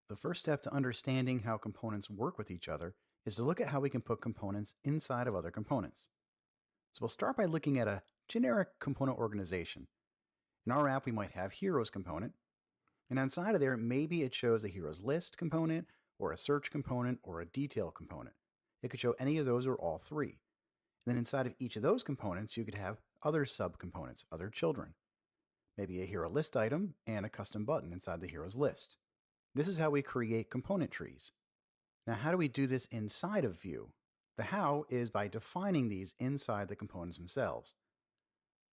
The first step to understanding how components work with each other is to look at how we can put components inside of other components. So we'll start by looking at a generic component organization. In our app, we might have Heroes component, and inside of there, maybe it shows a Heroes list component, or a search component, or a detail component. It could show any of those or all three. And then inside of each of those components, you could have other subcomponents, other children. Maybe a hero list item and a custom button inside the Heroes list. This is how we create component trees. Now, how do we do this inside of Vue? The how is by defining these inside the components themselves.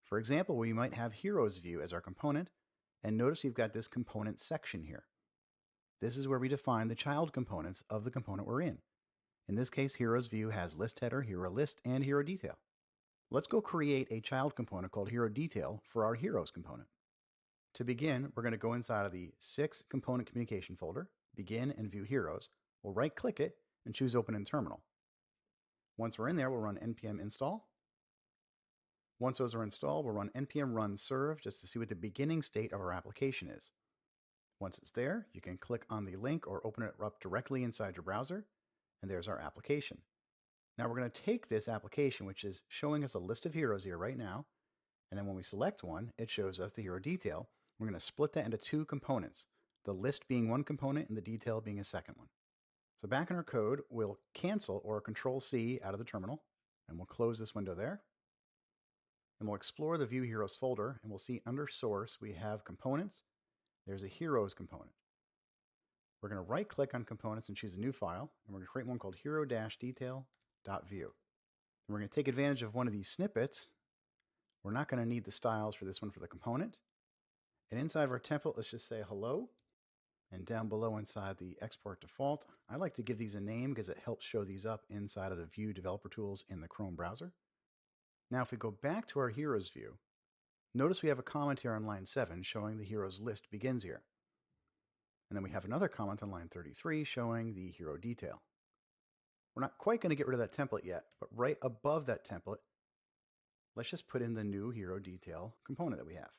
For example, we might have Heroes View as our component, and notice we've got this component section here. This is where we define the child components of the component we're in. In this case, Heroes View has list header, hero list, and hero detail. Let's go create a child component called hero detail for our Heroes component. To begin, we're going to go inside of the 6 component communication folder, begin and view heroes. We'll right click it and choose open in terminal. Once we're in there, we'll run npm install. Once those are installed, we'll run npm run serve just to see what the beginning state of our application is. Once it's there, you can click on the link or open it up directly inside your browser, and there's our application. Now we're going to take this application, which is showing us a list of heroes here right now, and then when we select one, it shows us the hero detail. We're going to split that into 2 components, the list being one component and the detail being a second one. So back in our code, we'll cancel or Control-C out of the terminal, and we'll close this window there. And we'll explore the View Heroes folder, and we'll see under Source we have Components. There's a Heroes component. We're going to right-click on Components and choose a new file, and we're going to create one called hero-detail.view. And we're going to take advantage of one of these snippets. We're not going to need the styles for this one for the component. And inside of our template, let's just say hello. And down below inside the export default, I like to give these a name because it helps show these up inside of the Vue developer tools in the Chrome browser. Now if we go back to our Heroes view, notice we have a comment here on line 7 showing the heroes list begins here. And then we have another comment on line 33 showing the hero detail. We're not quite going to get rid of that template yet, but right above that template, let's just put in the new hero detail component that we have.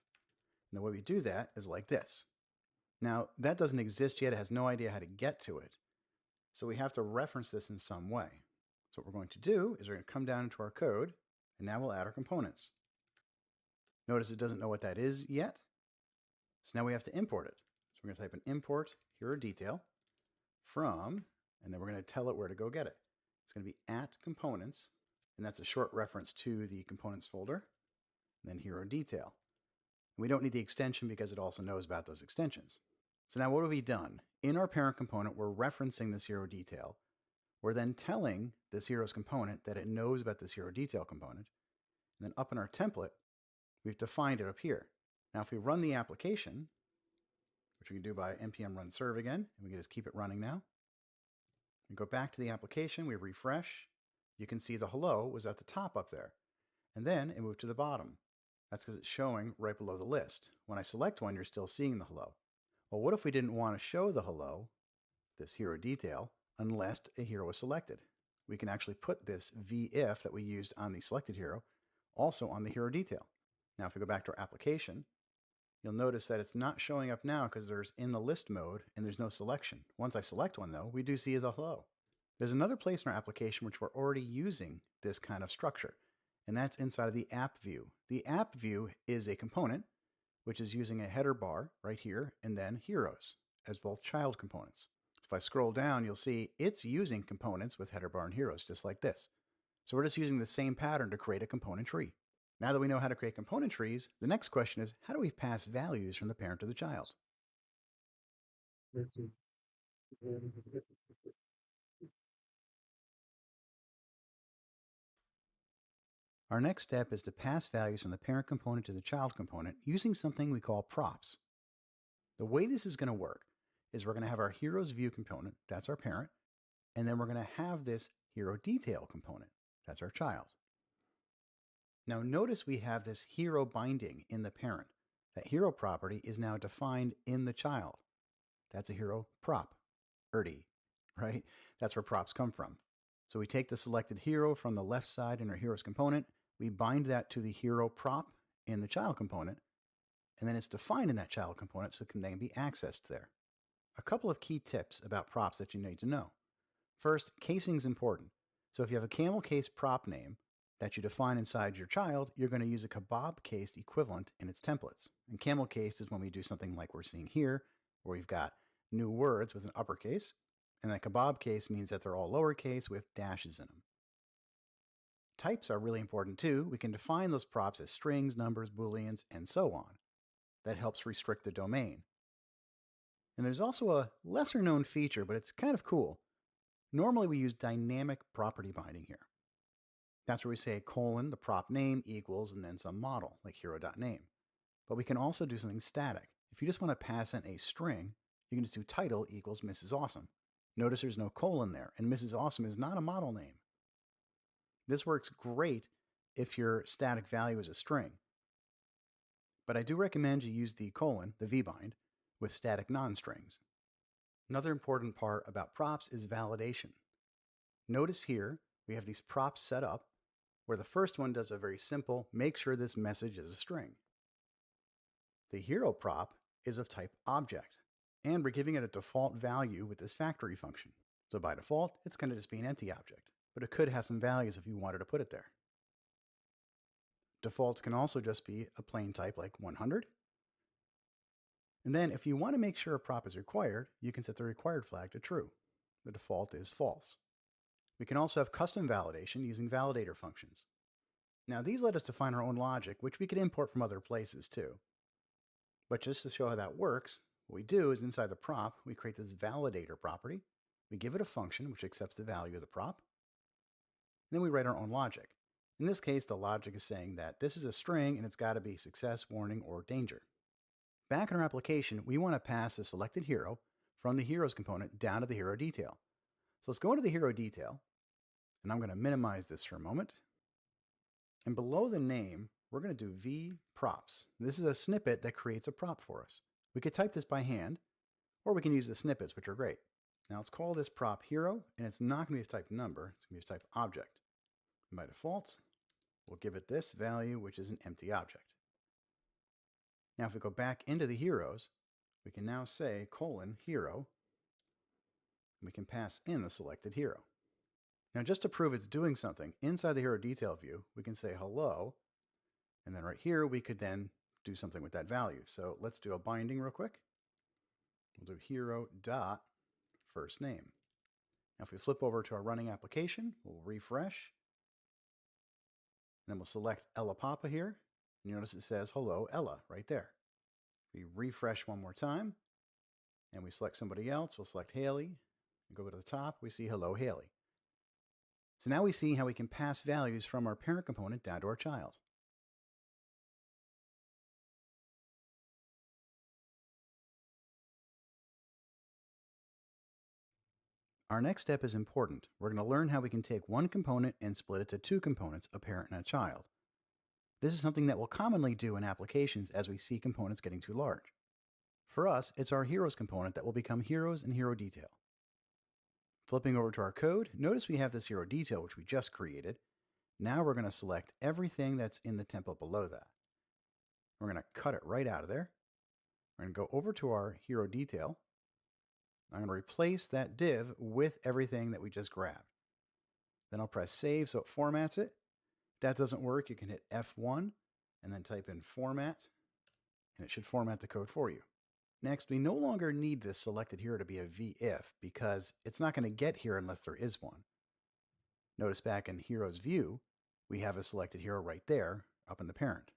And the way we do that is like this. Now, that doesn't exist yet. It has no idea how to get to it. So we have to reference this in some way. So what we're going to do is we're going to come down into our code, and now we'll add our components. Notice it doesn't know what that is yet. So now we have to import it. So we're going to type in import hero detail from, and then we're going to tell it where to go get it. It's going to be at components, and that's a short reference to the components folder, and then hero detail. And we don't need the extension because it also knows about those extensions. So now what have we done? In our parent component, we're referencing this hero detail. We're then telling this heroes component that it knows about this hero detail component. And then up in our template, we've defined it up here. Now if we run the application, which we can do by npm run serve again, and we can just keep it running now. We go back to the application, we refresh. You can see the hello was at the top up there. And then it moved to the bottom. That's because it's showing right below the list. When I select one, you're still seeing the hello. Well, what if we didn't want to show the hello, this hero detail, unless a hero was selected? We can actually put this VIF that we used on the selected hero also on the hero detail. Now, if we go back to our application, you'll notice that it's not showing up now because there's in the list mode and there's no selection. Once I select one, though, we do see the hello. There's another place in our application which we're already using this kind of structure, and that's inside of the app view. The app view is a component which is using a header bar right here and then heroes as both child components. If I scroll down, you'll see it's using components with header bar and heroes just like this. So we're just using the same pattern to create a component tree. Now that we know how to create component trees, the next question is how do we pass values from the parent to the child? Our next step is to pass values from the parent component to the child component using something we call props. The way this is going to work is we're going to have our heroes view component, that's our parent, and then we're going to have this hero detail component, that's our child. Now notice we have this hero binding in the parent. That hero property is now defined in the child. That's a hero prop, ERD, right? That's where props come from. So we take the selected hero from the left side in our heroes component, we bind that to the hero prop in the child component, and then it's defined in that child component so it can then be accessed there. A couple of key tips about props that you need to know. First, casing is important. So if you have a camel case prop name that you define inside your child, you're going to use a kebab case equivalent in its templates. And camel case is when we do something like we're seeing here, where we've got new words with an uppercase, and that kebab case means that they're all lowercase with dashes in them. Types are really important too. We can define those props as strings, numbers, booleans, and so on. That helps restrict the domain. And there's also a lesser known feature, but it's kind of cool. Normally we use dynamic property binding here. That's where we say colon, the prop name equals, and then some model, like hero.name. But we can also do something static. If you just want to pass in a string, you can just do title equals Mrs. Awesome. Notice there's no colon there, and Mrs. Awesome is not a model name. This works great if your static value is a string. But I do recommend you use the colon, the vbind, with static non-strings. Another important part about props is validation. Notice here we have these props set up where the first one does a very simple make sure this message is a string. The hero prop is of type object, and we're giving it a default value with this factory function. So by default, it's going to just be an empty object, but it could have some values if you wanted to put it there. Defaults can also just be a plain type like 100. And then if you want to make sure a prop is required, you can set the required flag to true. The default is false. We can also have custom validation using validator functions. Now these let us define our own logic, which we could import from other places too. But just to show how that works, what we do is inside the prop, we create this validator property. We give it a function which accepts the value of the prop. And then we write our own logic. In this case, the logic is saying that this is a string and it's got to be success, warning, or danger. Back in our application, we want to pass the selected hero from the heroes component down to the hero detail. So let's go into the hero detail, and I'm going to minimize this for a moment. And below the name, we're going to do v props. This is a snippet that creates a prop for us. We could type this by hand, or we can use the snippets, which are great. Now let's call this prop hero, and it's not going to be of type number, it's going to be of type object. And by default, we'll give it this value, which is an empty object. Now if we go back into the heroes, we can now say colon hero, and we can pass in the selected hero. Now just to prove it's doing something, inside the hero detail view, we can say hello, and then right here we could then do something with that value. So let's do a binding real quick. We'll do hero dot first name. Now if we flip over to our running application, we'll refresh, and then we'll select Ella Papa here. And you notice it says hello Ella right there. We refresh one more time, and we select somebody else. We'll select Haley, and go to the top. We see hello Haley. So now we see how we can pass values from our parent component down to our child. Our next step is important. We're going to learn how we can take one component and split it to two components, a parent and a child. This is something that we'll commonly do in applications as we see components getting too large. For us, it's our heroes component that will become heroes and hero detail. Flipping over to our code, notice we have this hero detail which we just created. Now we're going to select everything that's in the template below that. We're going to cut it right out of there. We're going to go over to our hero detail. I'm going to replace that div with everything that we just grabbed. Then I'll press save so it formats it. If that doesn't work, you can hit F1 and then type in format, and it should format the code for you. Next, we no longer need this selected hero to be a VIF because it's not going to get here unless there is one. Notice back in Heroes View, we have a selected hero right there up in the parent.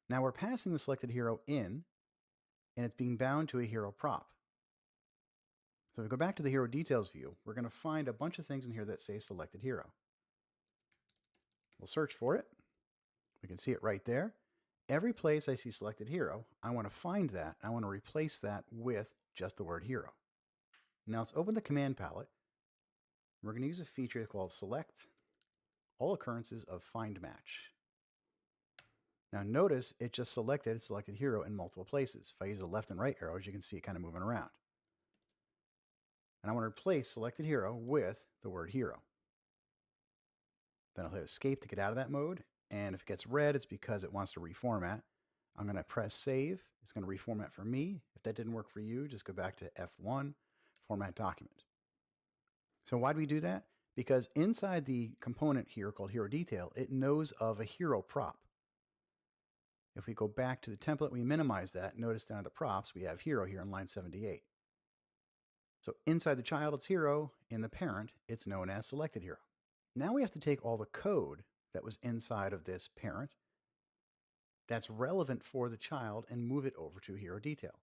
Now we're passing the selected hero in, and it's being bound to a hero prop. So if we go back to the hero details view, we're going to find a bunch of things in here that say selected hero. We'll search for it. We can see it right there. Every place I see selected hero, I want to find that. I want to replace that with just the word hero. Now let's open the command palette. We're going to use a feature called select all occurrences of find match. Now notice it just selected hero in multiple places. If I use the left and right arrows, you can see it kind of moving around. And I want to replace selected hero with the word hero. Then I'll hit escape to get out of that mode. And if it gets red, it's because it wants to reformat. I'm going to press save. It's going to reformat for me. If that didn't work for you, just go back to F1, format document. So why do we do that? Because inside the component here called hero detail, it knows of a hero prop. If we go back to the template, we minimize that. Notice down at the props, we have hero here in line 78. So inside the child, it's hero. In the parent, it's known as selected hero. Now we have to take all the code that was inside of this parent that's relevant for the child and move it over to hero detail.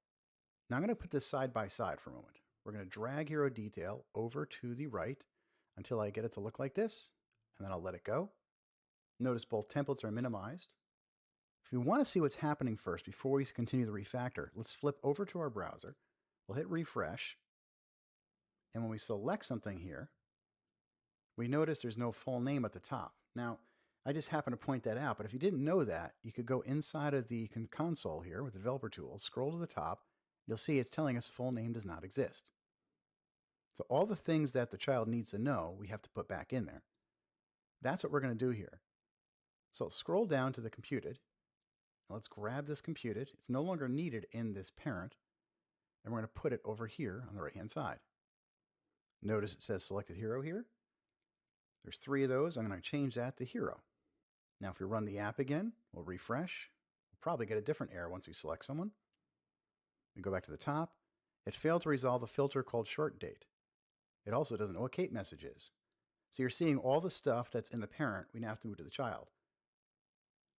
Now I'm going to put this side by side for a moment. We're going to drag hero detail over to the right until I get it to look like this, and then I'll let it go. Notice both templates are minimized. If we want to see what's happening first before we continue the refactor, let's flip over to our browser. We'll hit refresh. And when we select something here, we notice there's no full name at the top. Now, I just happen to point that out, but if you didn't know that, you could go inside of the console here with the developer tools, scroll to the top, you'll see it's telling us full name does not exist. So all the things that the child needs to know, we have to put back in there. That's what we're going to do here. So scroll down to the computed. Now let's grab this computed. It's no longer needed in this parent, and we're going to put it over here on the right-hand side. Notice it says selected hero here. There's 3 of those. I'm going to change that to hero. Now, if we run the app again, we'll refresh. We'll probably get a different error once we select someone. We go back to the top. It failed to resolve the filter called short date. It also doesn't know what cape message is. So you're seeing all the stuff that's in the parent, we now have to move to the child.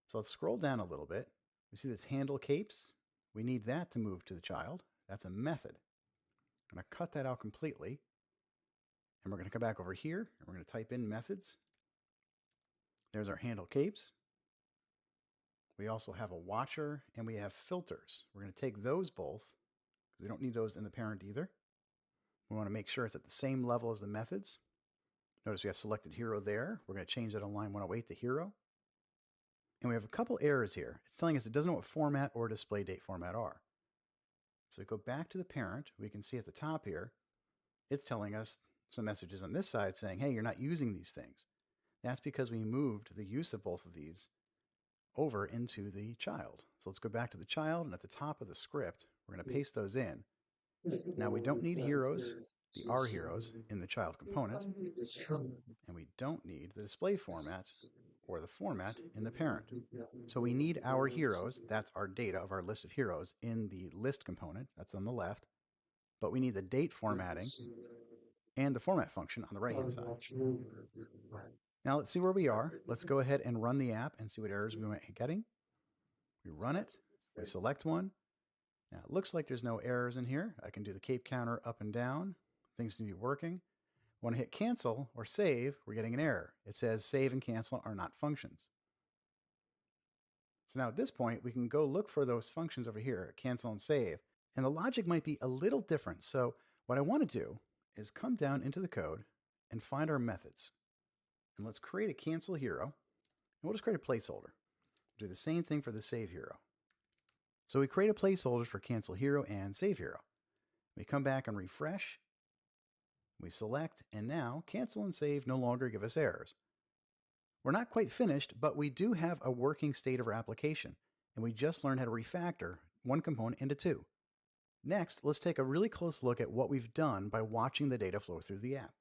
So let's scroll down a little bit. We see this handle capes. We need that to move to the child. That's a method. I'm going to cut that out completely. And we're going to come back over here, and we're going to type in methods. There's our handle capes. We also have a watcher, and we have filters. We're going to take those both, because we don't need those in the parent either. We want to make sure it's at the same level as the methods. Notice we have selected hero there. We're going to change that on line 108 to hero. And we have a couple errors here. It's telling us it doesn't know what format or display date format are. So we go back to the parent. We can see at the top here, it's telling us some messages on this side saying, hey, you're not using these things. That's because we moved the use of both of these over into the child. So let's go back to the child, and at the top of the script, we're going to paste those in. Now we don't need heroes, the R heroes, in the child component, and we don't need the display format or the format in the parent. So we need our heroes, that's our data of our list of heroes, in the list component, that's on the left, but we need the date formatting and the format function on the right-hand side. Now let's see where we are. Let's go ahead and run the app and see what errors we might be getting. We run it, we select one. Now it looks like there's no errors in here. I can do the cape counter up and down. Things seem to be working. When I hit cancel or save, we're getting an error. It says save and cancel are not functions. So now at this point, we can go look for those functions over here, cancel and save. And the logic might be a little different. So what I want to do is come down into the code and find our methods. And let's create a cancel hero. And we'll just create a placeholder. Do the same thing for the save hero. So we create a placeholder for cancel hero and save hero. We come back and refresh. We select, and now cancel and save no longer give us errors. We're not quite finished, but we do have a working state of our application, and we just learned how to refactor one component into 2. Next, let's take a really close look at what we've done by watching the data flow through the app.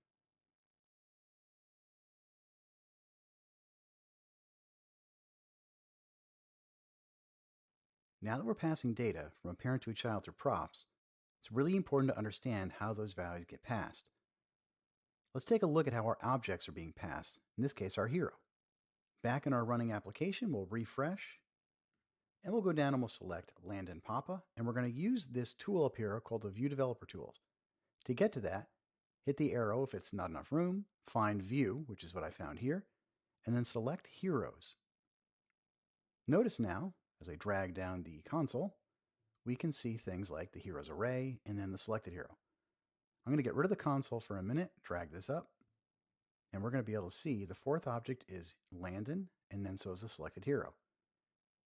Now that we're passing data from a parent to a child through props, it's really important to understand how those values get passed. Let's take a look at how our objects are being passed, in this case our hero. Back in our running application, we'll refresh, and we'll go down and we'll select Landon Papa, and we're going to use this tool up here called the View Developer Tools. To get to that, hit the arrow if it's not enough room, find View, which is what I found here, and then select Heroes. Notice now, as I drag down the console, we can see things like the heroes array and then the selected hero. I'm going to get rid of the console for a minute, drag this up, and we're going to be able to see the 4th object is Landon, and then so is the selected hero.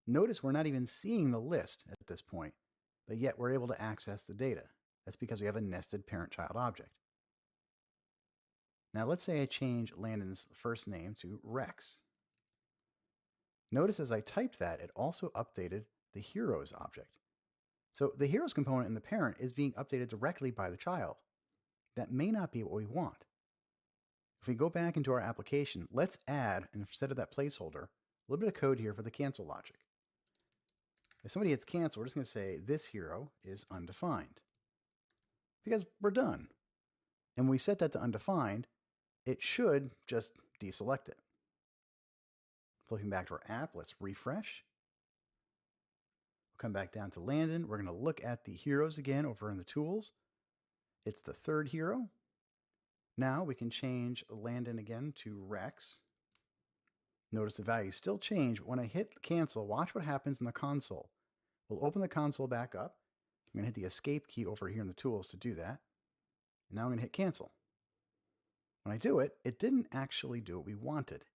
Notice we're not even seeing the list at this point, but yet we're able to access the data. That's because we have a nested parent-child object. Now let's say I change Landon's first name to Rex. Notice as I typed that, it also updated the heroes object. So the heroes component in the parent is being updated directly by the child. That may not be what we want. If we go back into our application, let's add, instead of that placeholder, a little bit of code here for the cancel logic. If somebody hits cancel, we're just going to say this hero is undefined because we're done. And when we set that to undefined, it should just deselect it. Flipping back to our app, let's refresh. We'll come back down to Landon. We're going to look at the heroes again over in the tools. It's the third hero. Now we can change Landon again to Rex. Notice the values still change, but when I hit cancel, watch what happens in the console. We'll open the console back up. I'm going to hit the escape key over here in the tools to do that. And now I'm going to hit cancel. When I do it, it didn't actually do what we wanted.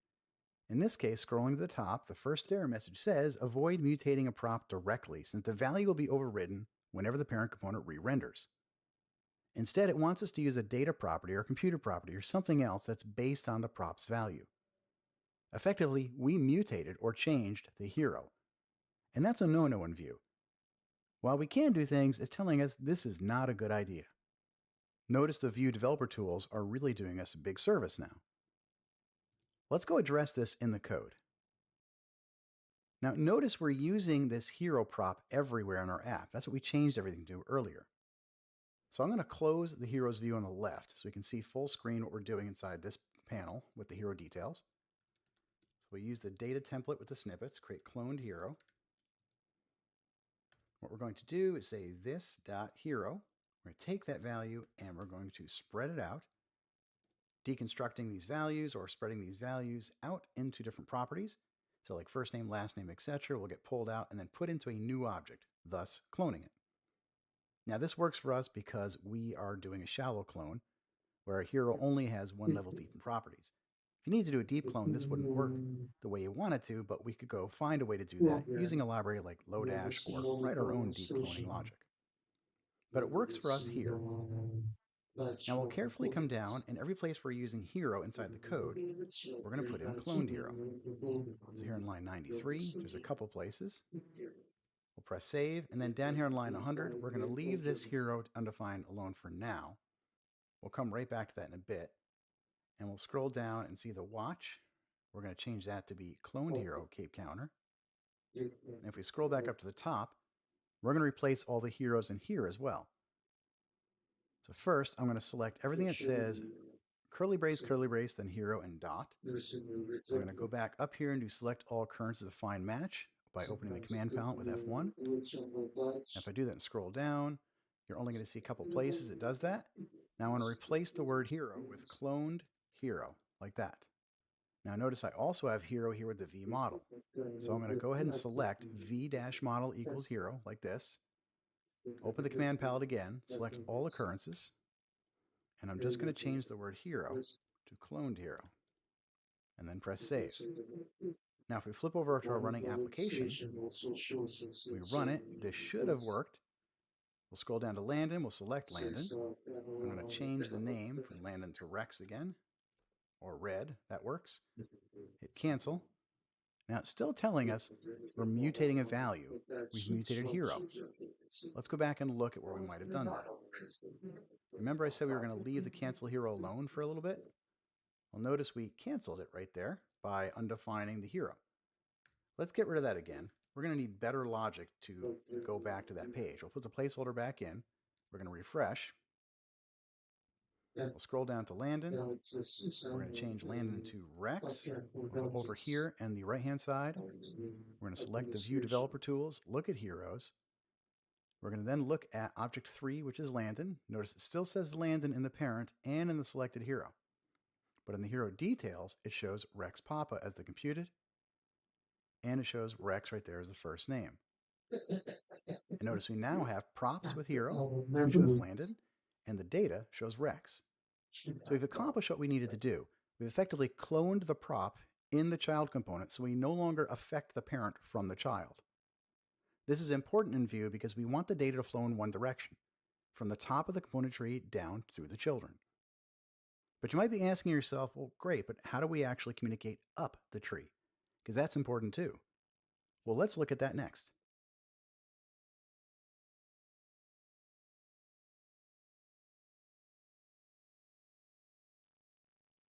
In this case, scrolling to the top, the first error message says, avoid mutating a prop directly, since the value will be overridden whenever the parent component re-renders. Instead, it wants us to use a data property or a computer property or something else that's based on the prop's value. Effectively, we mutated or changed the hero. And that's a no-no in Vue. While we can do things, it's telling us this is not a good idea. Notice the Vue developer tools are really doing us a big service now. Let's go address this in the code. Now notice we're using this hero prop everywhere in our app. That's what we changed everything to earlier. So I'm going to close the heroes view on the left so we can see full screen what we're doing inside this panel with the hero details. So we use the data template with the snippets, create cloned hero. What we're going to do is say this.hero. We're going to take that value and we're going to spread it out, deconstructing these values or spreading these values out into different properties. So like first name, last name, etc. will get pulled out and then put into a new object, thus cloning it. Now this works for us because we are doing a shallow clone where a hero only has one level deep in properties. If you need to do a deep clone, this wouldn't work the way you want it to, but we could go find a way to do that using a library like Lodash or write our own deep cloning logic. But it works for us here. Now we'll carefully come down, and every place we're using hero inside the code, we're going to put in cloned hero. So here in line 93, there's a couple places. We'll press save, and then down here on line 100, we're going to leave this hero undefined alone for now. We'll come right back to that in a bit, and we'll scroll down and see the watch. We're going to change that to be cloned hero cape counter. And if we scroll back up to the top, we're going to replace all the heroes in here as well. So first, I'm going to select everything that says curly brace, then hero, and dot. I'm going to go back up here and do select all occurrences of find match by opening the command palette with F1. If I do that and scroll down, you're only going to see a couple places it does that. Now I want to replace the word hero with cloned hero, like that. Now notice I also have hero here with the V model. So I'm going to go ahead and select V-model equals hero, like this. Open the command palette again, select all occurrences, and I'm just going to change the word hero to cloned hero, and then press save. Now if we flip over to our running application, we run it, this should have worked. We'll scroll down to Landon, we'll select Landon. I'm going to change the name from Landon to Rex again, or Red, that works. Hit cancel. Now it's still telling us we're mutating a value. We've mutated hero. Let's go back and look at where we might have done that. Remember I said we were going to leave the cancel hero alone for a little bit? Well, notice we canceled it right there by undefining the hero. Let's get rid of that again. We're going to need better logic to go back to that page. We'll put the placeholder back in. We're going to refresh. We'll scroll down to Landon. We're going to change Landon to Rex. We'll go over here and the right-hand side. We're going to select the Vue developer tools, look at heroes. We're going to then look at object 3, which is Landon. Notice it still says Landon in the parent and in the selected hero. But in the hero details, it shows Rex Papa as the computed, and it shows Rex right there as the first name. And notice we now have props with hero, which shows Landon, and the data shows Rex. So we've accomplished what we needed to do. We've effectively cloned the prop in the child component so we no longer affect the parent from the child. This is important in Vue because we want the data to flow in one direction, from the top of the component tree down through the children. But you might be asking yourself, well, great, but how do we actually communicate up the tree? Because that's important too. Well, let's look at that next.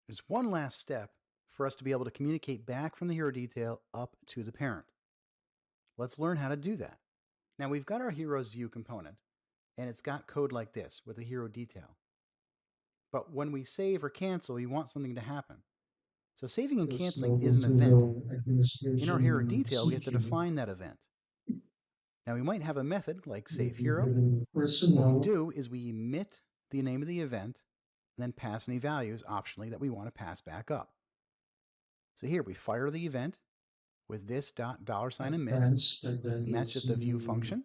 There's one last step for us to be able to communicate back from the hero detail up to the parent. Let's learn how to do that. Now we've got our heroes view component, and it's got code like this with a hero detail. But when we save or cancel, we want something to happen. So saving and Let's canceling log is an into event. the In our hero administration detail, we have to procedure. define that event. Now we might have a method like save If you hero. get in What we personnel, do is we emit the name of the event and then pass any values optionally that we want to pass back up. So here we fire the event with this $emit, advanced, and then and you'll that's just a view see function.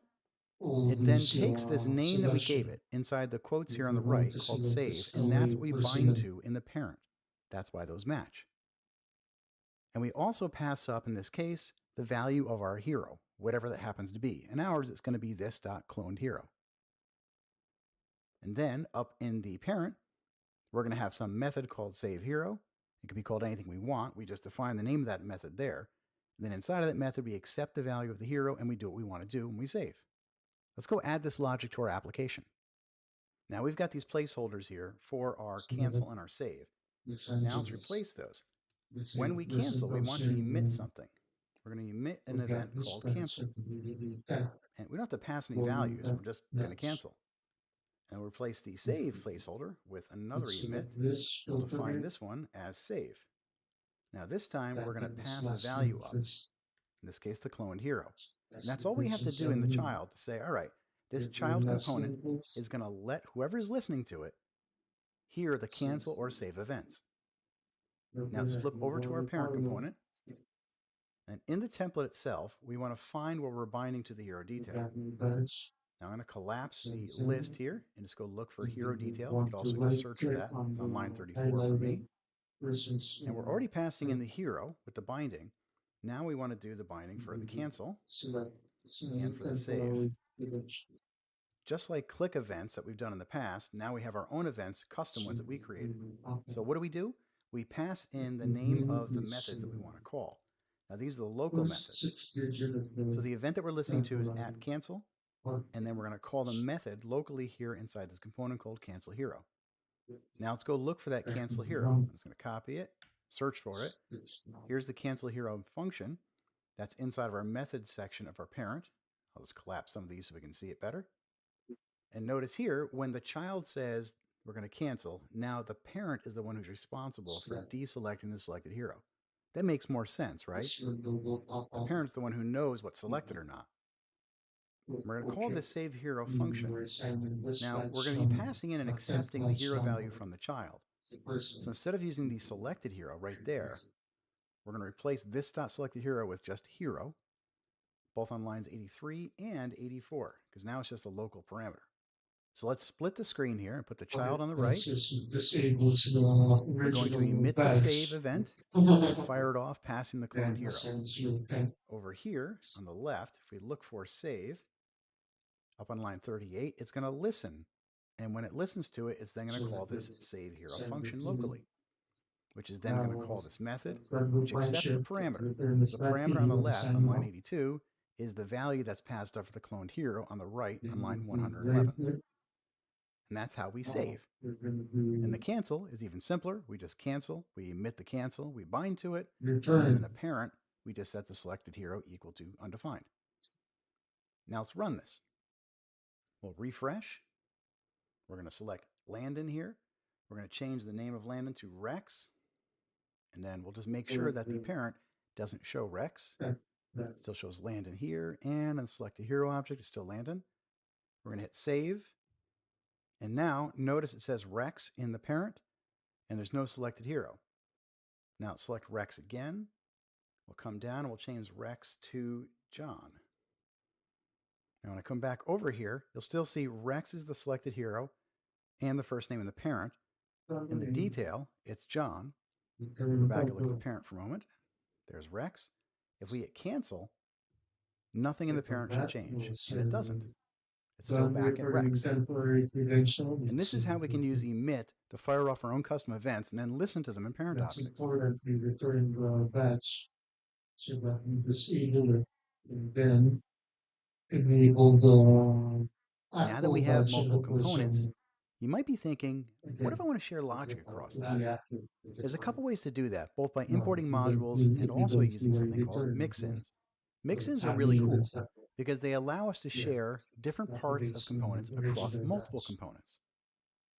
all It then these takes this name that we gave selection. it inside the quotes If here on you the want right to called select save, this and that's LA what we personnel, bind to in the parent. That's why those match. And we also pass up, in this case, the value of our hero, whatever that happens to be. In ours, it's going to be this.cloned hero. And then up in the parent, we're going to have some method called save hero. It can be called anything we want. We just define the name of that method there. And then inside of that method, we accept the value of the hero and we do what we want to do and we save. Let's go add this logic to our application. Now we've got these placeholders here for our cancel and our save. Now let's replace those. When we cancel, we want to emit something. We're going to emit an event called cancel. And we don't have to pass any values. We're just going to cancel. And we'll replace the save placeholder with another emit. We'll define this one as save. Now this time we're going to pass a value up. In this case, the cloned hero. And that's all we have to do in the child to say, all right, this child component is going to let whoever is listening to it hear the cancel or save events. Now let's flip over to our parent component. And in the template itself, we want to find where we're binding to the hero detail. Now I'm going to collapse the list here and just go look for hero detail. You could also go search for that. It's on line 34 for me. And we're already passing in the hero with the binding. Now we want to do the binding for the cancel and for the save. Just like click events that we've done in the past, now we have our own events, custom ones that we created. So what do? We pass in the name of the methods that we want to call. Now these are the local methods. So the event that we're listening to is @cancel, and then we're going to call the method locally here inside this component called cancel hero. Now let's go look for that cancel hero. I'm just going to copy it, search for it. Here's the cancel hero function. That's inside of our methods section of our parent. I'll just collapse some of these so we can see it better. And notice here, when the child says we're going to cancel, now the parent is the one who's responsible for deselecting the selected hero. That makes more sense, right? The parent's the one who knows what's selected or not. We're going to call this save hero function. Now we're going to be passing in and accepting the hero value from the child. So instead of using the selected hero right there, we're going to replace this.selected hero with just hero, both on lines 83 and 84, because now it's just a local parameter. So let's split the screen here and put the child on the right. We're going to emit the save event and fire it off, passing the cloned hero. Over here on the left, if we look for save, up on line 38, it's going to listen. And when it listens to it, it's then going to call this save hero function locally, which is then going to call this method, which accepts the parameter. The parameter on the left on line 82 is the value that's passed up for the cloned hero on the right on line 111. And that's how we save. And the cancel is even simpler. We just cancel, we emit the cancel, we bind to it, and then in the parent, we just set the selected hero equal to undefined. Now let's run this. We'll refresh. We're going to select Landon here. We're going to change the name of Landon to Rex. And then we'll just make sure that the parent doesn't show Rex. It still shows Landon here. And on select the hero object, it's still Landon. We're going to hit save. And now notice it says Rex in the parent, and there's no selected hero. Now select Rex again. We'll come down and we'll change Rex to John. Now when I come back over here, you'll still see Rex is the selected hero and the first name in the parent. In the detail, it's John. We'll go back and look at the parent for a moment. There's Rex. If we hit cancel, nothing in the parent should change, and it doesn't. It's still back at Rex. And this is how we can use emit to fire off our own custom events and then listen to them in parent objects. Important we return the batch so that we disable it and then enable the Now that we have multiple components, You might be thinking, what if I Again, want to share it's logic across only these? after the There's a time. couple ways to do that, both by Now, importing modules and if we also go to using a something called return, mixins. Mixins are really tagging and cool stuff, because they allow us to yeah, share different parts of activates components the across original multiple batch. components.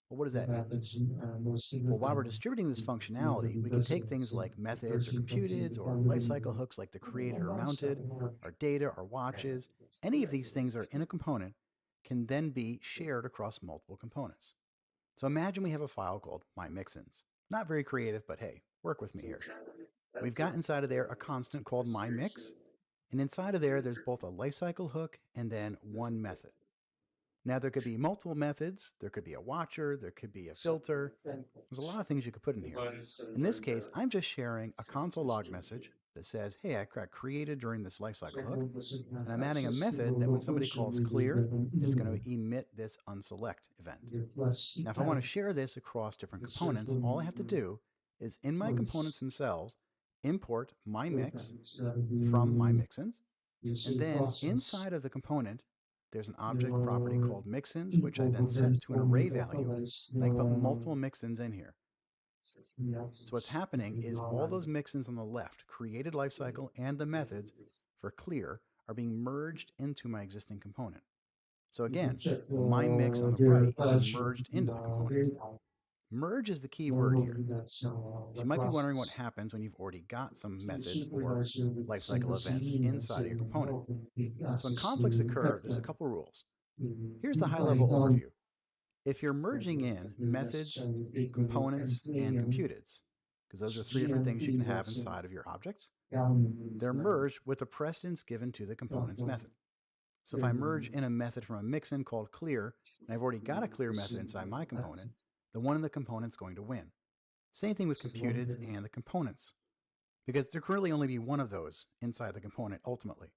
Well, what does What that mean? happens most of the Well, while we're time, distributing this functionality, nobody we can does take it. things So like the methods or person comes in computeds the or family lifecycle and hooks like the created well, or that's not mounted, work. our data, our watches. Any of these things that are in a component can then be shared across multiple components. So imagine we have a file called mymixins. Not very creative, but hey, work with me here. We've got inside of there a constant called mymix, and inside of there, there's both a lifecycle hook and then one method. Now, there could be multiple methods. There could be a watcher. There could be a filter. There's a lot of things you could put in here. In this case, I'm just sharing a console log message that says, hey, I got created during this lifecycle hook, and I'm adding a method that when somebody calls clear, it's going to emit this unselect event. Now, if I want to share this across different components, all I have to do is in my components themselves, import mymix from mymixins, and then inside of the component, there's an object property called mixins, which I then set to an array value, and I can put multiple mixins in here. So what's happening is all those mixins on the left, created lifecycle and the methods for clear, are being merged into my existing component. So again, the mymix on the right is being merged into the component. Merge is the key word here. So you might be wondering what happens when you've already got some methods or lifecycle events inside of your component. So when conflicts occur, there's a couple rules. Here's the high-level overview. If you're merging in methods, components, and computeds, because those are three different things you can have inside of your objects, they're merged with the precedence given to the component's method. So if I merge in a method from a mixin called clear, and I've already got a clear method inside my component, the one in the component's going to win. Same thing with computeds and the components, because there can really only be one of those inside the component ultimately.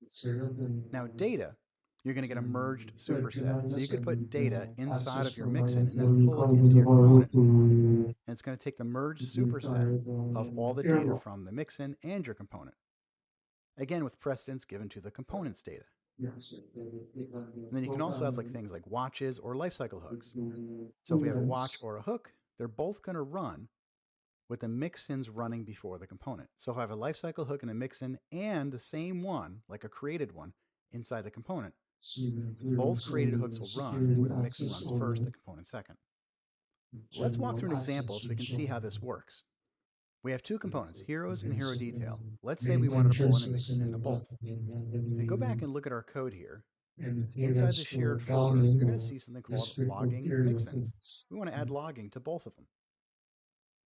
Now data, you're going to get a merged superset. So you could put data inside of your mixin and then pull it into your component. And it's going to take the merged superset of all the data from the mixin and your component. Again, with precedence given to the component's data. And then you can also have things like watches or lifecycle hooks. So if we have a watch or a hook, they're both going to run with the mixins running before the component. So if I have a lifecycle hook and a mixin and the same one, like a created one, inside the component, both created hooks will run where the mixin runs first, the component second. Let's walk through an example so we can see how this works. We have two components, heroes and hero detail. Let's say we wanted to pull in a mixin into both. And go back and look at our code here. Inside the shared folder, you're going to see something called logging mixins. We want to add logging to both of them.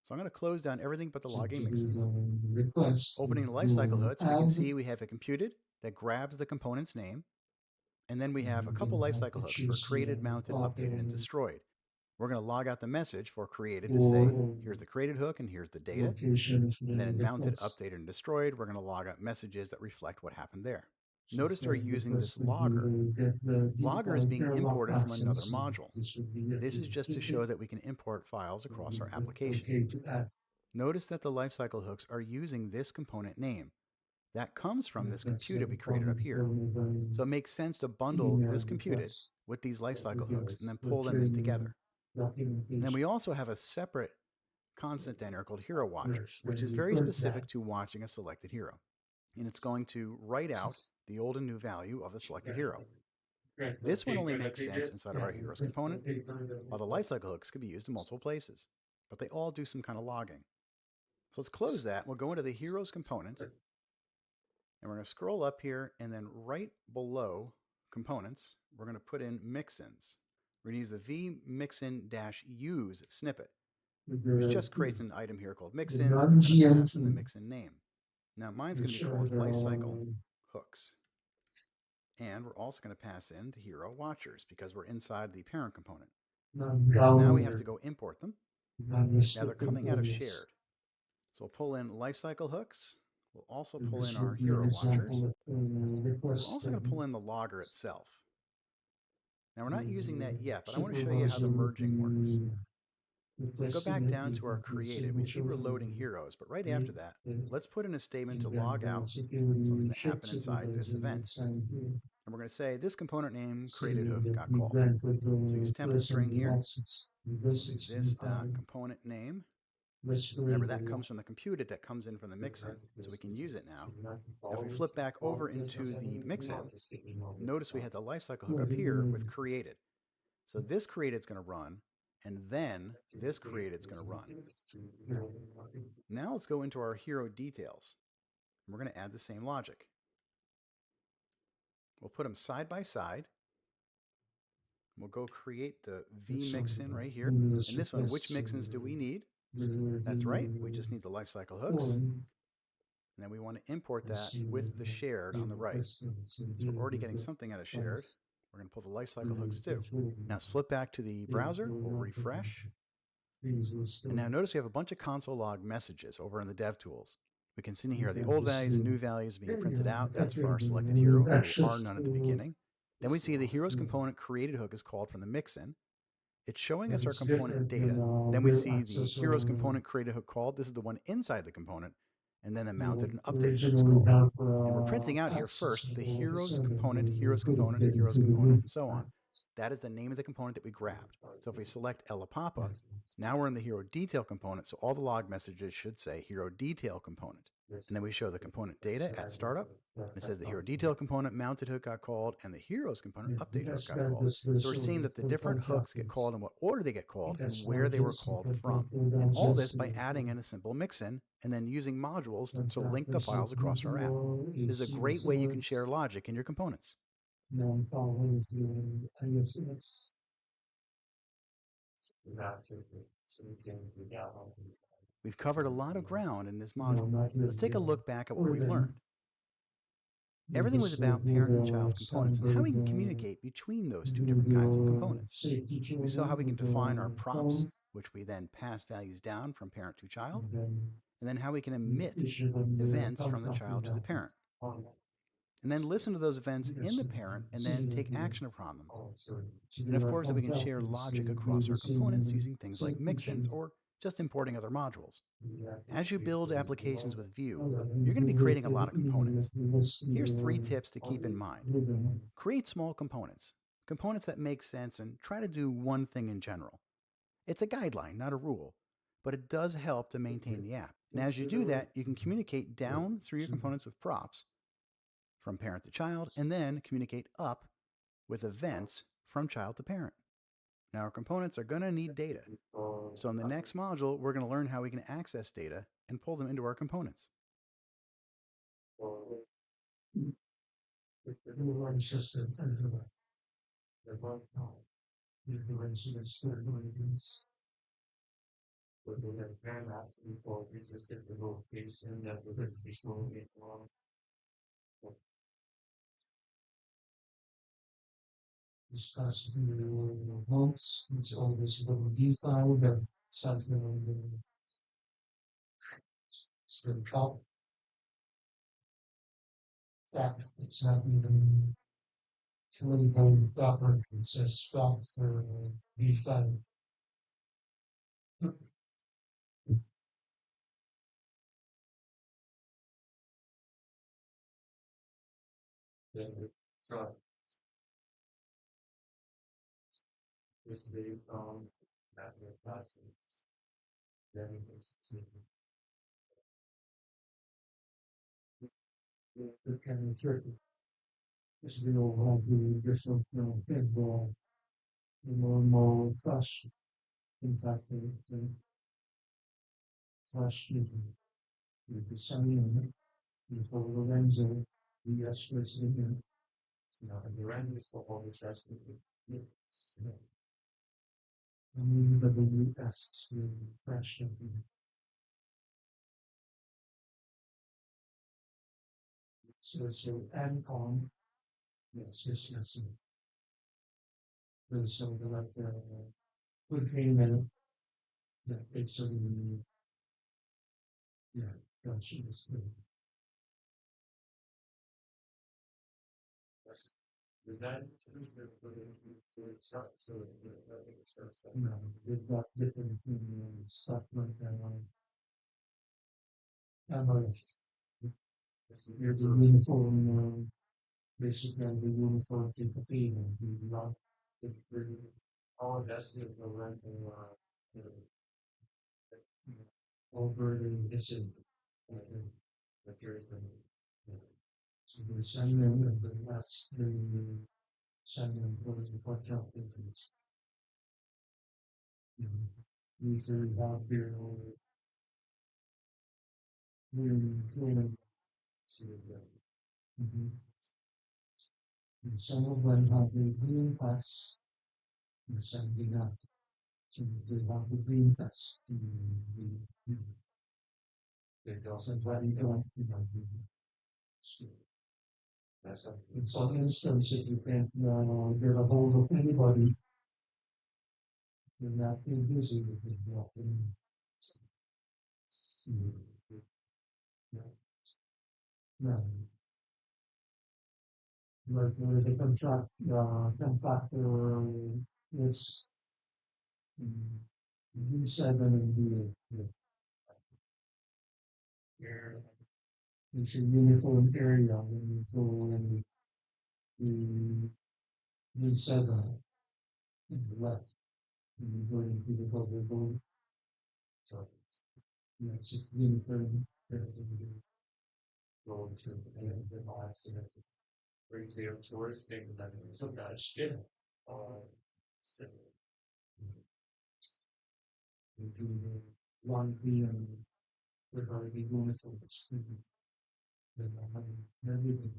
So I'm going to close down everything but the logging mixins. Opening the lifecycle hooks, we can see we have a computed that grabs the component's name. And then we have a couple lifecycle hooks for created, mounted, updated, and destroyed. We're going to log out the message for created to say, here's the created hook and here's the data. And then in mounted, updated, and destroyed, we're going to log out messages that reflect what happened there. Notice they're using this logger. Logger is being imported from another module. This is just to show that we can import files across our application. Notice that the lifecycle hooks are using this component name. That comes from this computed we created up here. So it makes sense to bundle this computed with these lifecycle hooks and then pull them in together. And then we also have a separate constant down here called hero watchers, which is very specific to watching a selected hero. And it's going to write out the old and new value of the selected hero. This one only makes sense inside of our heroes component, while the lifecycle hooks could be used in multiple places, but they all do some kind of logging. So let's close that. We'll go into the heroes component, and we're going to scroll up here, and then right below components, we're going to put in mixins. We're going to use the vmixin-use snippet, which just creates an item here called mixins. We're going to pass in the mixin name. Now mine's going to be called lifecycle hooks. And we're also going to pass in the hero watchers because we're inside the parent component. So now we have to go import them. Now they're coming out of shared. So we'll pull in lifecycle hooks. We'll also pull in our hero watchers. We're also going to pull in the logger itself. Now we're not using that yet, but I want to show you how the merging works. So we go back down to our created. We see we're loading heroes, but right after that, let's put in a statement to log out something that happened inside this event. And we're going to say this component name created hook got called. So use template string here. this Do is this dot component name. Remember, that comes from the compute that comes in from the mixin, so we can use it now. Now, if we flip back over into the mixin, notice we had the lifecycle hook up here with created. So this created is going to run, and then this created is going to run. Now let's go into our hero details. We're going to add the same logic. We'll put them side by side. We'll go create the vmixin right here. And this one, which mixins do we need? That's right, we just need the lifecycle hooks. And then we want to import that with the shared on the right. So we're already getting something out of shared. We're going to pull the lifecycle hooks too. Now flip back to the browser, we'll refresh. And now notice we have a bunch of console log messages over in the DevTools. We can see here the old values and new values being printed out. That's for our selected hero. There are none at the beginning. Then we see the heroes component created hook is called from the mixin. It's showing us our component data. Then we see the heroes component created hook called. This is the one inside the component. And then the mounted and updated hook is called. And we're printing out here first the heroes component, heroes component, heroes component, and so on. That is the name of the component that we grabbed. So if we select Ellapapa, now we're in the hero detail component, so all the log messages should say hero detail component. And then we show the component data at startup. And it says the hero detail component mounted hook got called and the heroes component update hook got called. So we're seeing that the different hooks get called in what order they get called and where they were called from. And all this by adding in a simple mixin and then using modules to link the files across our app. This is a great way you can share logic in your components. We've covered a lot of ground in this module. Let's take a look back at what we learned. Everything was about parent and child components and how we can communicate between those two different kinds of components. We saw how we can define our props, which we then pass values down from parent to child, and then how we can emit events from the child to the parent. And then listen to those events in the parent and then take action upon them. And of course, that we can share logic across our components using things like mixins or just importing other modules. As you build applications with Vue, you're going to be creating a lot of components. Here's 3 tips to keep in mind. Create small components, components that make sense, and try to do one thing in general. It's a guideline, not a rule, but it does help to maintain the app. And as you do that, you can communicate down through your components with props from parent to child, and then communicate up with events from child to parent. Now our components are going to need data. So in the next module, we're going to learn how we can access data and pull them into our components. Discuss months, it's always going to be found that something it's been top fact, it's not even labeled proper, it says fact for B5. This they found that their classes, then it's the kind of church. This is the overall different pinball, the normal crush. In fact, the flash with the sun, the photo Lorenzo, the S again. And the rand is for all the trust. And the WS crash. So add on, yes. So like good payment, it's gotcha. With that, no, they've got different stuff like that. You're the uniform, basically the uniform capability, not the Oh, that's the renting, you know, over the mission, the character. So the Simon and the last, the Simon was the podcast influence. Usually have beer or doing see that. And some of them have the green pass and some do not. So they have the green pass. They doesn't value so that's a, in some instances you can't get a hold of anybody. You're not too busy with the job. No, like the contractor is B7 and B8. Here, it's a uniform area when you go in the B7 in the left, when you go into the public road. So, yeah, it's a uniform area. Going to the accident. Brings the tourist thing that is so much. Still into the 1 p.m. without the uniforms. Then I have everything.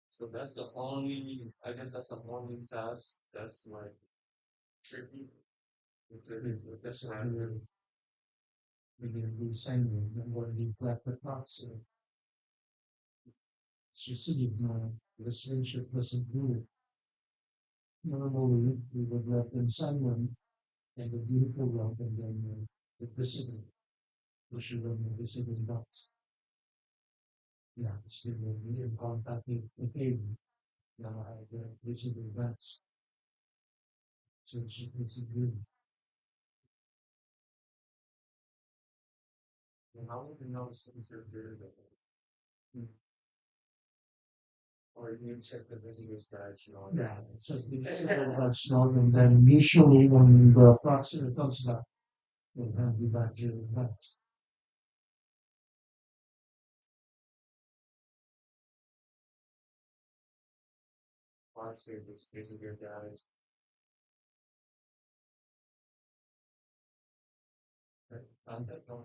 So that's the only, I guess that's the only task that's like tricky. Because it's the best one where we can do sending and what you collect the parts. It's just you know, the relationship doesn't do it. Normally, we would let them send them and the beautiful route and then the discipline, we should have the discipline box. Yeah, it's the in contact with the table. Now I have the discipline box. So it's good. And how would you know since you're good? Or you check the visitors badge, you know. Yeah, check the visitor badge, log, and then usually when the proxy comes back, we'll have you back to the badge. Proxy, this visitor badge. Right? Contact on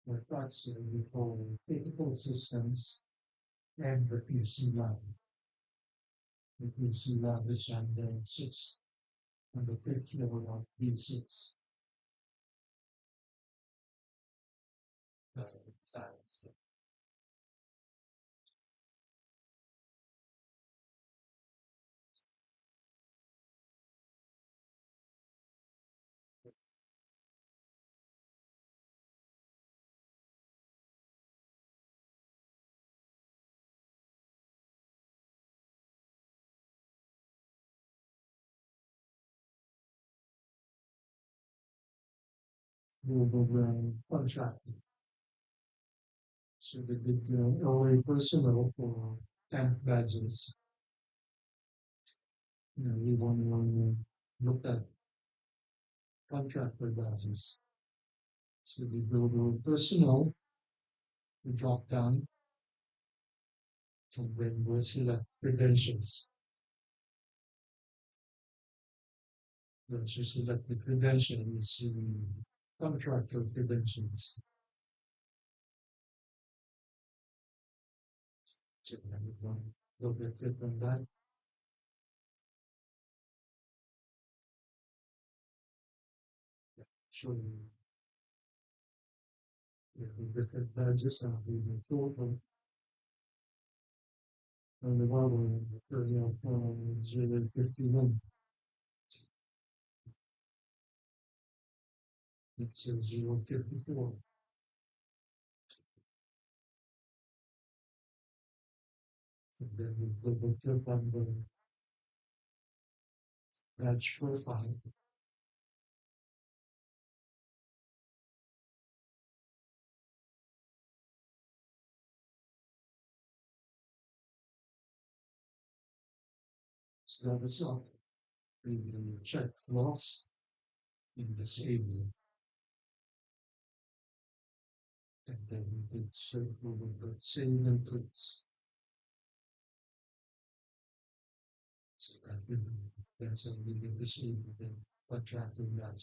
the proxy, we call critical systems and the PC lab. The PC lab is under 6 on the fifth level of B6. That's the science. Global contract. So they did LA personnel for temp badges. You want to look at contractor badges. So they go to personnel, you drop down, and then we'll select credentials. Once you select the credential, you see contractor credentials. So then we go look at it on that. Show you the different badges and the photo. And the one with 051. It says 054. And then we double click on the badge profile. that itself. We will check loss in this area, and then it's we will put save and clicks. So that we that's how we get this area then attracting that.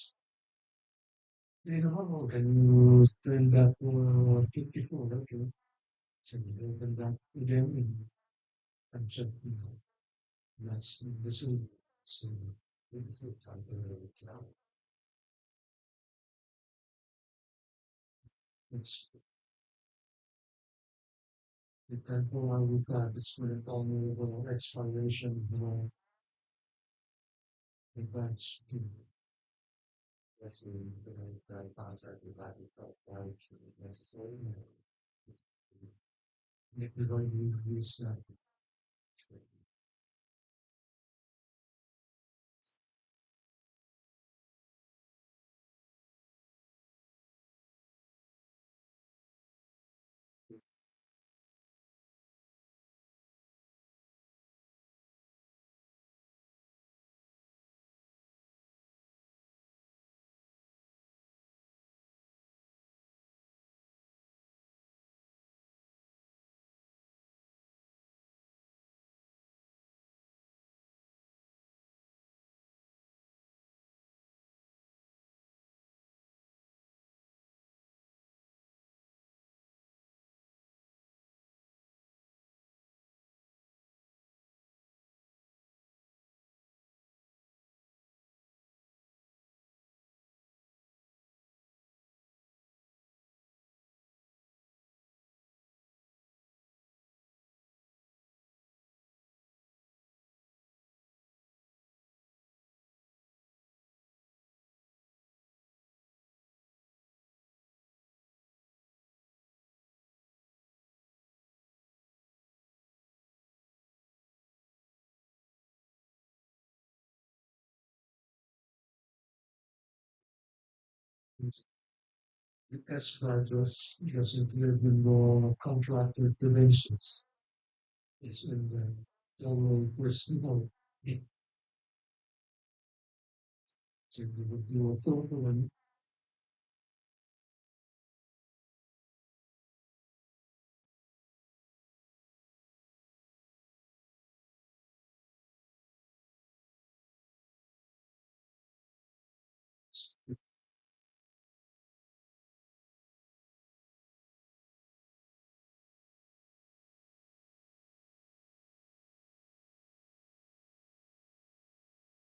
Hey, how can you turn that 54? Okay. So we open that again and check, that's this will so we put type of it's the temporal with that it's for the vulnerable expiration events to necessarily the contract with that necessarily if we're going to use that. The S address doesn't live in the contractor relations. It's in the yellow personal. So you would do a filter and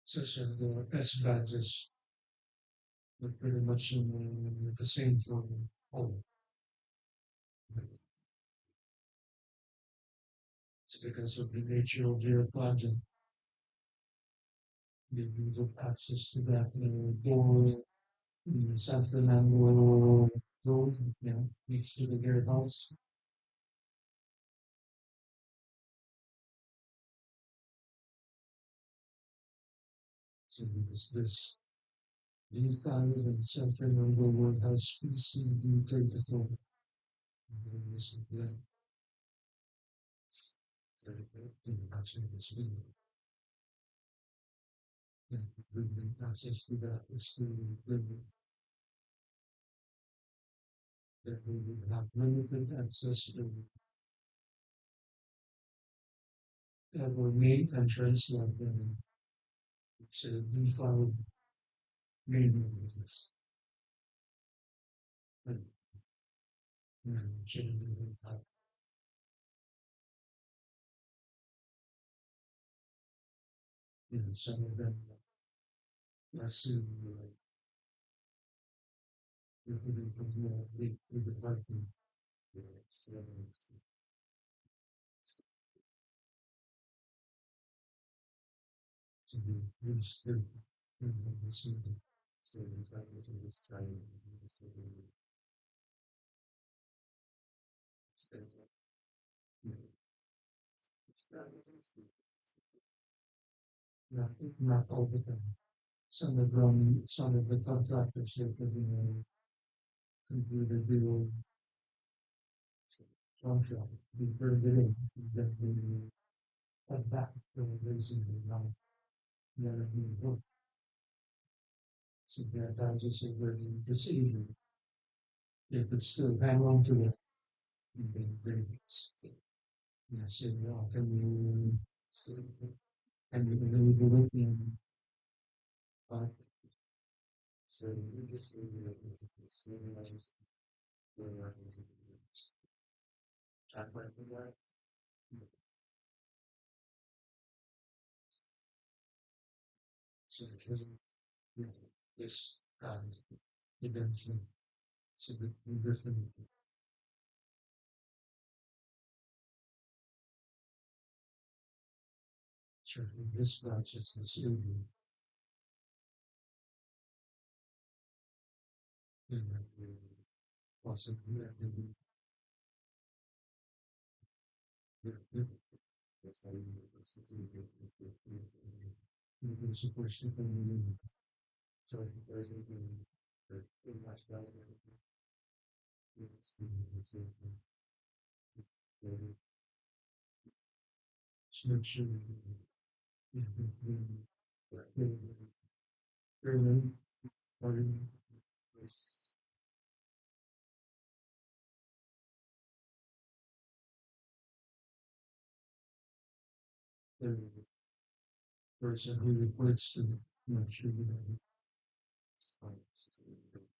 such as the S badges are pretty much in the same for all. It's because of the nature of their project. They need access to that door in San Fernando Road, next to the warehouse. So this D5 and San Fernando Road has PCD 34. And then this is the actually this video. And the access to that is through the that we would have limited access to our main entrance like say D5 main business. And generally have some of them assume you're putting more weight to the parking. So to be used to machine. So it's like this time this not all the time. Some of the contractors they could concluded they will contract, be very good, that they and back to basically now never been booked. So that I just said, well, this evening, they could still hang on to it and then bring it. Yeah, so yeah, can you enable it in, uh, so this evening, this evening, I just, can't find that. So just, yeah, this, eventually, so the different, so this batch is this evening, and then possibly, and then yes, I mean, this is supposed to be, so if there's anything that in my style, it's the same thing. Just make sure German or this the person who reports to the make sure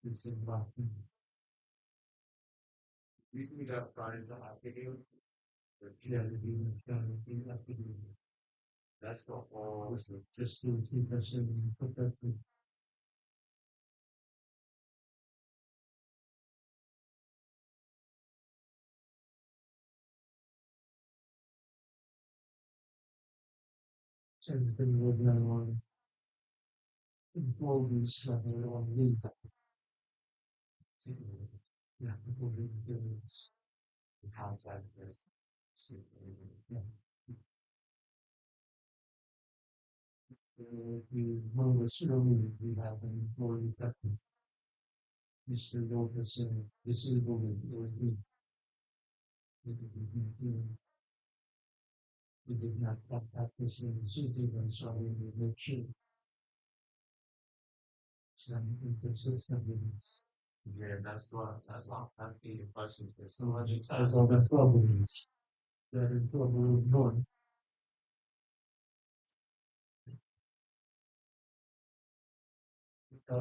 it's in black. We got Brian to have video. Yeah, we have to do. That's not all. Just to keep us in protected. Everything would now involves like on lead. Yeah, people will be the contact with. Yeah. The lowest early we have an employee that Mr. Lopez disabled or we did not contact this city and so we make sure some inconsistent with this. Yeah, that's the question. So much so that's probably that is probably ignored.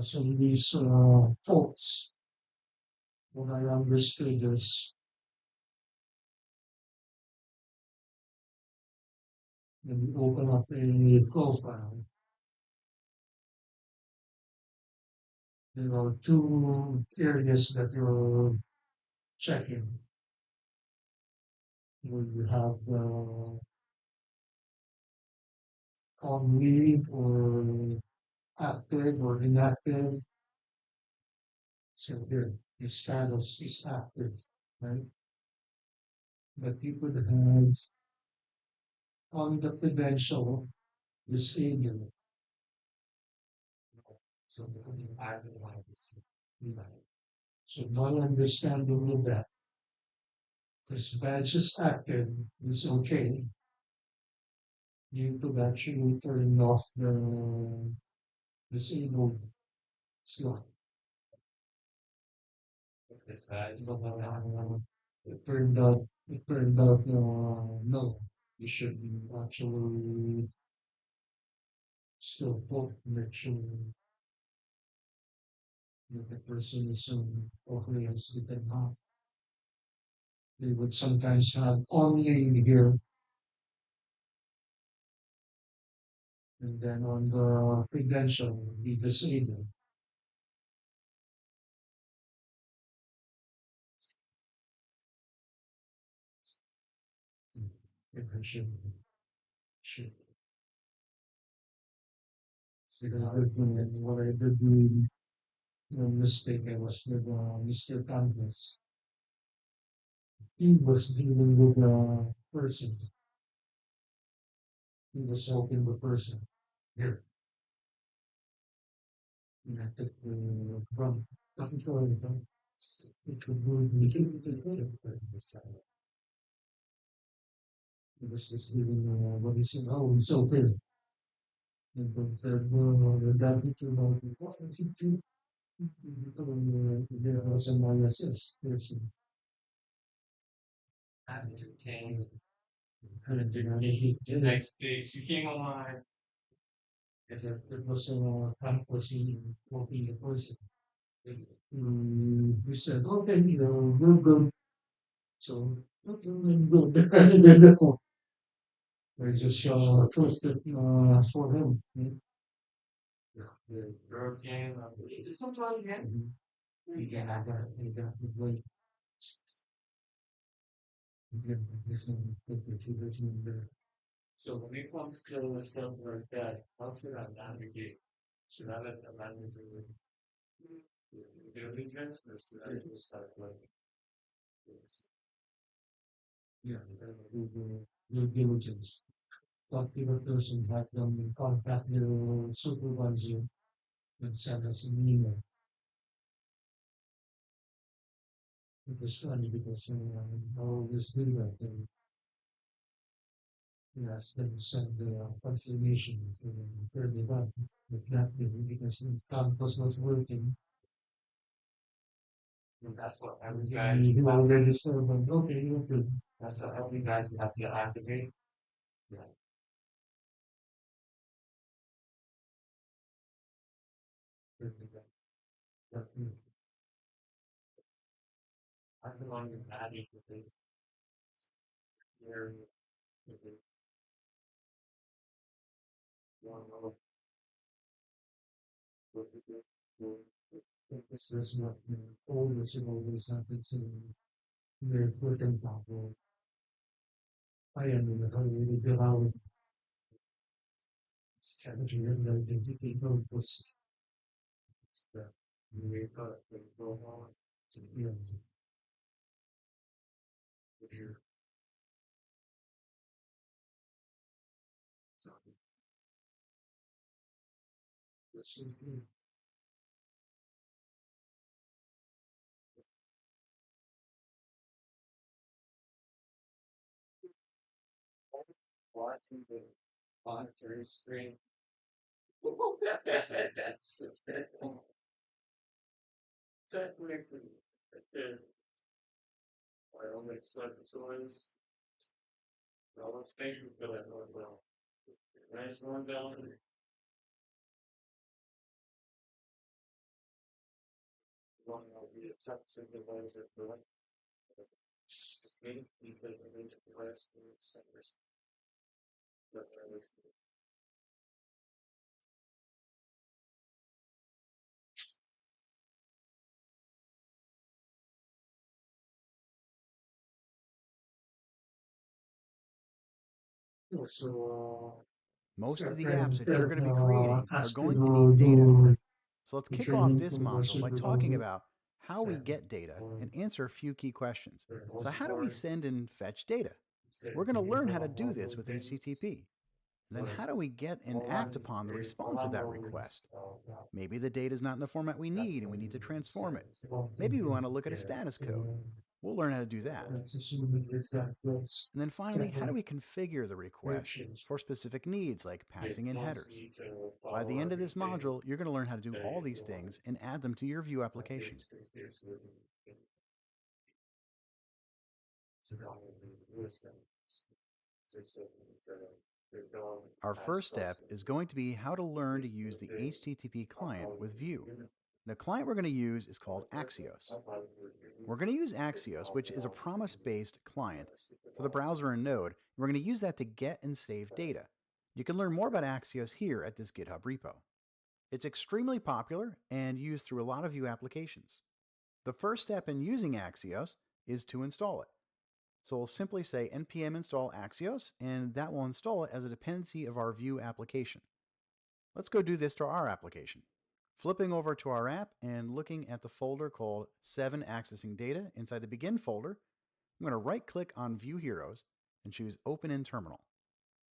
So these folks, what I understood is when you open up a profile, there are two areas that you're checking. Where you have on leave or active or inactive. So here, your status is active, right? But you could have on the credential disabled. So the active one is right. So my understanding of that, this badge is active, is okay. You could actually turn off the disabled slot. If that it turned out, no, you should actually still put make sure that the person is okay as you can have. They would sometimes have only here and then on the credential be disabled. If I should see what I did the mistake I was with Mr. Canvas. He was dealing with a person. He was helping the person. Here, you have to run. Nothing for anything. It could be This is giving what is it? Oh, it's so good. And compared to the data to the performance to there was an ISS. There's entertained. The next day she came online. As a it was a type person working the person. We said, okay, we're good. So, okay, we're good. And then I just trusted for him. The hurricane, it's somebody again. Yeah, I got the way. So when it comes to stuff like that, how should I navigate? Should I let the manager diligence or should I just start like this? Yeah, due diligence. Talk to the person, have them contact your supervisor and send us an email. It was funny because I always do that. And yes, then send the confirmation for the event. But that day, because the campus was working, and that's what every guy you already served. Like, okay, you're good. That's what every guys you have to activate. Yeah, that, I'm the one who's adding to the here. This is what always and always happens in their quick and powerful. I am in the hungry devour strategy and identity purpose that we thought would go on to be able to hear. So this is watching the monitoring screen. Technically, I only slept choice. All those things we feel like going well. Nice one down. One of the exception device at the maybe you could arrange the device in centers. That's our list. So, Most of the apps certain that you're going to be creating are ask you going to need data. to So let's do kick off training this for the module by talking supervisor. about how we get data Or and answer a few key questions. So most how do we part, send and fetch data? say We're going to you learn how to know do all this those with things. HTTP. And then But how do we get and act upon the response of all I that know is request? Maybe the data is not in the format we that's need and we when need to you say transform it. it's one Maybe we thing. want to look at a Yeah. status code. We'll learn how to do that. Let's assume that it's that close. And then finally, how do we configure the request Change. for specific needs like passing in Once headers? you to By the follow end of this everything, module, you're going to learn how to do all they these things and add them to your Vue application. Our first step is going to be how to learn to use the HTTP client with Vue. The client we're going to use is called Axios. We're going to use Axios, which is a promise-based client for the browser and Node. We're going to use that to get and save data. You can learn more about Axios here at this GitHub repo. It's extremely popular and used through a lot of Vue applications. The first step in using Axios is to install it. So we'll simply say npm install Axios, and that will install it as a dependency of our Vue application. Let's go do this to our application. Flipping over to our app and looking at the folder called 7 Accessing Data inside the Begin folder, I'm going to right-click on Vue Heroes and choose Open in Terminal.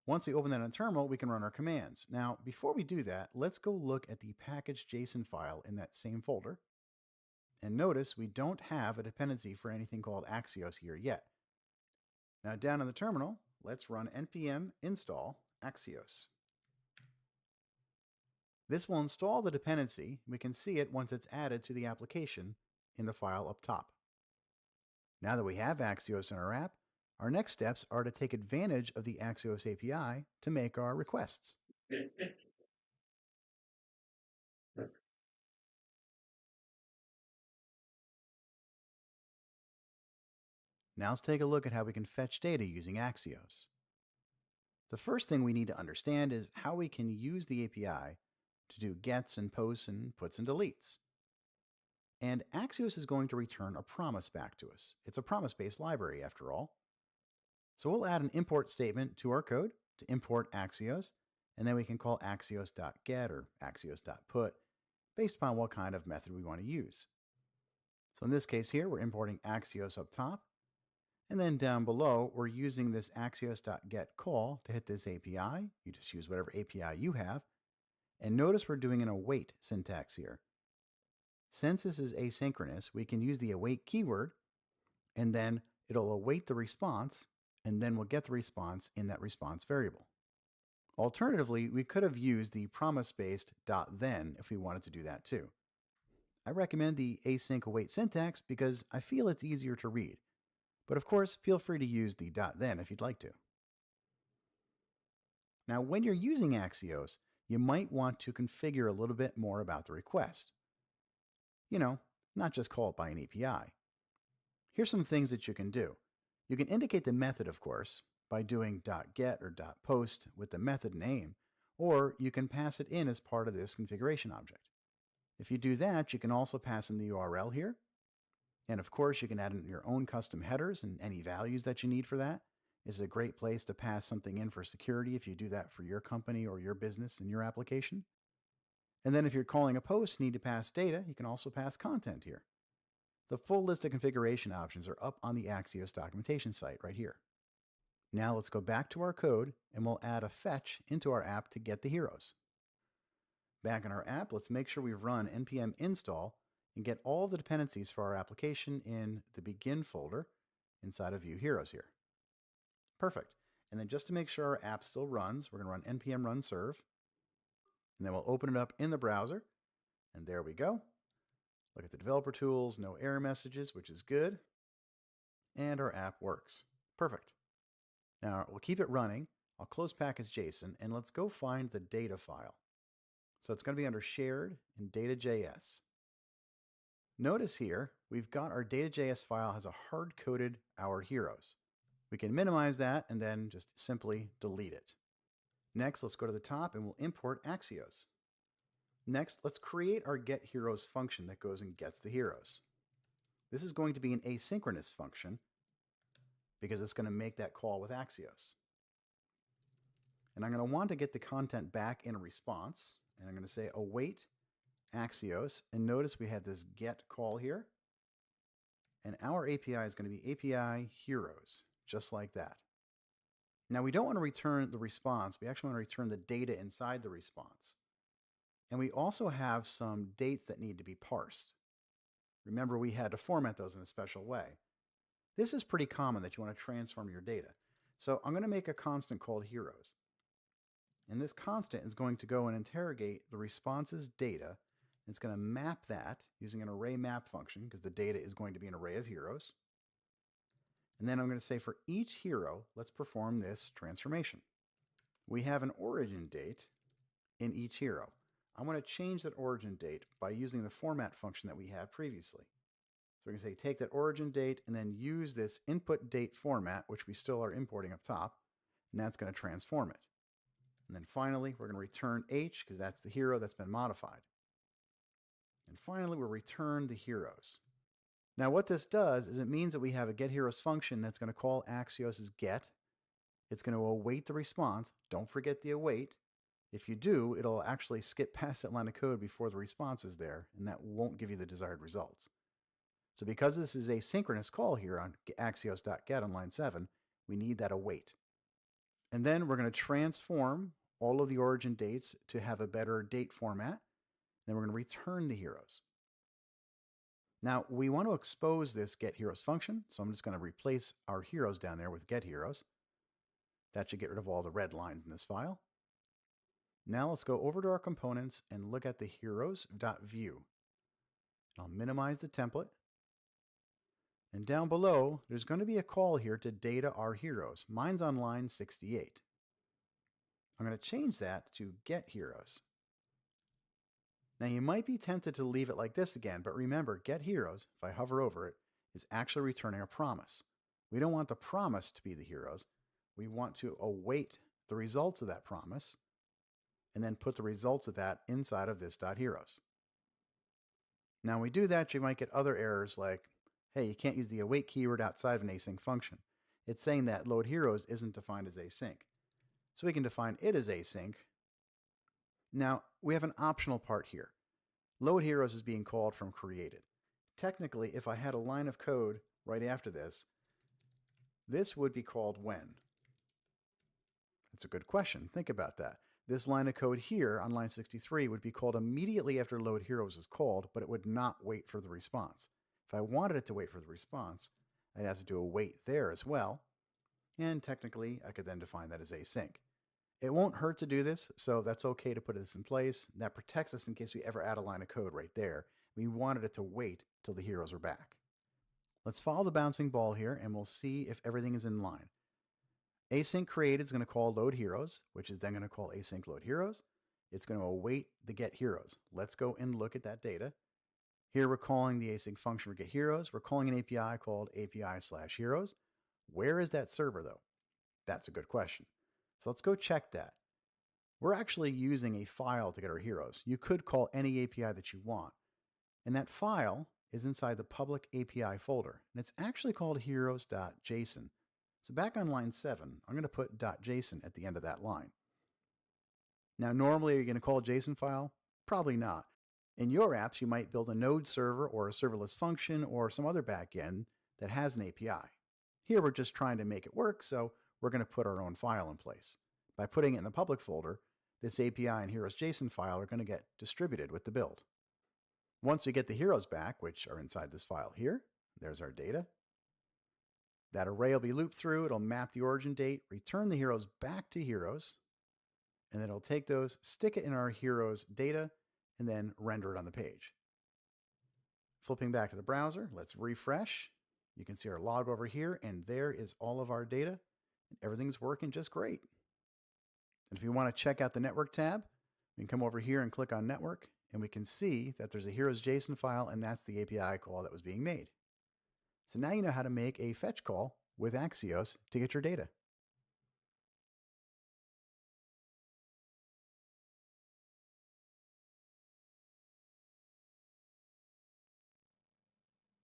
Once we open that in Terminal, we can run our commands. Now, before we do that, let's go look at the package.json file in that same folder. And notice we don't have a dependency for anything called Axios here yet. Now, down in the terminal, let's run npm install Axios. This will install the dependency. We can see it once it's added to the application in the file up top. Now that we have Axios in our app, our next steps are to take advantage of the Axios API to make our requests. Now let's take a look at how we can fetch data using Axios. The first thing we need to understand is how we can use the API to do gets and posts and puts and deletes. And Axios is going to return a promise back to us. It's a promise-based library after all. So we'll add an import statement to our code to import Axios, and then we can call axios.get or axios.put based upon what kind of method we want to use. So in this case here, we're importing Axios up top, and then down below, we're using this axios.get call to hit this API. You just use whatever API you have. And notice we're doing an await syntax here. Since this is asynchronous, we can use the await keyword, and then it'll await the response, and then we'll get the response in that response variable. Alternatively, we could have used the promise-based .then if we wanted to do that too. I recommend the async await syntax because I feel it's easier to read. But of course, feel free to use the .then if you'd like to. Now, when you're using Axios, you might want to configure a little bit more about the request. Not just call it by an API. Here's some things that you can do. You can indicate the method, of course, by doing .get or .post with the method name, or you can pass it in as part of this configuration object. If you do that, you can also pass in the URL here. And of course, you can add in your own custom headers and any values that you need for that. This is a great place to pass something in for security if you do that for your company or your business in your application. And then if you're calling a post and need to pass data, you can also pass content here. The full list of configuration options are up on the Axios documentation site right here. Now let's go back to our code and we'll add a fetch into our app to get the heroes. Back in our app, let's make sure we run npm install and get all the dependencies for our application in the begin folder inside of View Heroes here. Perfect. And then just to make sure our app still runs, we're going to run npm run serve. And then we'll open it up in the browser. And there we go. Look at the developer tools, no error messages, which is good. And our app works. Perfect. Now we'll keep it running. I'll close package.json and let's go find the data file. So it's going to be under shared in data.js. Notice here, we've got our data.js file has a hard-coded our heroes. We can minimize that and then just simply delete it. Next, let's go to the top and we'll import Axios. Next, let's create our getHeroes function that goes and gets the heroes. This is going to be an asynchronous function because it's going to make that call with Axios. And I'm going to want to get the content back in a response. And I'm going to say await Axios. And notice we had this get call here. And our API is going to be API heroes, just like that. Now we don't want to return the response. We actually want to return the data inside the response. And we also have some dates that need to be parsed. Remember, we had to format those in a special way. This is pretty common that you want to transform your data. So I'm going to make a constant called heroes. And this constant is going to go and interrogate the response's data. It's going to map that using an array map function because the data is going to be an array of heroes. And then I'm going to say for each hero, let's perform this transformation. We have an origin date in each hero. I want to change that origin date by using the format function that we had previously. So we're going to say take that origin date and then use this input date format, which we still are importing up top, and that's going to transform it. And then finally, we're going to return H because that's the hero that's been modified. And finally, we'll return the heroes. Now what this does is it means that we have a getHeroes function that's going to call Axios' get. It's going to await the response. Don't forget the await. If you do, it'll actually skip past that line of code before the response is there, and that won't give you the desired results. So because this is a synchronous call here on axios.get on line 7, we need that await. And then we're going to transform all of the origin dates to have a better date format. Then we're going to return the heroes. Now we want to expose this getHeroes function, so I'm just going to replace our heroes down there with getHeroes. That should get rid of all the red lines in this file. Now let's go over to our components and look at the heroes.view. I'll minimize the template. And down below, there's going to be a call here to data our heroes. Mine's on line 68. I'm going to change that to get heroes. Now you might be tempted to leave it like this again, but remember, get heroes, if I hover over it, is actually returning a promise. We don't want the promise to be the heroes. We want to await the results of that promise and then put the results of that inside of this .heroes. Now when we do that, you might get other errors like, hey, you can't use the await keyword outside of an async function. It's saying that load heroes isn't defined as async. So we can define it as async. Now we have an optional part here. Load heroes is being called from created. Technically, if I had a line of code right after this would be called when. That's a good question. Think about that. This line of code here on line 63 would be called immediately after load heroes is called, but it would not wait for the response. If I wanted it to wait for the response, I'd have to do a wait there as well. And technically, I could then define that as async. It won't hurt to do this, so that's okay to put this in place. That protects us in case we ever add a line of code right there. We wanted it to wait till the heroes are back. Let's follow the bouncing ball here and we'll see if everything is in line. Async created is going to call load heroes, which is then going to call async load heroes. It's going to await the get heroes. Let's go and look at that data. Here we're calling the async function for get heroes. We're calling an API called API/heroes. Where is that server though? That's a good question. So let's go check that. We're actually using a file to get our heroes. You could call any API that you want. And that file is inside the public API folder. And it's actually called heroes.json. So back on line 7, I'm going to put .json at the end of that line. Now normally, are you going to call a JSON file? Probably not. In your apps, you might build a node server or a serverless function or some other backend that has an API. Here we're just trying to make it work, so we're going to put our own file in place. By putting it in the public folder, this API and heroes.json file are going to get distributed with the build. Once we get the heroes back, which are inside this file here, there's our data. That array will be looped through, it'll map the origin date, return the heroes back to heroes, and then it'll take those, stick it in our heroes data, and then render it on the page. Flipping back to the browser, let's refresh. You can see our log over here, and there is all of our data, and everything's working just great. And if you want to check out the network tab, we can come over here and click on network, and we can see that there's a heroes.json file, and that's the API call that was being made. So now you know how to make a fetch call with Axios to get your data.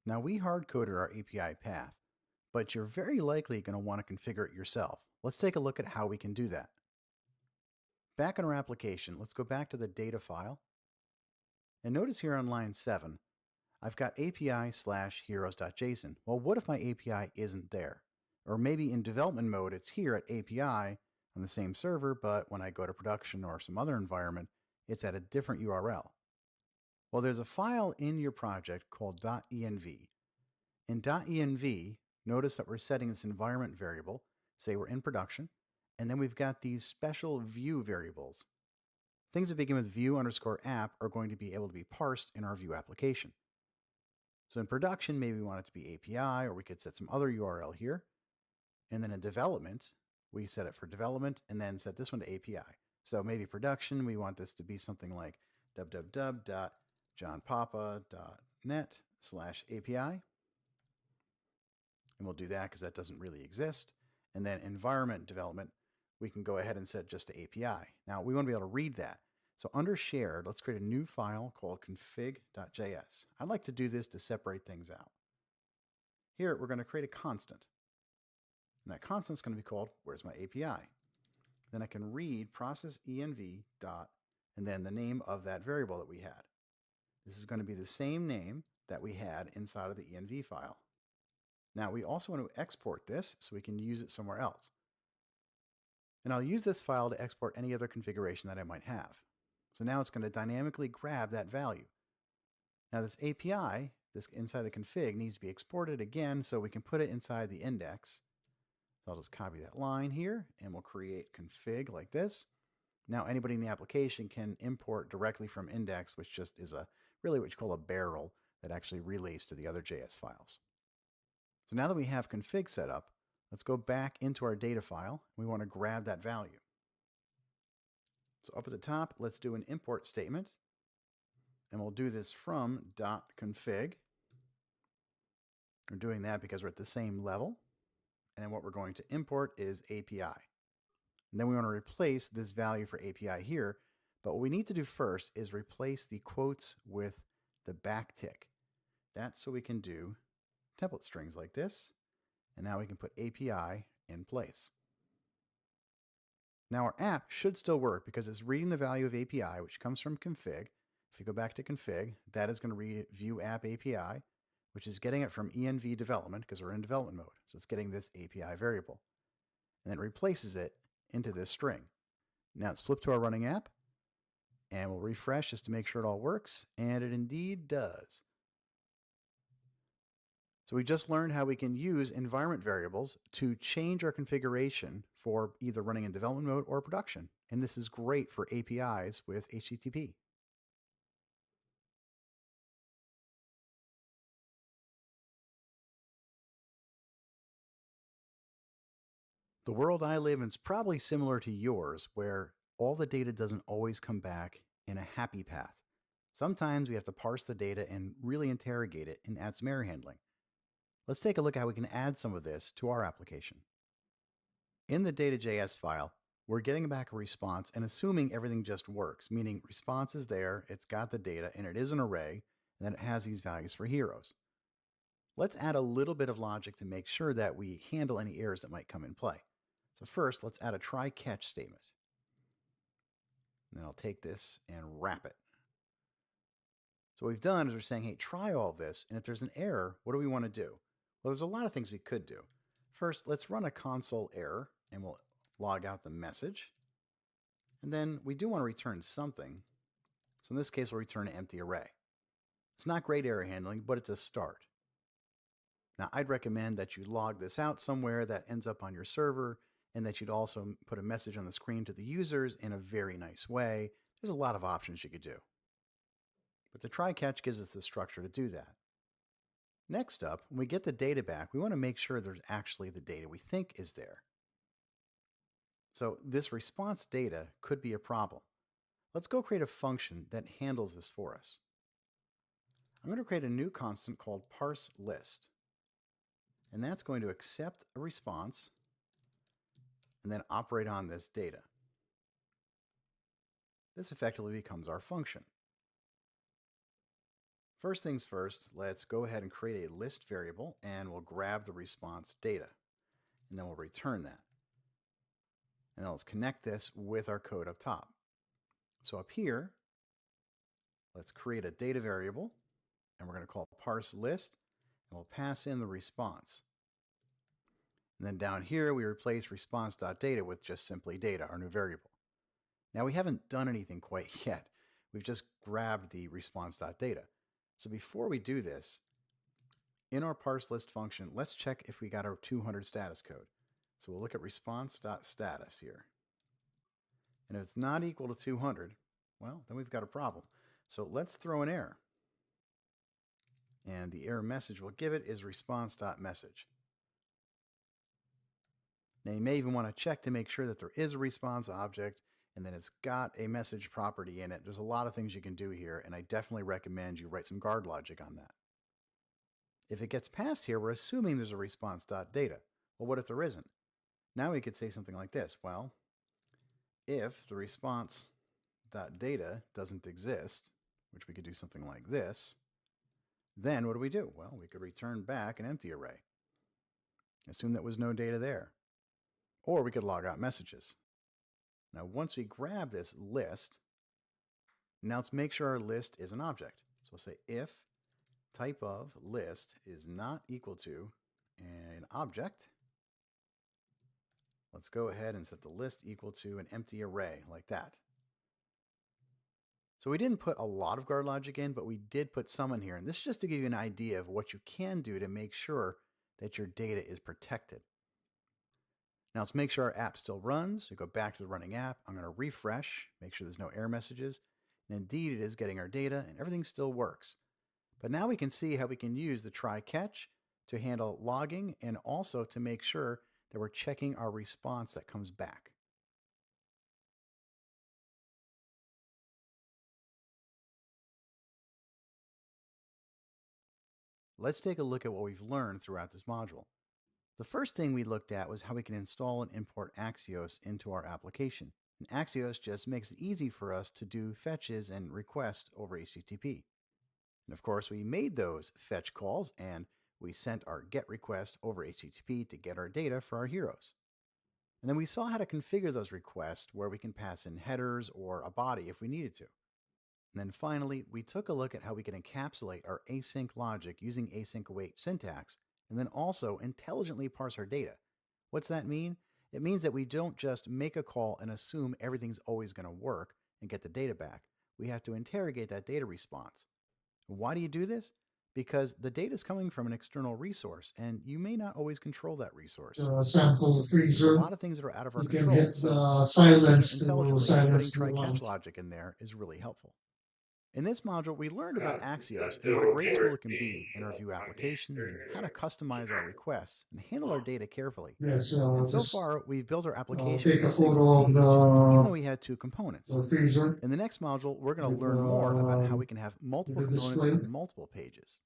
Now we hard-coded our API path, but you're very likely going to want to configure it yourself. Let's take a look at how we can do that. Back in our application, let's go back to the data file. And notice here on line 7, I've got API/heroes.json. Well, what if my API isn't there? Or maybe in development mode, it's here at API on the same server, but when I go to production or some other environment, it's at a different URL. Well, there's a file in your project called .env. In .env, notice that we're setting this environment variable, say we're in production, and then we've got these special view variables. Things that begin with view_app are going to be able to be parsed in our view application. So in production, maybe we want it to be API, or we could set some other URL here. And then in development, we set it for development and then set this one to API. So maybe production, we want this to be something like www.johnpapa.net/API. And we'll do that because that doesn't really exist. And then environment development, we can go ahead and set just to API. Now we want to be able to read that. So under shared, let's create a new file called config.js. I'd like to do this to separate things out. Here, we're going to create a constant. And that constant is going to be called, where's my API? Then I can read process env dot, and then the name of that variable that we had. This is going to be the same name that we had inside of the env file. Now we also want to export this so we can use it somewhere else. And I'll use this file to export any other configuration that I might have. So now it's going to dynamically grab that value. Now this API, this inside the config, needs to be exported again so we can put it inside the index. So I'll just copy that line here and we'll create config like this. Now anybody in the application can import directly from index, which just is really what you call a barrel that actually relays to the other JS files. So now that we have config set up, let's go back into our data file. We want to grab that value. So up at the top, let's do an import statement. And we'll do this from .config. We're doing that because we're at the same level. And then what we're going to import is API. And then we want to replace this value for API here. But what we need to do first is replace the quotes with the backtick. That's so we can do template strings like this. And now we can put API in place. Now our app should still work because it's reading the value of API, which comes from config. If you go back to config, that is going to read view app API, which is getting it from env development because we're in development mode. So it's getting this API variable. And then it replaces it into this string. Now it's flipped to our running app, and we'll refresh just to make sure it all works, and it indeed does. So we just learned how we can use environment variables to change our configuration for either running in development mode or production. And this is great for APIs with HTTP. The world I live in is probably similar to yours, where all the data doesn't always come back in a happy path. Sometimes we have to parse the data and really interrogate it and add some error handling. Let's take a look at how we can add some of this to our application. In the data.js file, we're getting back a response and assuming everything just works, meaning response is there, it's got the data, and it is an array, and then it has these values for heroes. Let's add a little bit of logic to make sure that we handle any errors that might come in play. So first, let's add a try-catch statement. And then I'll take this and wrap it. So what we've done is we're saying, hey, try all of this, and if there's an error, what do we want to do? Well, there's a lot of things we could do. First, let's run a console error, and we'll log out the message. And then we do want to return something. So in this case, we'll return an empty array. It's not great error handling, but it's a start. Now, I'd recommend that you log this out somewhere that ends up on your server, and that you'd also put a message on the screen to the users in a very nice way. There's a lot of options you could do. But the try-catch gives us the structure to do that. Next up, when we get the data back, we want to make sure there's actually the data we think is there. So this response data could be a problem. Let's go create a function that handles this for us. I'm going to create a new constant called parseList. And that's going to accept a response and then operate on this data. This effectively becomes our function. First things first, let's go ahead and create a list variable, and we'll grab the response data, and then we'll return that. And then let's connect this with our code up top. So up here, let's create a data variable, and we're going to call parseList, and we'll pass in the response. And then down here, we replace response.data with just simply data, our new variable. Now we haven't done anything quite yet. We've just grabbed the response.data. So before we do this, in our parseList function, let's check if we got our 200 status code. So we'll look at response.status here. And if it's not equal to 200, well, then we've got a problem. So let's throw an error. And the error message we'll give it is response.message. Now you may even want to check to make sure that there is a response object and then it's got a message property in it. There's a lot of things you can do here, and I definitely recommend you write some guard logic on that. If it gets past here, we're assuming there's a response.data. Well, what if there isn't? Now we could say something like this. Well, if the response.data doesn't exist, which we could do something like this, then what do we do? Well, we could return back an empty array. Assume that was no data there. Or we could log out messages. Now, once we grab this list, now let's make sure our list is an object. So we'll say if type of list is not equal to an object, let's go ahead and set the list equal to an empty array like that. So we didn't put a lot of guard logic in, but we did put some in here. And this is just to give you an idea of what you can do to make sure that your data is protected. Now let's make sure our app still runs. We go back to the running app. I'm going to refresh, make sure there's no error messages. And indeed, it is getting our data and everything still works. But now we can see how we can use the try catch to handle logging and also to make sure that we're checking our response that comes back. Let's take a look at what we've learned throughout this module. The first thing we looked at was how we can install and import Axios into our application. And Axios just makes it easy for us to do fetches and requests over HTTP. And of course, we made those fetch calls and we sent our GET request over HTTP to get our data for our heroes. And then we saw how to configure those requests where we can pass in headers or a body if we needed to. And then finally, we took a look at how we can encapsulate our async logic using async await syntax and then also intelligently parse our data. What's that mean? It means that we don't just make a call and assume everything's always going to work and get the data back. We have to interrogate that data response. Why do you do this? Because the data is coming from an external resource and you may not always control that resource. Sample There's a freezer. lot of things that are out of our You can control, hit so parsing silence to intelligently and putting silence the try catch alarm. logic in there is really helpful. In this module, we learned about Axios That's and what a still great tool okay it can with be me, in our View I guess. applications and how to customize our requests and handle our data carefully. Yes, And so just far, we've built our application take with a a single photo of page, even though we had two components. freezer In the next module, we're going to with learn more about how we can have multiple the components display. on multiple pages.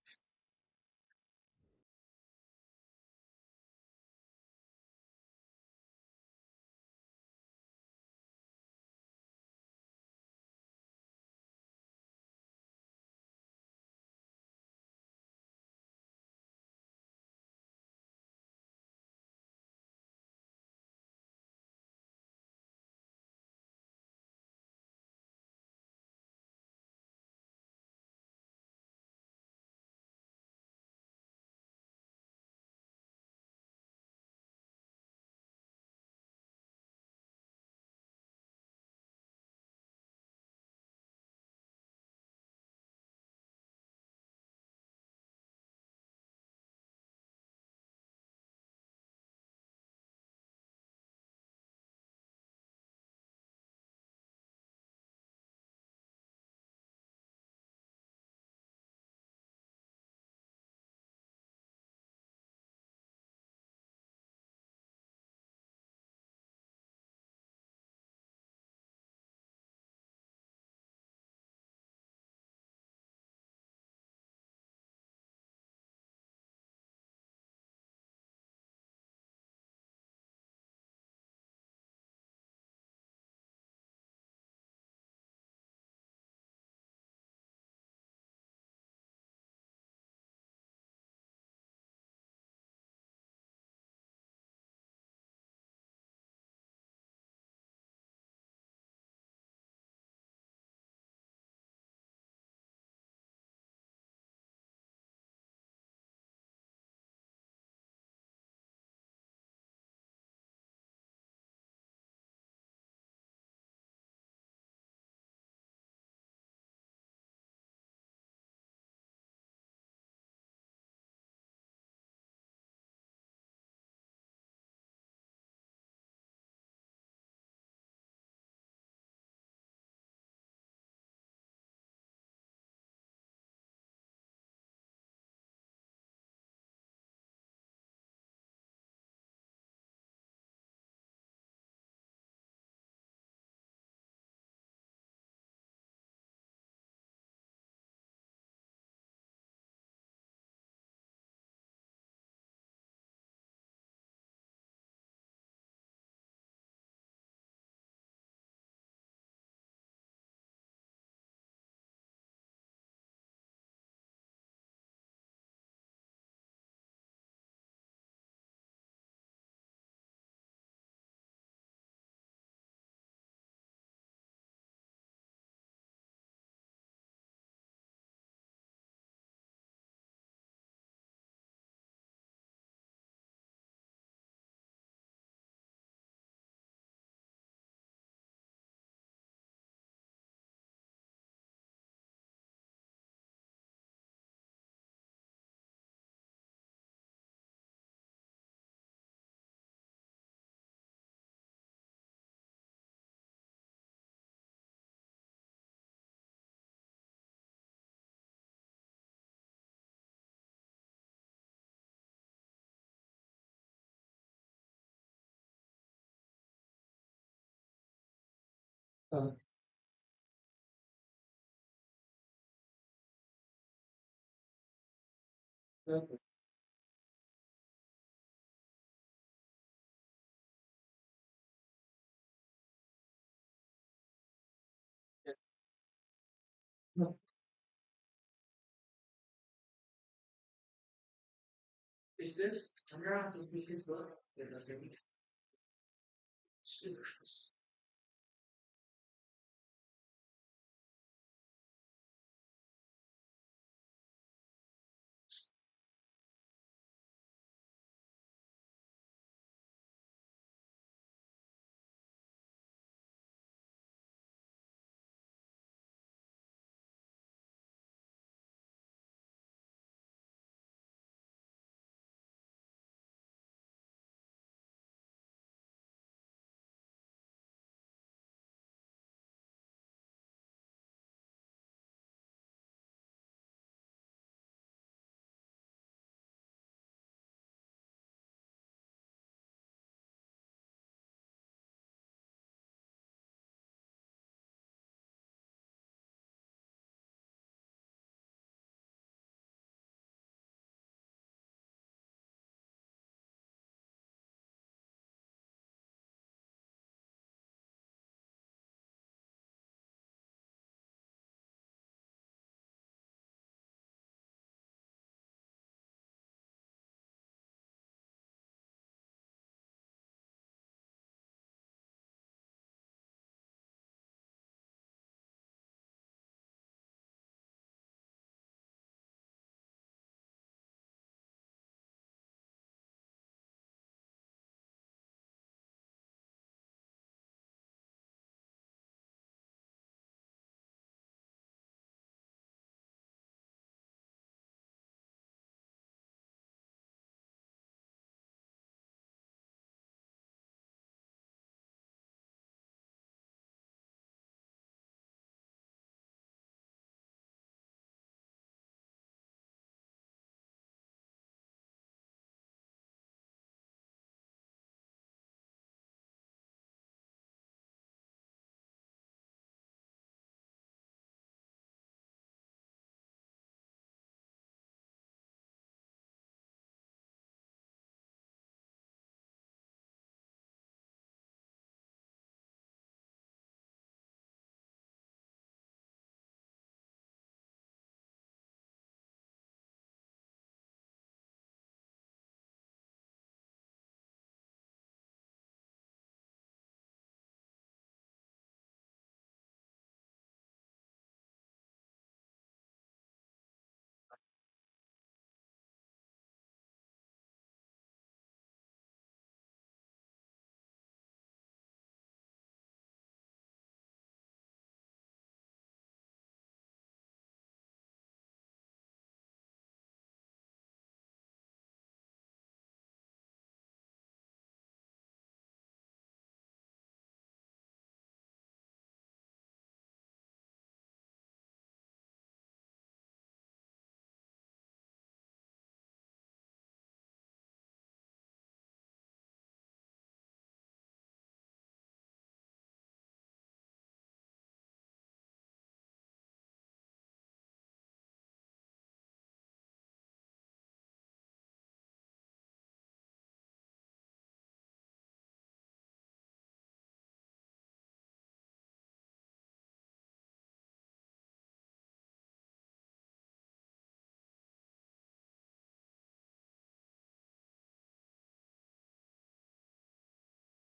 Uh, that- no, is this around the business door? There's gonna be stickers.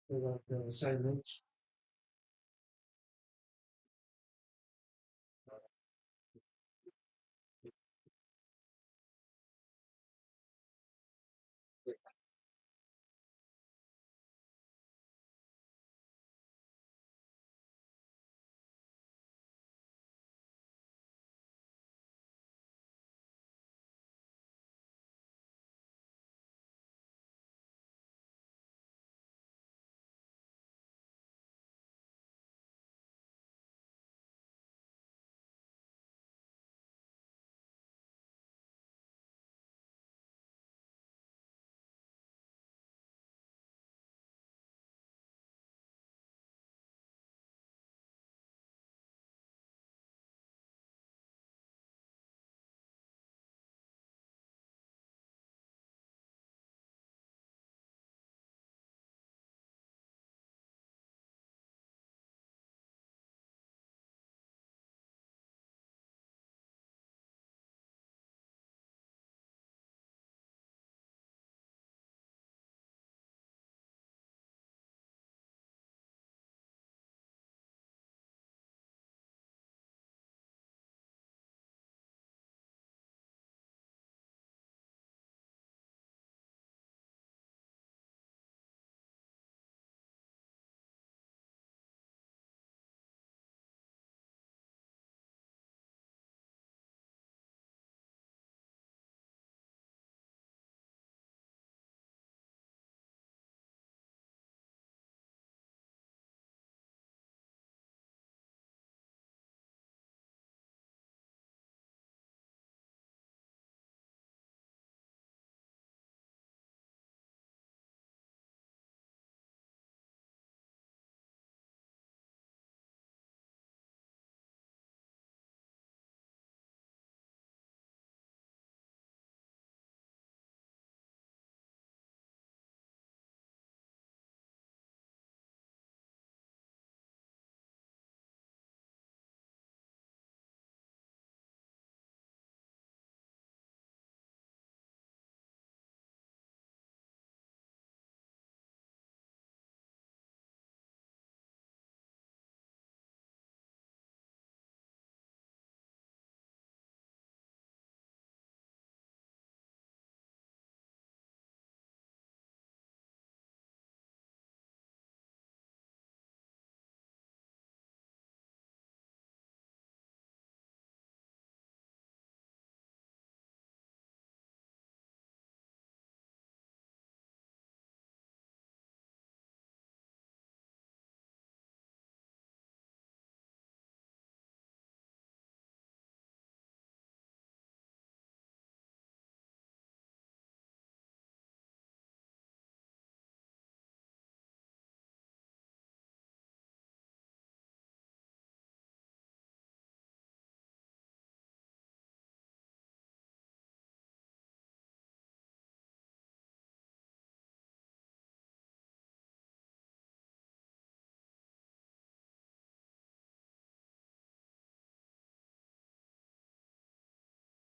About signage.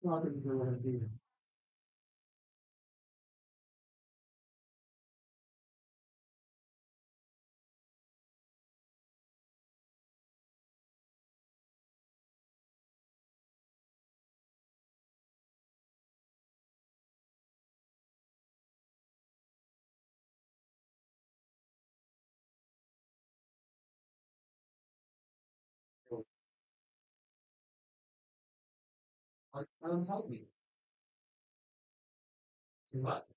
Nothing to do with it either. I don't help me. See what?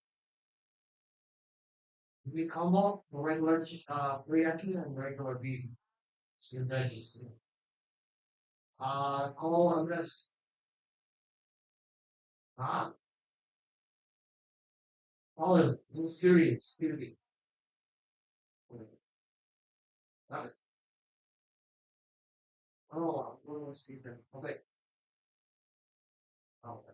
We come up regular teriyaki and regular beef. Skin veggies. Call address. Ah, Olive, mysterious, beauty. Got it. Oh, we'll see them. Okay. Okay.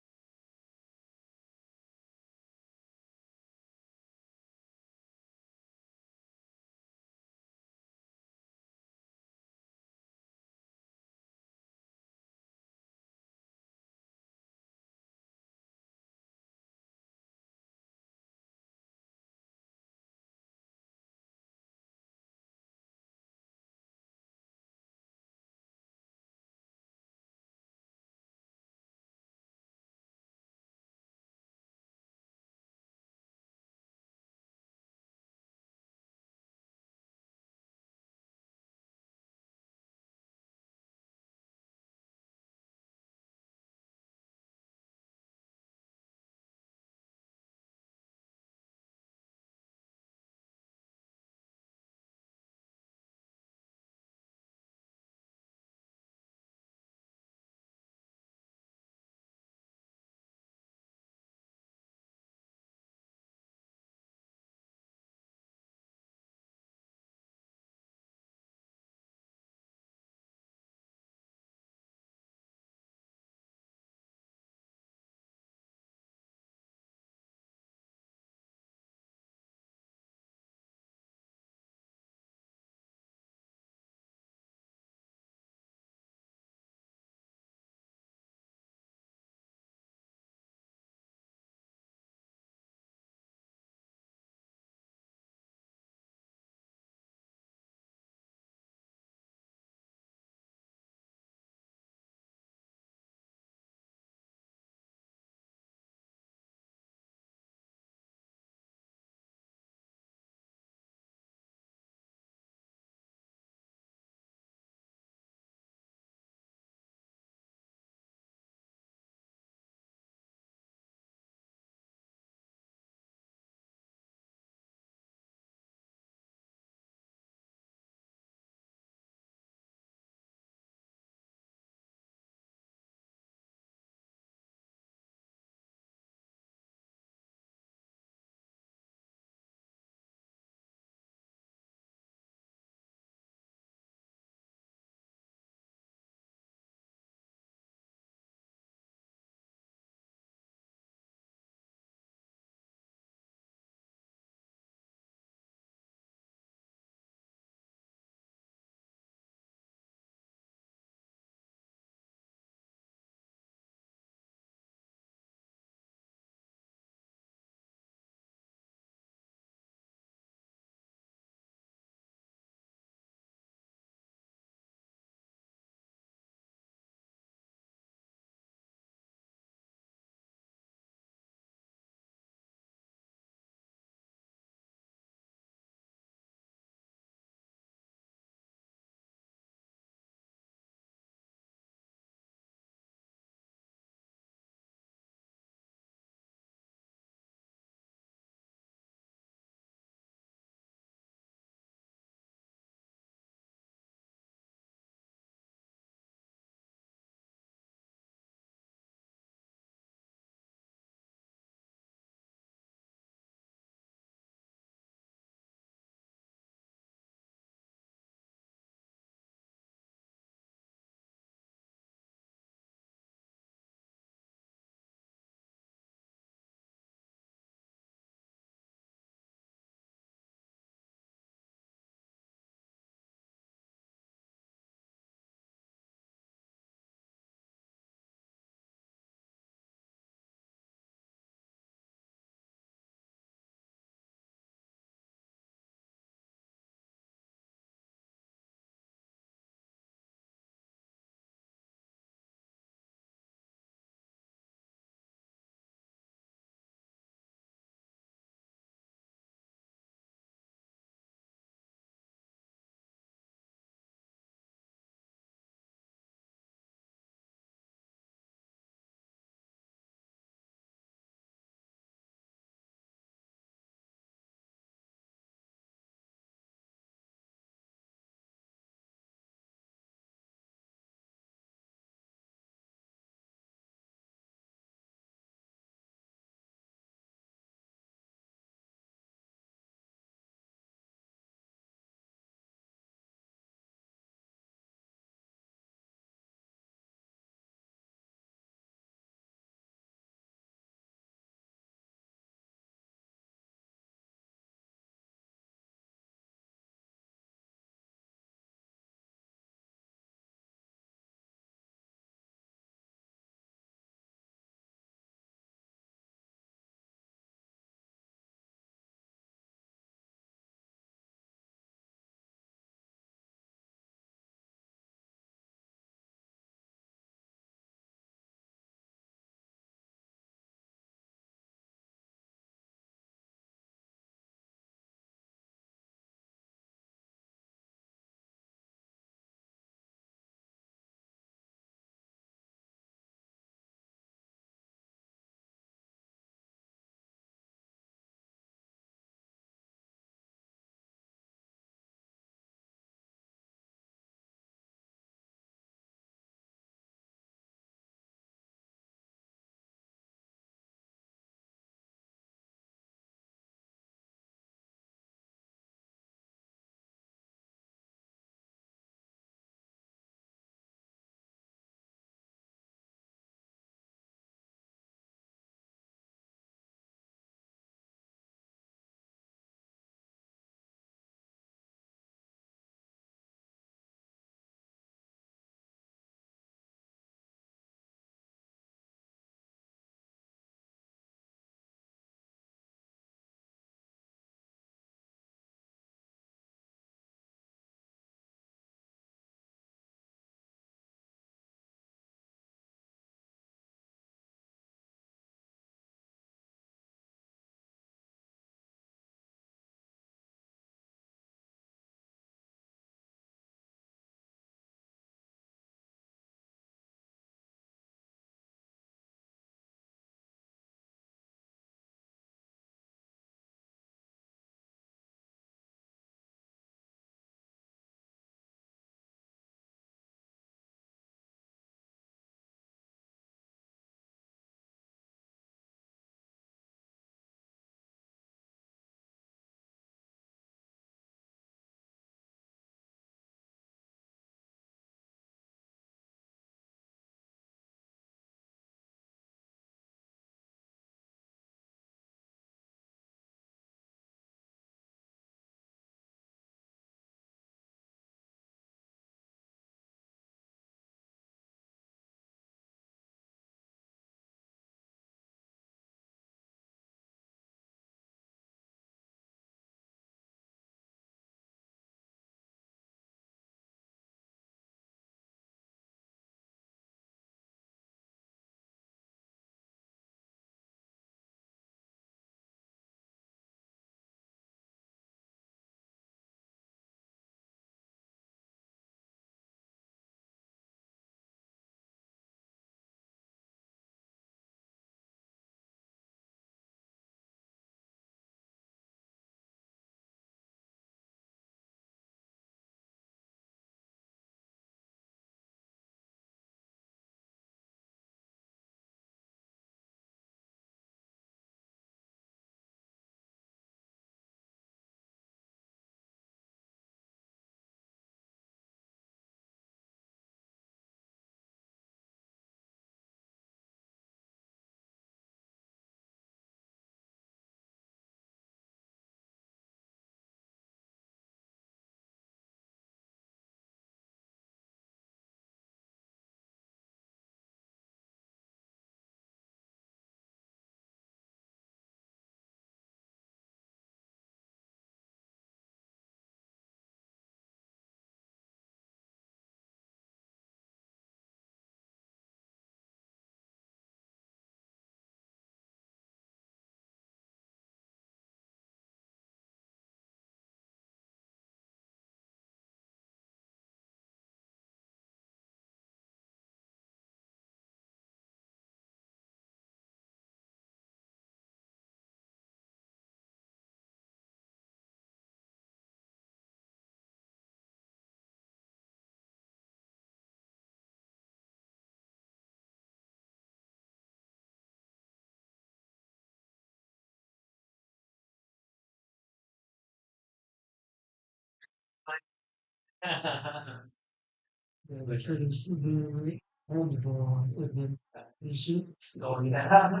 The trees, the wonderful, and then you see, Oh, yeah.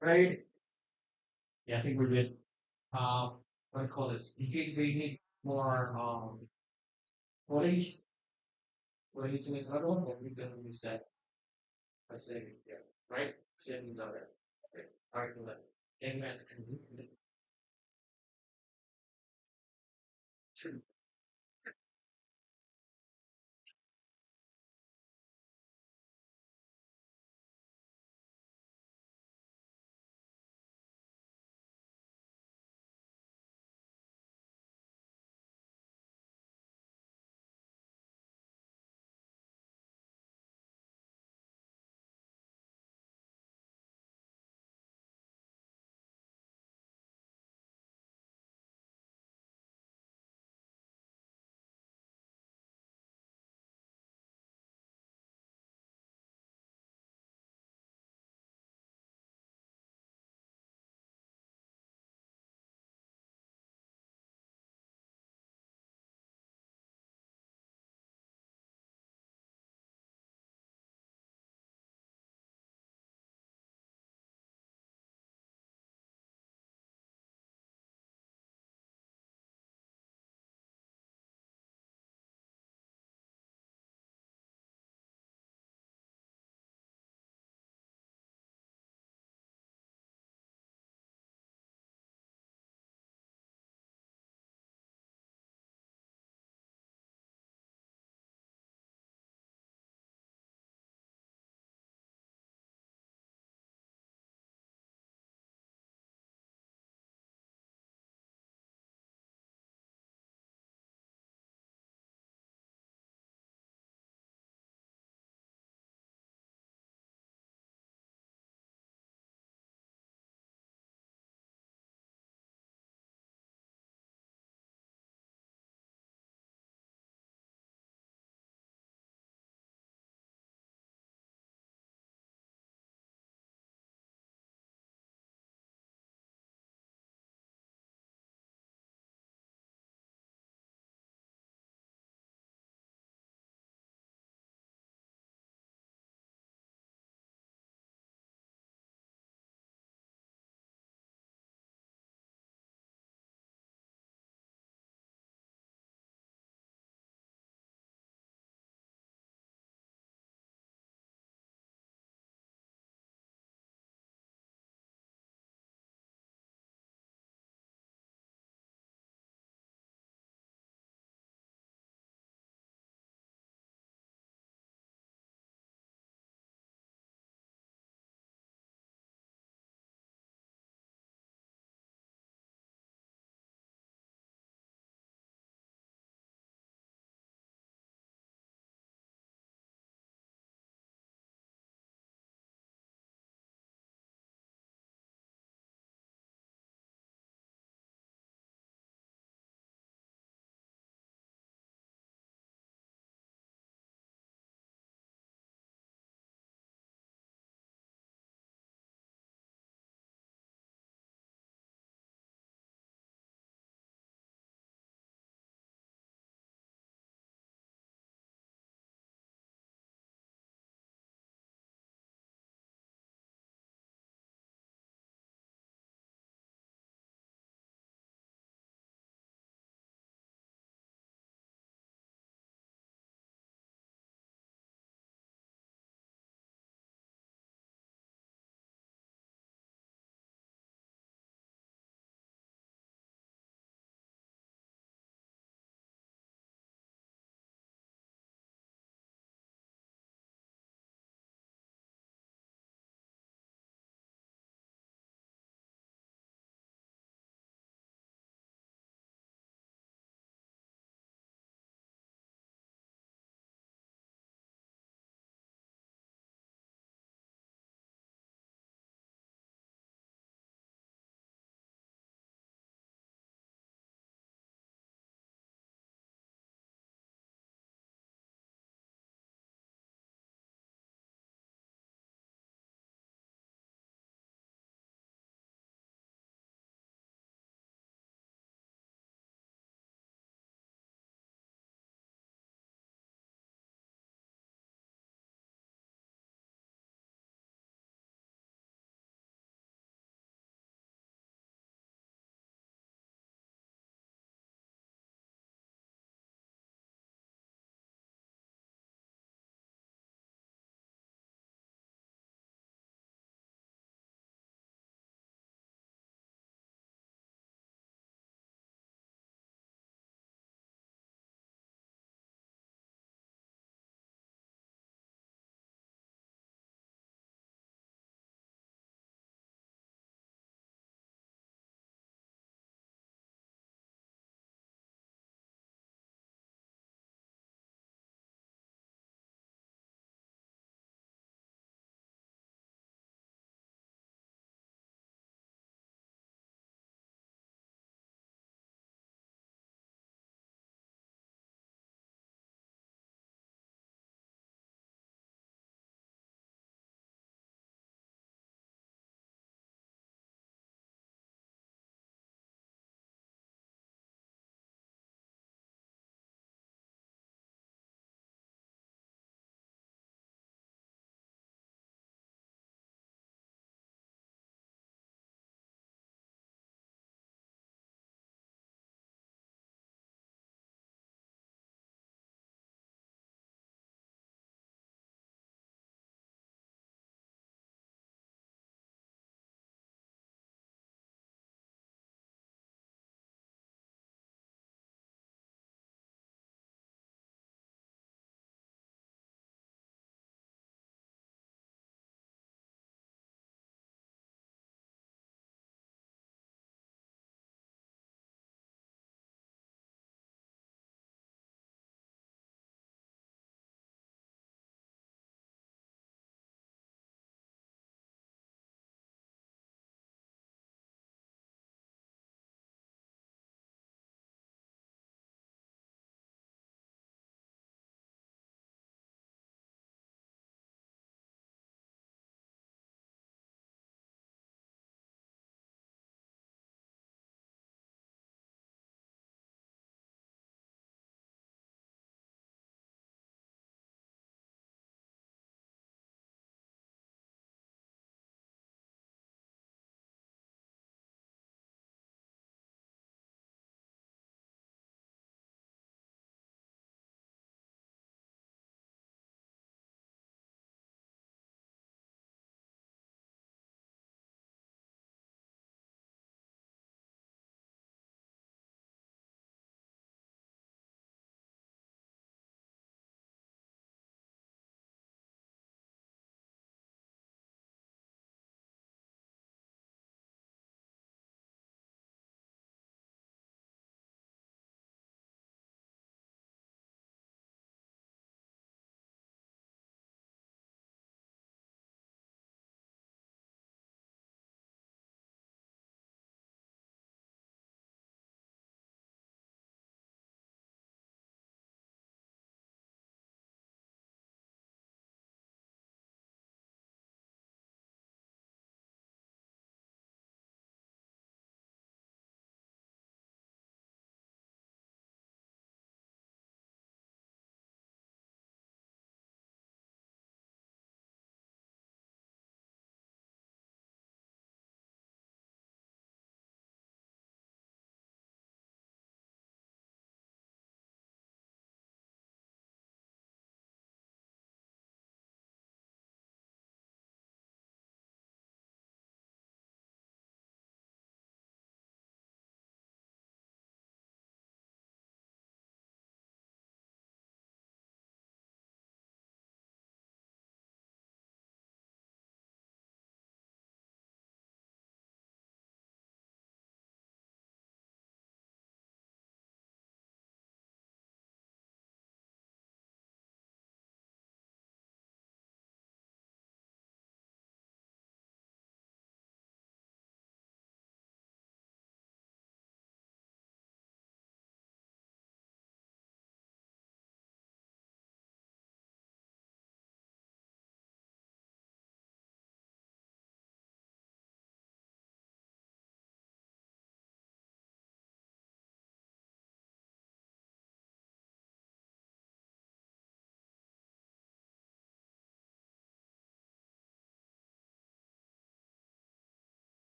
Right? Yeah, I think we're good. What do you call this? In case we need more, footage, we're using another one, then we can use that. I say, yeah, right? Same as other. Okay, alright, well, amen. True.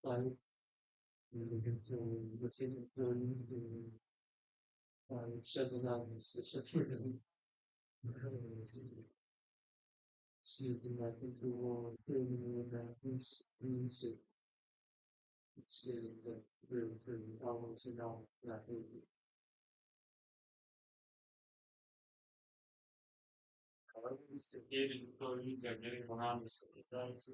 5, and we can fill within 30 to 7 hours. It's a freedom. See, I think we will 30 minutes at least, it's getting the 30 hours an hour, not 80. At least the getting employees are getting around the city, guys.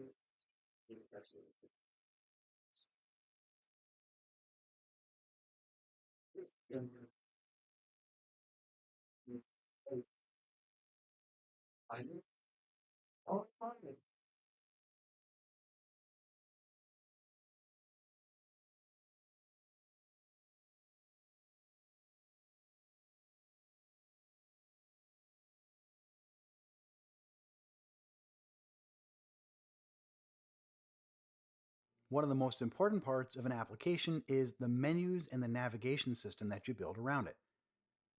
I know. Oh, fine. One of the most important parts of an application is the menus and the navigation system that you build around it.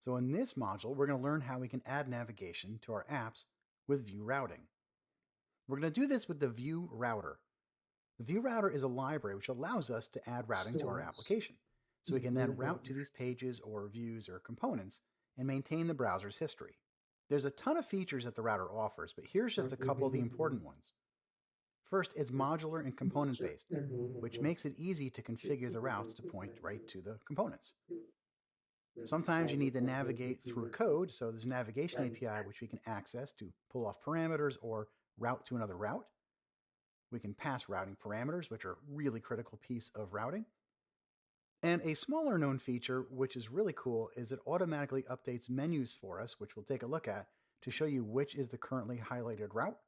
So in this module, we're going to learn how we can add navigation to our apps with View Routing. We're going to do this with the View Router. The View Router is a library which allows us to add routing to our application. So we can then route to these pages or views or components and maintain the browser's history. There's a ton of features that the router offers, but here's just a couple of the important ones. First, it's modular and component-based, which makes it easy to configure the routes to point right to the components. Sometimes you need to navigate through code, so there's a navigation API which we can access to pull off parameters or route to another route. We can pass routing parameters, which are a really critical piece of routing. And a smaller known feature, which is really cool, is it automatically updates menus for us, which we'll take a look at, to show you which is the currently highlighted route.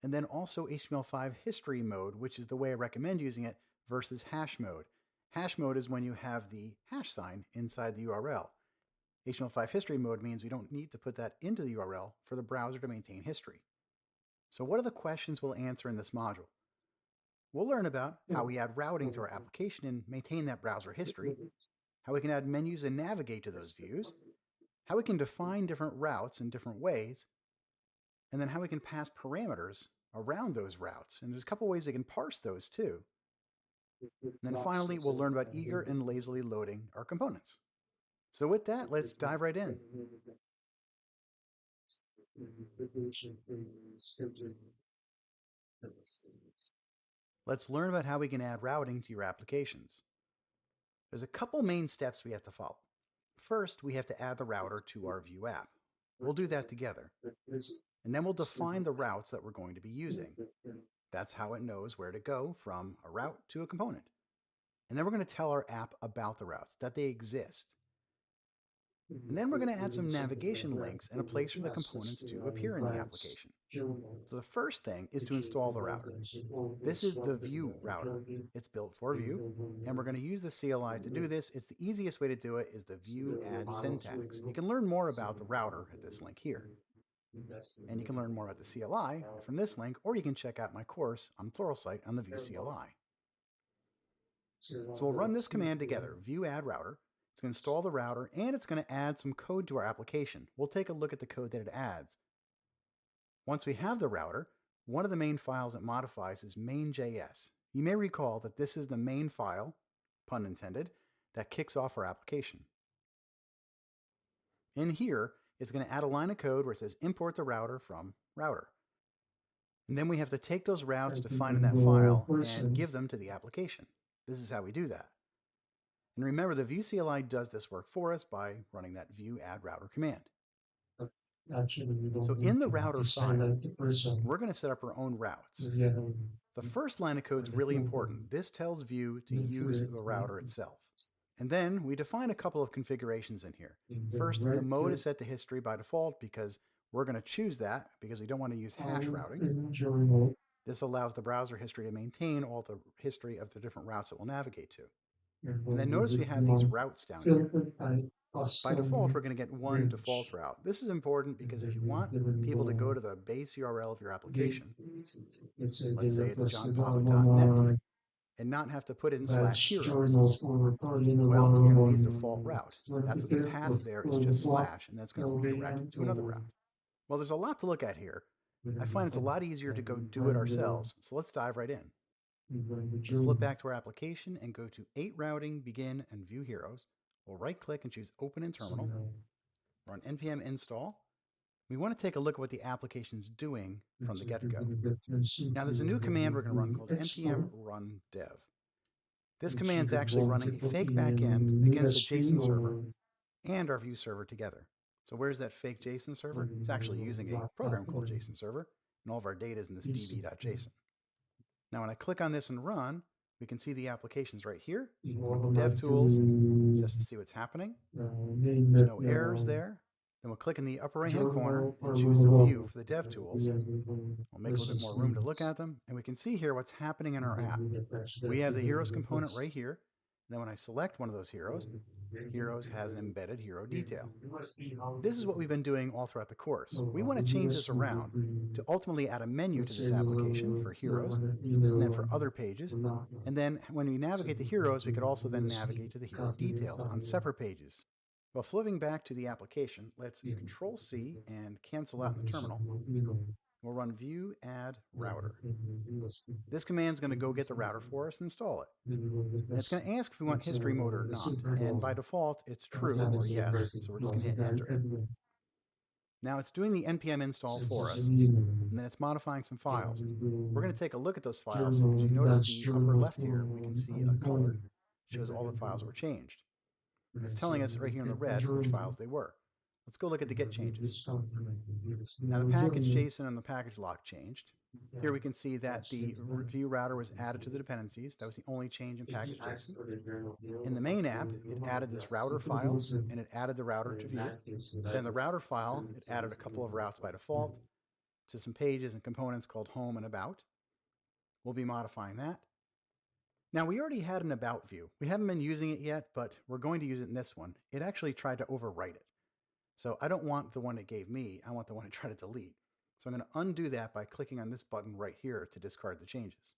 And then also HTML5 history mode, which is the way I recommend using it, versus hash mode. Hash mode is when you have the hash sign inside the URL. HTML5 history mode means we don't need to put that into the URL for the browser to maintain history. So what are the questions we'll answer in this module? We'll learn about how we add routing to our application and maintain that browser history, how we can add menus and navigate to those views, how we can define different routes in different ways, and then how we can pass parameters around those routes. And there's a couple ways we can parse those too. And then finally, we'll learn about eager and lazily loading our components. So with that, let's dive right in. Let's learn about how we can add routing to your applications. There's a couple main steps we have to follow. First, we have to add the router to our View app. We'll do that together. And then we'll define the routes that we're going to be using. That's how it knows where to go from a route to a component. And then we're going to tell our app about the routes, that they exist. And then we're going to add some navigation links and a place for the components to appear in the application. So the first thing is to install the router. This is the View router. It's built for Vue, and we're going to use the CLI to do this. It's the easiest way to do it is the Vue add syntax. You can learn more about the router at this link here. And you can learn more about the CLI from this link, or you can check out my course on Pluralsight on the Vue CLI. So we'll run this command together, Vue add router. It's going to install the router, and it's going to add some code to our application. We'll take a look at the code that it adds. Once we have the router, one of the main files it modifies is main.js. You may recall that this is the main file, pun intended, that kicks off our application. In here, it's going to add a line of code where it says import the router from router. And then we have to take those routes defined in that file and give them to the application. This is how we do that. And remember, the Vue CLI does this work for us by running that Vue add router command. So in the router file, we're going to set up our own routes. The first line of code is really important. This tells Vue to use the router itself. And then we define a couple of configurations in here. First, the mode is set to history by default because we're going to choose that because we don't want to use hash routing. This allows the browser history to maintain all the history of the different routes it will navigate to. And then notice we have these routes down here. By default, we're going to get one default route. This is important because if you want people to go to the base URL of your application, let's say it's johnpapa.net, and not have to put in /heroes, well, you're going to need a default route. That's what the path there is, just / and that's going to redirect to another route. Well, there's a lot to look at here. I find it's a lot easier to go do it ourselves, so let's dive right in. We're going to Let's join flip back to our application and go to 8 Routing, Begin, and View Heroes. We'll right-click and choose Open in Terminal. Run npm install. We want to take a look at what the application's doing from the get-go. Now there's a new command we're going to run called npm run dev. This command's actually running a fake backend against the JSON server and our Vue server together. So where's that fake JSON server? It's actually using a program called JSON server, and all of our data is in this db.json. Now when I click on this and run, we can see the applications right here with the dev tools, just to see what's happening. No errors there. Then we'll click in the upper right-hand corner and choose a view for the dev tools. We'll make a little bit more room to look at them, and we can see here what's happening in our app. We have the heroes component right here. Then when I select one of those heroes, Heroes has an embedded hero detail. This is what we've been doing all throughout the course. We want to change this around to ultimately add a menu to this application for heroes, and then for other pages. And then when we navigate the heroes, we could also then navigate to the hero details on separate pages. Well, flipping back to the application, let's Control-C and cancel out in the terminal. We'll run view add router. This command is going to go get the router for us and install it. And it's going to ask if we want history mode or not. And by default, it's true or yes. So we're just going to hit enter. Now it's doing the npm install for us, and then it's modifying some files. We're going to take a look at those files because you notice the upper left here, we can see a color. It shows all the files that were changed. It's telling us right here in the red which files they were. Let's go look at the get changes. Now the package JSON and the package lock changed. Here we can see that the Vue router was added to the dependencies. That was the only change in package JSON. In the main app, it added this router file, and it added the router to Vue. Then the router file, it added a couple of routes by default to some pages and components called home and about. We'll be modifying that. Now we already had an about view. We haven't been using it yet, but we're going to use it in this one. It actually tried to overwrite it. So I don't want the one it gave me, I want the one it tried to delete. So I'm going to undo that by clicking on this button right here to discard the changes.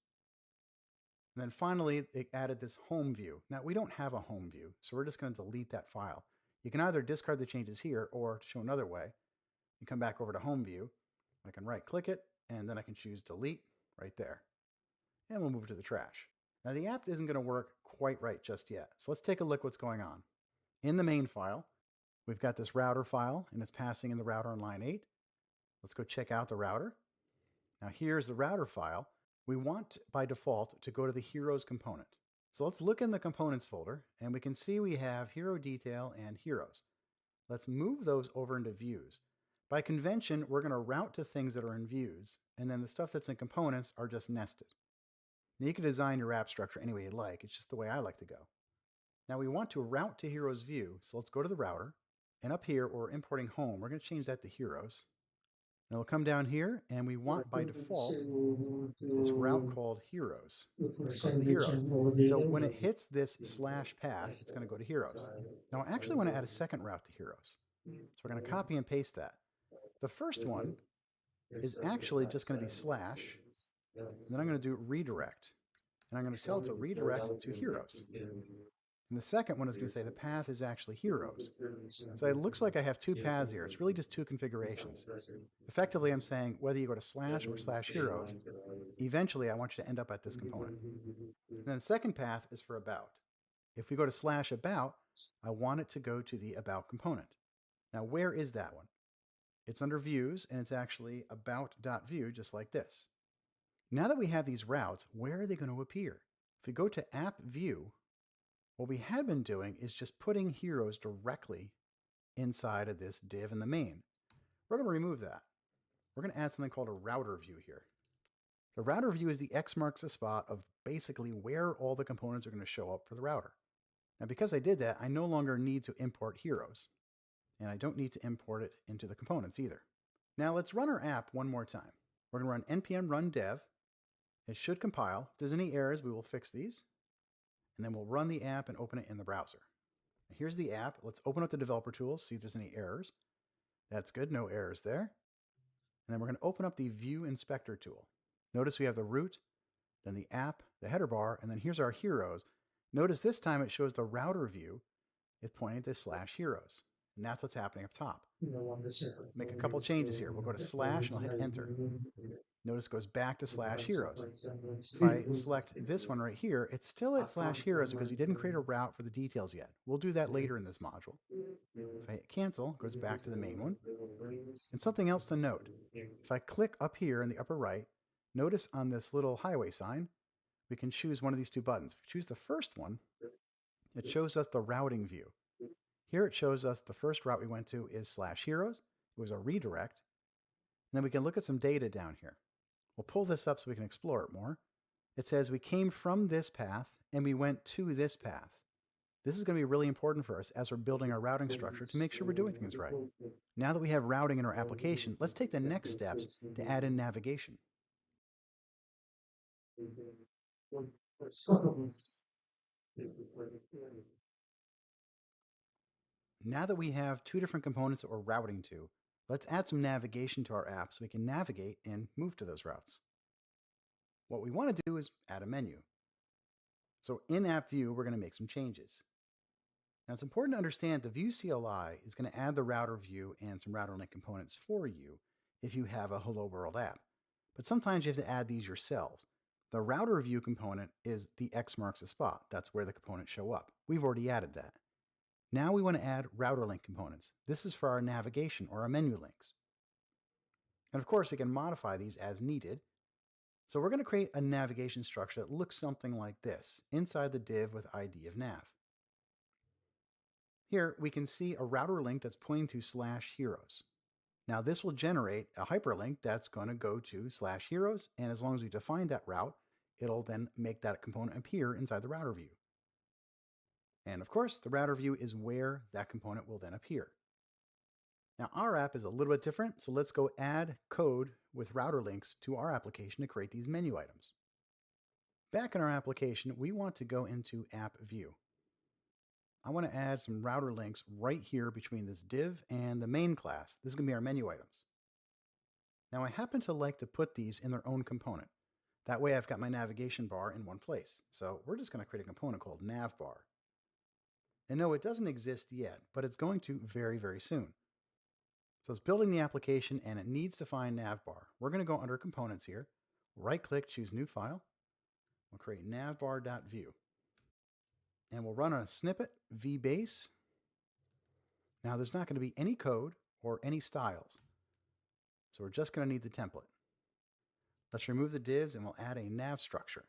And then finally, it added this home view. Now we don't have a home view, so we're just going to delete that file. You can either discard the changes here, or to show another way, you come back over to home view. I can right click it, and then I can choose delete right there. And we'll move it to the trash. Now the app isn't going to work quite right just yet. So let's take a look what's going on. In the main file, we've got this router file, and it's passing in the router on line 8. Let's go check out the router. Now here's the router file. We want, by default, to go to the heroes component. So let's look in the components folder, and we can see we have hero detail and heroes. Let's move those over into views. By convention, we're going to route to things that are in views, and then the stuff that's in components are just nested. Now you can design your app structure any way you like. It's just the way I like to go. Now we want to route to heroes view, so let's go to the router. And up here, we're importing home. We're going to change that to heroes. Now we'll come down here, and we want by default this route called heroes to go to the heroes. So when it hits this slash path, it's going to go to heroes. Now I actually want to add a second route to heroes. So we're going to copy and paste that. The first one is actually just going to be slash. Then I'm going to do redirect. And I'm going to tell it to redirect to heroes. And the second one is going to say the path is actually heroes. So it looks like I have two paths here. It's really just two configurations. Effectively, I'm saying whether you go to slash or slash heroes, eventually I want you to end up at this component. And then the second path is for about. If we go to slash about, I want it to go to the about component. Now, where is that one? It's under views, and it's actually about.view, just like this. Now that we have these routes, where are they going to appear? If we go to app view, what we had been doing is just putting heroes directly inside of this div in the main. We're going to remove that. We're going to add something called a router view here. The router view is the X marks the spot of basically where all the components are going to show up for the router. Now because I did that, I no longer need to import heroes. And I don't need to import it into the components either. Now let's run our app one more time. We're going to run npm run dev. It should compile. If there's any errors, we will fix these. And then we'll run the app and open it in the browser. Here's the app. Let's open up the developer tools, see if there's any errors. That's good, no errors there. And then we're going to open up the View Inspector tool. Notice we have the root, then the app, the header bar, and then here's our heroes. Notice this time it shows the router view is pointing to slash heroes. And that's what's happening up top. On this area. Make a couple changes here. We'll go to slash and I'll hit enter. Notice it goes back to slash heroes. If I select this one right here, it's still at slash heroes because we didn't create a route for the details yet. We'll do that later in this module. If I hit cancel, it goes back to the main one. And something else to note, if I click up here in the upper right, notice on this little highway sign, we can choose one of these two buttons. If we choose the first one, it shows us the routing view. Here it shows us the first route we went to is slash heroes. It was a redirect. And then we can look at some data down here. We'll pull this up so we can explore it more. It says we came from this path and we went to this path. This is going to be really important for us as we're building our routing structure to make sure we're doing things right. Now that we have routing in our application, let's take the next steps to add in navigation. Now that we have two different components that we're routing to, let's add some navigation to our app so we can navigate and move to those routes. What we want to do is add a menu. So in App View, we're going to make some changes. Now it's important to understand the View CLI is going to add the router view and some router link components for you if you have a Hello World app. But sometimes you have to add these yourselves. The router view component is the X marks the spot. That's where the components show up. We've already added that. Now we want to add router link components. This is for our navigation or our menu links. And of course, we can modify these as needed. So we're going to create a navigation structure that looks something like this inside the div with ID of nav. Here we can see a router link that's pointing to slash heroes. Now this will generate a hyperlink that's going to go to slash heroes, and as long as we define that route, it'll then make that component appear inside the router view. And of course, the router view is where that component will then appear. Now our app is a little bit different, so let's go add code with router links to our application to create these menu items. Back in our application, we want to go into App View. I want to add some router links right here between this div and the main class. This is going to be our menu items. Now I happen to like to put these in their own component. That way I've got my navigation bar in one place. So we're just going to create a component called navbar. And no, it doesn't exist yet, but it's going to very, very soon. So it's building the application and it needs to find navbar. We're going to go under components here, right click, choose new file. We'll create navbar.view. And we'll run a snippet vbase. Now there's not going to be any code or any styles. So we're just going to need the template. Let's remove the divs and we'll add a nav structure.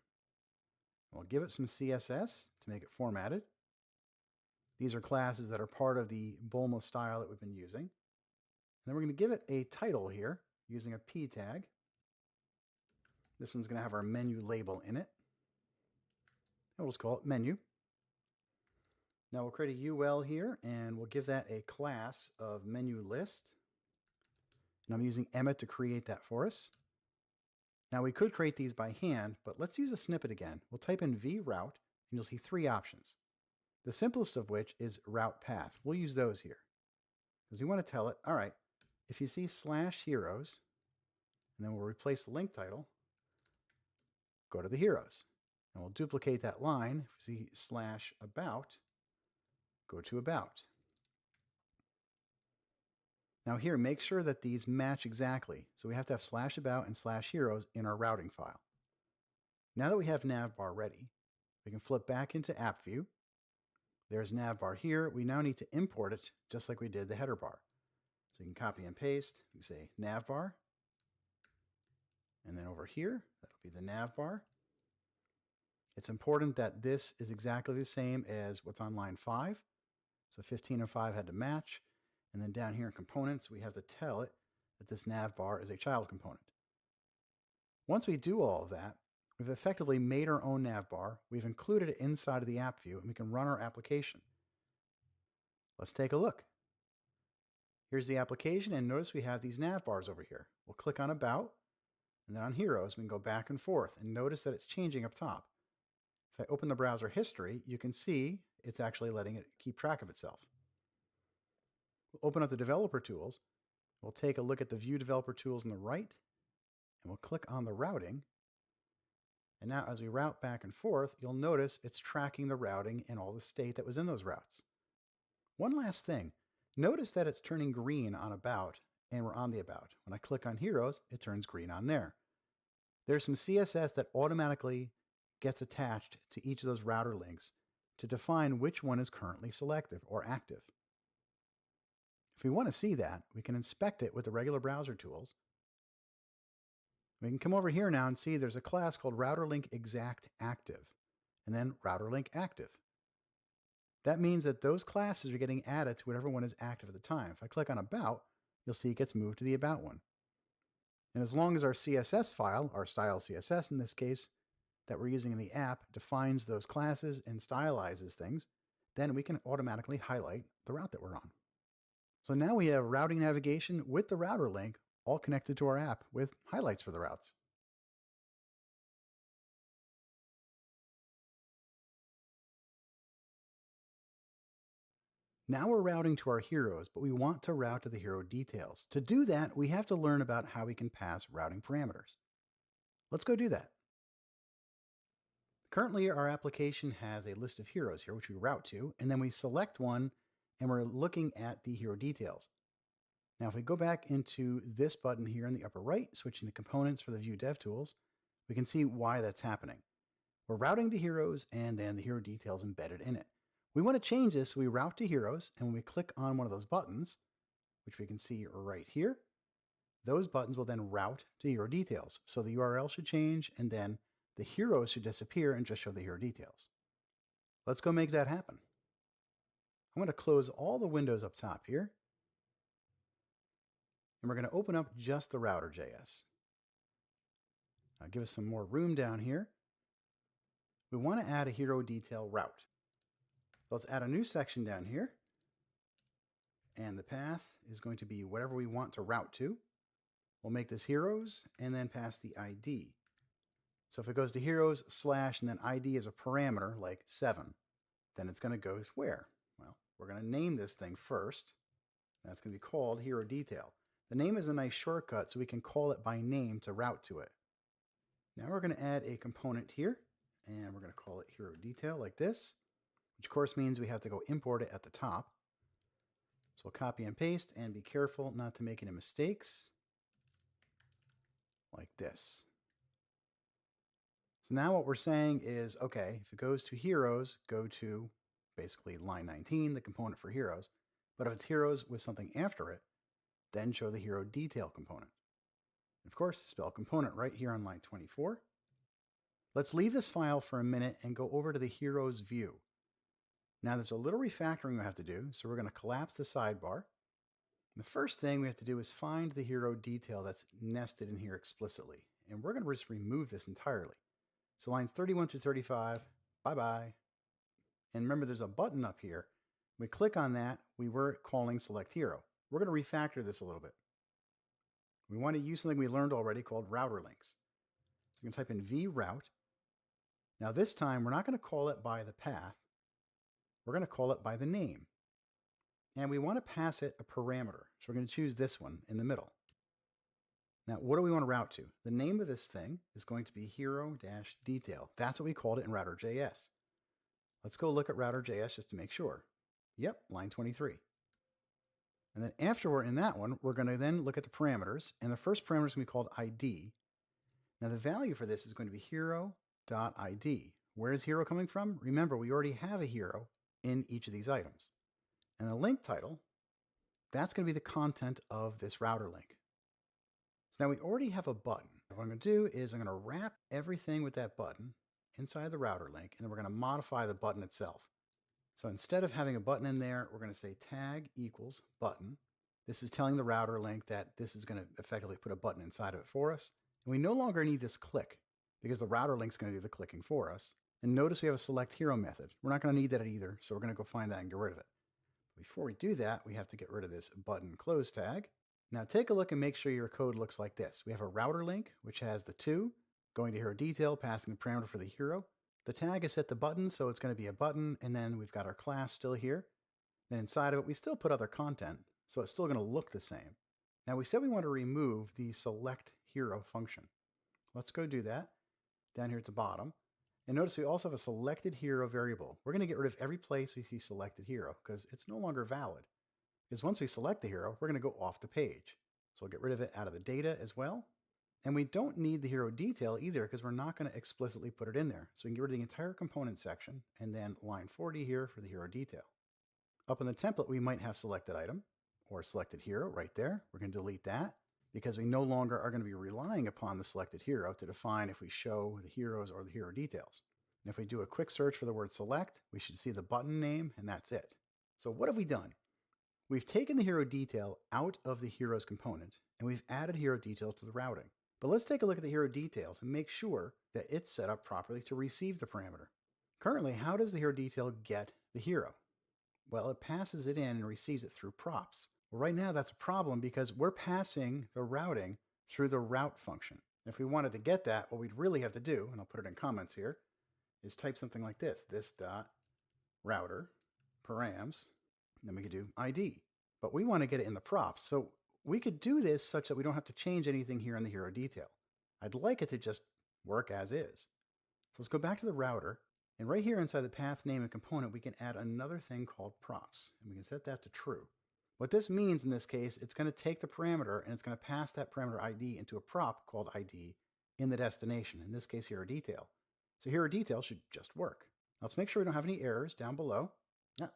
We'll give it some CSS to make it formatted. These are classes that are part of the Bulma style that we've been using. And then we're going to give it a title here using a p tag. This one's going to have our menu label in it. And we'll just call it menu. Now we'll create a UL here and we'll give that a class of menu list. And I'm using Emmet to create that for us. Now we could create these by hand, but let's use a snippet again. We'll type in vroute and you'll see three options. The simplest of which is route path. We'll use those here because we want to tell it, all right, if you see slash heroes, and then we'll replace the link title, go to the heroes. And we'll duplicate that line. If we see slash about, go to about. Now here, make sure that these match exactly. So we have to have slash about and slash heroes in our routing file. Now that we have navbar ready, we can flip back into app view. There's navbar here. We now need to import it just like we did the header bar. So you can copy and paste. You can say navbar. And then over here, that'll be the navbar. It's important that this is exactly the same as what's on line 5. So 15 and 5 had to match. And then down here in components, we have to tell it that this navbar is a child component. Once we do all of that, we've effectively made our own navbar. We've included it inside of the app view, and we can run our application. Let's take a look. Here's the application, and notice we have these navbars over here. We'll click on About, and then on Heroes, we can go back and forth, and notice that it's changing up top. If I open the browser history, you can see it's actually letting it keep track of itself. We'll open up the developer tools. We'll take a look at the View Developer Tools on the right, and we'll click on the routing. And now as we route back and forth, you'll notice it's tracking the routing and all the state that was in those routes. One last thing. Notice that it's turning green on About, and we're on the About. When I click on Heroes, it turns green on there. There's some CSS that automatically gets attached to each of those router links to define which one is currently selective or active. If we want to see that, we can inspect it with the regular browser tools. We can come over here now and see there's a class called routerlink exact active, and then routerlink active. That means that those classes are getting added to whatever one is active at the time. If I click on About, you'll see it gets moved to the About one. And as long as our CSS file, our style CSS in this case, that we're using in the app defines those classes and stylizes things, then we can automatically highlight the route that we're on. So now we have routing navigation with the router link all connected to our app with highlights for the routes. Now we're routing to our heroes, but we want to route to the hero details. To do that, we have to learn about how we can pass routing parameters. Let's go do that. Currently, our application has a list of heroes here, which we route to, and then we select one, and we're looking at the hero details. Now, if we go back into this button here in the upper right, switching to components for the View DevTools, we can see why that's happening. We're routing to heroes, and then the hero details embedded in it. We want to change this, so we route to heroes, and when we click on one of those buttons, which we can see right here, those buttons will then route to hero details. So the URL should change, and then the heroes should disappear and just show the hero details. Let's go make that happen. I'm going to close all the windows up top here, and we're going to open up just the router.js. Now give us some more room down here. We want to add a hero detail route. Let's add a new section down here. And the path is going to be whatever we want to route to. We'll make this heroes and then pass the ID. So if it goes to heroes / and then ID is a parameter like 7, then it's going to go where? Well, we're going to name this thing first. That's going to be called hero detail. The name is a nice shortcut so we can call it by name to route to it. Now we're going to add a component here, and we're going to call it hero detail like this, which of course means we have to go import it at the top. So we'll copy and paste and be careful not to make any mistakes like this. So now what we're saying is, okay, if it goes to heroes, go to basically line 19, the component for heroes. But if it's heroes with something after it, then show the hero detail component. And of course, spell component right here on line 24. Let's leave this file for a minute and go over to the heroes view. Now there's a little refactoring we have to do, so we're going to collapse the sidebar. The first thing we have to do is find the hero detail that's nested in here explicitly. And we're going to just remove this entirely. So lines 31 through 35, bye-bye. And remember, there's a button up here. When we click on that, we were calling select hero. We're going to refactor this a little bit. We want to use something we learned already called router links. So you can type in vroute. Now this time, we're not going to call it by the path. We're going to call it by the name. And we want to pass it a parameter. So we're going to choose this one in the middle. Now, what do we want to route to? The name of this thing is going to be hero-detail. That's what we called it in router.js. Let's go look at router.js just to make sure. Yep, line 23. And then after we're in that one, we're going to then look at the parameters. And the first parameter is going to be called ID. Now, the value for this is going to be hero.id. Where is hero coming from? Remember, we already have a hero in each of these items. And the link title, that's going to be the content of this router link. So now we already have a button. What I'm going to do is I'm going to wrap everything with that button inside the router link, and then we're going to modify the button itself. So instead of having a button in there, we're going to say tag equals button. This is telling the router link that this is going to effectively put a button inside of it for us. And we no longer need this click because the router link is going to do the clicking for us. And notice we have a select hero method. We're not going to need that either, so we're going to go find that and get rid of it. Before we do that, we have to get rid of this button close tag. Now take a look and make sure your code looks like this. We have a router link, which has the to, going to hero detail, passing the parameter for the hero. The tag is set to button, so it's going to be a button, and then we've got our class still here. Then inside of it, we still put other content, so it's still going to look the same. Now we said we want to remove the select hero function. Let's go do that down here at the bottom. And notice we also have a selected hero variable. We're going to get rid of every place we see selected hero because it's no longer valid. is once we select the hero, we're going to go off the page. So we'll get rid of it out of the data as well. And we don't need the hero detail either because we're not going to explicitly put it in there. So we can get rid of the entire component section and then line 40 here for the hero detail. Up in the template, we might have selected item or selected hero right there. We're going to delete that because we no longer are going to be relying upon the selected hero to define if we show the heroes or the hero details. And if we do a quick search for the word select, we should see the button name, and that's it. So what have we done? We've taken the hero detail out of the heroes component, and we've added hero detail to the routing. But let's take a look at the hero detail to make sure that it's set up properly to receive the parameter. Currently, how does the hero detail get the hero? Well, it passes it in and receives it through props. Well, right now that's a problem because we're passing the routing through the route function. If we wanted to get that, what we'd really have to do, and I'll put it in comments here, is type something like this dot router params, and then we could do ID. But we want to get it in the props. So we could do this such that we don't have to change anything here in the hero detail. I'd like it to just work as is. So let's go back to the router, and right here inside the path name and component, we can add another thing called props, and we can set that to true. What this means in this case, it's going to take the parameter and it's going to pass that parameter ID into a prop called ID in the destination, in this case hero detail. So hero detail should just work. Now let's make sure we don't have any errors down below.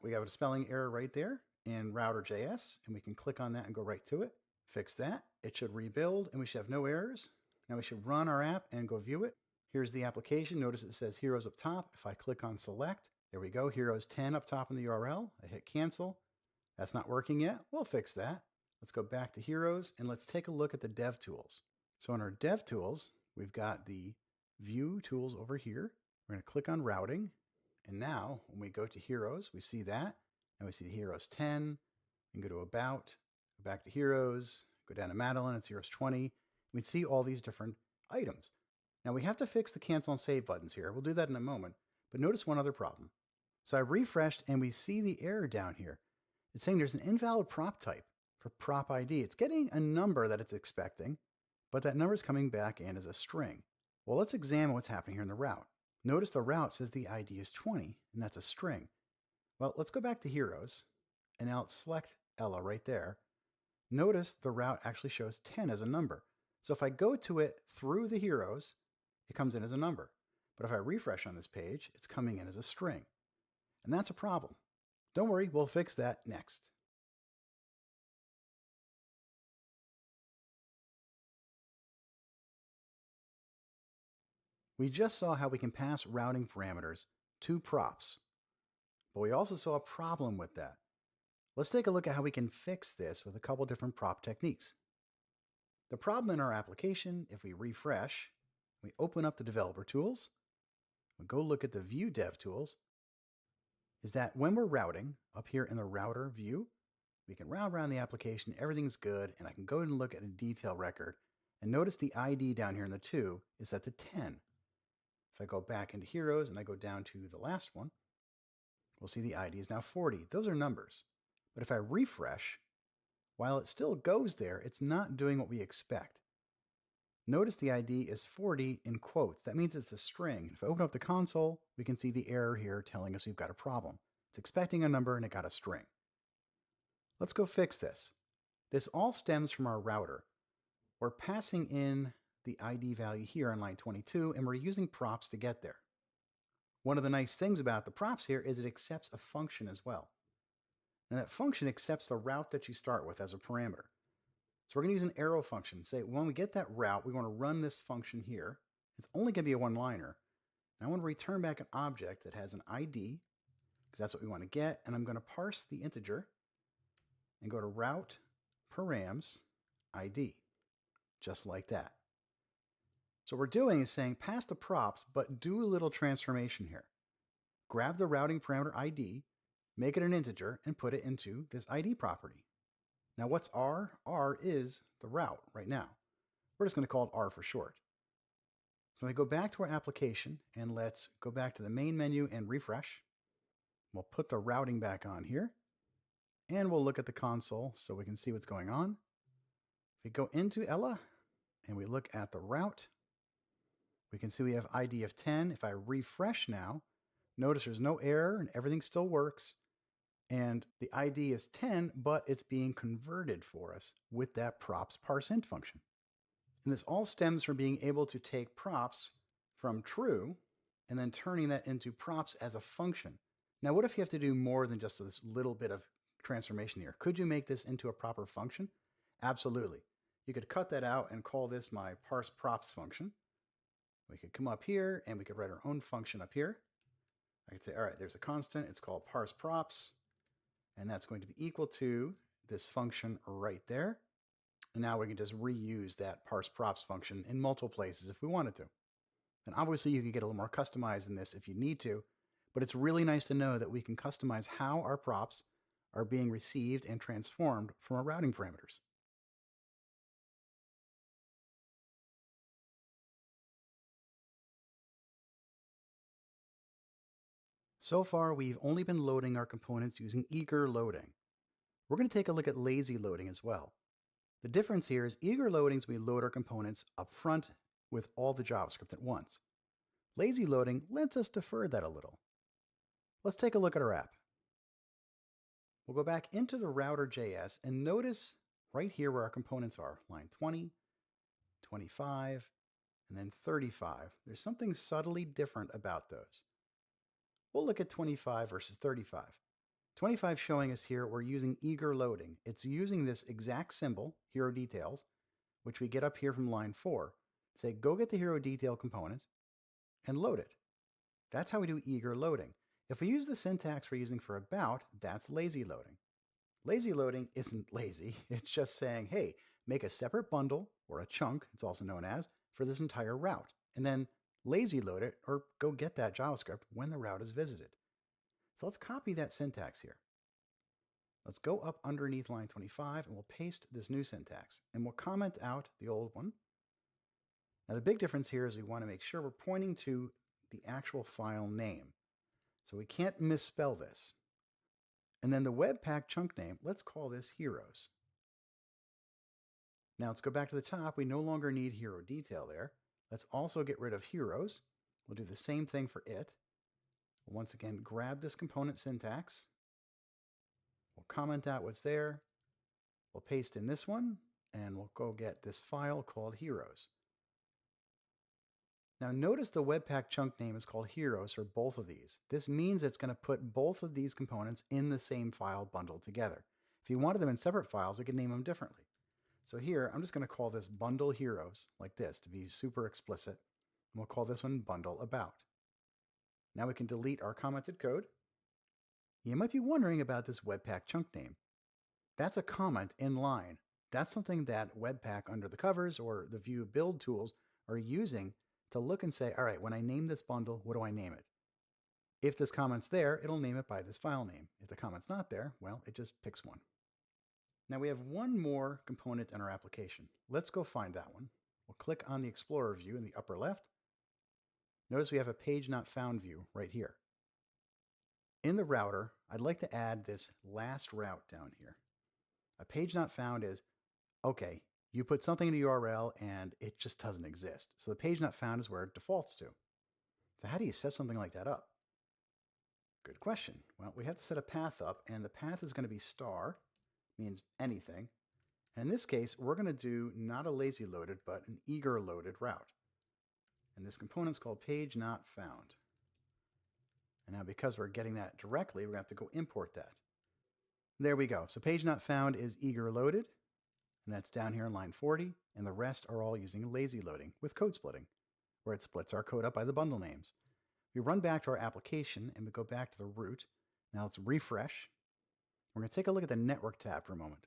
We have a spelling error right there in router.js, and we can click on that and go right to it. Fix that. It should rebuild and we should have no errors. Now we should run our app and go view it. Here's the application. Notice it says heroes up top. If I click on select, there we go, heroes 10 up top in the URL. I hit cancel. That's not working yet. We'll fix that. Let's go back to heroes and let's take a look at the dev tools. So in our dev tools, we've got the view tools over here. We're going to click on routing. And now when we go to heroes, we see that. And we see heroes 10 and go to about, go back to heroes, go down to Madeline, it's heroes 20. We see all these different items. Now we have to fix the cancel and save buttons here. We'll do that in a moment. But notice one other problem. So I refreshed and we see the error down here. It's saying there's an invalid prop type for prop ID. It's getting a number that it's expecting, but that number is coming back in as a string. Well, let's examine what's happening here in the route. Notice the route says the ID is 20, and that's a string. Well, let's go back to heroes, and now let's select Ella right there. Notice the route actually shows 10 as a number. So if I go to it through the heroes, it comes in as a number. But if I refresh on this page, it's coming in as a string. And that's a problem. Don't worry, we'll fix that next. We just saw how we can pass routing parameters to props, but we also saw a problem with that. Let's take a look at how we can fix this with a couple different prop techniques. The problem in our application, if we refresh, we open up the developer tools, we go look at the view dev tools, is that when we're routing up here in the router view, we can route around the application, everything's good, and I can go and look at a detail record. And notice the ID down here in the 2 is set to 10. If I go back into heroes and I go down to the last one, we'll see the ID is now 40. Those are numbers. But if I refresh, while it still goes there, it's not doing what we expect. Notice the ID is 40 in quotes. That means it's a string. If I open up the console, we can see the error here telling us we've got a problem. It's expecting a number and it got a string. Let's go fix this. This all stems from our router. We're passing in the ID value here on line 22, and we're using props to get there. One of the nice things about the props here is it accepts a function as well. And that function accepts the route that you start with as a parameter. So we're going to use an arrow function. Say when we get that route, we want to run this function here. It's only going to be a one-liner. I want to return back an object that has an ID, because that's what we want to get, and I'm going to parse the integer and go to route params ID, just like that. So what we're doing is saying pass the props, but do a little transformation here. Grab the routing parameter ID, make it an integer, and put it into this ID property. Now what's R? R is the route right now. We're just going to call it R for short. So we go back to our application, and let's go back to the main menu and refresh. We'll put the routing back on here, and we'll look at the console so we can see what's going on. If we go into Ella, and we look at the route, we can see we have ID of 10. If I refresh now, notice there's no error and everything still works. And the ID is 10, but it's being converted for us with that props parseInt function. And this all stems from being able to take props from true and then turning that into props as a function. Now, what if you have to do more than just this little bit of transformation here? Could you make this into a proper function? Absolutely. You could cut that out and call this my parse props function. We could come up here and we could write our own function up here. I could say, all right, there's a constant. It's called parse props. And that's going to be equal to this function right there. And now we can just reuse that parse props function in multiple places if we wanted to. And obviously you can get a little more customized in this if you need to, but it's really nice to know that we can customize how our props are being received and transformed from our routing parameters. So far, we've only been loading our components using eager loading. We're going to take a look at lazy loading as well. The difference here is eager loadings, we load our components up front with all the JavaScript at once. Lazy loading lets us defer that a little. Let's take a look at our app. We'll go back into the router.js and notice right here where our components are, line 20, 25, and then 35. There's something subtly different about those. We'll look at 25 versus 35. 25 showing us here we're using eager loading. It's using this exact symbol, hero details, which we get up here from line 4. Say, go get the hero detail component and load it. That's how we do eager loading. If we use the syntax we're using for about, that's lazy loading. Lazy loading isn't lazy. It's just saying, hey, make a separate bundle, or a chunk, it's also known as, for this entire route. And then lazy load it, or go get that JavaScript when the route is visited. So let's copy that syntax here. Let's go up underneath line 25 and we'll paste this new syntax and we'll comment out the old one. Now the big difference here is we want to make sure we're pointing to the actual file name. So we can't misspell this. And then the Webpack chunk name, let's call this heroes. Now let's go back to the top. We no longer need hero detail there. Let's also get rid of heroes. We'll do the same thing for it. We'll once again grab this component syntax. We'll comment out what's there. We'll paste in this one, and we'll go get this file called heroes. Now notice the Webpack chunk name is called heroes for both of these. This means it's going to put both of these components in the same file bundled together. If you wanted them in separate files, we could name them differently. So here, I'm just going to call this bundle heroes like this to be super explicit. And we'll call this one bundle about. Now we can delete our commented code. You might be wondering about this Webpack chunk name. That's a comment in line. That's something that Webpack under the covers or the Vue build tools are using to look and say, all right, when I name this bundle, what do I name it? If this comment's there, it'll name it by this file name. If the comment's not there, well, it just picks one. Now we have one more component in our application. Let's go find that one. We'll click on the Explorer view in the upper left. Notice we have a page not found view right here. In the router, I'd like to add this last route down here. A page not found is, okay, you put something in the URL and it just doesn't exist. So the page not found is where it defaults to. So how do you set something like that up? Good question. Well, we have to set a path up, and the path is going to be star, means anything. And in this case, we're going to do not a lazy loaded, but an eager loaded route. And this component is called page not found. And now because we're getting that directly, we're going to have to go import that. There we go. So page not found is eager loaded, and that's down here in line 40, and the rest are all using lazy loading with code splitting, where it splits our code up by the bundle names. We run back to our application and we go back to the root. Now let's refresh. We're going to take a look at the network tab for a moment.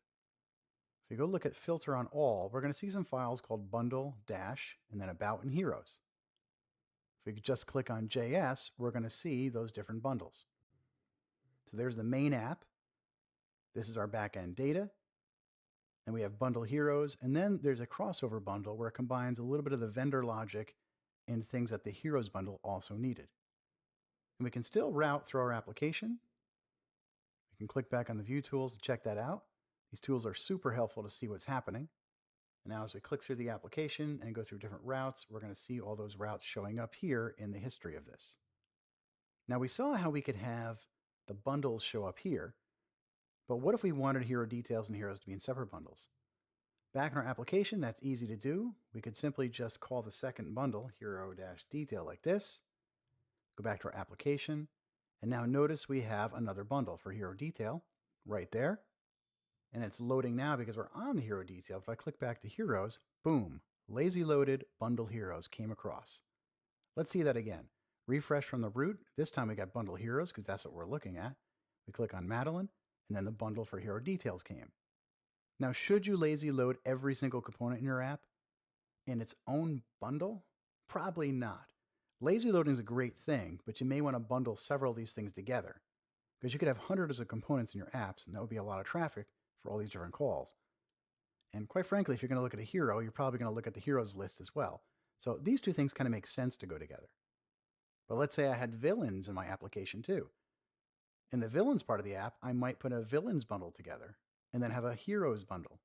If we go look at filter on all, we're going to see some files called bundle, dash, and then about and heroes. If we could just click on JS, we're going to see those different bundles. So there's the main app. This is our backend data. And we have bundle heroes. And then there's a crossover bundle where it combines a little bit of the vendor logic and things that the heroes bundle also needed. And we can still route through our application. We can click back on the view tools to check that out. These tools are super helpful to see what's happening. And now as we click through the application and go through different routes, we're going to see all those routes showing up here in the history of this. Now we saw how we could have the bundles show up here, But what if we wanted hero details and heroes to be in separate bundles? Back in our application, that's easy to do. We could simply just call the second bundle hero-detail like this, go back to our application, and now notice we have another bundle for hero detail right there. And it's loading now because we're on the hero detail. If I click back to heroes, boom, lazy loaded bundle heroes came across. Let's see that again. Refresh from the root. This time we got bundle heroes because that's what we're looking at. We click on Madeline, and then the bundle for hero details came. Now, should you lazy load every single component in your app in its own bundle? Probably not. Lazy loading is a great thing, but you may want to bundle several of these things together because you could have hundreds of components in your apps, and that would be a lot of traffic for all these different calls. And quite frankly, if you're going to look at a hero, you're probably going to look at the heroes list as well. So these two things kind of make sense to go together. But let's say I had villains in my application too. In the villains part of the app, I might put a villains bundle together and then have a heroes bundle.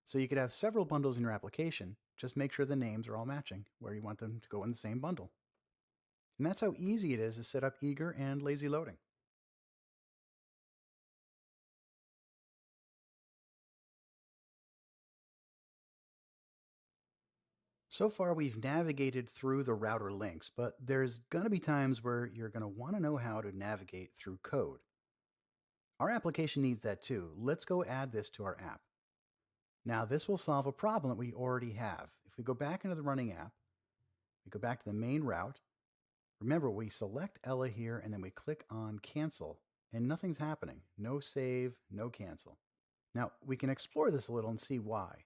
So you could have several bundles in your application. Just make sure the names are all matching where you want them to go in the same bundle. And that's how easy it is to set up eager and lazy loading. So far, we've navigated through the router links, but there's going to be times where you're going to want to know how to navigate through code. Our application needs that too. Let's go add this to our app. Now, this will solve a problem that we already have. If we go back into the running app, we go back to the main route. Remember, we select Ella here and then we click on cancel and nothing's happening. No save, no cancel. Now, we can explore this a little and see why.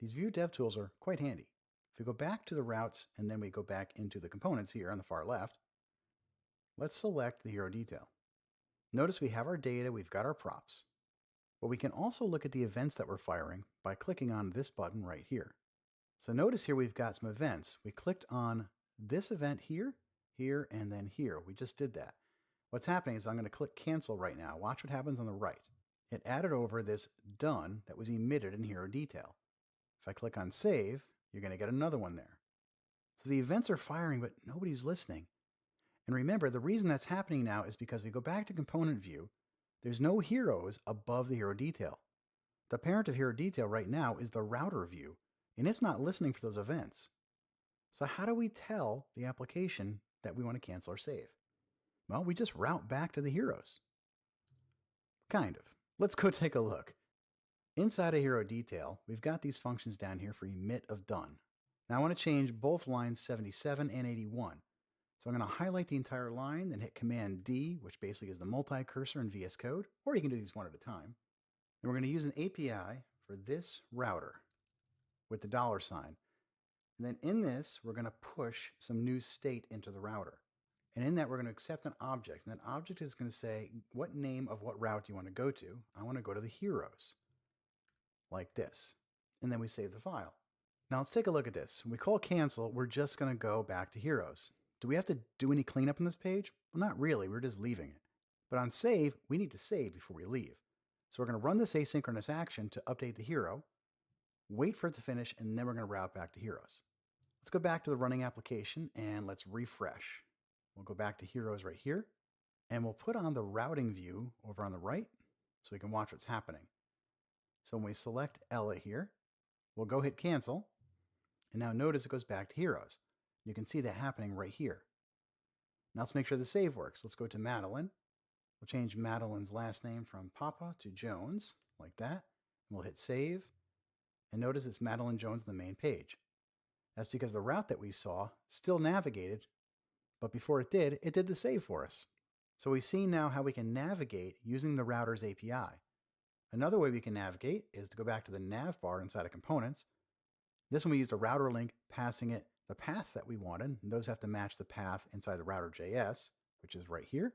These Vue DevTools are quite handy. If we go back to the routes and then we go back into the components here on the far left, let's select the hero detail. Notice we have our data, we've got our props. But we can also look at the events that we're firing by clicking on this button right here. So notice here we've got some events. We clicked on this event here, here, and then here. We just did that. What's happening is I'm going to click cancel right now. Watch what happens on the right. It added over this done that was emitted in hero detail. If I click on save, you're going to get another one there. So the events are firing, but nobody's listening. And remember, the reason that's happening now is because we go back to component view, there's no heroes above the hero detail. The parent of hero detail right now is the router view, and it's not listening for those events. So how do we tell the application that we want to cancel or save? Well, we just route back to the heroes. Kind of. Let's go take a look. Inside of hero detail, we've got these functions down here for emit of done. Now I want to change both lines 77 and 81. So I'm going to highlight the entire line, then hit Command D, which basically is the multi-cursor in VS Code, or you can do these one at a time. And we're going to use an API for this router with the $sign. And then in this, we're going to push some new state into the router. And in that, we're going to accept an object. And that object is going to say, what name of what route do you want to go to? I want to go to the heroes, like this. And then we save the file. Now let's take a look at this. When we call cancel, we're just going to go back to heroes. Do we have to do any cleanup on this page? Well, not really. We're just leaving it. But on save, we need to save before we leave. So we're going to run this asynchronous action to update the hero, wait for it to finish, and then we're going to route back to heroes. Let's go back to the running application and let's refresh. We'll go back to heroes right here, and we'll put on the routing view over on the right so we can watch what's happening. So when we select Ella here, we'll go hit cancel, and now notice it goes back to heroes. You can see that happening right here. Now let's make sure the save works. Let's go to Madeline. We'll change Madeline's last name from Papa to Jones, like that. We'll hit save, and notice it's Madeline Jones on the main page. That's because the route that we saw still navigated, but before it did the save for us. So we see now how we can navigate using the router's API. Another way we can navigate is to go back to the nav bar inside of components. This one we used a router link passing it the path that we wanted, and those have to match the path inside the router.js, which is right here.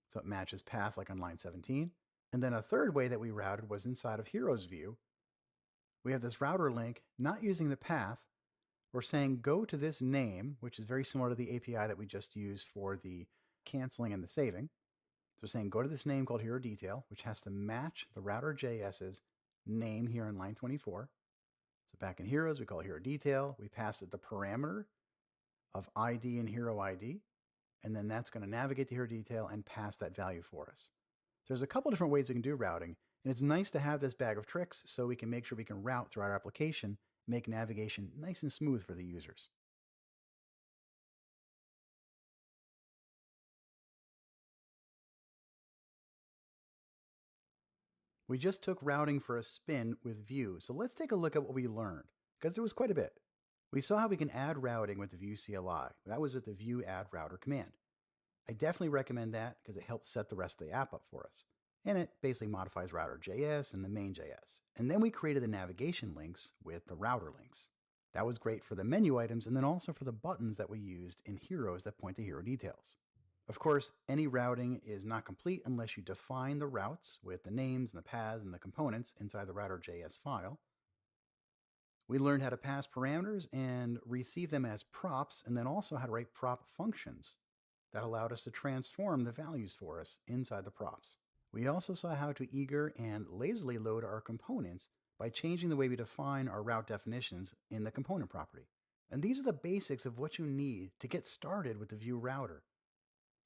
So it matches path like on line 17. And then a third way that we routed was inside of heroes view. We have this router link not using the path. We're saying go to this name, which is very similar to the API that we just used for the canceling and the saving. So we're saying go to this name called hero detail, which has to match the router.js's name here in line 24. So back in heroes, we call hero detail. We pass it the parameter of ID and hero ID. And then that's going to navigate to hero detail and pass that value for us. There's a couple different ways we can do routing, and it's nice to have this bag of tricks so we can make sure we can route throughout our application, make navigation nice and smooth for the users. We just took routing for a spin with Vue, so let's take a look at what we learned, because there was quite a bit. We saw how we can add routing with the Vue CLI. That was with the Vue add router command. I definitely recommend that because it helps set the rest of the app up for us. And it basically modifies router.js and the main.js. And then we created the navigation links with the router links. That was great for the menu items and then also for the buttons that we used in heroes that point to hero details. Of course, any routing is not complete unless you define the routes with the names and the paths and the components inside the router.js file. We learned how to pass parameters and receive them as props, and then also how to write prop functions that allowed us to transform the values for us inside the props. We also saw how to eager and lazily load our components by changing the way we define our route definitions in the component property. And these are the basics of what you need to get started with the Vue router.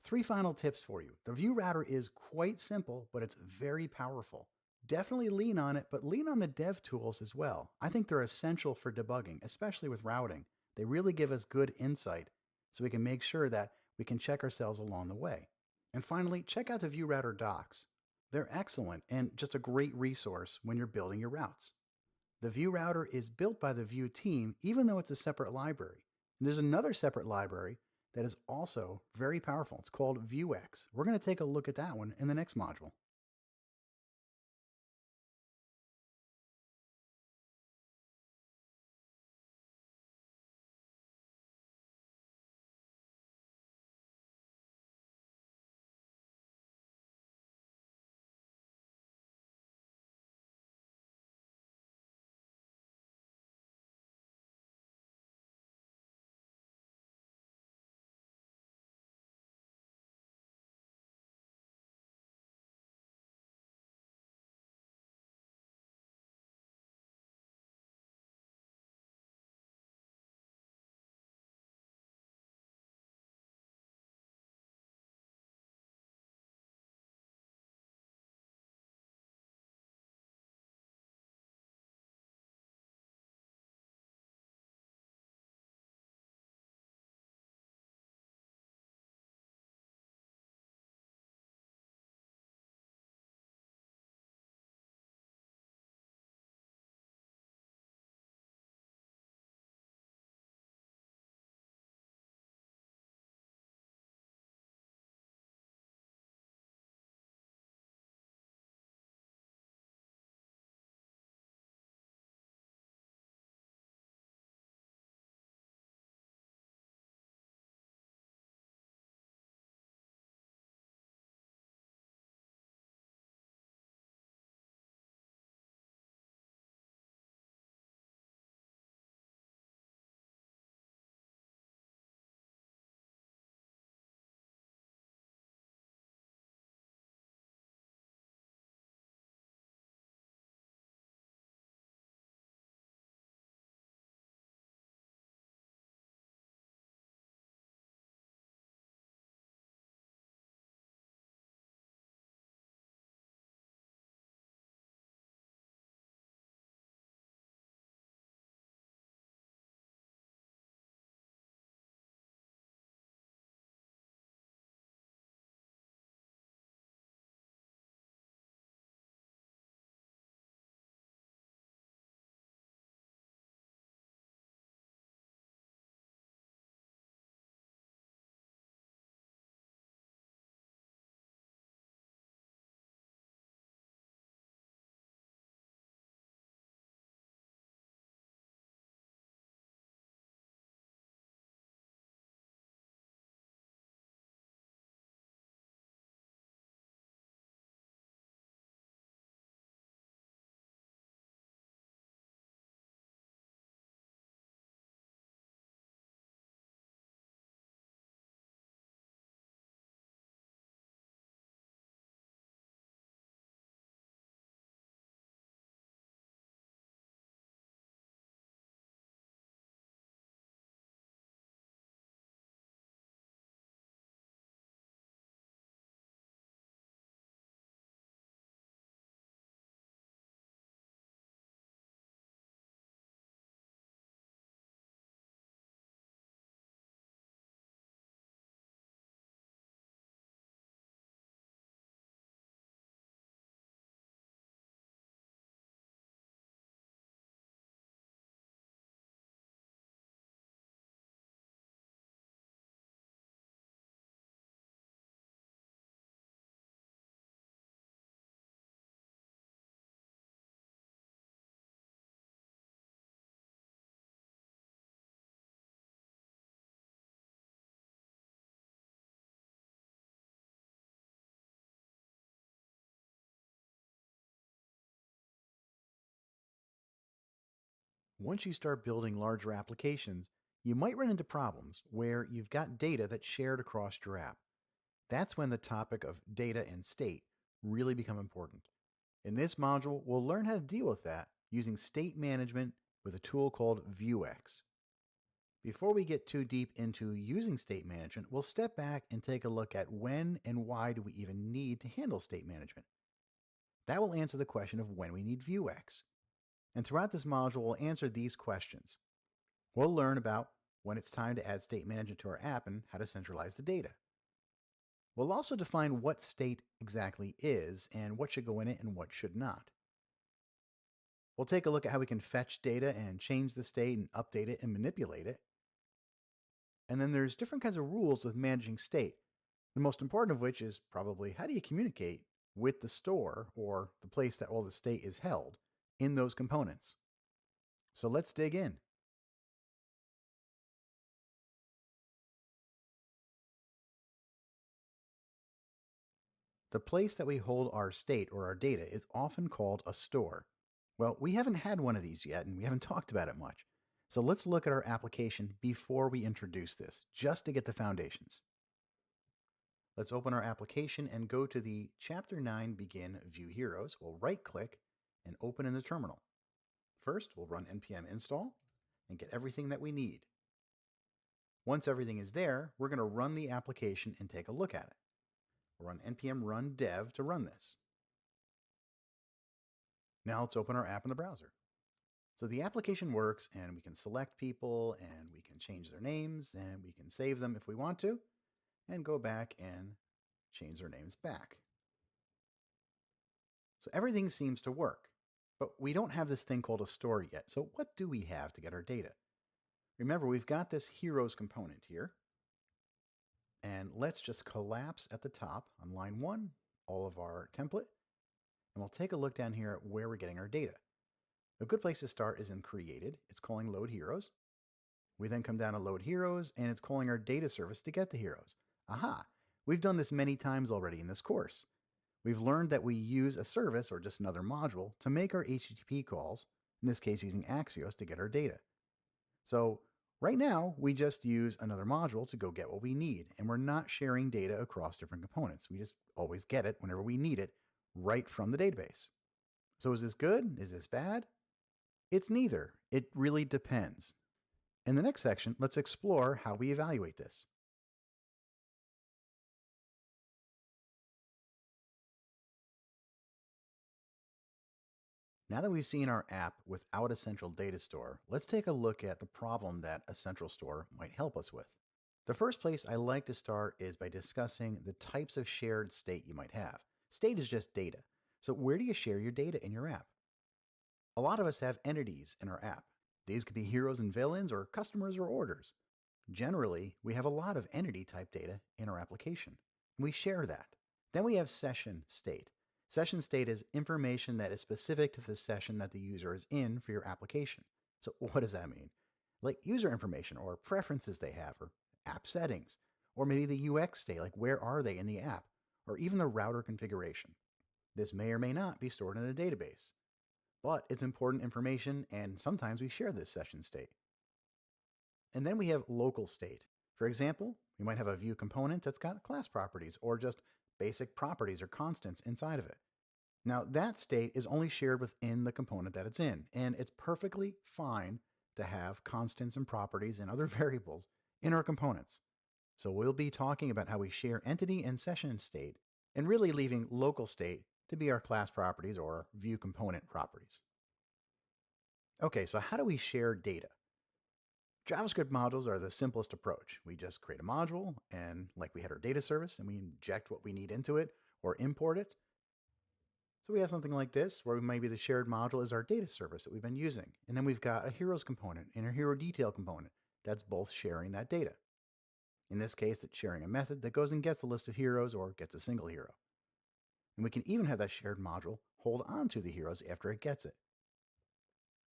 3 final tips for you. The Vue router is quite simple, but it's very powerful. Definitely lean on it, but lean on the dev tools as well. I think they're essential for debugging, especially with routing. They really give us good insight so we can make sure that we can check ourselves along the way. And finally, check out the Vue Router docs. They're excellent and just a great resource when you're building your routes. The Vue Router is built by the Vue team, even though it's a separate library. And there's another separate library that is also very powerful. It's called Vuex. We're going to take a look at that one in the next module. Once you start building larger applications, you might run into problems where you've got data that's shared across your app. That's when the topic of data and state really become important. In this module, we'll learn how to deal with that using state management with a tool called Vuex. Before we get too deep into using state management, we'll step back and take a look at when and why do we even need to handle state management. That will answer the question of when we need Vuex. And throughout this module, we'll answer these questions. We'll learn about when it's time to add state management to our app and how to centralize the data. We'll also define what state exactly is and what should go in it and what should not. We'll take a look at how we can fetch data and change the state and update it and manipulate it. And then there's different kinds of rules with managing state, the most important of which is probably how do you communicate with the store or the place that all the state is held in those components. So let's dig in. The place that we hold our state or our data is often called a store. Well, we haven't had one of these yet and we haven't talked about it much. So let's look at our application before we introduce this, just to get the foundations. Let's open our application and go to the Chapter 9 Begin View Heroes. We'll right-click and open in the terminal. First, we'll run npm install and get everything that we need. Once everything is there, we're going to run the application and take a look at it. We'll run npm run dev to run this. Now let's open our app in the browser. So the application works and we can select people and we can change their names and we can save them if we want to and go back and change their names back. So everything seems to work, but we don't have this thing called a store yet. So what do we have to get our data? Remember, we've got this heroes component here. And let's just collapse at the top on line 1, all of our template. And we'll take a look down here at where we're getting our data. A good place to start is in created. It's calling load heroes. We then come down to load heroes and it's calling our data service to get the heroes. Aha! We've done this many times already in this course. We've learned that we use a service or just another module to make our HTTP calls, in this case using Axios to get our data. So right now, we just use another module to go get what we need, and we're not sharing data across different components. We just always get it whenever we need it right from the database. So is this good? Is this bad? It's neither. It really depends. In the next section, let's explore how we evaluate this. Now that we've seen our app without a central data store, let's take a look at the problem that a central store might help us with. The first place I like to start is by discussing the types of shared state you might have. State is just data. So where do you share your data in your app? A lot of us have entities in our app. These could be heroes and villains or customers or orders. Generally, we have a lot of entity type data in our application. We share that. Then we have session state. Session state is information that is specific to the session that the user is in for your application. So what does that mean? Like user information or preferences they have or app settings, or maybe the UX state, like where are they in the app, or even the router configuration. This may or may not be stored in a database, but it's important information and sometimes we share this session state. And then we have local state. For example, we might have a Vue component that's got class properties or just basic properties or constants inside of it. Now that state is only shared within the component that it's in, and it's perfectly fine to have constants and properties and other variables in our components. So we'll be talking about how we share entity and session state and really leaving local state to be our class properties or Vue component properties. Okay, so how do we share data? JavaScript modules are the simplest approach. We just create a module and like we had our data service and we inject what we need into it or import it. So we have something like this where maybe the shared module is our data service that we've been using. And then we've got a heroes component and a hero detail component that's both sharing that data. In this case, it's sharing a method that goes and gets a list of heroes or gets a single hero. And we can even have that shared module hold on to the heroes after it gets it.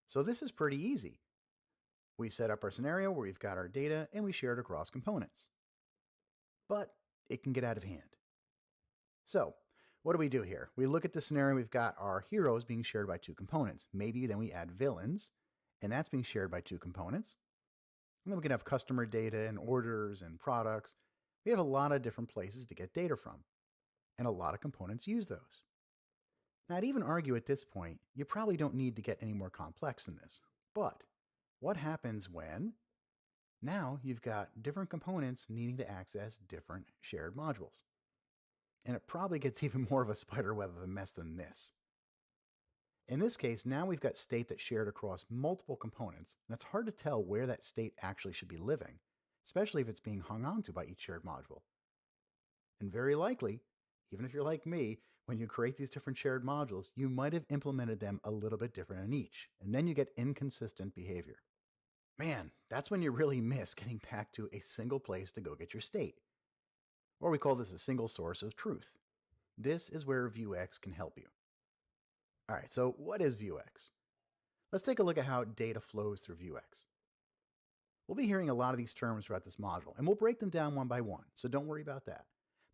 So this is pretty easy. We set up our scenario where we've got our data and we share it across components. But it can get out of hand. So what do we do here? We look at the scenario, we've got our heroes being shared by two components. Maybe then we add villains, and that's being shared by two components. And then we can have customer data and orders and products. We have a lot of different places to get data from, and a lot of components use those. Now, I'd even argue at this point, you probably don't need to get any more complex than this. But what happens when now you've got different components needing to access different shared modules? And it probably gets even more of a spider web of a mess than this. In this case, now we've got state that's shared across multiple components, and it's hard to tell where that state actually should be living, especially if it's being hung onto by each shared module. And very likely, even if you're like me, when you create these different shared modules, you might have implemented them a little bit different in each, and then you get inconsistent behavior. Man, that's when you really miss getting back to a single place to go get your state. Or we call this a single source of truth. This is where Vuex can help you. All right, so what is Vuex? Let's take a look at how data flows through Vuex. We'll be hearing a lot of these terms throughout this module, and we'll break them down one by one, so don't worry about that.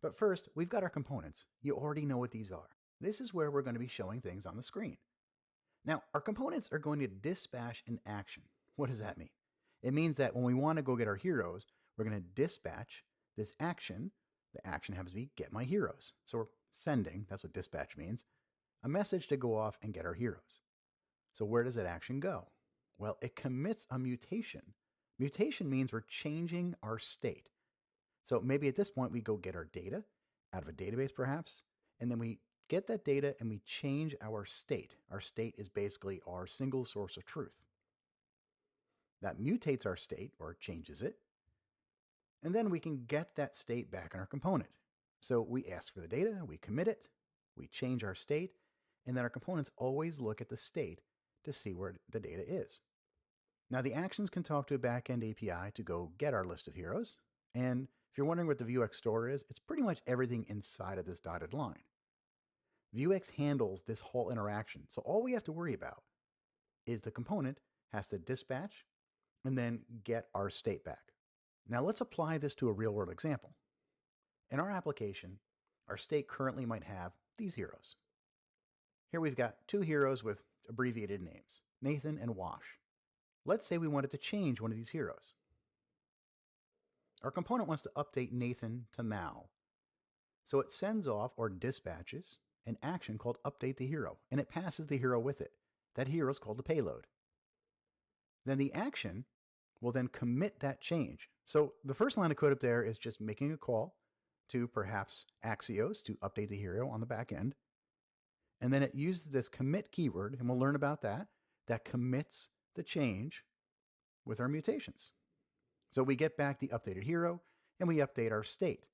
But first, we've got our components. You already know what these are. This is where we're going to be showing things on the screen. Now, our components are going to dispatch an action. What does that mean? It means that when we want to go get our heroes, we're going to dispatch this action. The action happens to be get my heroes. So we're sending, that's what dispatch means, a message to go off and get our heroes. So where does that action go? Well, it commits a mutation. Mutation means we're changing our state. So maybe at this point we go get our data out of a database perhaps, and then we get that data and we change our state. Our state is basically our single source of truth. That mutates our state or changes it, and then we can get that state back in our component. So we ask for the data, we commit it, we change our state, and then our components always look at the state to see where the data is. Now the actions can talk to a backend API to go get our list of heroes, and if you're wondering what the Vuex store is, it's pretty much everything inside of this dotted line. Vuex handles this whole interaction, so all we have to worry about is the component has to dispatch and then get our state back. Now let's apply this to a real-world example. In our application, our state currently might have these heroes. Here we've got two heroes with abbreviated names, Nathan and Wash. Let's say we wanted to change one of these heroes. Our component wants to update Nathan to Mal. So it sends off or dispatches an action called update the hero, and it passes the hero with it. That hero is called the payload. Then the action will then commit that change. So the first line of code up there is just making a call to perhaps Axios to update the hero on the back end. And then it uses this commit keyword, and we'll learn about that, that commits the change with our mutations. So we get back the updated hero, and we update our state.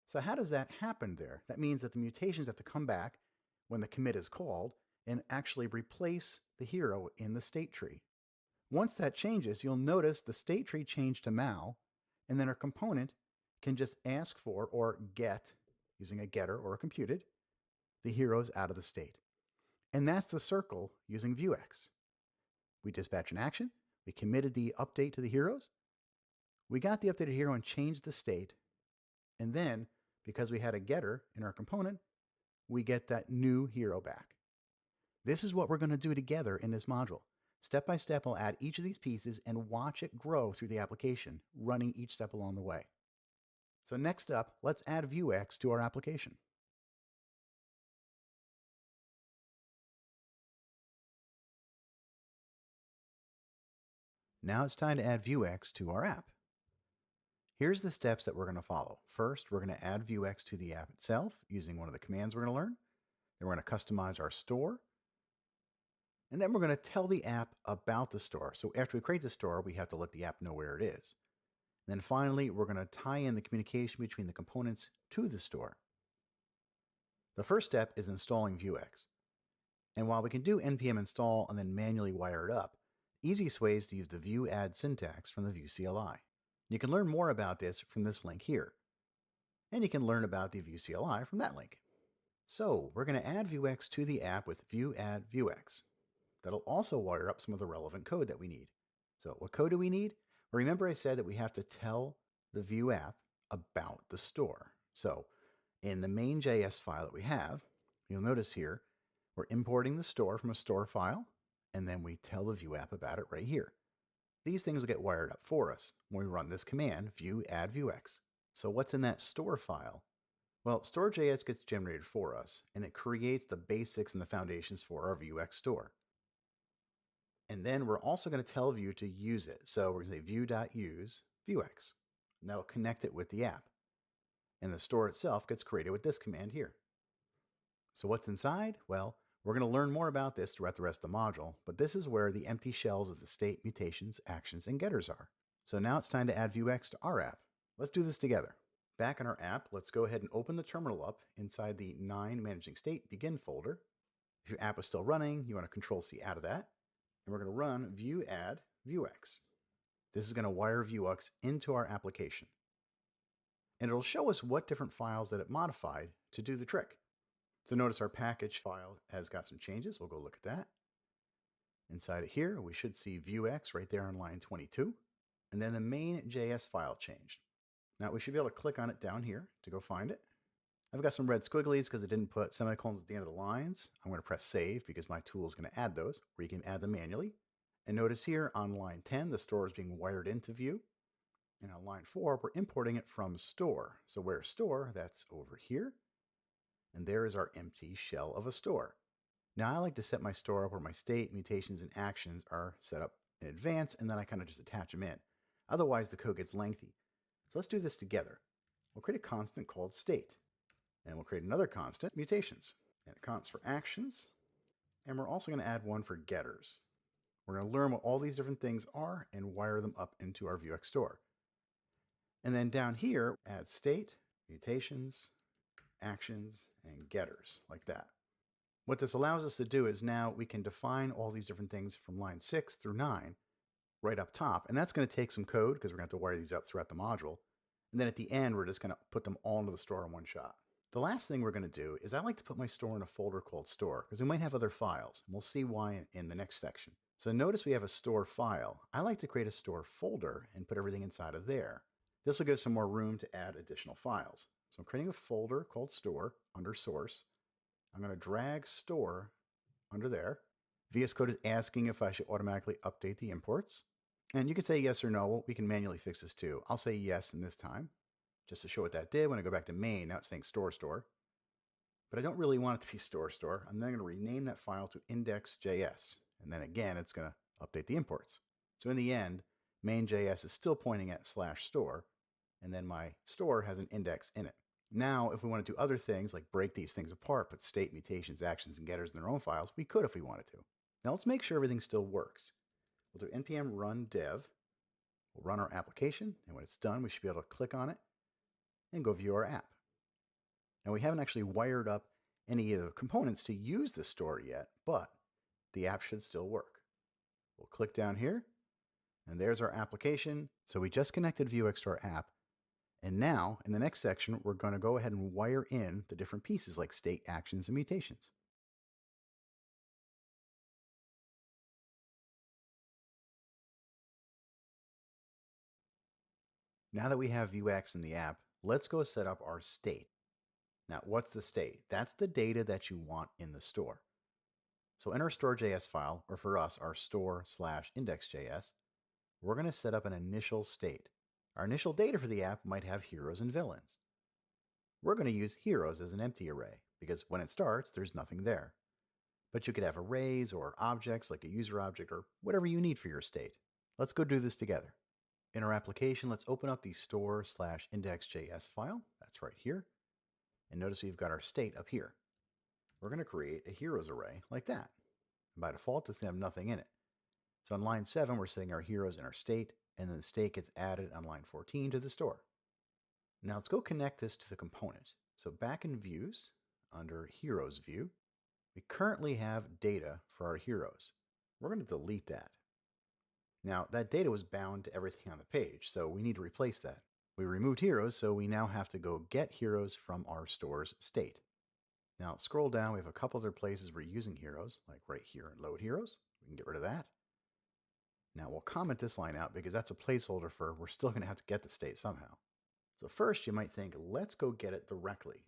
So how does that happen there? That means that the mutations have to come back when the commit is called and actually replace the hero in the state tree. Once that changes, you'll notice the state tree changed to Mal, and then our component can just ask for or get, using a getter or a computed, the heroes out of the state. And that's the circle using Vuex. We dispatch an action, we committed the update to the heroes, we got the updated hero and changed the state, and then, because we had a getter in our component, we get that new hero back. This is what we're going to do together in this module. Step by step, I'll add each of these pieces and watch it grow through the application, running each step along the way. So next up, let's add Vuex to our application. Now it's time to add Vuex to our app. Here's the steps that we're going to follow. First, we're going to add Vuex to the app itself using one of the commands we're going to learn. Then we're going to customize our store. And then we're going to tell the app about the store. So after we create the store, we have to let the app know where it is. And then finally, we're going to tie in the communication between the components to the store. The first step is installing Vuex. And while we can do npm install and then manually wire it up, the easiest way is to use the vue add syntax from the Vue CLI. You can learn more about this from this link here. And you can learn about the Vue CLI from that link. So we're going to add Vuex to the app with vue add Vuex. That'll also wire up some of the relevant code that we need. So what code do we need? Well, remember I said that we have to tell the Vue app about the store. So in the main.js file that we have, you'll notice here, we're importing the store from a store file, and then we tell the Vue app about it right here. These things will get wired up for us when we run this command, view add vuex. So what's in that store file? Well, store.js gets generated for us, and it creates the basics and the foundations for our vuex store. And then we're also going to tell Vue to use it. So we're going to say vue.use vuex, and that'll connect it with the app. And the store itself gets created with this command here. So what's inside? Well, we're going to learn more about this throughout the rest of the module, but this is where the empty shells of the state, mutations, actions, and getters are. So now it's time to add vuex to our app. Let's do this together. Back in our app, let's go ahead and open the terminal up inside the 9 managing state begin folder. If your app is still running, you want to Control-C out of that. And we're going to run view add vuex. This is going to wire vuex into our application. And it'll show us what different files that it modified to do the trick. So notice our package file has got some changes. We'll go look at that. Inside of here, we should see vuex right there on line 22. And then the main.js file changed. Now we should be able to click on it down here to go find it. I've got some red squigglies because it didn't put semicolons at the end of the lines. I'm going to press save because my tool is going to add those, or you can add them manually. And notice here on line 10, the store is being wired into Vue. And on line 4, we're importing it from store. So where's store? That's over here. And there is our empty shell of a store. Now I like to set my store up where my state, mutations, and actions are set up in advance, and then I kind of just attach them in. Otherwise, the code gets lengthy. So let's do this together. We'll create a constant called state. And we'll create another constant, mutations. And a const for actions. And we're also going to add one for getters. We're going to learn what all these different things are and wire them up into our vuex store. And then down here, add state, mutations, actions, and getters, like that. What this allows us to do is now we can define all these different things from line 6 through 9 right up top. And that's going to take some code because we're going to have to wire these up throughout the module. And then at the end, we're just going to put them all into the store in one shot. The last thing we're going to do is I like to put my store in a folder called store because we might have other files. And we'll see why in the next section. So notice we have a store file. I like to create a store folder and put everything inside of there. This will give some more room to add additional files. So I'm creating a folder called store under source. I'm going to drag store under there. VS Code is asking if I should automatically update the imports. And you can say yes or no. We can manually fix this too. I'll say yes in this time, just to show what that did. When I go back to main, now it's saying store. But I don't really want it to be store. I'm then going to rename that file to index.js. And then again, it's going to update the imports. So in the end, main.js is still pointing at /store. And then my store has an index in it. Now, if we want to do other things like break these things apart, put state, mutations, actions, and getters in their own files, we could if we wanted to. Now let's make sure everything still works. We'll do npm run dev. We'll run our application, and when it's done, we should be able to click on it and go view our app. Now we haven't actually wired up any of the components to use the store yet, but the app should still work. We'll click down here, and there's our application. So we just connected vuex to our app. And now, in the next section, we're going to go ahead and wire in the different pieces like state, actions, and mutations. Now that we have vuex in the app, let's go set up our state. Now, what's the state? That's the data that you want in the store. So in our store.js file, or for us, our store/index.js, we're going to set up an initial state. Our initial data for the app might have heroes and villains. We're going to use heroes as an empty array because when it starts, there's nothing there. But you could have arrays or objects like a user object or whatever you need for your state. Let's go do this together. In our application, let's open up the store/index.js file. That's right here. And notice we've got our state up here. We're going to create a heroes array like that. And by default, it's going to have nothing in it. So on line 7, we're setting our heroes in our state, and then the state gets added on line 14 to the store. Now let's go connect this to the component. So back in views, under heroes view, we currently have data for our heroes. We're going to delete that. Now that data was bound to everything on the page, so we need to replace that. We removed heroes, so we now have to go get heroes from our store's state. Now scroll down, we have a couple other places we're using heroes, like right here in load heroes. We can get rid of that. Now we'll comment this line out because that's a placeholder for we're still going to have to get the state somehow. So first you might think, let's go get it directly.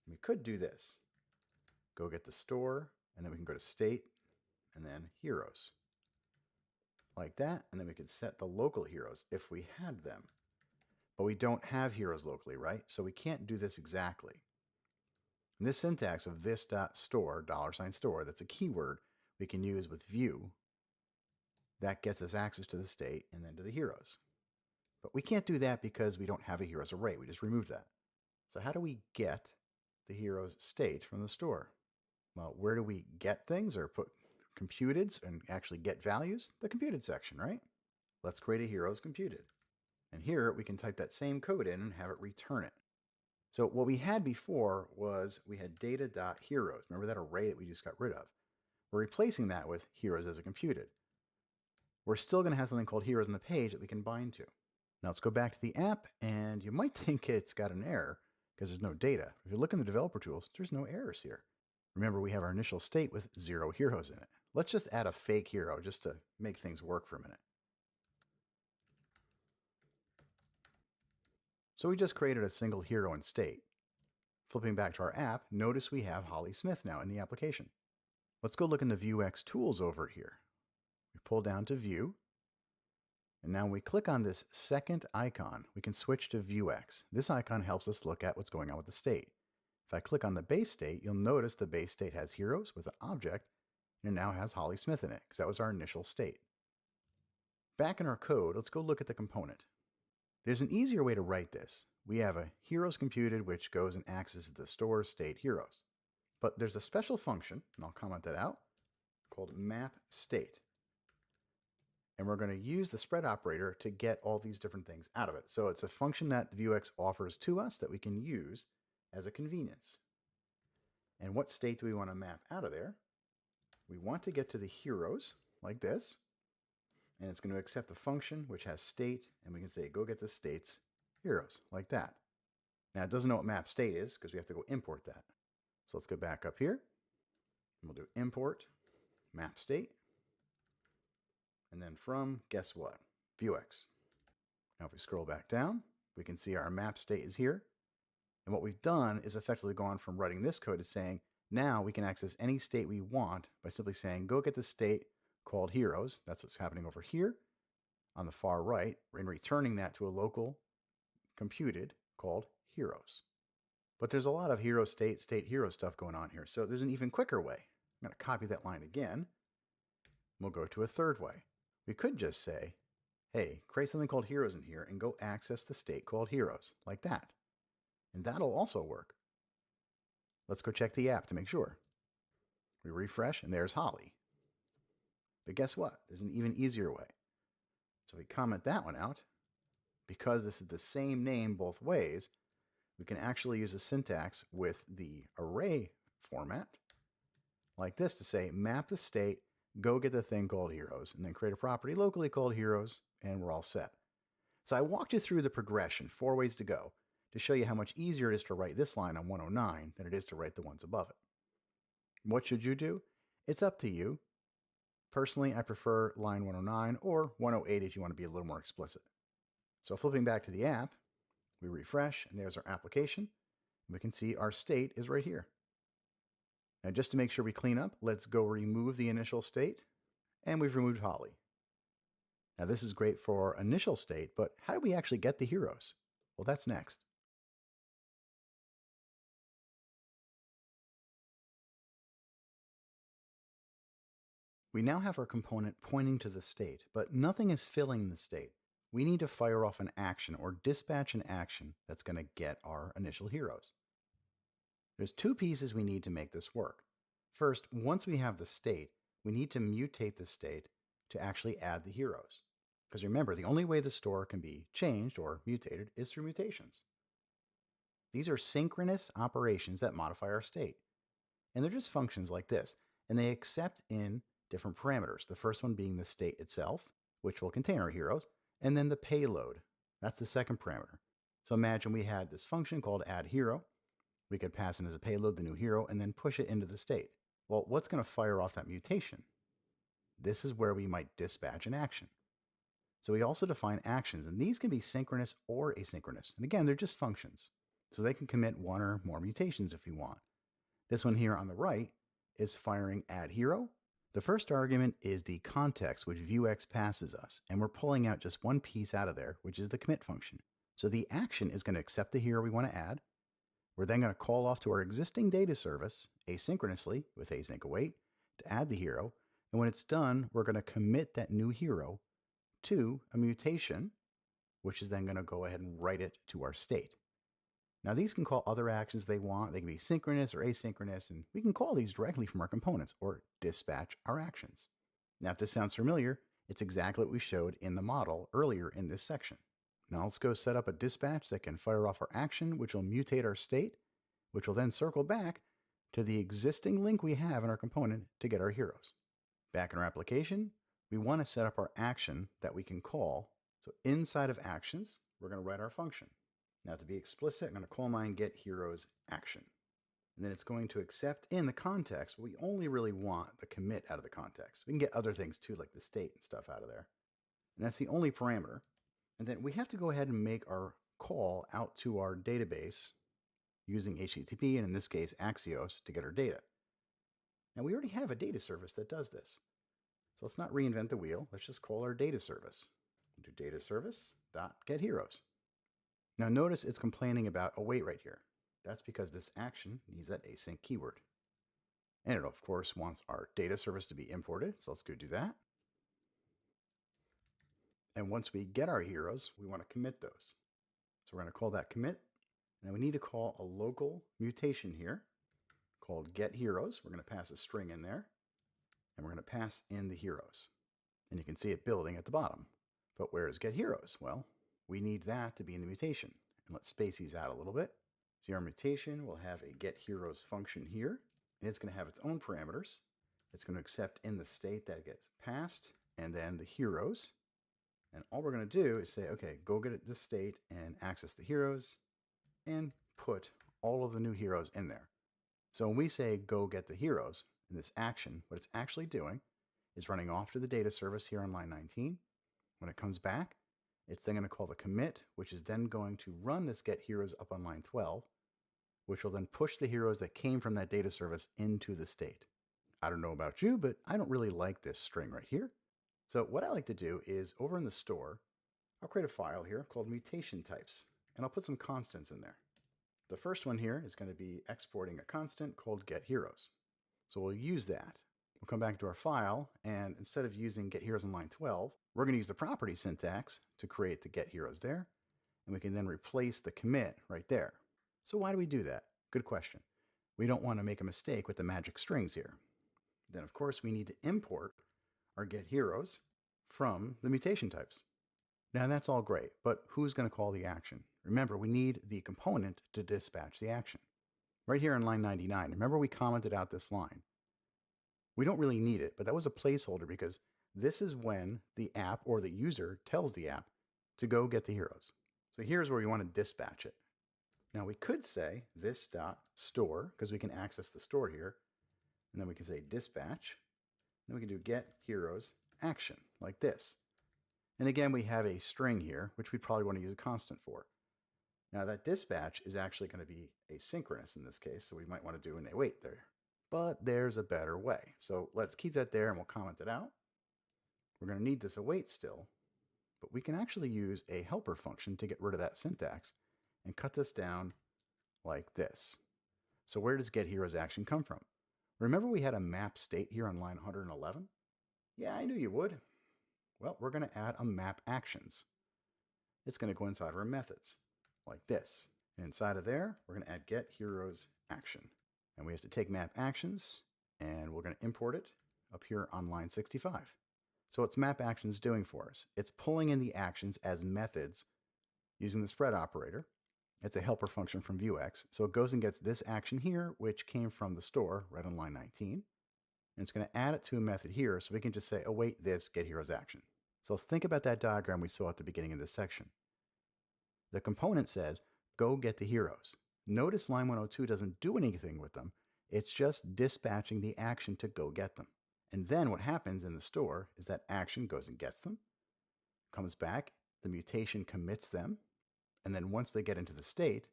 We could do this. Go get the store, and then we can go to state, and then heroes. Like that, and then we could set the local heroes if we had them. But we don't have heroes locally, right? So we can't do this exactly. And this syntax of this.store, $store, that's a keyword we can use with view. That gets us access to the state and then to the heroes. But we can't do that because we don't have a heroes array. We just removed that. So how do we get the heroes state from the store? Well, where do we get things or put computeds and actually get values? The computed section, right? Let's create a heroes computed. And here we can type that same code in and have it return it. So what we had before was we had data.heroes. Remember that array that we just got rid of? We're replacing that with heroes as a computed. We're still going to have something called heroes on the page that we can bind to. Now let's go back to the app, and you might think it's got an error because there's no data. If you look in the developer tools, there's no errors here. Remember, we have our initial state with 0 heroes in it. Let's just add a fake hero just to make things work for a minute. So we just created a single hero in state. Flipping back to our app, notice we have Holly Smith now in the application. Let's go look in the Vuex tools over here. We pull down to View, and now when we click on this second icon, we can switch to Vuex. This icon helps us look at what's going on with the state. If I click on the base state, you'll notice the base state has heroes with an object, and it now has Holly Smith in it, because that was our initial state. Back in our code, let's go look at the component. There's an easier way to write this. We have a heroes computed, which goes and accesses the store state heroes. But there's a special function, and I'll comment that out, called map state. And we're going to use the spread operator to get all these different things out of it. So it's a function that Vuex offers to us that we can use as a convenience. And what state do we want to map out of there? We want to get to the heroes, like this. And it's going to accept the function, which has state, and we can say, go get the state's heroes, like that. Now, it doesn't know what map state is, because we have to go import that. So let's go back up here, and we'll do import map state. And then from, guess what? Vuex. Now, if we scroll back down, we can see our map state is here. And what we've done is effectively gone from writing this code to saying, now we can access any state we want by simply saying, go get the state called heroes. That's what's happening over here on the far right, and returning that to a local computed called heroes. But there's a lot of hero state, state hero stuff going on here. So there's an even quicker way. I'm going to copy that line again. We'll go to a third way. We could just say, hey, create something called heroes in here and go access the state called heroes, like that. And that'll also work. Let's go check the app to make sure. We refresh, and there's Holly. But guess what? There's an even easier way. So we comment that one out. Because this is the same name both ways, we can actually use a syntax with the array format, like this, to say map the state, go get the thing called heroes, and then create a property locally called heroes, and we're all set. So I walked you through the progression, 4 ways to go, to show you how much easier it is to write this line on 109 than it is to write the ones above it. What should you do? It's up to you. Personally, I prefer line 109 or 108 if you want to be a little more explicit. So flipping back to the app, we refresh, and there's our application. We can see our state is right here. Now, just to make sure we clean up, let's go remove the initial state, and we've removed Holly. Now, this is great for initial state, but how do we actually get the heroes? Well, that's next. We now have our component pointing to the state, but nothing is filling the state. We need to fire off an action or dispatch an action that's going to get our initial heroes. There's 2 pieces we need to make this work. First, once we have the state, we need to mutate the state to actually add the heroes. Because remember, the only way the store can be changed or mutated is through mutations. These are synchronous operations that modify our state. And they're just functions like this, and they accept in different parameters. The first one being the state itself, which will contain our heroes, and then the payload. That's the second parameter. So imagine we had this function called addHero. We could pass in as a payload the new hero and then push it into the state. Well, what's going to fire off that mutation? This is where we might dispatch an action. So we also define actions, and these can be synchronous or asynchronous. And again, they're just functions. So they can commit 1 or more mutations if we want. This one here on the right is firing addHero, The first argument is the context which Vuex passes us, and we're pulling out just one piece out of there, which is the commit function. So the action is going to accept the hero we want to add. We're then going to call off to our existing data service asynchronously with async await to add the hero. And when it's done, we're going to commit that new hero to a mutation, which is then going to go ahead and write it to our state. Now, these can call other actions they want. They can be synchronous or asynchronous, and we can call these directly from our components or dispatch our actions. Now, if this sounds familiar, it's exactly what we showed in the model earlier in this section. Now let's go set up a dispatch that can fire off our action, which will mutate our state, which will then circle back to the existing link we have in our component to get our heroes. Back in our application, we want to set up our action that we can call. So inside of actions, we're going to write our function. Now to be explicit, I'm going to call mine get heroes action. And then it's going to accept in the context. We only really want the commit out of the context. We can get other things too, like the state and stuff out of there. And that's the only parameter. And then we have to go ahead and make our call out to our database using HTTP, and in this case, Axios, to get our data. Now we already have a data service that does this. So let's not reinvent the wheel. Let's just call our data service. Do data service.getHeroes. Now notice it's complaining about await right here. That's because this action needs that async keyword. And it, of course, wants our data service to be imported. So let's go do that. And once we get our heroes, we want to commit those. So we're going to call that commit. And we need to call a local mutation here called getHeroes. We're going to pass a string in there. And we're going to pass in the heroes. And you can see it building at the bottom. But where is getHeroes? Well, we need that to be in the mutation. And let's space these out a little bit. So our mutation will have a getHeroes function here. And it's going to have its own parameters. It's going to accept in the state that it gets passed, and then the heroes. And all we're going to do is say, okay, go get this state and access the heroes and put all of the new heroes in there. So when we say go get the heroes in this action, what it's actually doing is running off to the data service here on line 19. When it comes back, it's then going to call the commit, which is then going to run this get heroes up on line 12, which will then push the heroes that came from that data service into the state. I don't know about you, but I don't really like this string right here. So what I like to do is over in the store, I'll create a file here called mutation types, and I'll put some constants in there. The first one here is going to be exporting a constant called getHeroes. So we'll use that. We'll come back to our file, and instead of using getHeroes on line 12, we're going to use the property syntax to create the getHeroes there, and we can then replace the commit right there. So why do we do that? Good question. We don't want to make a mistake with the magic strings here. Then, of course, we need to import our getHeroes from the mutation types. Now, that's all great, but who's going to call the action? Remember, we need the component to dispatch the action. Right here in line 99, remember we commented out this line. We don't really need it, but that was a placeholder because this is when the app or the user tells the app to go get the heroes. So here's where we want to dispatch it. Now we could say this.store because we can access the store here. And then we can say dispatch. Then we can do get heroes action like this. And again, we have a string here, which we probably want to use a constant for. Now that dispatch is actually going to be asynchronous in this case, so we might want to do an await there. But there's a better way. So let's keep that there and we'll comment it out. We're going to need this await still, but we can actually use a helper function to get rid of that syntax and cut this down like this. So where does getHeroes action come from? Remember we had a map state here on line 111? Yeah, I knew you would. Well, we're going to add a map actions. It's going to go inside of our methods like this. And inside of there, we're going to add getHeroes action. And we have to take map actions and we're going to import it up here on line 65. So what's map actions doing for us? It's pulling in the actions as methods using the spread operator. It's a helper function from Vuex. So it goes and gets this action here, which came from the store right on line 19. And it's going to add it to a method here. So we can just say, await this getHeroes action. So let's think about that diagram we saw at the beginning of this section. The component says, go get the heroes. Notice line 102 doesn't do anything with them. It's just dispatching the action to go get them. And then what happens in the store is that action goes and gets them, comes back, the mutation commits them, and then once they get into the state,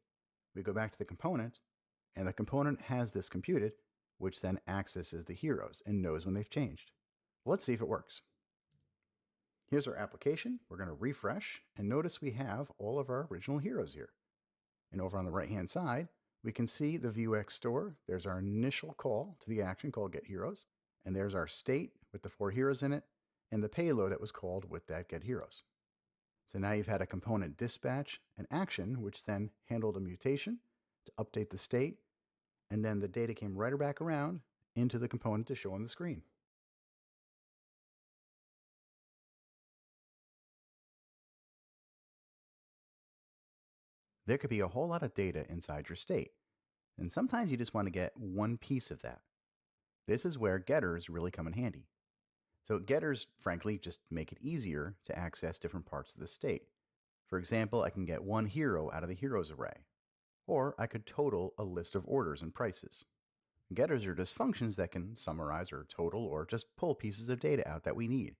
we go back to the component, and the component has this computed, which then accesses the heroes and knows when they've changed. Let's see if it works. Here's our application. We're going to refresh and notice we have all of our original heroes here. And over on the right-hand side, we can see the Vuex store. There's our initial call to the action called Get Heroes. And there's our state with the 4 heroes in it and the payload that was called with that Get Heroes. So now you've had a component dispatch an action, which then handled a mutation to update the state. And then the data came right back around into the component to show on the screen. There could be a whole lot of data inside your state, and sometimes you just want to get one piece of that. This is where getters really come in handy. So getters, frankly, just make it easier to access different parts of the state. For example, I can get one hero out of the heroes array, or I could total a list of orders and prices. Getters are just functions that can summarize or total or just pull pieces of data out that we need.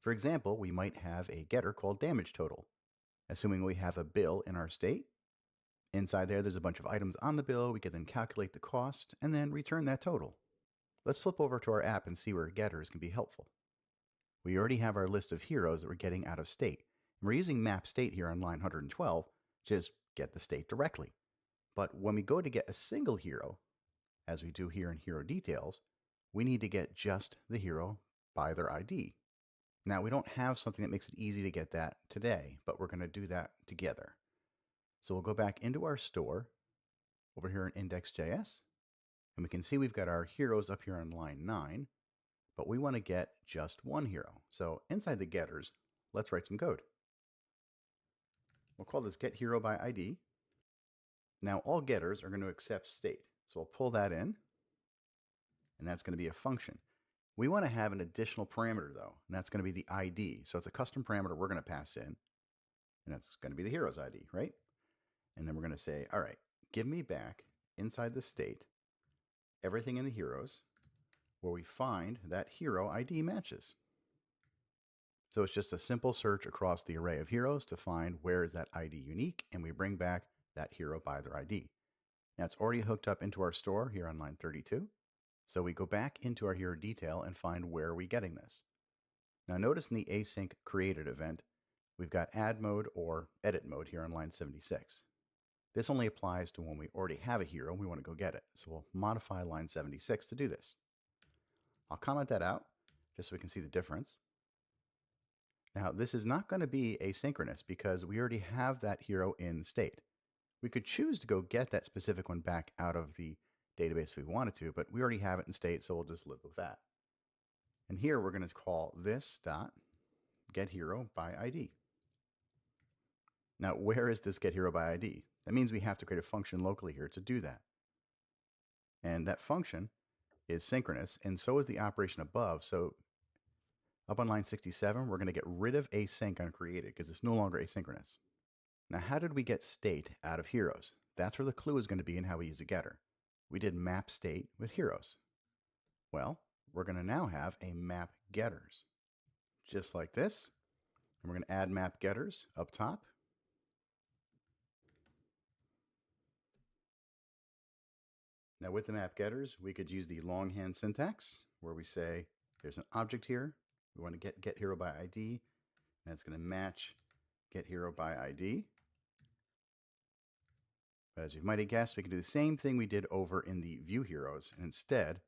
For example, we might have a getter called damage total. Assuming we have a bill in our state, inside there's a bunch of items on the bill. We can then calculate the cost and then return that total. Let's flip over to our app and see where getters can be helpful. We already have our list of heroes that we're getting out of state. And we're using map state here on line 112 to just get the state directly. But when we go to get a single hero, as we do here in hero details, we need to get just the hero by their ID. Now, we don't have something that makes it easy to get that today, but we're going to do that together. So we'll go back into our store over here in index.js, and we can see we've got our heroes up here on line 9, but we want to get just one hero. So inside the getters, let's write some code. We'll call this get hero by ID. Now all getters are going to accept state. So we'll pull that in, and that's going to be a function. We want to have an additional parameter though, and that's going to be the ID. So it's a custom parameter we're going to pass in, and that's going to be the hero's ID, right? And then we're going to say, all right, give me back inside the state everything in the heroes where we find that hero ID matches. So it's just a simple search across the array of heroes to find where is that ID unique, and we bring back that hero by their ID. Now it's already hooked up into our store here on line 32. So we go back into our hero detail and find where are we getting this. Now notice in the async created event, we've got add mode or edit mode here on line 76. This only applies to when we already have a hero and we want to go get it. So we'll modify line 76 to do this. I'll comment that out just so we can see the difference. Now this is not going to be asynchronous because we already have that hero in the state. We could choose to go get that specific one back out of the database if we wanted to, but we already have it in state, so we'll just live with that. And here we're going to call this dot get hero by ID. Now, where is this get hero by ID? That means we have to create a function locally here to do that. And that function is synchronous, and so is the operation above. So up on line 67, we're going to get rid of async on created because it's no longer asynchronous. Now, how did we get state out of heroes? That's where the clue is going to be in how we use a getter. We did map state with heroes. Well, we're going to now have a map getters, just like this. And we're going to add map getters up top. Now with the map getters, we could use the longhand syntax where we say there's an object here. We want to get hero by ID, and it's going to match get hero by ID. But as you might have guessed, we can do the same thing we did over in the view heroes, and instead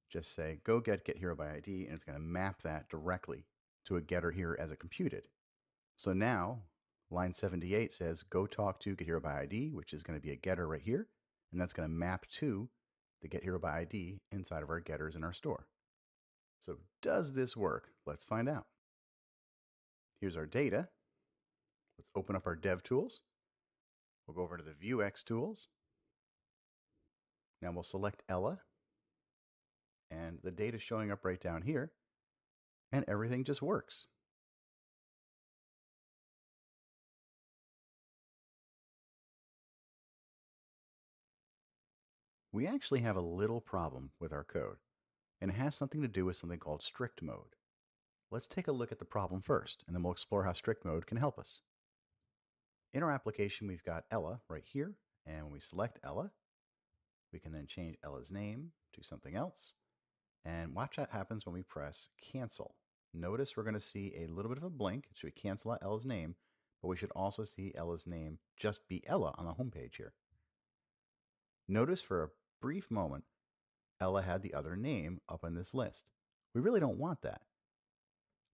just say go get hero by ID, and it's going to map that directly to a getter here as a computed. So now line 78 says go talk to get hero by ID, which is going to be a getter right here, and that's going to map to the get hero by ID inside of our getters in our store. So does this work? Let's find out. Here's our data. Let's open up our dev tools. We'll go over to the Vuex tools. Now we'll select Ella, and the data showing up right down here, and everything just works. We actually have a little problem with our code, and it has something to do with something called strict mode. Let's take a look at the problem first, and then we'll explore how strict mode can help us. In our application, we've got Ella right here, and when we select Ella, We can then change Ella's name to something else. And watch what happens when we press cancel. Notice we're going to see a little bit of a blink. Should we cancel out Ella's name? But we should also see Ella's name just be Ella on the home page here. Notice for a brief moment, Ella had the other name up on this list. We really don't want that.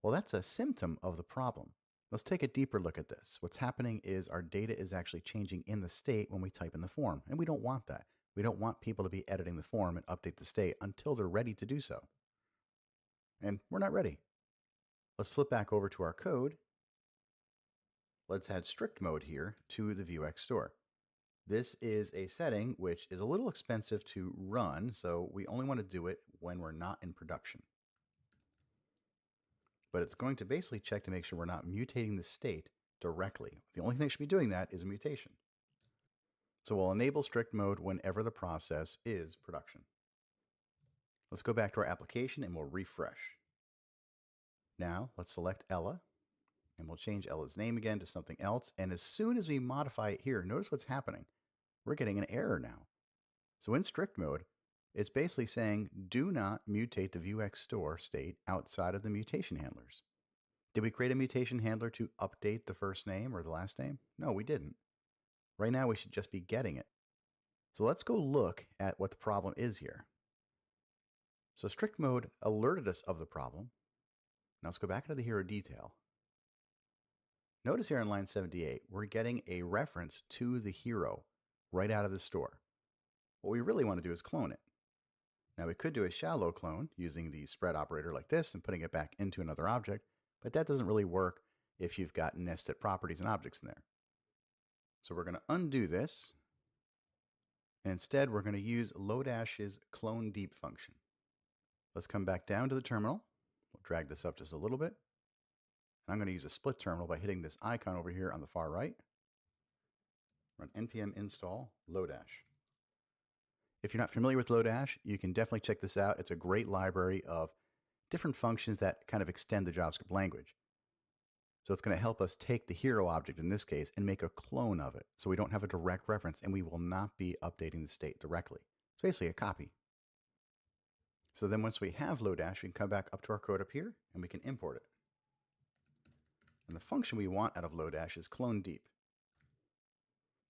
Well, that's a symptom of the problem. Let's take a deeper look at this. What's happening is our data is actually changing in the state when we type in the form, and we don't want that. We don't want people to be editing the form and update the state until they're ready to do so. And we're not ready. Let's flip back over to our code. Let's add strict mode here to the Vuex store. This is a setting which is a little expensive to run, so we only want to do it when we're not in production. But it's going to basically check to make sure we're not mutating the state directly. The only thing that should be doing that is a mutation. So we'll enable strict mode whenever the process is production. Let's go back to our application and we'll refresh. Now let's select Ella and we'll change Ella's name again to something else. And as soon as we modify it here, notice what's happening. We're getting an error now. So in strict mode, it's basically saying do not mutate the Vuex store state outside of the mutation handlers. Did we create a mutation handler to update the first name or the last name? No, we didn't. Right now we should just be getting it. So let's go look at what the problem is here. So strict mode alerted us of the problem. Now let's go back into the hero detail. Notice here on line 78, we're getting a reference to the hero right out of the store. What we really want to do is clone it. Now we could do a shallow clone using the spread operator like this and putting it back into another object, but that doesn't really work if you've got nested properties and objects in there. So we're going to undo this. And instead, we're going to use Lodash's clone deep function. Let's come back down to the terminal. We'll drag this up just a little bit. And I'm going to use a split terminal by hitting this icon over here on the far right. Run npm install Lodash. If you're not familiar with Lodash, you can definitely check this out. It's a great library of different functions that kind of extend the JavaScript language. So it's going to help us take the hero object in this case and make a clone of it. So we don't have a direct reference and we will not be updating the state directly. It's basically a copy. So then once we have Lodash, we can come back up to our code up here and we can import it. And the function we want out of Lodash is clone deep.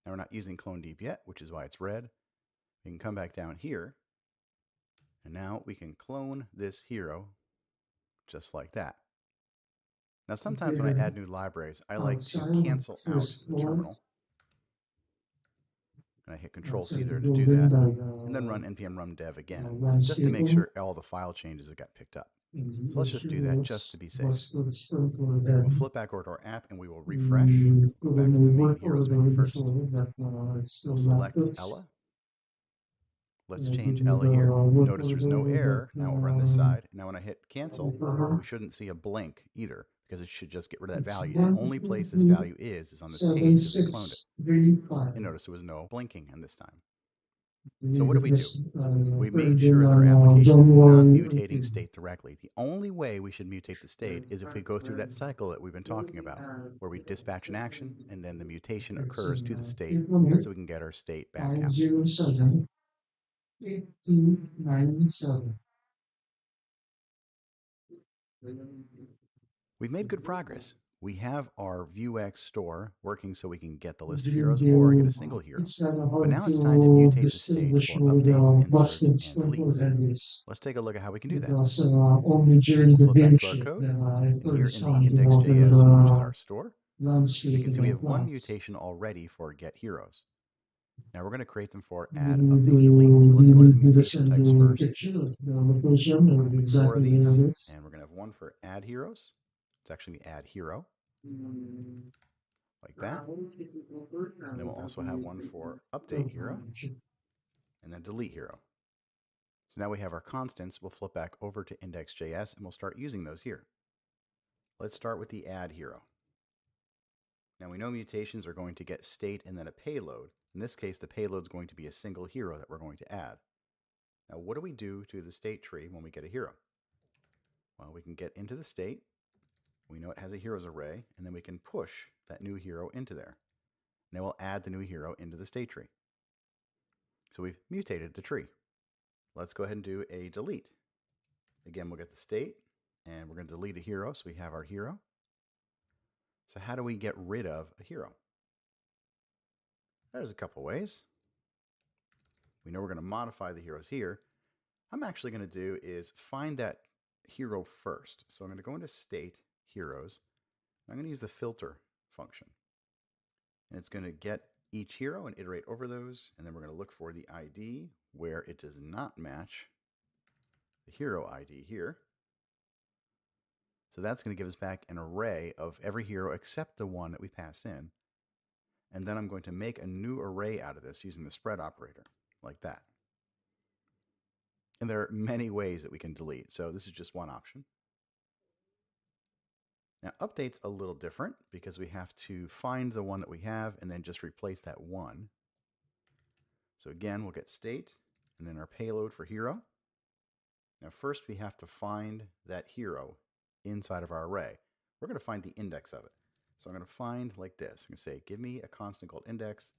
Now we're not using clone deep yet, which is why it's red. We can come back down here and now we can clone this hero just like that. Now, sometimes when I add new libraries, I like to cancel out the terminal. And I hit Control-C there to do that, and then run npm run dev again, just to make sure all the file changes have got picked up. So let's just do that just to be safe. We'll flip back over to our app, and we will refresh. Go back to the main heroes menu first. We'll select Ella. Let's change Ella here. Notice there's no error. Now we'll run this side. Now when I hit cancel, we shouldn't see a blink either, because it should just get rid of that value. The only place this value is on this page because we cloned it. And notice there was no blinking on this time. So what do? We made sure that our application is not mutating state directly. The only way we should mutate the state is if we go through that cycle that we've been talking about, where we dispatch an action and then the mutation occurs to the state so we can get our state back out. 8297. We've made good progress. We have our Vuex store working so we can get the list of heroes or get a single hero. But now it's time to mutate the state for updates, inserts, and deletes. Let's take a look at how we can do that. We'll flip back to our code, and here in the index.js, which is our store, you can see we have one mutation already for get heroes. Now we're going to create them for add, update, delete. So let's go into the mutation types first. We'll make 4 of these, and we're going to have one for add heroes. It's actually the add hero, like that. And then we'll also have one for update hero, and then delete hero. So now we have our constants. We'll flip back over to index.js, and we'll start using those here. Let's start with the add hero. Now we know mutations are going to get state and then a payload. In this case, the payload is going to be a single hero that we're going to add. Now, what do we do to the state tree when we get a hero? Well, we can get into the state. We know it has a heroes array, and then we can push that new hero into there. And then we'll add the new hero into the state tree. So we've mutated the tree. Let's go ahead and do a delete. Again, we'll get the state, and we're going to delete a hero, so we have our hero. So how do we get rid of a hero? There's a couple ways. We know we're going to modify the heroes here. I'm actually going to do is find that hero first. So I'm going to go into state heroes. I'm going to use the filter function. And it's going to get each hero and iterate over those. And then we're going to look for the ID where it does not match the hero ID here. So that's going to give us back an array of every hero except the one that we pass in. And then I'm going to make a new array out of this using the spread operator, like that. And there are many ways that we can delete, so this is just one option. Now, update's a little different because we have to find the one that we have and then just replace that one. So again, we'll get state and then our payload for hero. Now, first we have to find that hero inside of our array. We're going to find the index of it. So I'm going to find like this. I'm going to say, give me a constant called index,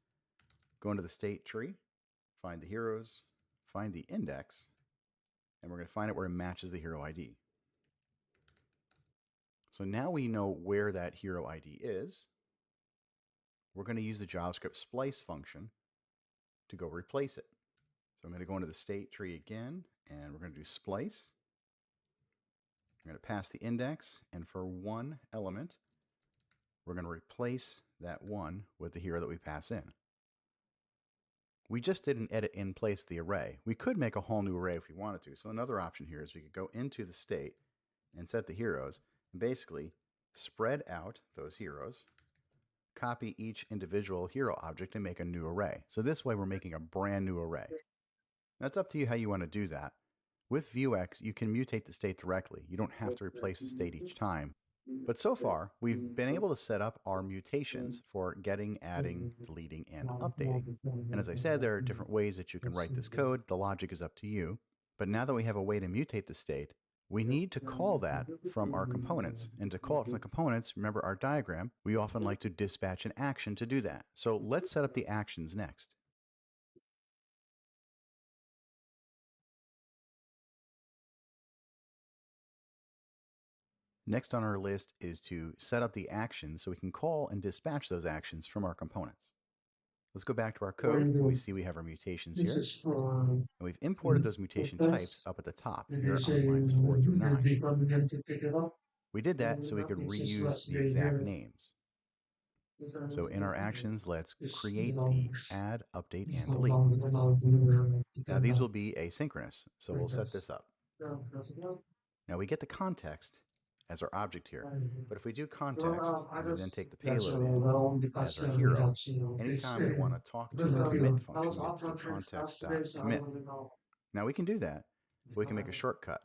go into the state tree, find the heroes, find the index, and we're going to find it where it matches the hero ID. So now we know where that hero ID is. We're going to use the JavaScript splice function to go replace it. So I'm going to go into the state tree again, and we're going to do splice. I'm going to pass the index, and for one element, we're going to replace that one with the hero that we pass in. We just did an edit in place of the array. We could make a whole new array if we wanted to. So another option here is we could go into the state and set the heroes and basically spread out those heroes, copy each individual hero object and make a new array. So this way we're making a brand new array. That's up to you how you want to do that. With Vuex, you can mutate the state directly. You don't have to replace the state each time. But so far, we've been able to set up our mutations for getting, adding, deleting, and updating. And as I said, there are different ways that you can write this code. The logic is up to you. But now that we have a way to mutate the state, we need to call that from our components. And to call it from the components, remember our diagram, we often like to dispatch an action to do that. So let's set up the actions next. Next on our list is to set up the actions so we can call and dispatch those actions from our components. Let's go back to our code. And we see we have our mutations here. And we've imported those mutation types up at the top here on lines 4 through 9. We did that so we could reuse the exact names. So in our actions, let's create the add, update, and delete. Now these will be asynchronous, so we'll set this up. Now we get the context as our object here. But if we do context, and we then take the payload in as our hero, anytime we want to talk to the commit function, we have to do context.commit. Now we can do that, but we can make a shortcut.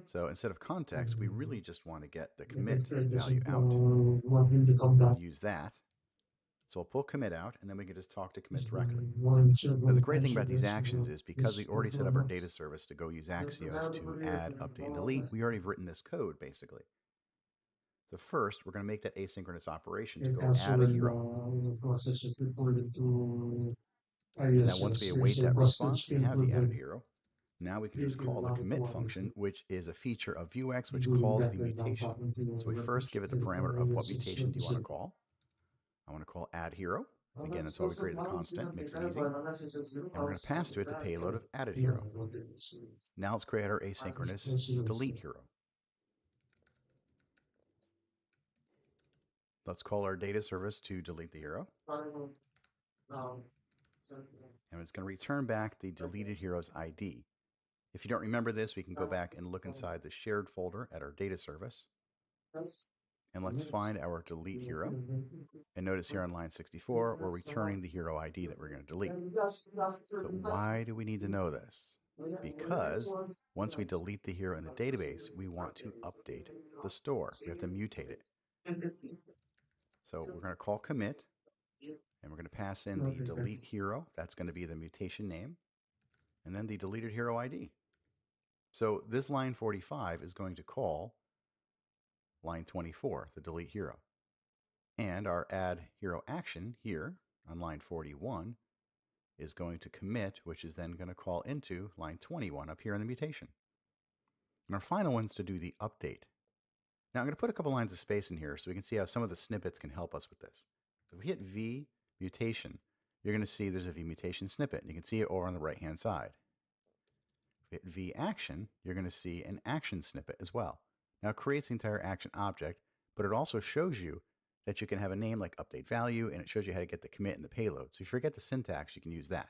So instead of context, we really just want to get the commit value out. Use that. So we'll pull commit out, and then we can just talk to commit directly. Now the great thing about these actions is because we already set up our data service to go use Axios to add, update, and delete, we already have written this code, basically. So first, we're going to make that asynchronous operation to go add a hero. Now once we await that response, we have the added hero. Now we can just call the commit function, which is a feature of Vuex, which calls the mutation. So we first give it the parameter of what mutation do you want to call. I want to call add hero. Again, that's why we created the constant, makes it easy. And we're going to pass to it the payload of added hero. Now let's create our asynchronous delete hero. Let's call our data service to delete the hero. And it's going to return back the deleted hero's ID. If you don't remember this, we can go back and look inside the shared folder at our data service. And let's find our delete hero. And notice here on line 64, we're returning the hero ID that we're going to delete. So why do we need to know this? Because once we delete the hero in the database, we want to update the store. We have to mutate it. So we're going to call commit, and we're going to pass in the delete hero. That's going to be the mutation name, and then the deleted hero ID. So this line 45 is going to call line 24, the delete hero. And our add hero action here on line 41 is going to commit, which is then going to call into line 21 up here in the mutation. And our final one's to do the update. Now I'm going to put a couple lines of space in here so we can see how some of the snippets can help us with this. If we hit V mutation, you're going to see there's a V mutation snippet, and you can see it over on the right-hand side. If we hit V action, you're going to see an action snippet as well. Now it creates the entire action object, but it also shows you that you can have a name like update value, and it shows you how to get the commit and the payload. So if you forget the syntax, you can use that.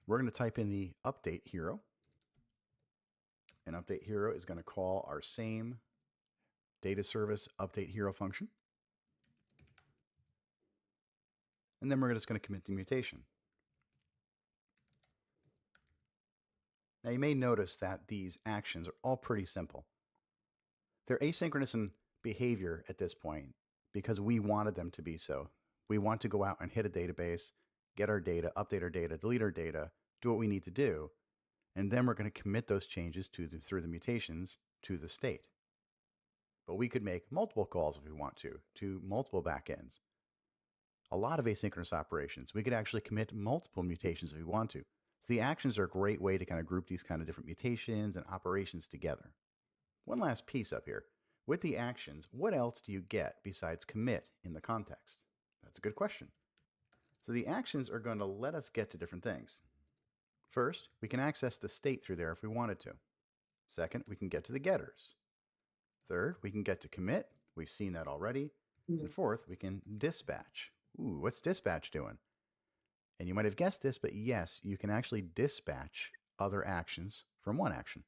We're going to type in the update hero. And update hero is going to call our same data service update hero function. And then we're just going to commit the mutation. Now you may notice that these actions are all pretty simple. They're asynchronous in behavior at this point because we wanted them to be so. We want to go out and hit a database, get our data, update our data, delete our data, do what we need to do, and then we're going to commit those changes through the mutations to the state. But we could make multiple calls if we want to multiple backends. A lot of asynchronous operations. We could actually commit multiple mutations if we want to. So the actions are a great way to kind of group these kind of different mutations and operations together. One last piece up here. With the actions, what else do you get besides commit in the context? That's a good question. So the actions are going to let us get to different things. First, we can access the state through there if we wanted to. Second, we can get to the getters. Third, we can get to commit. We've seen that already. And fourth, we can dispatch. Ooh, what's dispatch doing? And you might have guessed this, but yes, you can actually dispatch other actions from one action.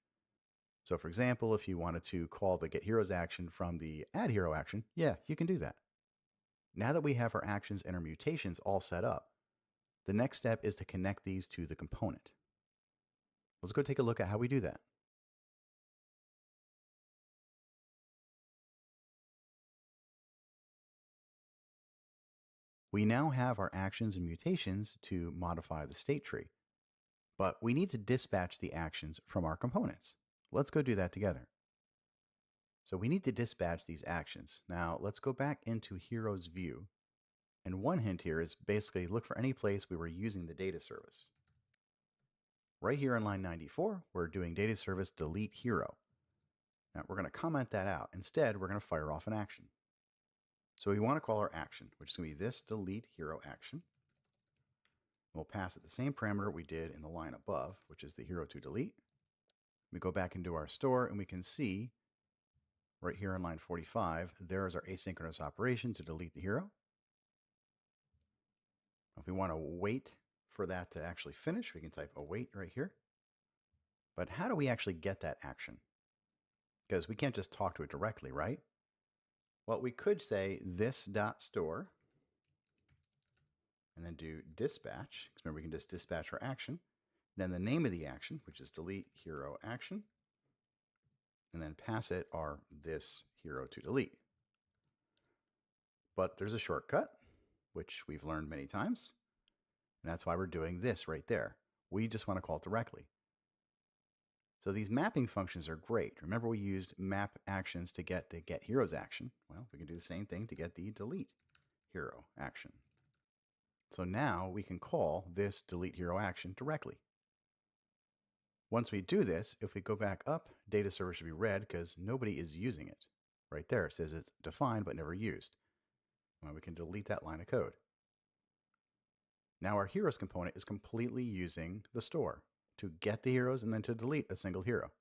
So for example, if you wanted to call the get heroes action from the add hero action, yeah, you can do that. Now that we have our actions and our mutations all set up, the next step is to connect these to the component. Let's go take a look at how we do that. We now have our actions and mutations to modify the state tree, but we need to dispatch the actions from our components. Let's go do that together. So we need to dispatch these actions. Now let's go back into Heroes View. And one hint here is basically look for any place we were using the data service. Right here in line 94, we're doing data service delete hero. Now we're going to comment that out. Instead, we're going to fire off an action. So we want to call our action, which is going to be this delete hero action. We'll pass it the same parameter we did in the line above, which is the hero to delete. We go back into our store and we can see right here in line 45, there is our asynchronous operation to delete the hero. If we want to wait for that to actually finish, we can type await right here. But how do we actually get that action? Because we can't just talk to it directly, right? Well, we could say this.store and then do dispatch, because remember we can just dispatch our action, then the name of the action, which is delete hero action, and then pass it our this hero to delete. But there's a shortcut, which we've learned many times, and that's why we're doing this right there. We just want to call it directly. So these mapping functions are great. Remember we used map actions to get the get heroes action. Well, we can do the same thing to get the delete hero action. So now we can call this delete hero action directly. Once we do this, if we go back up, data server should be red because nobody is using it. Right there it says it's defined but never used. Well, we can delete that line of code. Now our heroes component is completely using the store to get the heroes and then to delete a single hero.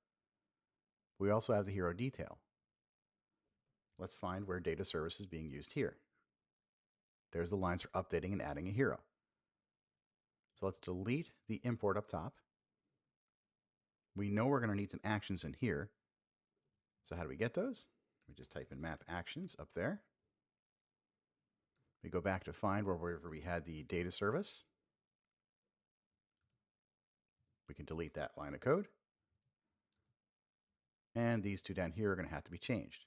We also have the hero detail. Let's find where data service is being used here. There's the lines for updating and adding a hero. So let's delete the import up top. We know we're going to need some actions in here. So how do we get those? We just type in map actions up there. We go back to find wherever we had the data service. We can delete that line of code. And these two down here are going to have to be changed.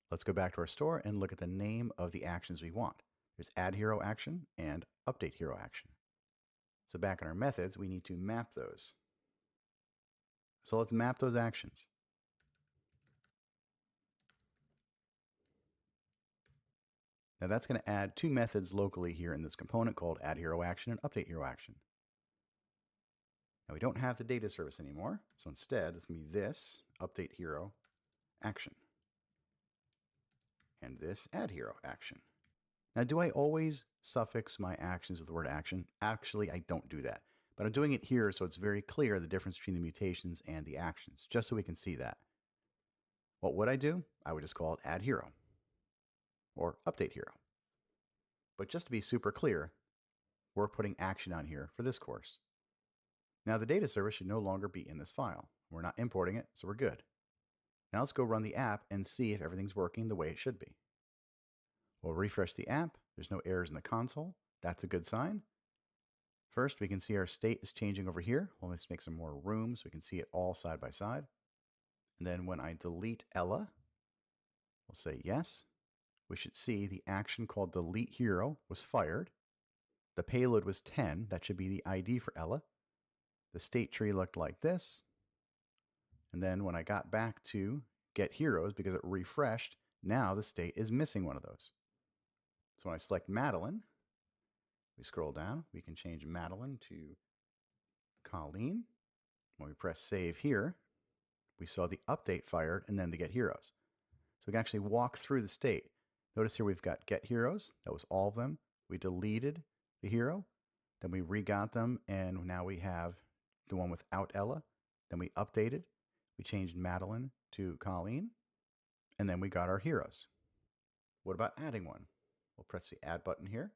Let's go back to our store and look at the name of the actions we want. There's add hero action and update hero action. So back in our methods, we need to map those. So let's map those actions. Now that's going to add two methods locally here in this component called add hero action and update hero action. Now we don't have the data service anymore, so instead it's going to be this update hero action and this add hero action. Now, do I always suffix my actions with the word action? Actually, I don't do that, but I'm doing it here so it's very clear the difference between the mutations and the actions, just so we can see that. What would I do? I would just call it add hero or update hero. But just to be super clear, we're putting action on here for this course. Now the data service should no longer be in this file. We're not importing it, so we're good. Now let's go run the app and see if everything's working the way it should be. We'll refresh the app. There's no errors in the console. That's a good sign. First, we can see our state is changing over here. We'll just make some more room so we can see it all side by side. And then when I delete Ella, we'll say yes. We should see the action called delete hero was fired. The payload was 10. That should be the ID for Ella. The state tree looked like this. And then when I got back to get heroes, because it refreshed, now the state is missing one of those. So when I select Madeline, we scroll down, we can change Madeline to Colleen. When we press save here, we saw the update fired and then the get heroes. So we can actually walk through the state. Notice here we've got get heroes. That was all of them. We deleted the hero. Then we re-got them, and now we have the one without Ella. Then we updated. We changed Madeline to Colleen. And then we got our heroes. What about adding one? We'll press the add button here.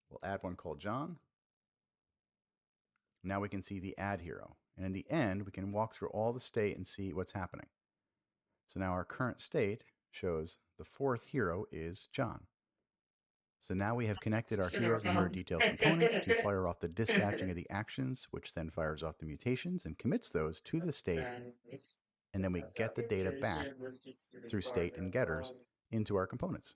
We'll add one called John. Now we can see the add hero. And in the end, we can walk through all the state and see what's happening. So now our current state shows the fourth hero is John. So now we have connected our heroes and hero details components to fire off the dispatching of the actions, which then fires off the mutations and commits those to the state. And then we get the data back through state and getters into our components.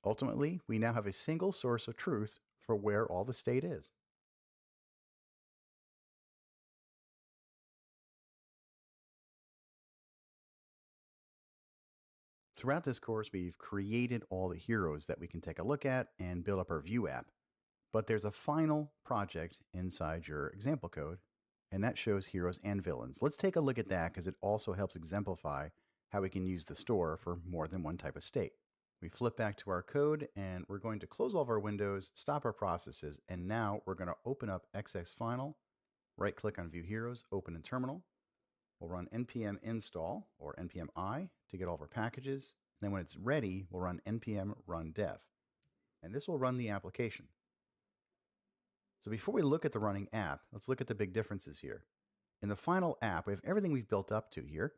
Ultimately, we now have a single source of truth for where all the state is. Throughout this course, we've created all the heroes that we can take a look at and build up our Vue app. But there's a final project inside your example code, and that shows heroes and villains. Let's take a look at that because it also helps exemplify how we can use the store for more than one type of state. We flip back to our code, and we're going to close all of our windows, stop our processes, and now we're going to open up xxFinal, right-click on Vue Heroes, open in Terminal. We'll run npm install or npm I to get all of our packages. And then when it's ready, we'll run npm run dev. And this will run the application. So before we look at the running app, let's look at the big differences here. In the final app, we have everything we've built up to here,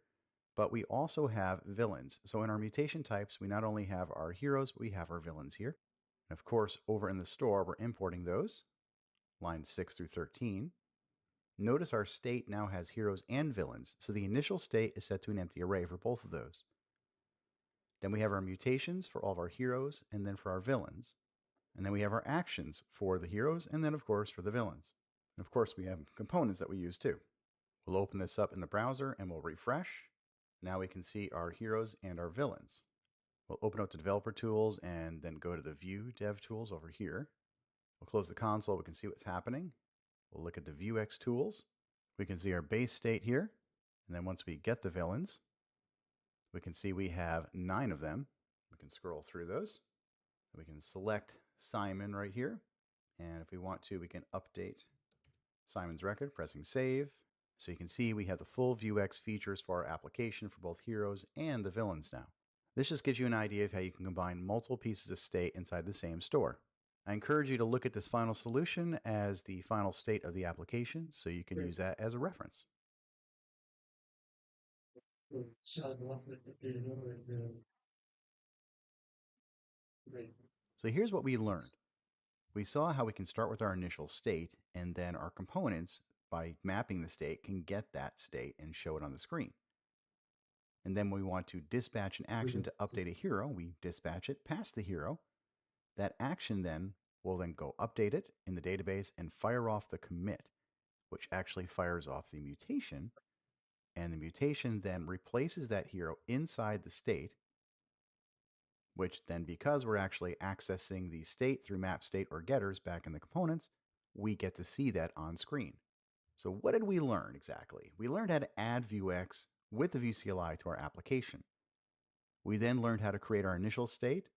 but we also have villains. So in our mutation types, we not only have our heroes, but we have our villains here. And of course, over in the store, we're importing those, lines 6 through 13. Notice our state now has heroes and villains, so the initial state is set to an empty array for both of those. Then we have our mutations for all of our heroes, and then for our villains. And then we have our actions for the heroes, and then of course for the villains. And of course we have components that we use too. We'll open this up in the browser and we'll refresh. Now we can see our heroes and our villains. We'll open up the developer tools and then go to the Vue dev tools over here. We'll close the console, we can see what's happening. We'll look at the Vuex tools. We can see our base state here. And then once we get the villains, we can see we have 9 of them. We can scroll through those. We can select Simon right here. And if we want to, we can update Simon's record, pressing save. So you can see we have the full Vuex features for our application for both heroes and the villains now. This just gives you an idea of how you can combine multiple pieces of state inside the same store. I encourage you to look at this final solution as the final state of the application so you can use that as a reference. So here's what we learned. We saw how we can start with our initial state, and then our components, by mapping the state, can get that state and show it on the screen. And then we want to dispatch an action to update a hero. We dispatch it past the hero. That action then will then go update it in the database and fire off the commit, which actually fires off the mutation. And the mutation then replaces that hero inside the state which then, because we're actually accessing the state through map state or getters back in the components, we get to see that on screen. So what did we learn exactly? We learned how to add Vuex with the Vue CLI to our application. We then learned how to create our initial state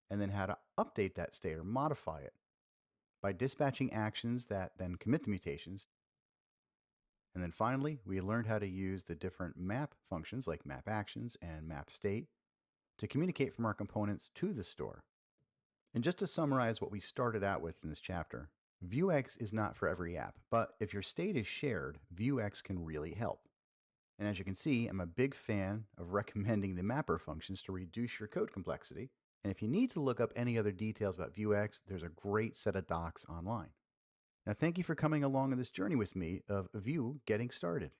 and then how to update that state or modify it by dispatching actions that then commit the mutations. And then finally, we learned how to use the different map functions like map actions and map state to communicate from our components to the store. And just to summarize what we started out with in this chapter, Vuex is not for every app, but if your state is shared, Vuex can really help. And as you can see, I'm a big fan of recommending the mapper functions to reduce your code complexity. And if you need to look up any other details about Vuex, there's a great set of docs online. Now, thank you for coming along on this journey with me of Vue getting started.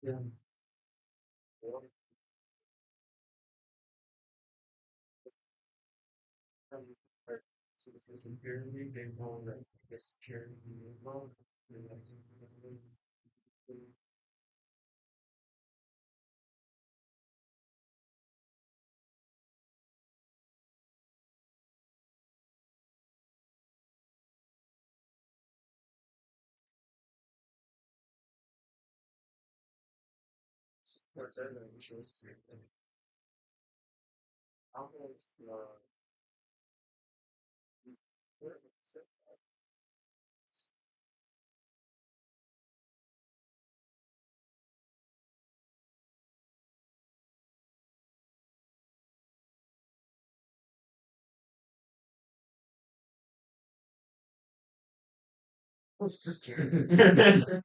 Yeah. Since the security, they know that the security mode. What's that? Choose almost what's this?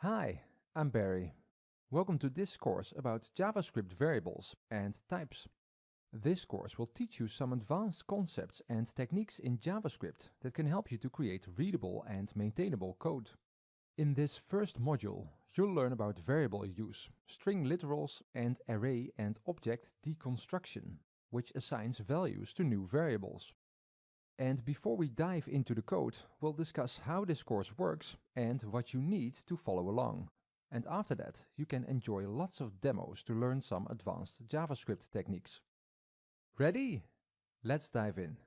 Hi, I'm Barry. Welcome to this course about JavaScript variables and types. This course will teach you some advanced concepts and techniques in JavaScript that can help you to create readable and maintainable code. In this first module, you'll learn about variable use, string literals, and array and object deconstruction, which assigns values to new variables. And before we dive into the code, we'll discuss how this course works and what you need to follow along. And after that, you can enjoy lots of demos to learn some advanced JavaScript techniques. Ready? Let's dive in.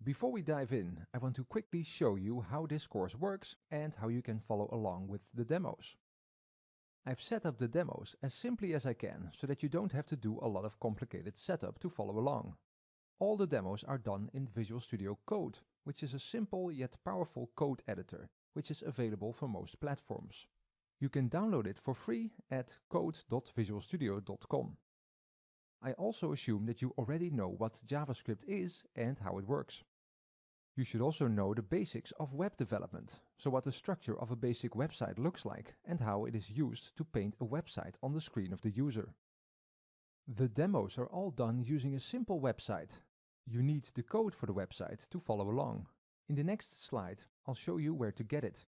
Before we dive in, I want to quickly show you how this course works and how you can follow along with the demos. I've set up the demos as simply as I can so that you don't have to do a lot of complicated setup to follow along. All the demos are done in Visual Studio Code, which is a simple yet powerful code editor, which is available for most platforms. You can download it for free at code.visualstudio.com. I also assume that you already know what JavaScript is and how it works. You should also know the basics of web development, so what the structure of a basic website looks like and how it is used to paint a website on the screen of the user. The demos are all done using a simple website. You need the code for the website to follow along. In the next slide, I'll show you where to get it.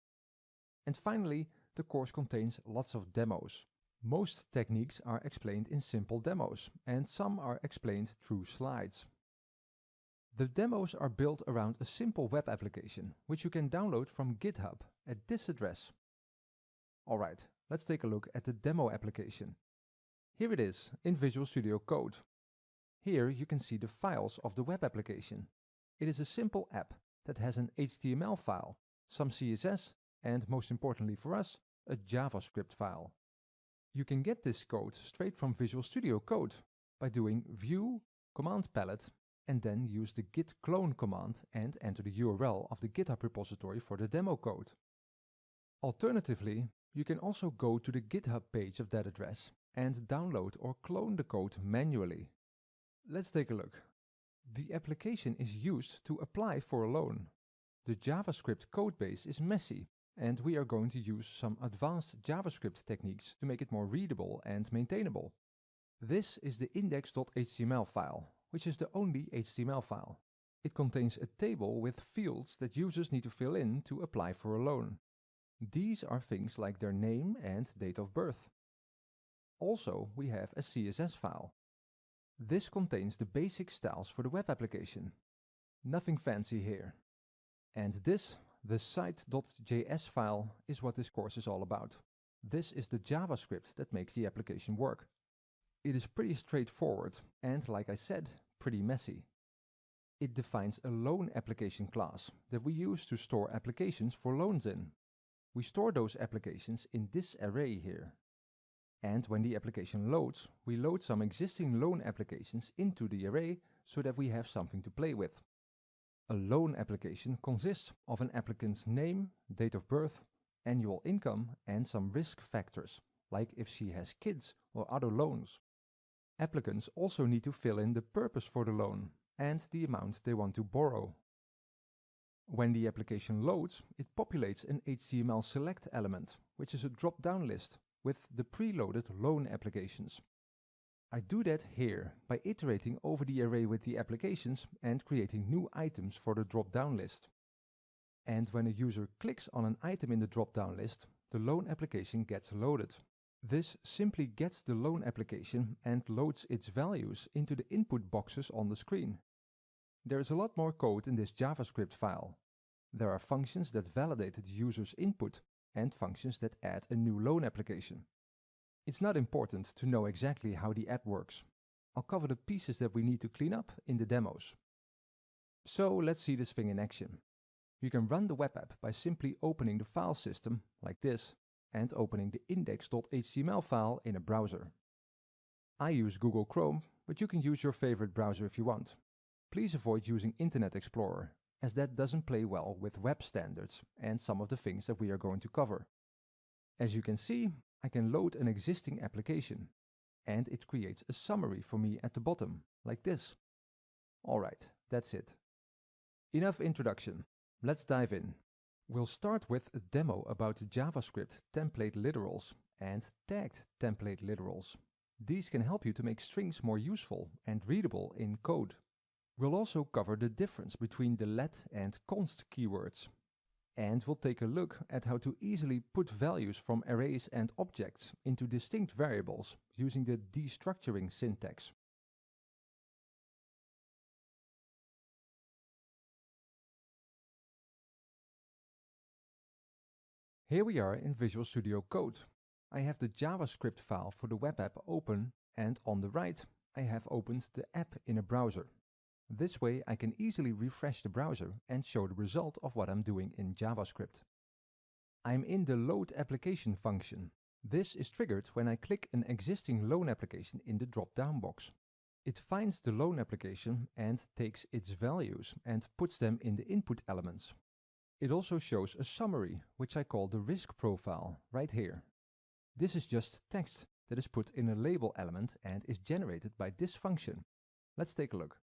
And finally, the course contains lots of demos. Most techniques are explained in simple demos, and some are explained through slides. The demos are built around a simple web application, which you can download from GitHub at this address. Alright, let's take a look at the demo application. Here it is in Visual Studio Code. Here you can see the files of the web application. It is a simple app that has an HTML file, some CSS, and most importantly for us, a JavaScript file. You can get this code straight from Visual Studio Code by doing View, Command Palette, and then use the git clone command and enter the URL of the GitHub repository for the demo code. Alternatively, you can also go to the GitHub page of that address and download or clone the code manually. Let's take a look. The application is used to apply for a loan. The JavaScript codebase is messy, and we are going to use some advanced JavaScript techniques to make it more readable and maintainable. This is the index.html file, which is the only HTML file. It contains a table with fields that users need to fill in to apply for a loan. These are things like their name and date of birth. Also, we have a CSS file. This contains the basic styles for the web application. Nothing fancy here. And this, the site.js file, is what this course is all about. This is the JavaScript that makes the application work. It is pretty straightforward and, like I said, pretty messy. It defines a loan application class that we use to store applications for loans in. We store those applications in this array here. And when the application loads, we load some existing loan applications into the array so that we have something to play with. A loan application consists of an applicant's name, date of birth, annual income, and some risk factors, like if she has kids or other loans. Applicants also need to fill in the purpose for the loan and the amount they want to borrow. When the application loads, it populates an HTML select element, which is a drop-down list with the preloaded loan applications. I do that here by iterating over the array with the applications and creating new items for the drop-down list. And when a user clicks on an item in the drop-down list, the loan application gets loaded. This simply gets the loan application and loads its values into the input boxes on the screen. There is a lot more code in this JavaScript file. There are functions that validate the user's input and functions that add a new loan application. It's not important to know exactly how the app works. I'll cover the pieces that we need to clean up in the demos. So let's see this thing in action. You can run the web app by simply opening the file system, like this, and opening the index.html file in a browser. I use Google Chrome, but you can use your favorite browser if you want. Please avoid using Internet Explorer, as that doesn't play well with web standards and some of the things that we are going to cover. As you can see, I can load an existing application, and it creates a summary for me at the bottom, like this. Alright, that's it. Enough introduction. Let's dive in. We'll start with a demo about JavaScript template literals and tagged template literals. These can help you to make strings more useful and readable in code. We'll also cover the difference between the let and const keywords. And we'll take a look at how to easily put values from arrays and objects into distinct variables using the destructuring syntax. Here we are in Visual Studio Code. I have the JavaScript file for the web app open, and on the right I have opened the app in a browser. This way I can easily refresh the browser and show the result of what I'm doing in JavaScript. I'm in the Load Application function. This is triggered when I click an existing loan application in the drop-down box. It finds the loan application and takes its values and puts them in the input elements. It also shows a summary, which I call the risk profile, right here. This is just text that is put in a label element and is generated by this function. Let's take a look.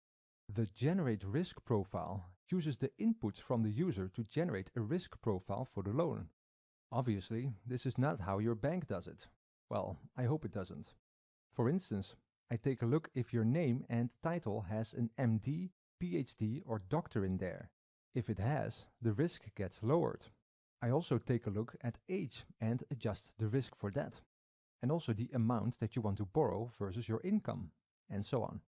The generate risk profile uses the inputs from the user to generate a risk profile for the loan. Obviously, this is not how your bank does it. Well, I hope it doesn't. For instance, I take a look if your name and title has an MD, PhD or doctor in there. If it has, the risk gets lowered. I also take a look at age and adjust the risk for that. And also the amount that you want to borrow versus your income, and so on.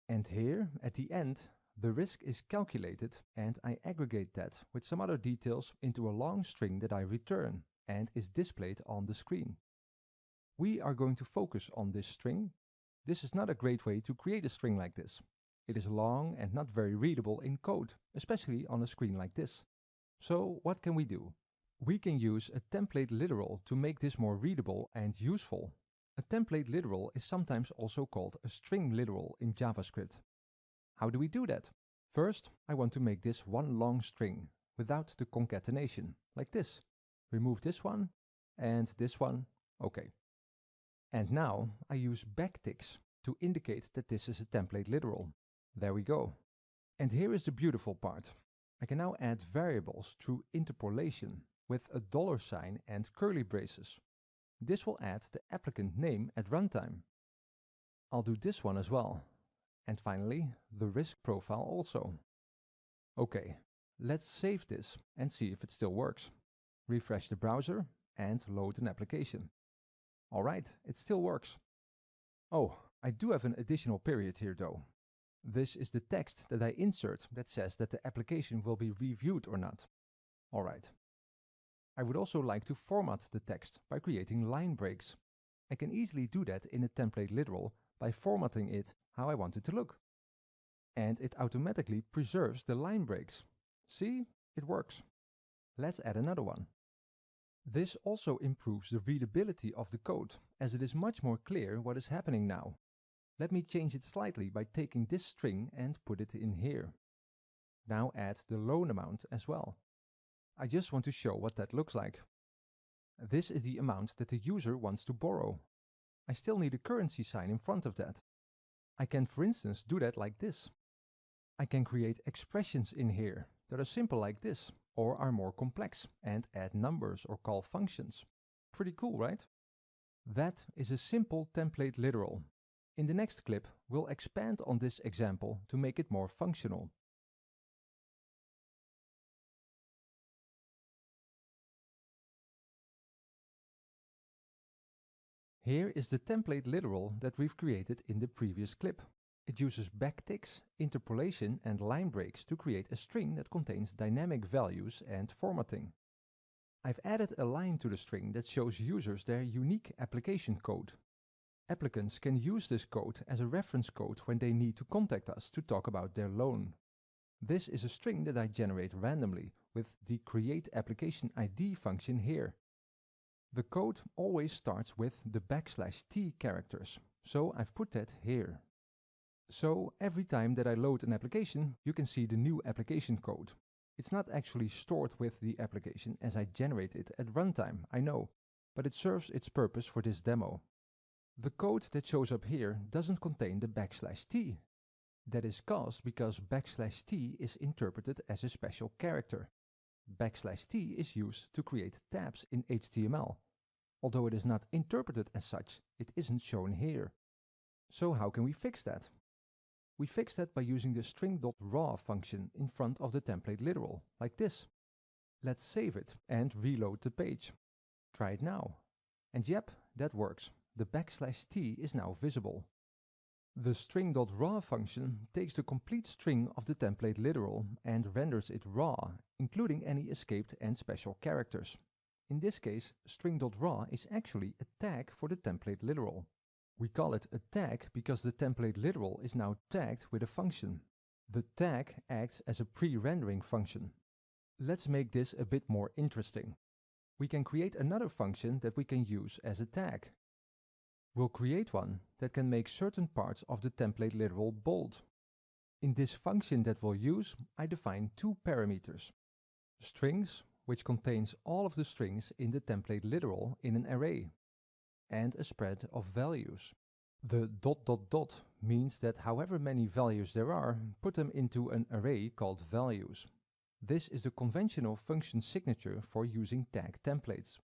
And here, at the end, the risk is calculated and I aggregate that with some other details into a long string that I return and is displayed on the screen. We are going to focus on this string. This is not a great way to create a string like this. It is long and not very readable in code, especially on a screen like this. So what can we do? We can use a template literal to make this more readable and useful. A template literal is sometimes also called a string literal in JavaScript. How do we do that? First, I want to make this one long string without the concatenation, like this. Remove this one and this one. Okay. And now I use backticks to indicate that this is a template literal. There we go. And here is the beautiful part. I can now add variables through interpolation with a $sign and curly braces. This will add the applicant name at runtime. I'll do this one as well. And finally, the risk profile also. Okay, let's save this and see if it still works. Refresh the browser and load an application. Alright, it still works. Oh, I do have an additional period here though. This is the text that I insert that says that the application will be reviewed or not. Alright. I would also like to format the text by creating line breaks. I can easily do that in a template literal by formatting it how I want it to look. And it automatically preserves the line breaks. See? It works. Let's add another one. This also improves the readability of the code, as it is much more clear what is happening now. Let me change it slightly by taking this string and put it in here. Now add the loan amount as well. I just want to show what that looks like. This is the amount that the user wants to borrow. I still need a currency sign in front of that. I can, for instance, do that like this. I can create expressions in here that are simple like this, or are more complex, and add numbers or call functions. Pretty cool, right? That is a simple template literal. In the next clip, we'll expand on this example to make it more functional. Here is the template literal that we've created in the previous clip. It uses backticks, interpolation and line breaks to create a string that contains dynamic values and formatting. I've added a line to the string that shows users their unique application code. Applicants can use this code as a reference code when they need to contact us to talk about their loan. This is a string that I generate randomly with the createApplicationID function here. The code always starts with the \t characters, so I've put that here. So every time that I load an application, you can see the new application code. It's not actually stored with the application as I generate it at runtime, I know, but it serves its purpose for this demo. The code that shows up here doesn't contain the \t. That is caused because \t is interpreted as a special character. \t is used to create tabs in HTML. Although it is not interpreted as such, it isn't shown here. So how can we fix that? We fix that by using the string.raw function in front of the template literal, like this. Let's save it and reload the page. Try it now. And yep, that works. The \t is now visible. The string.raw function takes the complete string of the template literal and renders it raw, including any escaped and special characters. In this case, string.raw is actually a tag for the template literal. We call it a tag because the template literal is now tagged with a function. The tag acts as a pre-rendering function. Let's make this a bit more interesting. We can create another function that we can use as a tag. We'll create one that can make certain parts of the template literal bold. In this function that we'll use, I define two parameters. Strings, which contains all of the strings in the template literal in an array, and a spread of values. The ... means that however many values there are, put them into an array called values. This is the conventional function signature for using tag templates.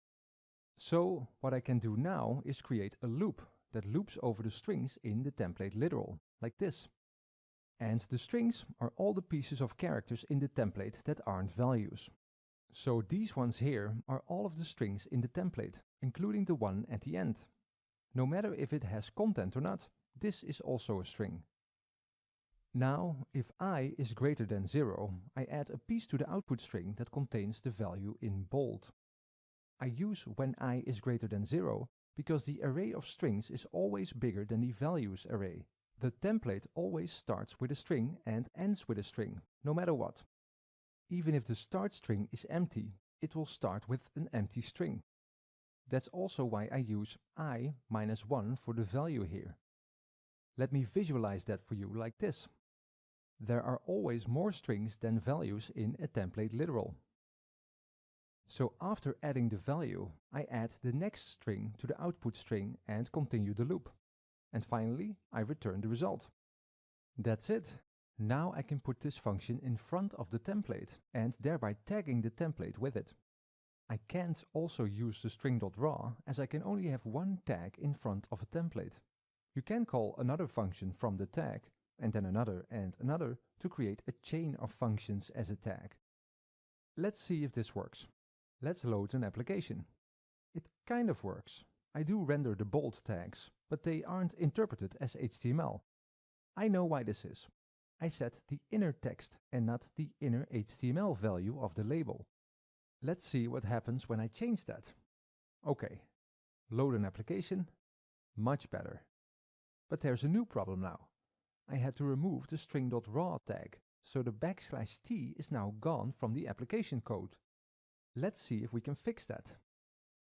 So what I can do now is create a loop that loops over the strings in the template literal, like this. And the strings are all the pieces of characters in the template that aren't values. So these ones here are all of the strings in the template, including the one at the end. No matter if it has content or not, this is also a string. Now, if I is greater than 0, I add a piece to the output string that contains the value in bold. I use when I is greater than 0 because the array of strings is always bigger than the values array. The template always starts with a string and ends with a string, no matter what. Even if the start string is empty, it will start with an empty string. That's also why I use I minus 1 for the value here. Let me visualize that for you like this. There are always more strings than values in a template literal. So after adding the value, I add the next string to the output string and continue the loop. And finally, I return the result. That's it. Now I can put this function in front of the template and thereby tagging the template with it. I can't also use the string.raw as I can only have one tag in front of a template. You can call another function from the tag, and then another and another to create a chain of functions as a tag. Let's see if this works. Let's load an application. It kind of works. I do render the bold tags, but they aren't interpreted as HTML. I know why this is. I set the inner text and not the inner HTML value of the label. Let's see what happens when I change that. Okay, load an application. Much better. But there's a new problem now. I had to remove the string.raw tag, so the \t is now gone from the application code. Let's see if we can fix that.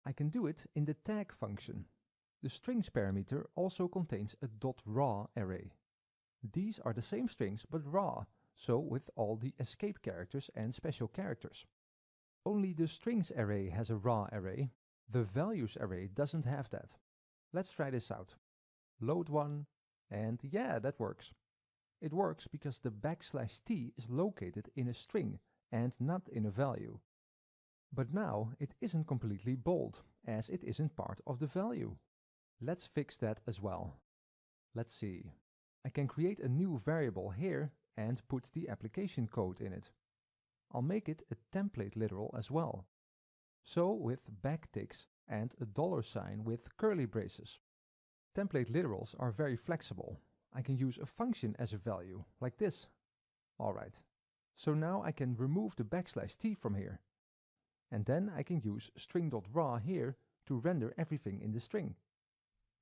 I can do it in the tag function. The strings parameter also contains a .raw array. These are the same strings but raw, so with all the escape characters and special characters. Only the strings array has a raw array. The values array doesn't have that. Let's try this out. Load one, and yeah, that works. It works because the \t is located in a string and not in a value. But now it isn't completely bold, as it isn't part of the value. Let's fix that as well. Let's see. I can create a new variable here and put the application code in it. I'll make it a template literal as well. So with backticks and a $sign with curly braces. Template literals are very flexible. I can use a function as a value, like this. Alright, so now I can remove the \t from here. And then I can use string.raw here to render everything in the string.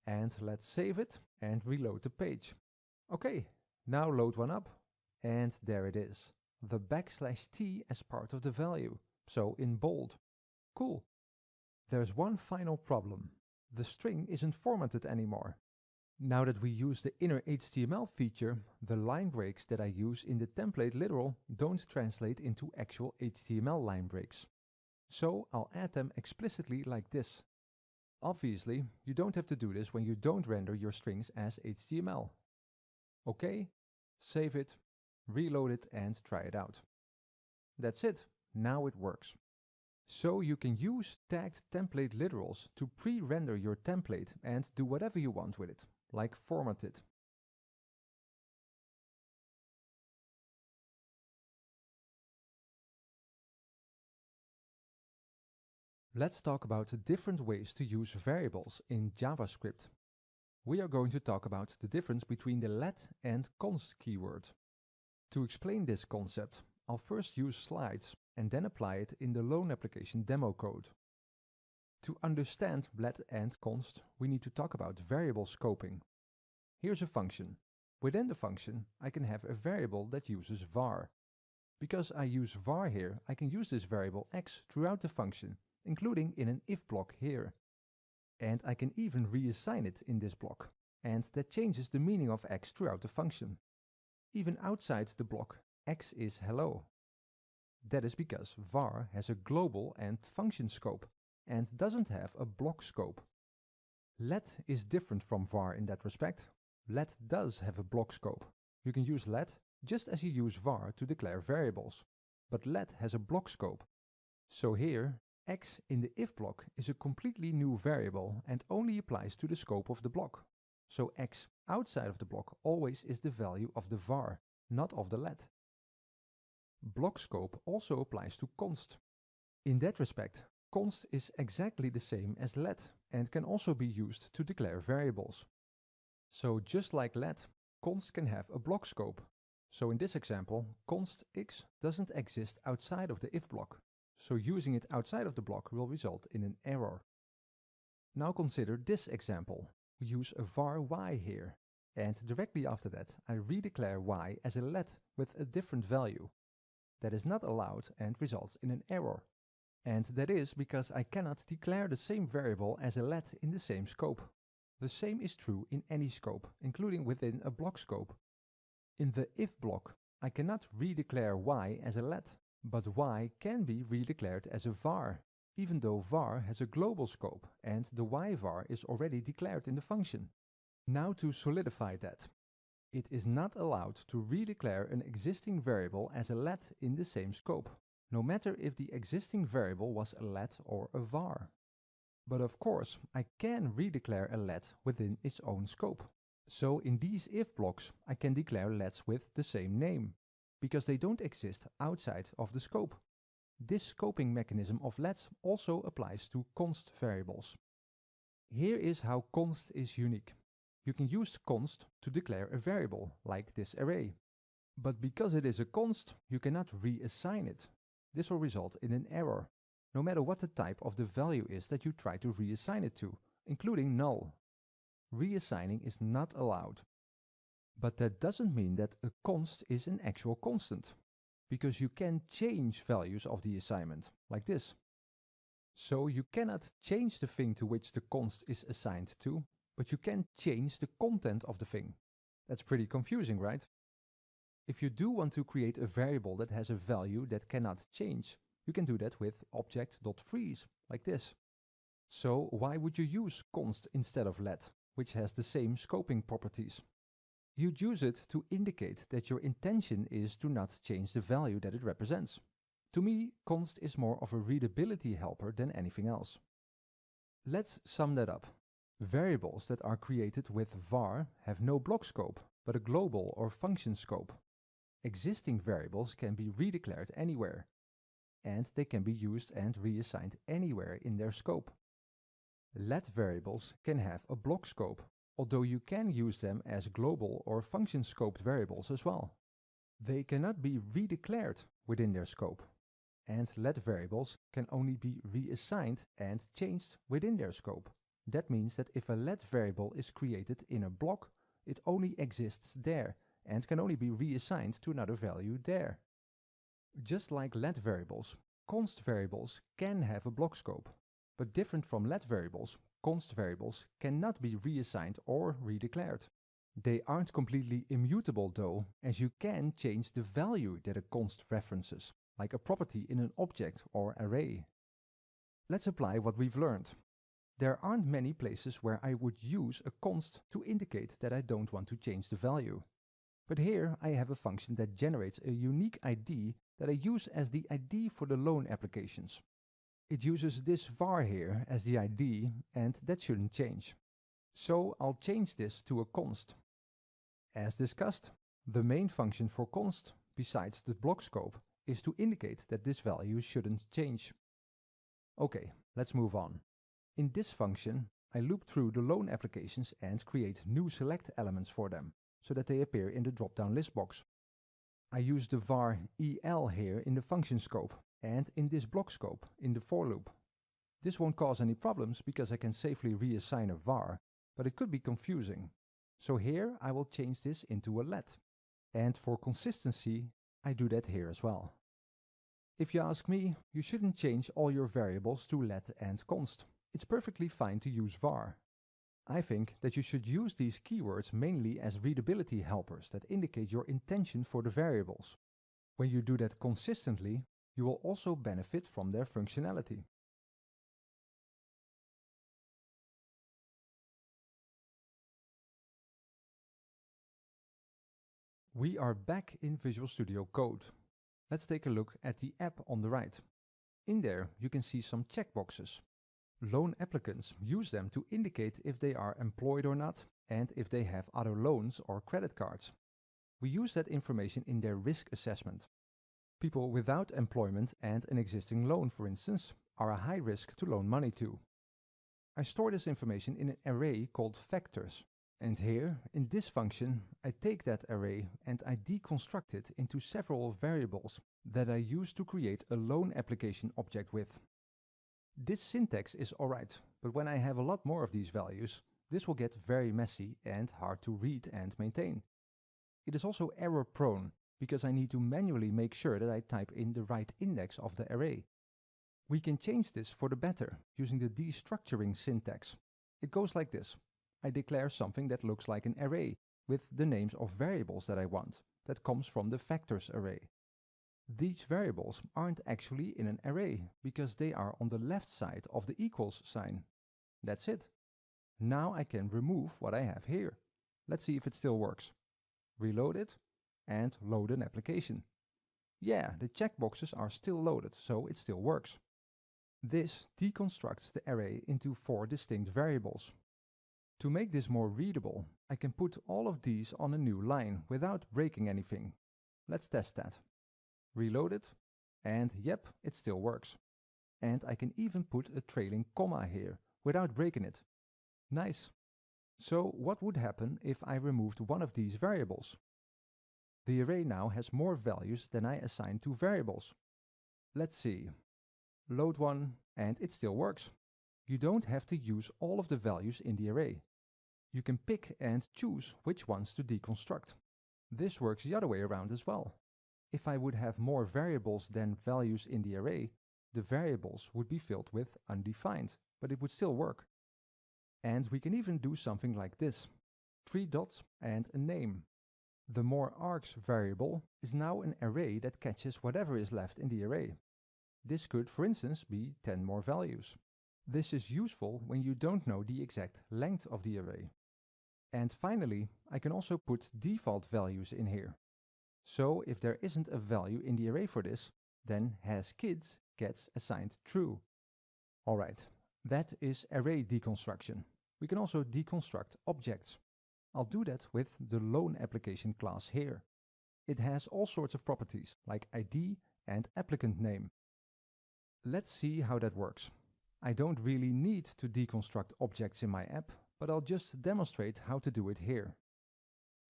And let's save it and reload the page. Okay, now load one up. And there it is. The \t as part of the value, so in bold. Cool. There's one final problem. The string isn't formatted anymore. Now that we use the inner HTML feature, the line breaks that I use in the template literal don't translate into actual HTML line breaks. So I'll add them explicitly like this. Obviously, you don't have to do this when you don't render your strings as HTML. Okay, save it, reload it and try it out. That's it. now it works. So you can use tagged template literals to pre-render your template and do whatever you want with it, like format it. Let's talk about the different ways to use variables in JavaScript. We are going to talk about the difference between the let and const keyword. To explain this concept, I'll first use slides and then apply it in the Loan application demo code. To understand let and const, we need to talk about variable scoping. Here's a function. Within the function, I can have a variable that uses var. Because I use var here, I can use this variable x throughout the function, including in an if block here. And I can even reassign it in this block, and that changes the meaning of x throughout the function. Even outside the block, x is hello. That is because var has a global and function scope, and doesn't have a block scope. Let is different from var in that respect. Let does have a block scope. You can use let just as you use var to declare variables, but let has a block scope. So here, x in the if block is a completely new variable and only applies to the scope of the block. So x outside of the block always is the value of the var, not of the let. Block scope also applies to const. In that respect, const is exactly the same as let and can also be used to declare variables. So just like let, const can have a block scope. So in this example, const x doesn't exist outside of the if block. So using it outside of the block will result in an error. Now consider this example. We use a var y here, and directly after that I redeclare y as a let with a different value. That is not allowed and results in an error. And that is because I cannot declare the same variable as a let in the same scope. The same is true in any scope, including within a block scope. In the if block, I cannot redeclare y as a let, but y can be redeclared as a var, even though var has a global scope and the y var is already declared in the function. Now to solidify that. It is not allowed to redeclare an existing variable as a let in the same scope, no matter if the existing variable was a let or a var. But of course, I can redeclare a let within its own scope. So in these if blocks, I can declare lets with the same name, because they don't exist outside of the scope. This scoping mechanism of lets also applies to const variables. Here is how const is unique. You can use const to declare a variable, like this array. But because it is a const, you cannot reassign it. This will result in an error, no matter what the type of the value is that you try to reassign it to, including null. Reassigning is not allowed. But that doesn't mean that a const is an actual constant, because you can change values of the assignment, like this. So you cannot change the thing to which the const is assigned to, but you can change the content of the thing. That's pretty confusing, right? If you do want to create a variable that has a value that cannot change, you can do that with object.freeze, like this. So why would you use const instead of let, which has the same scoping properties? You'd use it to indicate that your intention is to not change the value that it represents. To me, const is more of a readability helper than anything else. Let's sum that up. Variables that are created with var have no block scope, but a global or function scope. Existing variables can be redeclared anywhere, and they can be used and reassigned anywhere in their scope. Let variables can have a block scope, although you can use them as global or function scoped variables as well. They cannot be redeclared within their scope, and let variables can only be reassigned and changed within their scope. That means that if a let variable is created in a block, it only exists there and can only be reassigned to another value there. Just like let variables, const variables can have a block scope, but different from let variables, const variables cannot be reassigned or redeclared. They aren't completely immutable though, as you can change the value that a const references, like a property in an object or array. Let's apply what we've learned. There aren't many places where I would use a const to indicate that I don't want to change the value. But here I have a function that generates a unique ID that I use as the ID for the loan applications. It uses this var here as the ID, and that shouldn't change. So I'll change this to a const. As discussed, the main function for const, besides the block scope, is to indicate that this value shouldn't change. Okay, let's move on. In this function, I loop through the loan applications and create new select elements for them, so that they appear in the drop-down list box. I use the var el here in the function scope and in this block scope in the for loop. This won't cause any problems because I can safely reassign a var, but it could be confusing. So here I will change this into a let. And for consistency, I do that here as well. If you ask me, you shouldn't change all your variables to let and const. It's perfectly fine to use var. I think that you should use these keywords mainly as readability helpers that indicate your intention for the variables. When you do that consistently, you will also benefit from their functionality. We are back in Visual Studio Code. Let's take a look at the app on the right. In there, you can see some checkboxes. Loan applicants use them to indicate if they are employed or not, and if they have other loans or credit cards. We use that information in their risk assessment. People without employment and an existing loan, for instance, are a high risk to loan money to. I store this information in an array called factors. And here, in this function, I take that array and I deconstruct it into several variables that I use to create a loan application object with. This syntax is alright, but when I have a lot more of these values, this will get very messy and hard to read and maintain. It is also error prone, because I need to manually make sure that I type in the right index of the array. We can change this for the better using the destructuring syntax. It goes like this. I declare something that looks like an array with the names of variables that I want, that comes from the factors array. These variables aren't actually in an array because they are on the left side of the equals sign. That's it. Now I can remove what I have here. Let's see if it still works. Reload it and load an application. Yeah, the checkboxes are still loaded, so it still works. This deconstructs the array into 4 distinct variables. To make this more readable, I can put all of these on a new line without breaking anything. Let's test that. Reload it, and yep, it still works. And I can even put a trailing comma here without breaking it. Nice. So what would happen if I removed one of these variables? The array now has more values than I assigned to variables. Let's see. Load one, and it still works. You don't have to use all of the values in the array. You can pick and choose which ones to deconstruct. This works the other way around as well. If I would have more variables than values in the array, the variables would be filled with undefined, but it would still work. And we can even do something like this. 3 dots and a name. The more args variable is now an array that catches whatever is left in the array. This could, for instance, be 10 more values. This is useful when you don't know the exact length of the array. And finally, I can also put default values in here. So if there isn't a value in the array for this, then hasKids gets assigned true. Alright, that is array deconstruction. We can also deconstruct objects. I'll do that with the loan application class here. It has all sorts of properties like ID and applicant name. Let's see how that works. I don't really need to deconstruct objects in my app, but I'll just demonstrate how to do it here.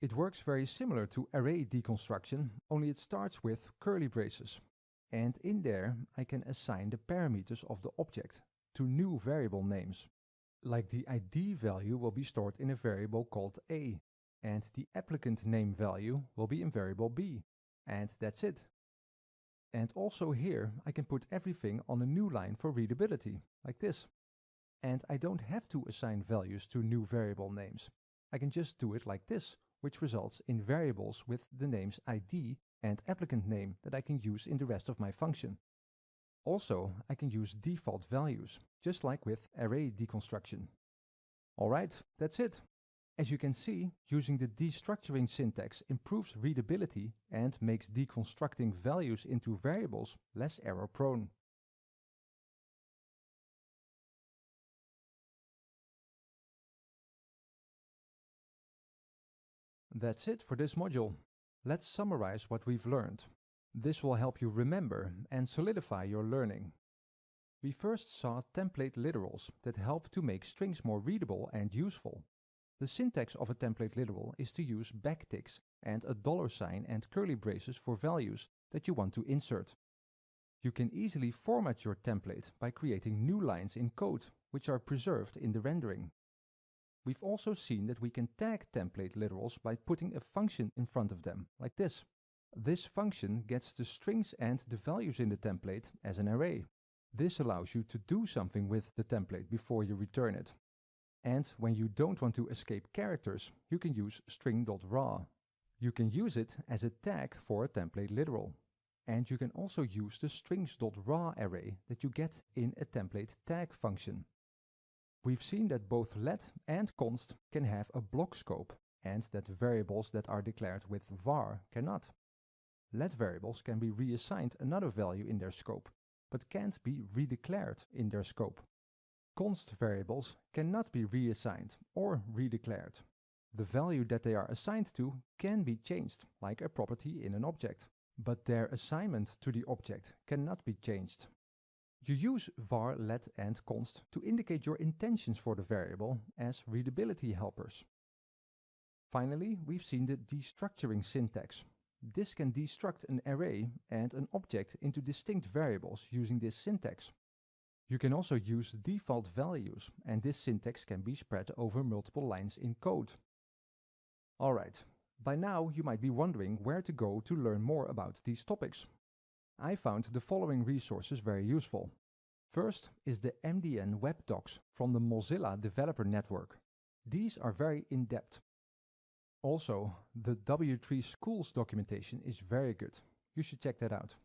It works very similar to array deconstruction, only it starts with curly braces. And in there, I can assign the parameters of the object to new variable names. Like the ID value will be stored in a variable called A, and the applicant name value will be in variable B. And that's it. And also here, I can put everything on a new line for readability, like this. And I don't have to assign values to new variable names. I can just do it like this, which results in variables with the names ID and applicant name that I can use in the rest of my function. Also, I can use default values, just like with array deconstruction. Alright, that's it. As you can see, using the destructuring syntax improves readability and makes deconstructing values into variables less error-prone. That's it for this module. Let's summarize what we've learned. This will help you remember and solidify your learning. We first saw template literals that help to make strings more readable and useful. The syntax of a template literal is to use backticks and a $sign and curly braces for values that you want to insert. You can easily format your template by creating new lines in code, which are preserved in the rendering. We've also seen that we can tag template literals by putting a function in front of them, like this. This function gets the strings and the values in the template as an array. This allows you to do something with the template before you return it. And when you don't want to escape characters, you can use string.raw. You can use it as a tag for a template literal. And you can also use the strings.raw array that you get in a template tag function. We've seen that both let and const can have a block scope, and that variables that are declared with var cannot. Let variables can be reassigned another value in their scope, but can't be redeclared in their scope. Const variables cannot be reassigned or redeclared. The value that they are assigned to can be changed, like a property in an object, but their assignment to the object cannot be changed. You use var, let, and const to indicate your intentions for the variable as readability helpers. Finally, we've seen the destructuring syntax. This can destruct an array and an object into distinct variables using this syntax. You can also use default values, and this syntax can be spread over multiple lines in code. Alright, by now you might be wondering where to go to learn more about these topics. I found the following resources very useful. First is the MDN web docs from the Mozilla Developer Network. These are very in-depth. Also, the W3 Schools documentation is very good. You should check that out.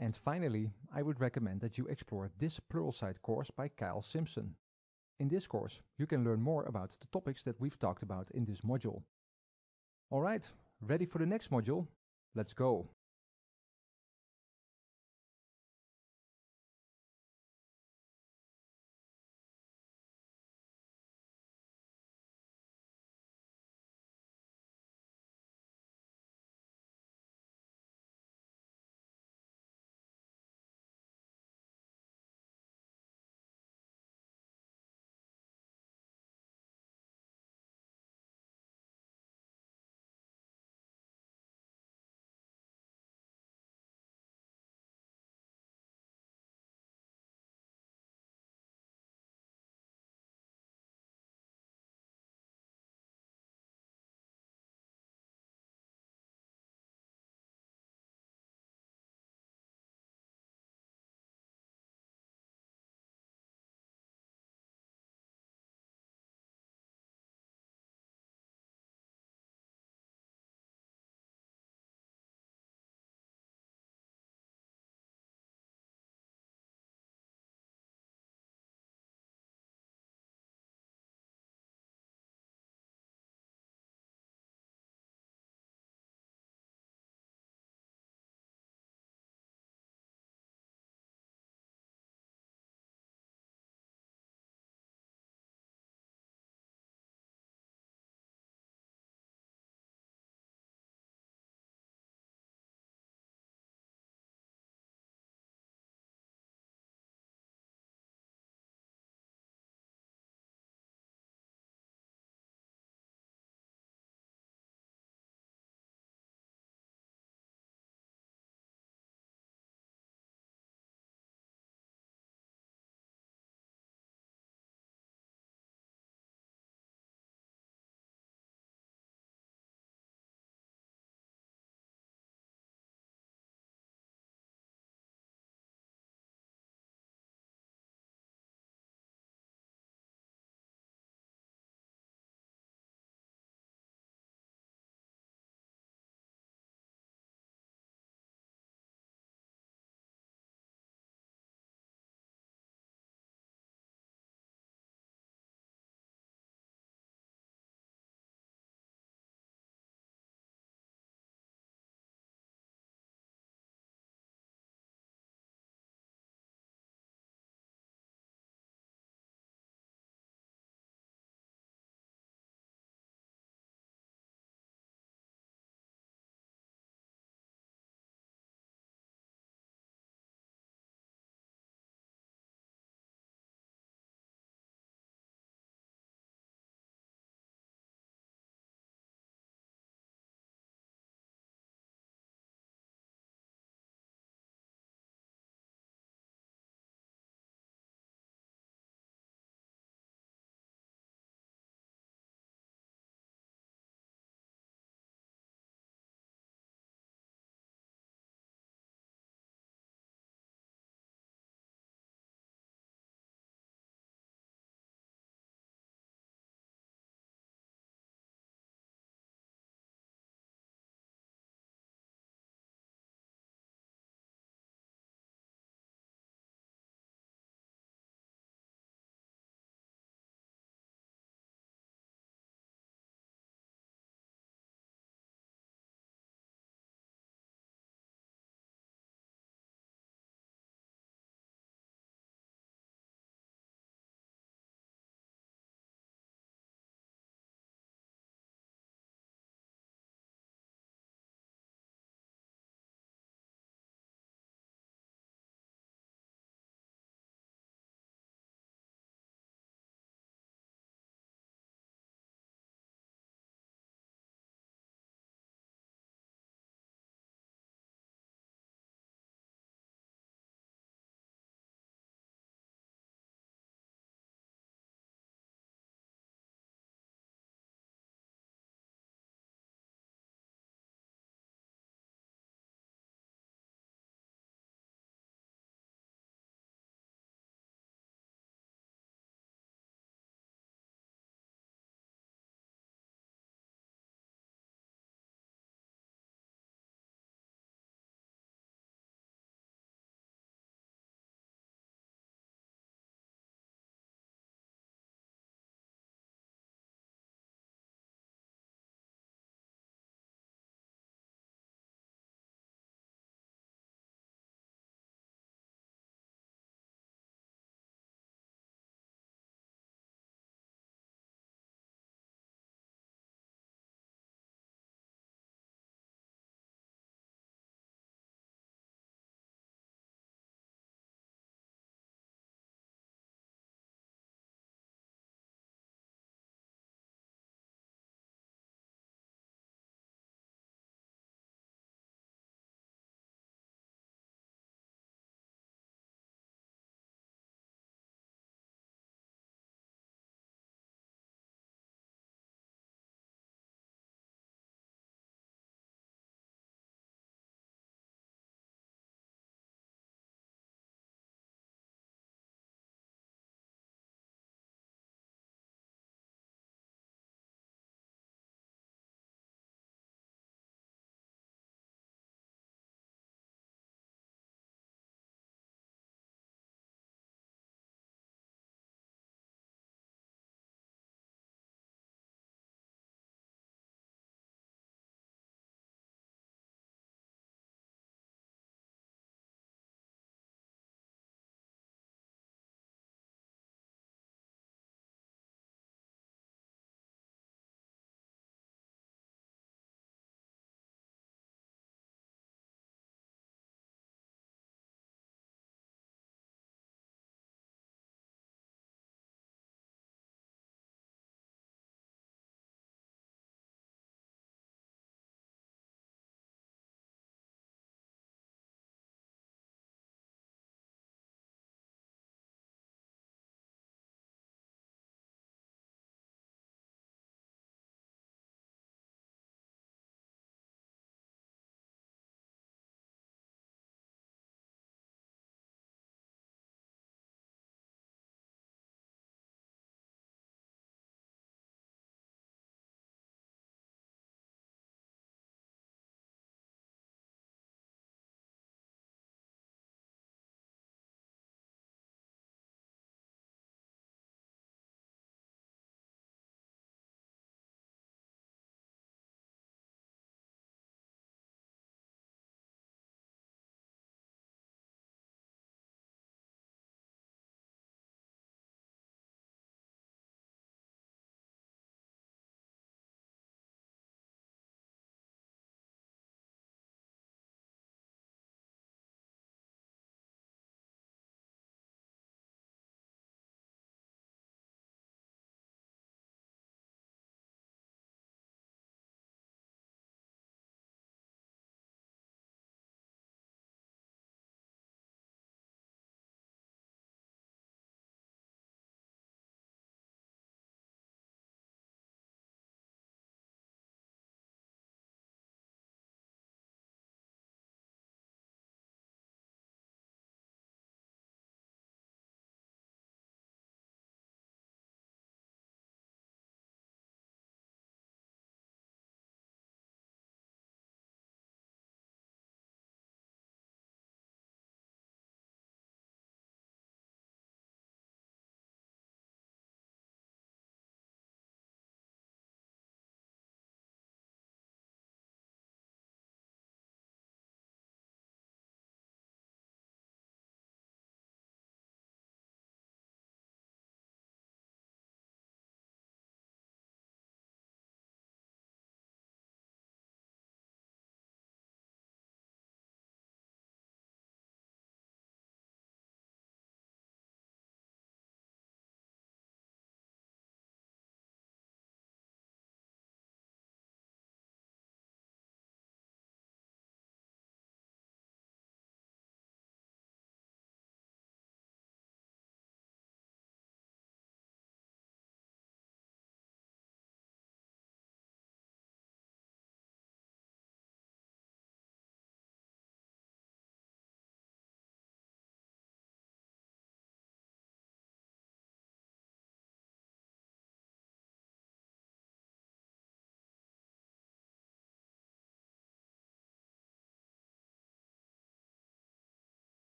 And finally, I would recommend that you explore this Pluralsight course by Kyle Simpson. In this course, you can learn more about the topics that we've talked about in this module. Alright, ready for the next module? Let's go!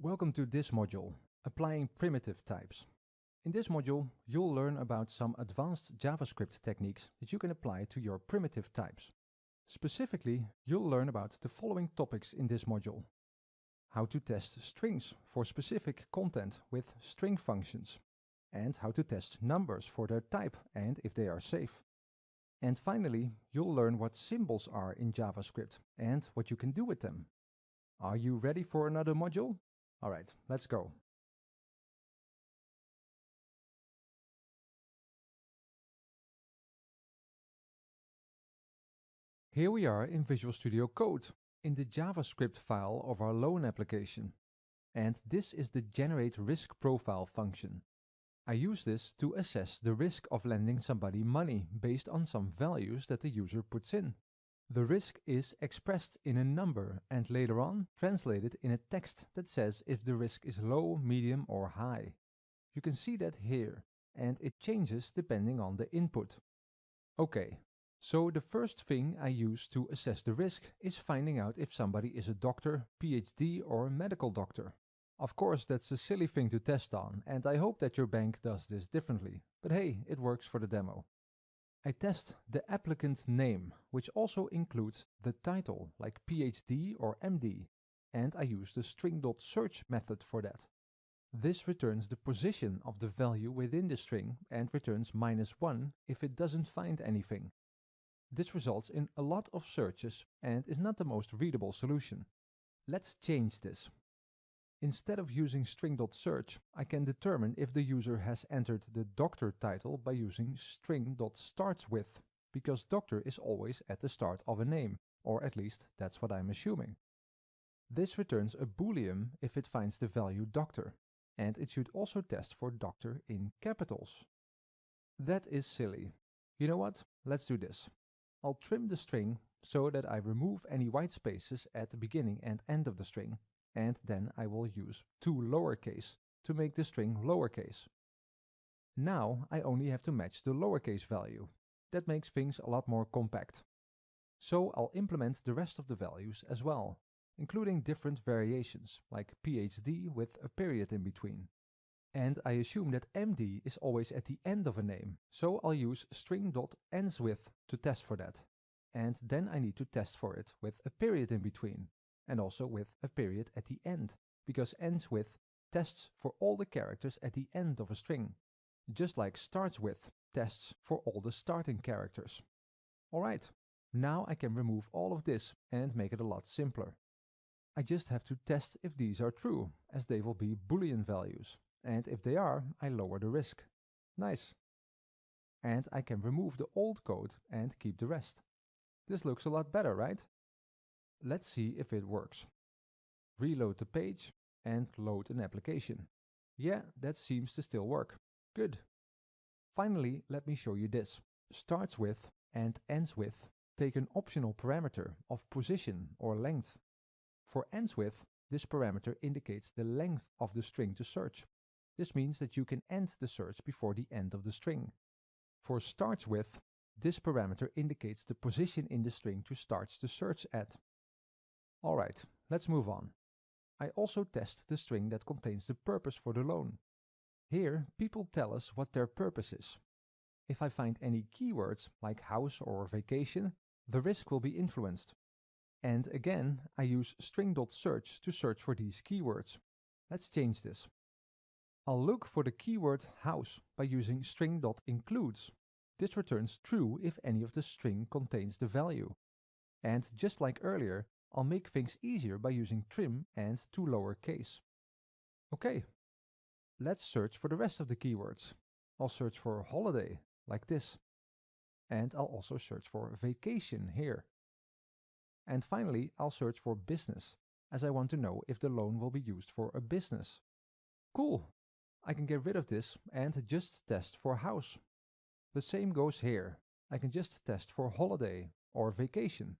Welcome to this module, Applying Primitive Types. In this module, you'll learn about some advanced JavaScript techniques that you can apply to your primitive types. Specifically, you'll learn about the following topics in this module: how to test strings for specific content with string functions, and how to test numbers for their type and if they are safe. And finally, you'll learn what symbols are in JavaScript and what you can do with them. Are you ready for another module? All right, let's go. Here we are in Visual Studio Code, in the JavaScript file of our loan application. And this is the Generate Risk Profile function. I use this to assess the risk of lending somebody money based on some values that the user puts in. The risk is expressed in a number and later on translated in a text that says if the risk is low, medium or high. You can see that here, and it changes depending on the input. Okay, so the first thing I use to assess the risk is finding out if somebody is a doctor, PhD or medical doctor. Of course, that's a silly thing to test on, and I hope that your bank does this differently, but hey, it works for the demo. I test the applicant name, which also includes the title, like PhD or MD, and I use the string.search method for that. This returns the position of the value within the string and returns -1 if it doesn't find anything. This results in a lot of searches and is not the most readable solution. Let's change this. Instead of using string.search, I can determine if the user has entered the doctor title by using string.startsWith, because doctor is always at the start of a name, or at least that's what I'm assuming. This returns a boolean if it finds the value doctor, and it should also test for doctor in capitals. That is silly. You know what? Let's do this. I'll trim the string so that I remove any white spaces at the beginning and end of the string, and then I will use 2 lowercase to make the string lowercase. Now I only have to match the lowercase value. That makes things a lot more compact. So I'll implement the rest of the values as well, including different variations, like PhD with a period in between. And I assume that MD is always at the end of a name, so I'll use string.endsWith to test for that. And then I need to test for it with a period in between, and also with a period at the end, because endsWith tests for all the characters at the end of a string, just like startsWith tests for all the starting characters. Alright, now I can remove all of this and make it a lot simpler. I just have to test if these are true, as they will be Boolean values, and if they are, I lower the risk. Nice. And I can remove the old code and keep the rest. This looks a lot better, right? Let's see if it works. Reload the page and load an application. Yeah, that seems to still work. Good. Finally, let me show you this. Starts_with and ends_with take an optional parameter of position or length. For ends_with, this parameter indicates the length of the string to search. This means that you can end the search before the end of the string. For starts_with, this parameter indicates the position in the string to start the search at. Alright, let's move on. I also test the string that contains the purpose for the loan. Here, people tell us what their purpose is. If I find any keywords, like house or vacation, the risk will be influenced. And again, I use string.search to search for these keywords. Let's change this. I'll look for the keyword house by using string.includes. This returns true if any of the string contains the value. And just like earlier, I'll make things easier by using trim and 2 lowercase. Okay, let's search for the rest of the keywords. I'll search for holiday, like this. And I'll also search for vacation here. And finally, I'll search for business, as I want to know if the loan will be used for a business. Cool! I can get rid of this and just test for house. The same goes here. I can just test for holiday or vacation.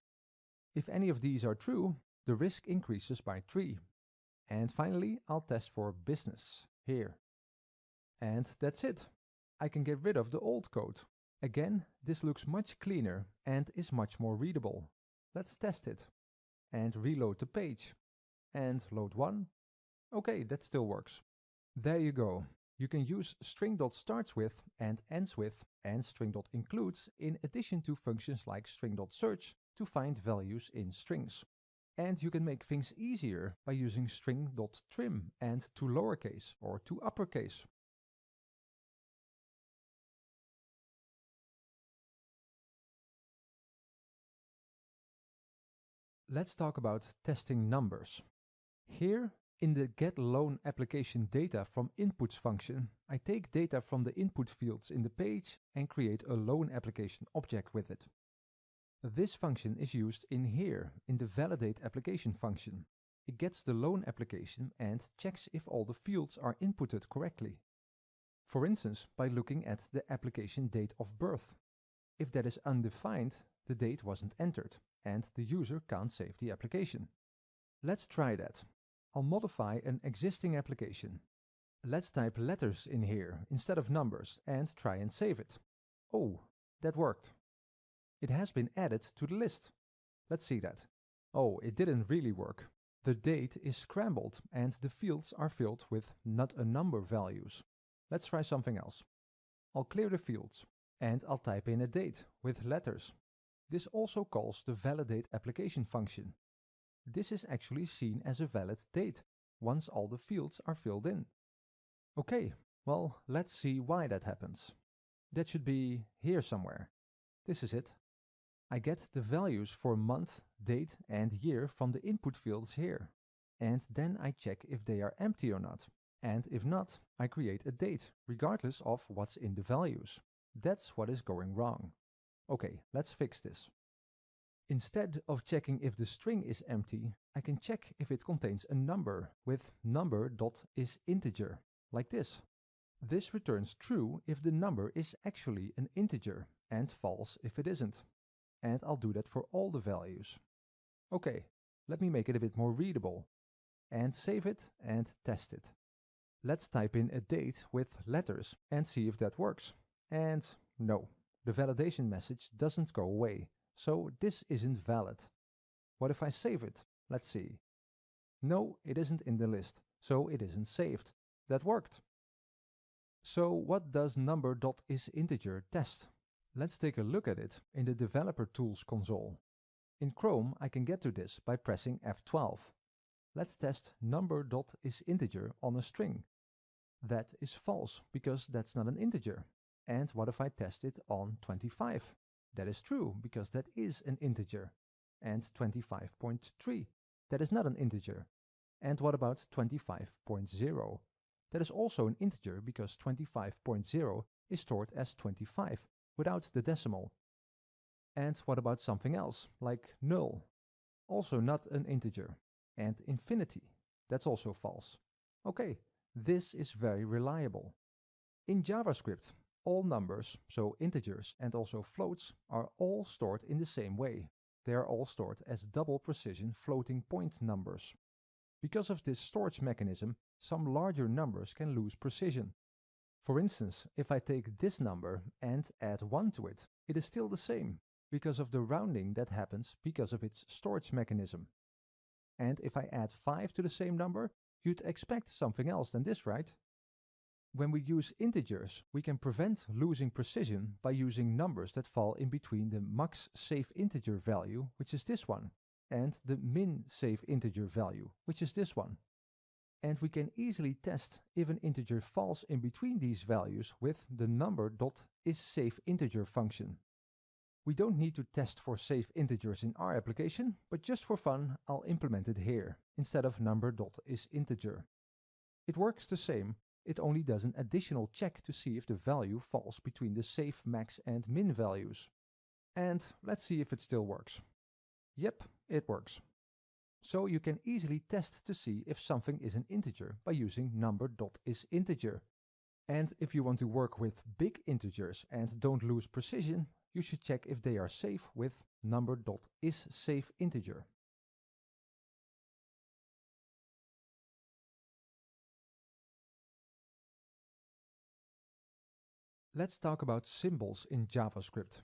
If any of these are true, the risk increases by 3. And finally, I'll test for business here. And that's it. I can get rid of the old code. Again, this looks much cleaner and is much more readable. Let's test it. And reload the page. And load 1, Okay, that still works. There you go. You can use string.startsWith and endsWith and string.includes in addition to functions like string.search to find values in strings. And you can make things easier by using string.trim and to lowercase or to uppercase. Let's talk about testing numbers. Here, in the getLoanApplicationData from inputs function, I take data from the input fields in the page and create a loan application object with it. This function is used in here, in the validateApplication function. It gets the loan application and checks if all the fields are inputted correctly. For instance, by looking at the application date of birth. If that is undefined, the date wasn't entered, and the user can't save the application. Let's try that. I'll modify an existing application. Let's type letters in here instead of numbers and try and save it. Oh, that worked. It has been added to the list. Let's see that. Oh, it didn't really work. The date is scrambled and the fields are filled with not a number values. Let's try something else. I'll clear the fields and I'll type in a date with letters. This also calls the validateApplication function. This is actually seen as a valid date once all the fields are filled in. Okay, well, let's see why that happens. That should be here somewhere. This is it. I get the values for month, date and year from the input fields here. And then I check if they are empty or not. And if not, I create a date, regardless of what's in the values. That's what is going wrong. Okay, let's fix this. Instead of checking if the string is empty, I can check if it contains a number with number.isInteger, like this. This returns true if the number is actually an integer, and false if it isn't. And I'll do that for all the values. Okay, let me make it a bit more readable. And save it and test it. Let's type in a date with letters and see if that works. And no, the validation message doesn't go away, so this isn't valid. What if I save it? Let's see. No, it isn't in the list, so it isn't saved. That worked. So what does number.isInteger test? Let's take a look at it in the Developer Tools console. In Chrome, I can get to this by pressing F12. Let's test number.isInteger on a string. That is false, because that's not an integer. And what if I test it on 25? That is true, because that is an integer. And 25.3, that is not an integer. And what about 25.0? That is also an integer, because 25.0 is stored as 25, without the decimal. And what about something else, like null? Also not an integer. And infinity, that's also false. Okay, this is very reliable. In JavaScript, all numbers, so integers and also floats, are all stored in the same way. They are all stored as double precision floating point numbers. Because of this storage mechanism, some larger numbers can lose precision. For instance, if I take this number and add 1 to it, it is still the same, because of the rounding that happens because of its storage mechanism. And if I add 5 to the same number, you'd expect something else than this, right? When we use integers, we can prevent losing precision by using numbers that fall in between the max safe integer value, which is this one, and the min safe integer value, which is this one. And we can easily test if an integer falls in between these values with the number.isSafeInteger function. We don't need to test for safe integers in our application, but just for fun, I'll implement it here, instead of number.isInteger. It works the same, it only does an additional check to see if the value falls between the safe max and min values. And let's see if it still works. Yep, it works. So you can easily test to see if something is an integer by using number.isInteger. And if you want to work with big integers and don't lose precision, you should check if they are safe with number.isSafeInteger. Let's talk about symbols in JavaScript.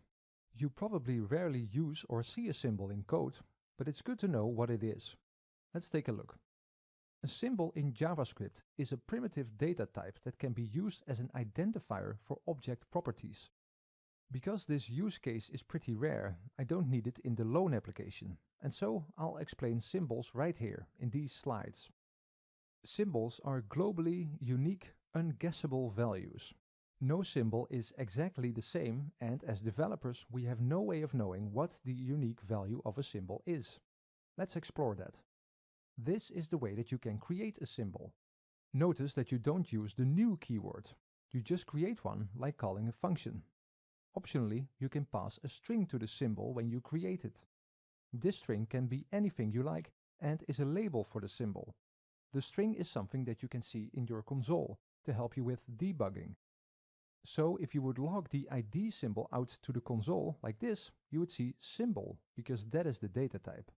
You probably rarely use or see a symbol in code, but it's good to know what it is. Let's take a look. A symbol in JavaScript is a primitive data type that can be used as an identifier for object properties. Because this use case is pretty rare, I don't need it in the loan application, and so I'll explain symbols right here in these slides. Symbols are globally unique, unguessable values. No symbol is exactly the same, and as developers we have no way of knowing what the unique value of a symbol is. Let's explore that. This is the way that you can create a symbol. Notice that you don't use the new keyword. You just create one like calling a function. Optionally, you can pass a string to the symbol when you create it. This string can be anything you like and is a label for the symbol. The string is something that you can see in your console to help you with debugging. So if you would log the ID symbol out to the console like this, you would see symbol because that is the data type.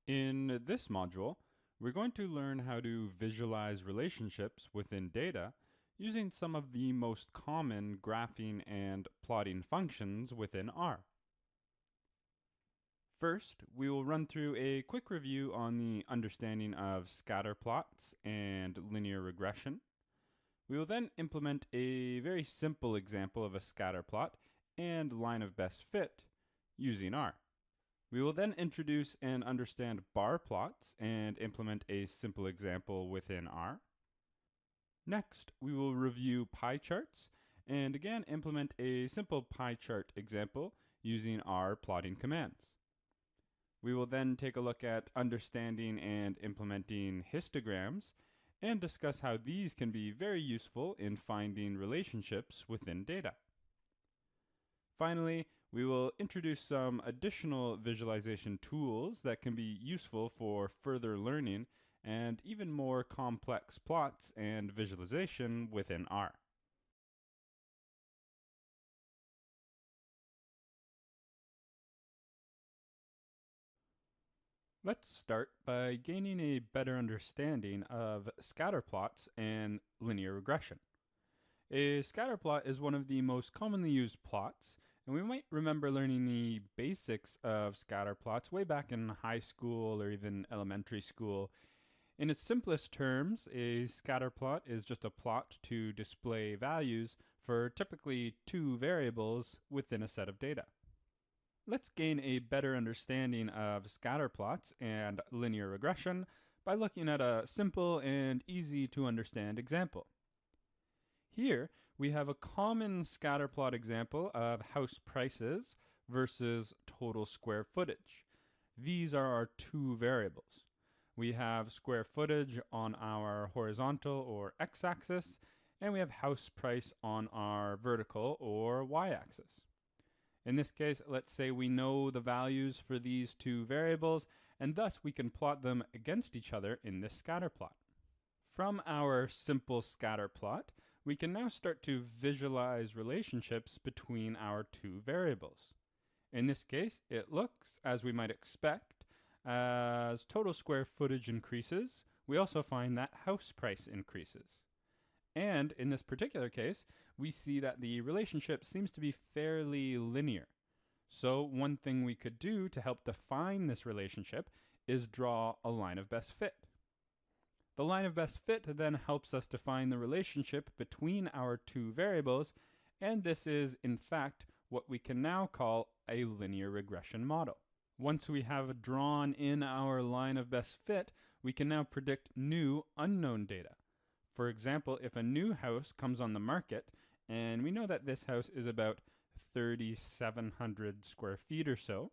In this module, we're going to learn how to visualize relationships within data using some of the most common graphing and plotting functions within R. First, we will run through a quick review on the understanding of scatter plots and linear regression. We will then implement a very simple example of a scatter plot and line of best fit using R. We will then introduce and understand bar plots and implement a simple example within R. Next, we will review pie charts and again implement a simple pie chart example using R plotting commands. We will then take a look at understanding and implementing histograms and discuss how these can be very useful in finding relationships within data. Finally, we will introduce some additional visualization tools that can be useful for further learning and even more complex plots and visualization within R. Let's start by gaining a better understanding of scatter plots and linear regression. A scatter plot is one of the most commonly used plots, and we might remember learning the basics of scatter plots way back in high school or even elementary school. In its simplest terms, a scatter plot is just a plot to display values for typically two variables within a set of data. Let's gain a better understanding of scatter plots and linear regression by looking at a simple and easy to understand example. Here we have a common scatter plot example of house prices versus total square footage. These are our two variables. We have square footage on our horizontal or x-axis, and we have house price on our vertical or y-axis. In this case, let's say we know the values for these two variables, and thus we can plot them against each other in this scatter plot. From our simple scatter plot, we can now start to visualize relationships between our two variables. In this case, it looks, as we might expect, as total square footage increases, we also find that house price increases. And in this particular case, we see that the relationship seems to be fairly linear. So one thing we could do to help define this relationship is draw a line of best fit. The line of best fit then helps us define the relationship between our two variables, and this is in fact what we can now call a linear regression model. Once we have drawn in our line of best fit, we can now predict new unknown data. For example, if a new house comes on the market, and we know that this house is about 3,700 square feet or so,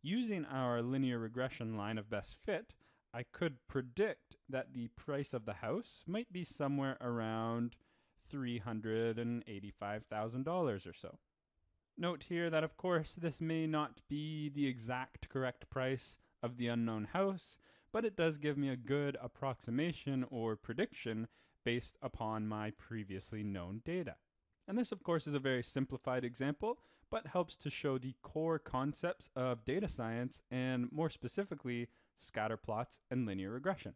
using our linear regression line of best fit, I could predict that the price of the house might be somewhere around $385,000 or so. Note here that, of course, this may not be the exact correct price of the unknown house, but it does give me a good approximation or prediction based upon my previously known data. And this, of course, is a very simplified example, but helps to show the core concepts of data science and, more specifically, scatter plots and linear regression.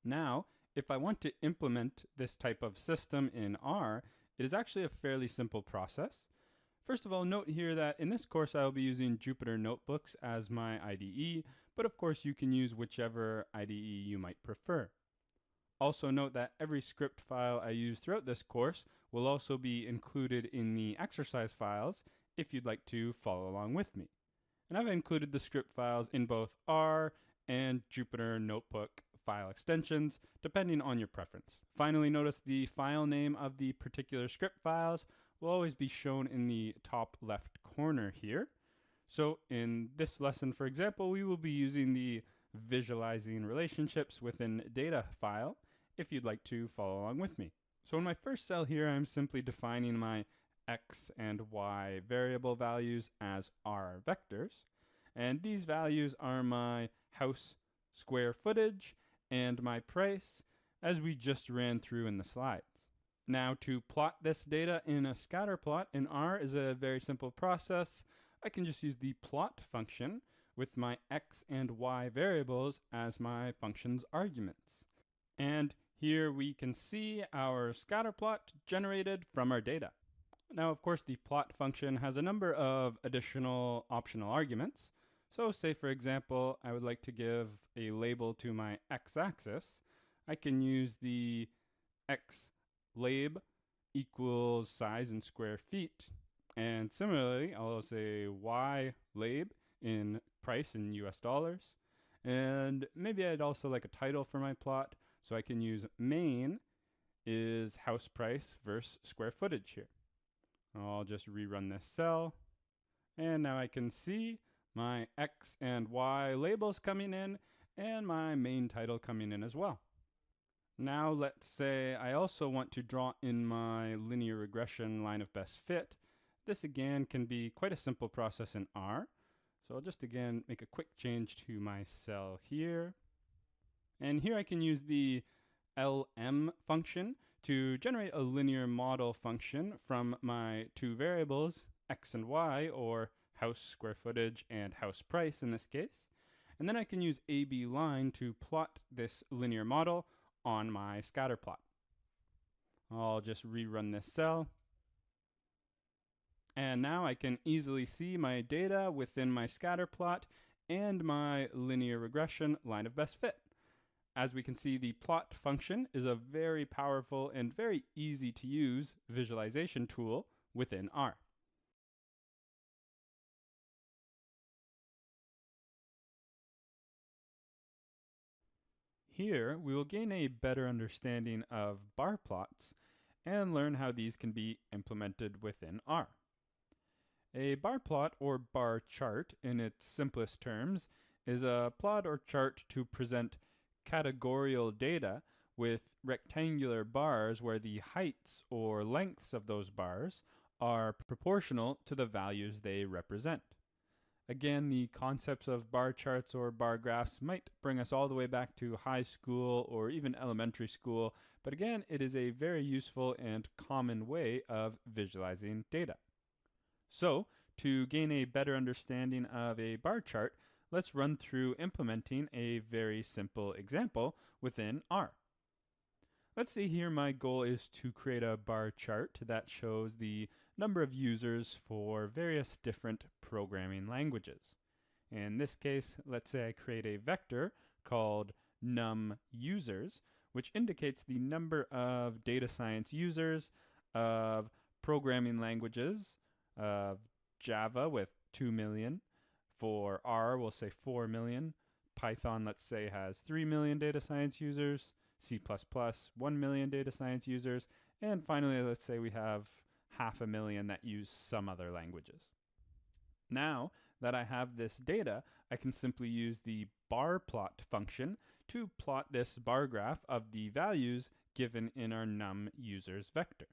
Now, if I want to implement this type of system in R, it is actually a fairly simple process. First of all, note here that in this course I will be using Jupyter Notebooks as my IDE, but of course you can use whichever IDE you might prefer. Also note that every script file I use throughout this course will also be included in the exercise files if you'd like to follow along with me. And I've included the script files in both R and Jupyter Notebook file extensions, depending on your preference. Finally, notice the file name of the particular script files will always be shown in the top left corner here. So in this lesson, for example, we will be using the visualizing relationships within data file if you'd like to follow along with me. So in my first cell here, I'm simply defining my x and y variable values as R vectors. And these values are my house square footage and my price, as we just ran through in the slides. Now, to plot this data in a scatter plot in R is a very simple process. I can just use the plot function with my x and y variables as my function's arguments. And here we can see our scatter plot generated from our data. Now, of course, the plot function has a number of additional optional arguments. So say, for example, I would like to give a label to my x-axis. I can use the x lab equals size in square feet. And similarly, I'll say y lab in price in US dollars. And maybe I'd also like a title for my plot. So I can use main is house price versus square footage here. I'll just rerun this cell. And now I can see my X and Y labels coming in and my main title coming in as well. Now let's say I also want to draw in my linear regression line of best fit. This again can be quite a simple process in R. So I'll just again make a quick change to my cell here. And here I can use the LM function to generate a linear model function from my two variables, X and Y, or house square footage and house price in this case. And then I can use AB line to plot this linear model on my scatter plot. I'll just rerun this cell. And now I can easily see my data within my scatter plot and my linear regression line of best fit. As we can see, the plot function is a very powerful and very easy to use visualization tool within R. Here, we will gain a better understanding of bar plots and learn how these can be implemented within R. A bar plot or bar chart, in its simplest terms, is a plot or chart to present categorical data with rectangular bars where the heights or lengths of those bars are proportional to the values they represent. Again, the concepts of bar charts or bar graphs might bring us all the way back to high school or even elementary school, but again, it is a very useful and common way of visualizing data. So, to gain a better understanding of a bar chart, let's run through implementing a very simple example within R. Let's say here my goal is to create a bar chart that shows the number of users for various different programming languages. In this case, let's say I create a vector called num users, which indicates the number of data science users of programming languages of Java with 2 million, For R, we'll say 4 million. Python, let's say, has 3 million data science users. C++, 1 million data science users. And finally, let's say we have 500,000 that use some other languages. Now that I have this data, I can simply use the bar plot function to plot this bar graph of the values given in our num users vector.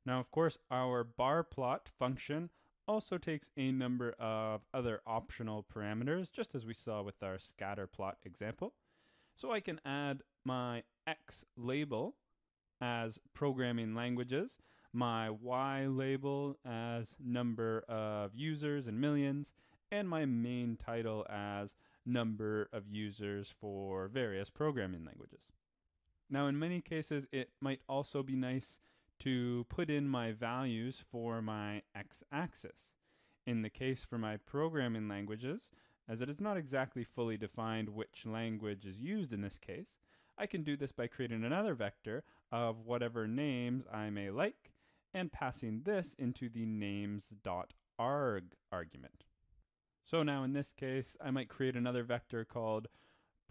Now, of course, our bar plot function also takes a number of other optional parameters, just as we saw with our scatter plot example. So I can add my X label as programming languages, my Y label as number of users in millions, and my main title as number of users for various programming languages. Now, in many cases, it might also be nice to put in my values for my x-axis. In the case for my programming languages, as it is not exactly fully defined which language is used in this case, I can do this by creating another vector of whatever names I may like and passing this into the names.arg argument. So now in this case, I might create another vector called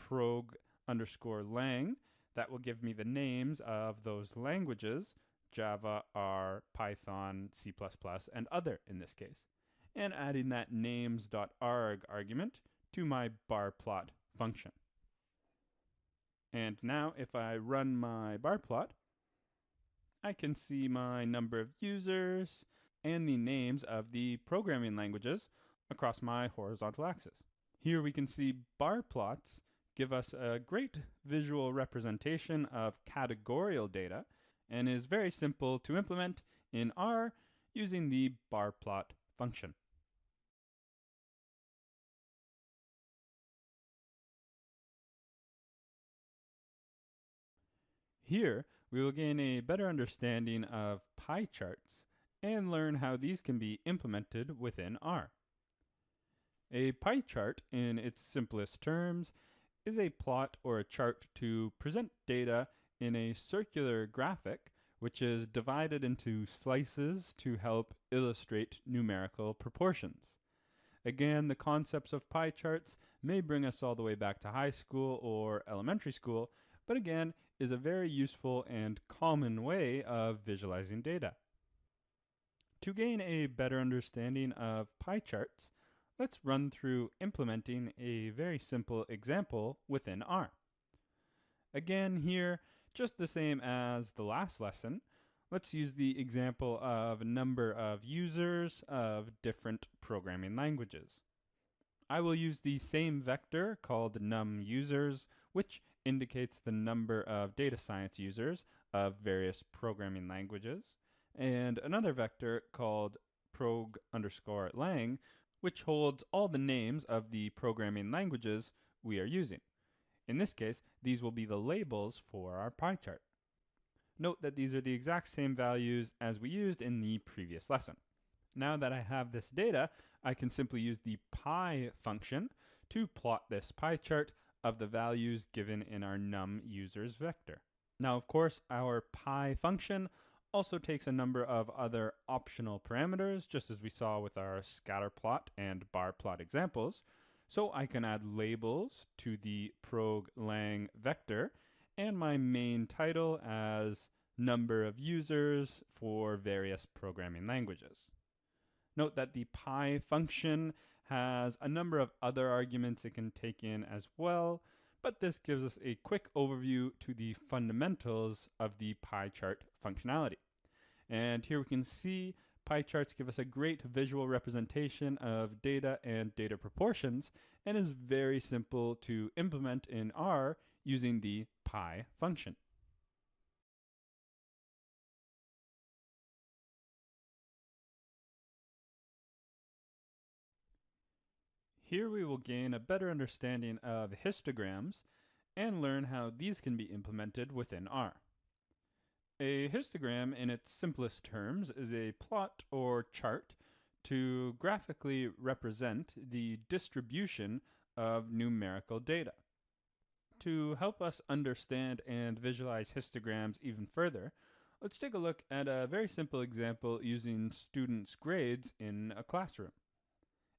prog_lang that will give me the names of those languages, Java, R, Python, C++, and other in this case, and adding that names.arg argument to my bar plot function. And now if I run my bar plot, I can see my number of users and the names of the programming languages across my horizontal axis. Here we can see bar plots give us a great visual representation of categorical data and is very simple to implement in R using the bar plot function. Here, we will gain a better understanding of pie charts and learn how these can be implemented within R. A pie chart, in its simplest terms, is a plot or a chart to present data in a circular graphic which is divided into slices to help illustrate numerical proportions. Again, the concepts of pie charts may bring us all the way back to high school or elementary school, but again, is a very useful and common way of visualizing data. To gain a better understanding of pie charts, let's run through implementing a very simple example within R. Again, here, just the same as the last lesson, let's use the example of a number of users of different programming languages. I will use the same vector called num users, which indicates the number of data science users of various programming languages, and another vector called prog_lang, which holds all the names of the programming languages we are using. In this case, these will be the labels for our pie chart. Note that these are the exact same values as we used in the previous lesson. Now that I have this data, I can simply use the pie function to plot this pie chart of the values given in our num users vector. Now, of course, our pie function also takes a number of other optional parameters, just as we saw with our scatter plot and bar plot examples. So I can add labels to the prog_lang vector and my main title as number of users for various programming languages. Note that the pie function has a number of other arguments it can take in as well, but this gives us a quick overview to the fundamentals of the pie chart functionality. And here we can see pie charts give us a great visual representation of data and data proportions, and is very simple to implement in R using the pie function. Here we will gain a better understanding of histograms and learn how these can be implemented within R. A histogram, in its simplest terms, is a plot or chart to graphically represent the distribution of numerical data. To help us understand and visualize histograms even further, let's take a look at a very simple example using students' grades in a classroom.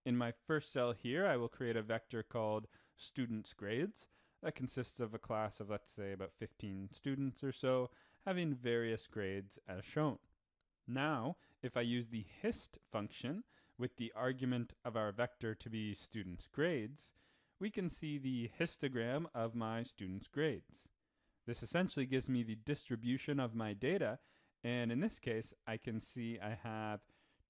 In my first cell here, I will create a vector called students' grades that consists of a class of, let's say, about 15 students or so, having various grades as shown. Now, if I use the hist function with the argument of our vector to be students' grades, we can see the histogram of my students' grades. This essentially gives me the distribution of my data, and in this case, I can see I have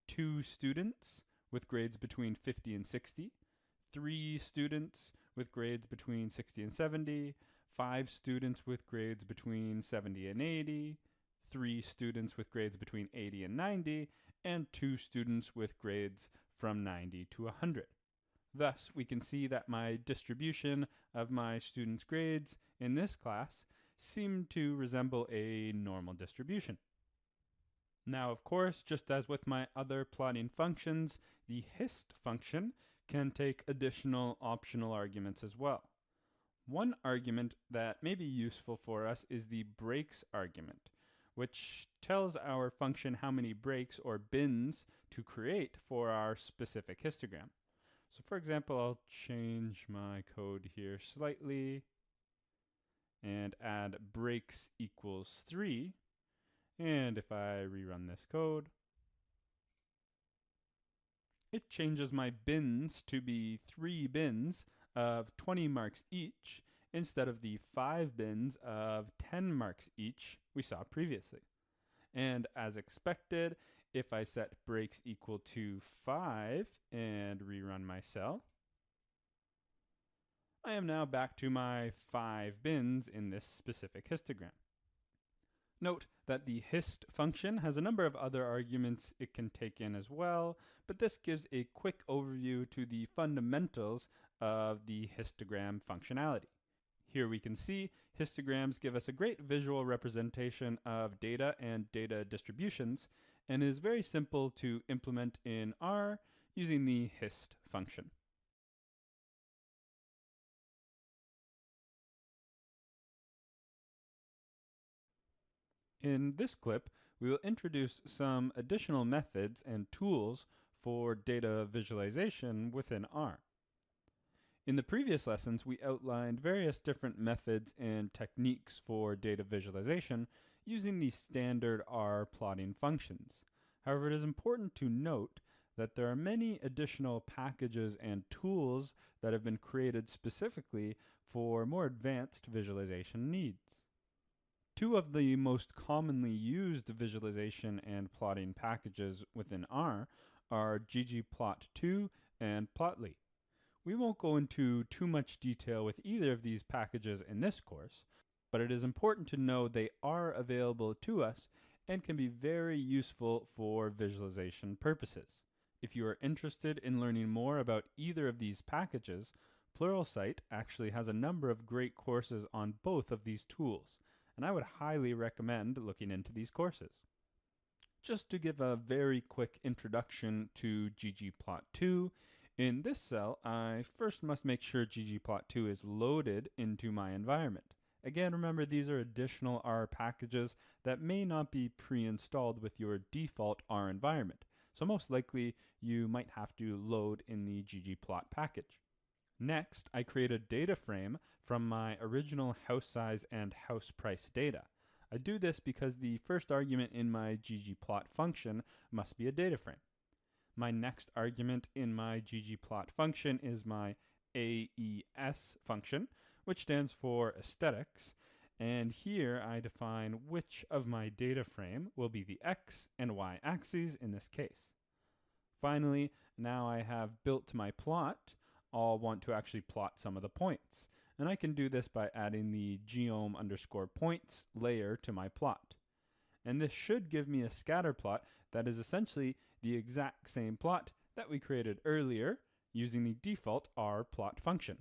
2 students with grades between 50 and 60, 3 students with grades between 60 and 70, 5 students with grades between 70 and 80, 3 students with grades between 80 and 90, and 2 students with grades from 90 to 100. Thus, we can see that my distribution of my students' grades in this class seem to resemble a normal distribution. Now, of course, just as with my other plotting functions, the hist function can take additional optional arguments as well. One argument that may be useful for us is the breaks argument, which tells our function how many breaks or bins to create for our specific histogram. So for example, I'll change my code here slightly and add breaks equals 3. And if I rerun this code, it changes my bins to be 3 bins of 20 marks each instead of the 5 bins of 10 marks each we saw previously. And as expected, if I set breaks equal to 5 and rerun my cell, I am now back to my 5 bins in this specific histogram. Note that the hist function has a number of other arguments it can take in as well, but this gives a quick overview to the fundamentals of the histogram functionality. Here we can see histograms give us a great visual representation of data and data distributions, and is very simple to implement in R using the hist function. In this clip, we will introduce some additional methods and tools for data visualization within R. In the previous lessons, we outlined various different methods and techniques for data visualization using the standard R plotting functions. However, it is important to note that there are many additional packages and tools that have been created specifically for more advanced visualization needs. 2 of the most commonly used visualization and plotting packages within R are ggplot2 and plotly. We won't go into too much detail with either of these packages in this course, but it is important to know they are available to us and can be very useful for visualization purposes. If you are interested in learning more about either of these packages, Pluralsight actually has a number of great courses on both of these tools, and I would highly recommend looking into these courses. Just to give a very quick introduction to ggplot2, in this cell, I first must make sure ggplot2 is loaded into my environment. Again, remember these are additional R packages that may not be pre-installed with your default R environment, so most likely you might have to load in the ggplot package. Next, I create a data frame from my original house size and house price data. I do this because the first argument in my ggplot function must be a data frame. My next argument in my ggplot function is my AES function, which stands for aesthetics, and here I define which of my data frame will be the x and y axes in this case. Finally, now I have built my plot, I'll want to actually plot some of the points. And I can do this by adding the geom_points layer to my plot. And this should give me a scatter plot that is essentially the exact same plot that we created earlier using the default R plot function.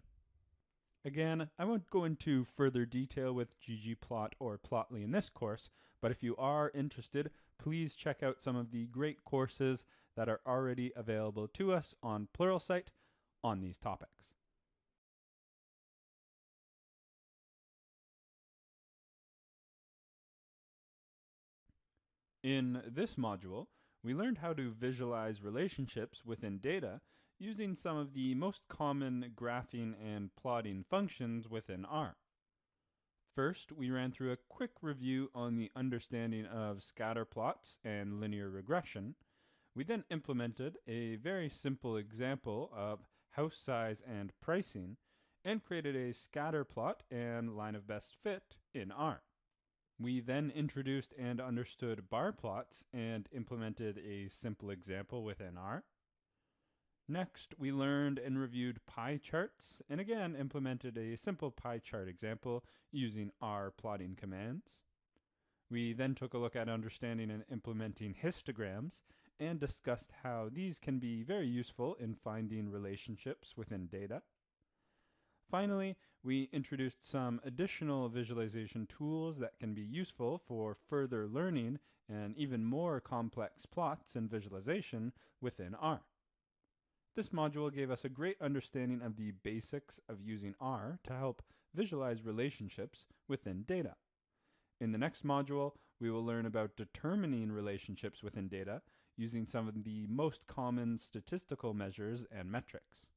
Again, I won't go into further detail with ggplot or plotly in this course, but if you are interested, please check out some of the great courses that are already available to us on Pluralsight on these topics. In this module, we learned how to visualize relationships within data using some of the most common graphing and plotting functions within R. First, we ran through a quick review on the understanding of scatter plots and linear regression. We then implemented a very simple example of house size and pricing and created a scatter plot and line of best fit in R. We then introduced and understood bar plots and implemented a simple example within R. Next, we learned and reviewed pie charts and again implemented a simple pie chart example using R plotting commands. We then took a look at understanding and implementing histograms and discussed how these can be very useful in finding relationships within data. Finally, we introduced some additional visualization tools that can be useful for further learning and even more complex plots and visualization within R. This module gave us a great understanding of the basics of using R to help visualize relationships within data. In the next module, we will learn about determining relationships within data using some of the most common statistical measures and metrics.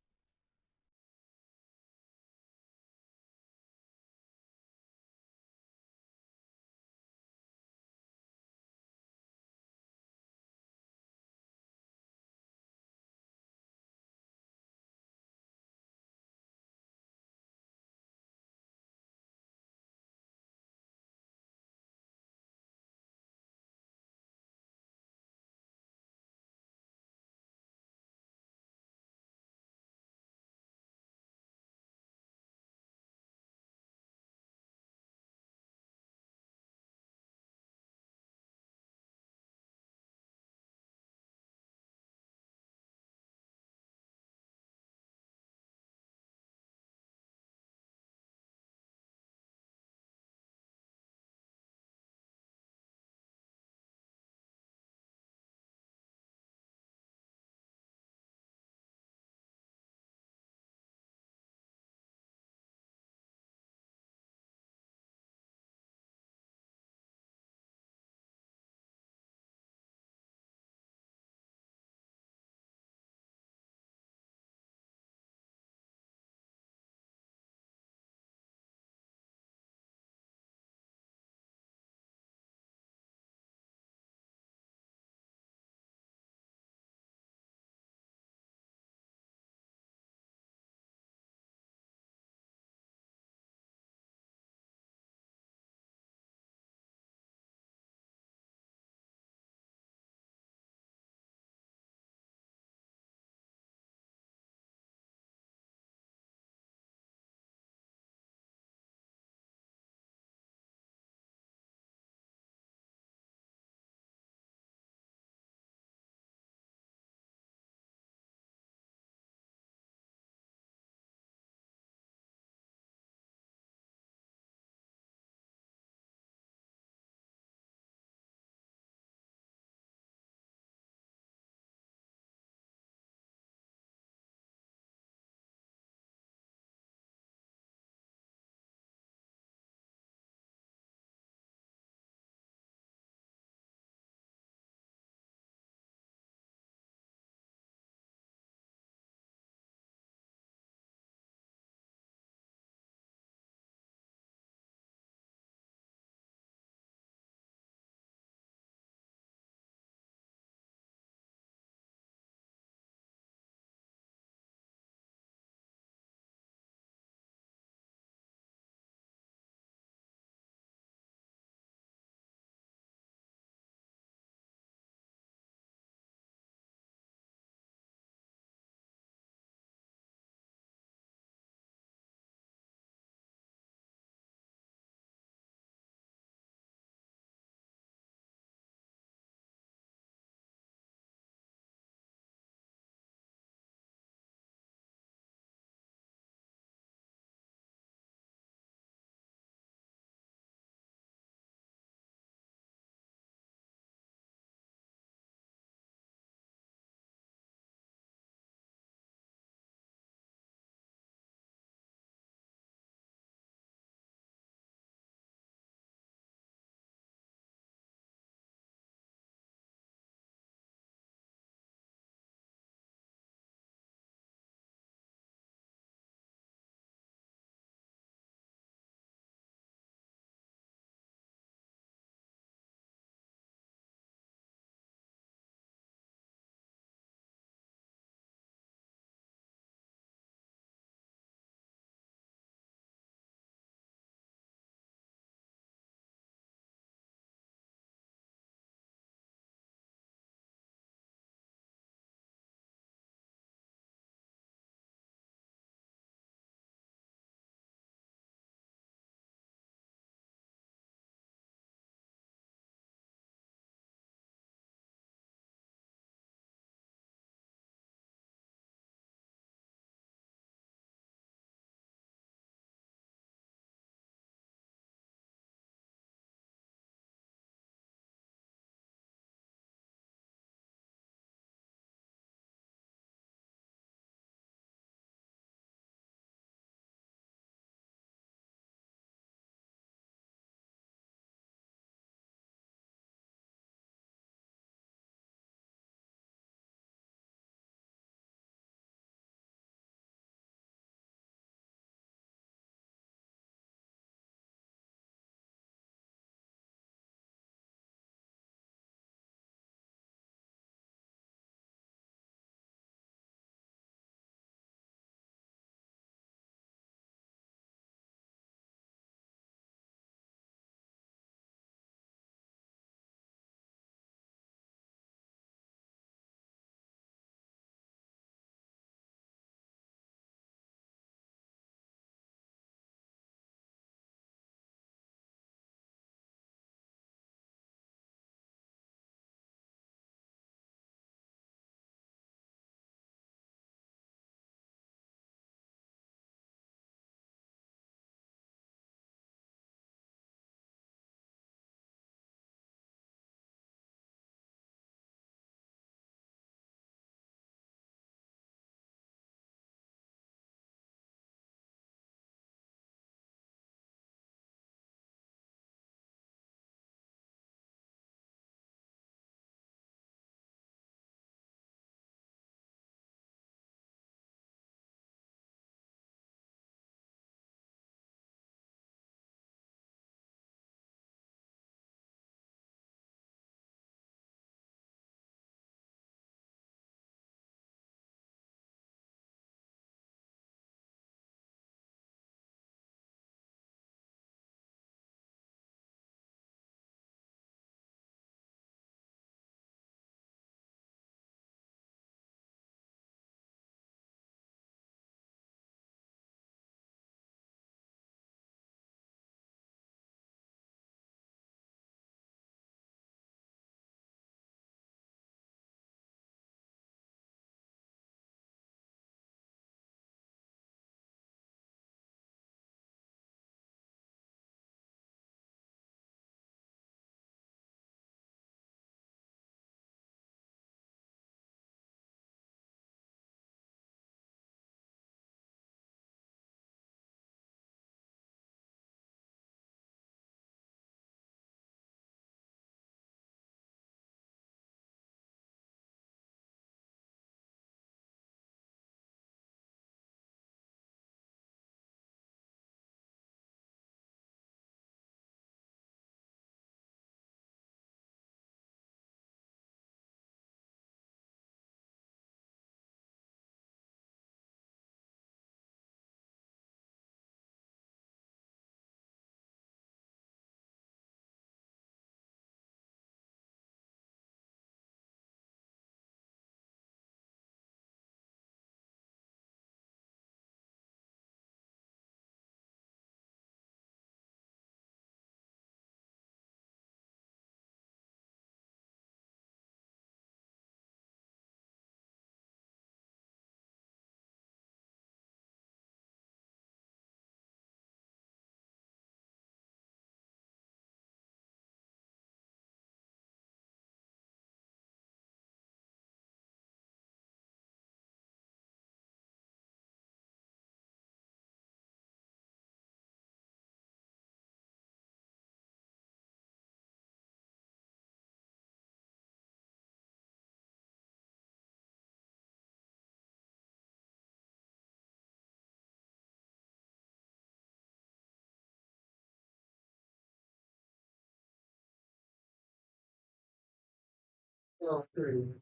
Oh, true.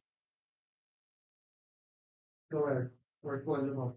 Go ahead. Or close them up.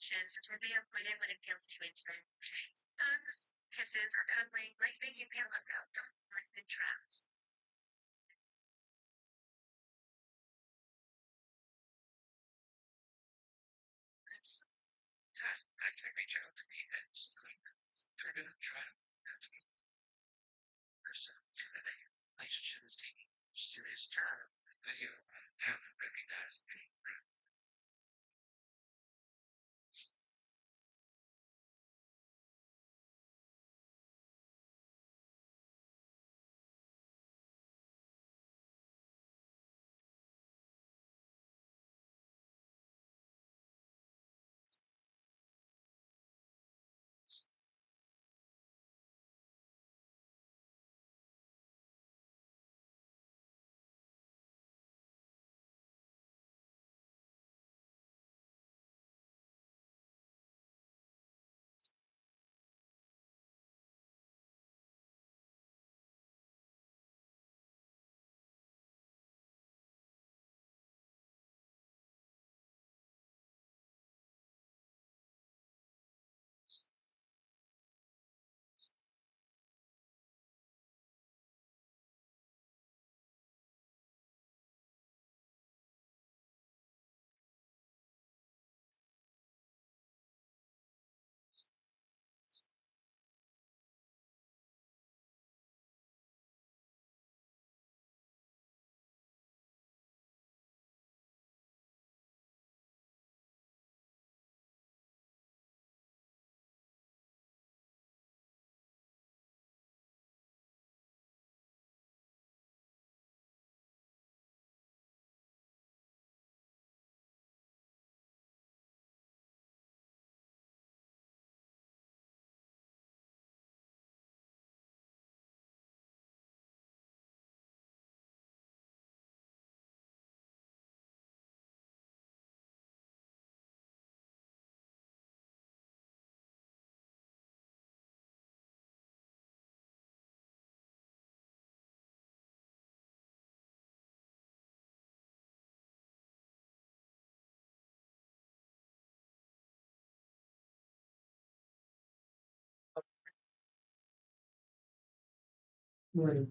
intentions or be avoided when it feels too intimate. Hugs, kisses, or cuddling might make you feel uncomfortable or even trapped. It's tough. I can reach out to me and turn it and try to be person to the relationship is taking serious turn that you haven't recognized. Right.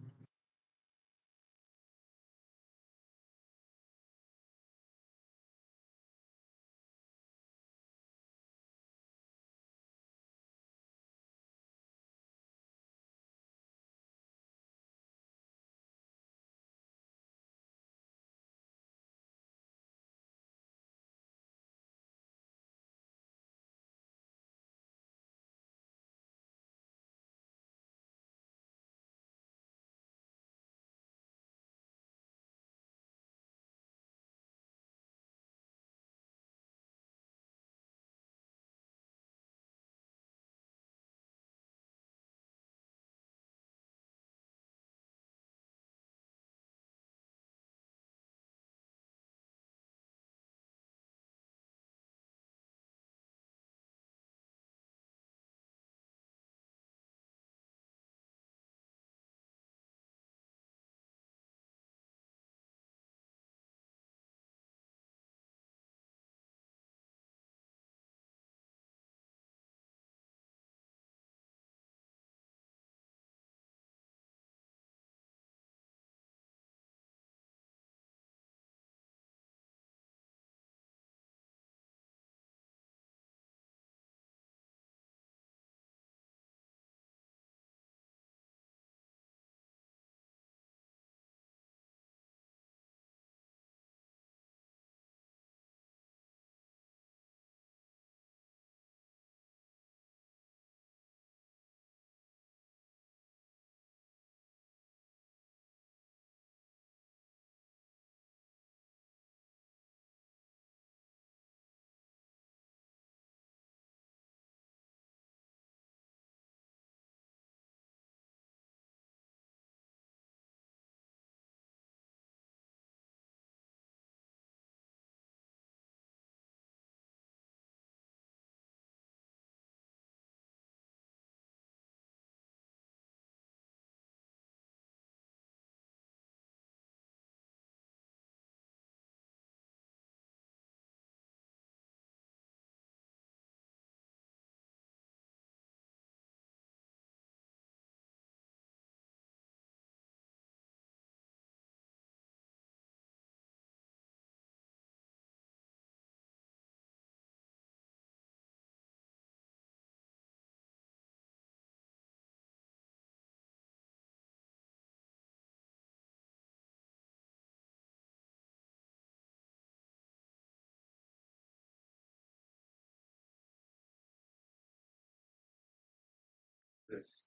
this,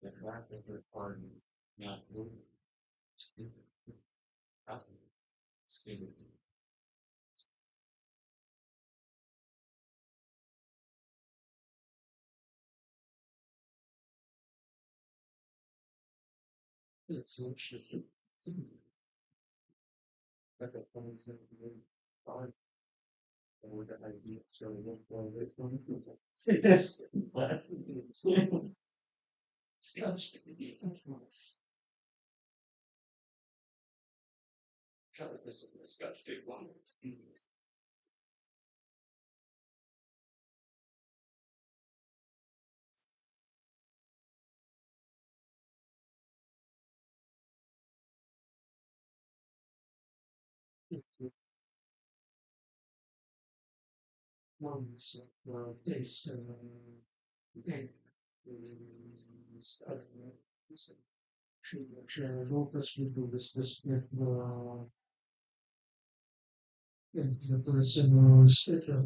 the fact that they're part not moving. That's stupid. It's interesting. Like a funny thing to do. Fine. And with the idea, so look for it. Yes. Try this got to take long. One's face and stuff. Focus people this the person sticker.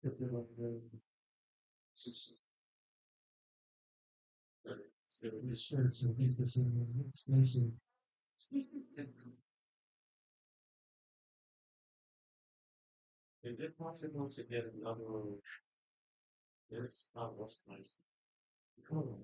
If they're on the system. So this friends will make this expensive. Is it possible to get another? Yes, that was nice. Oh.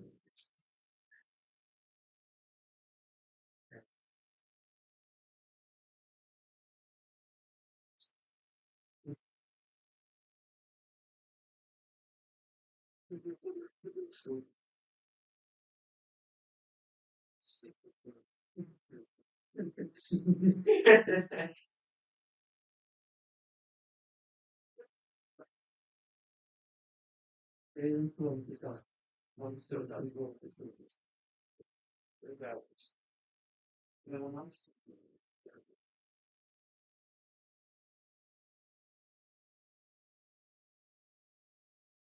And one still does work for service. No one else.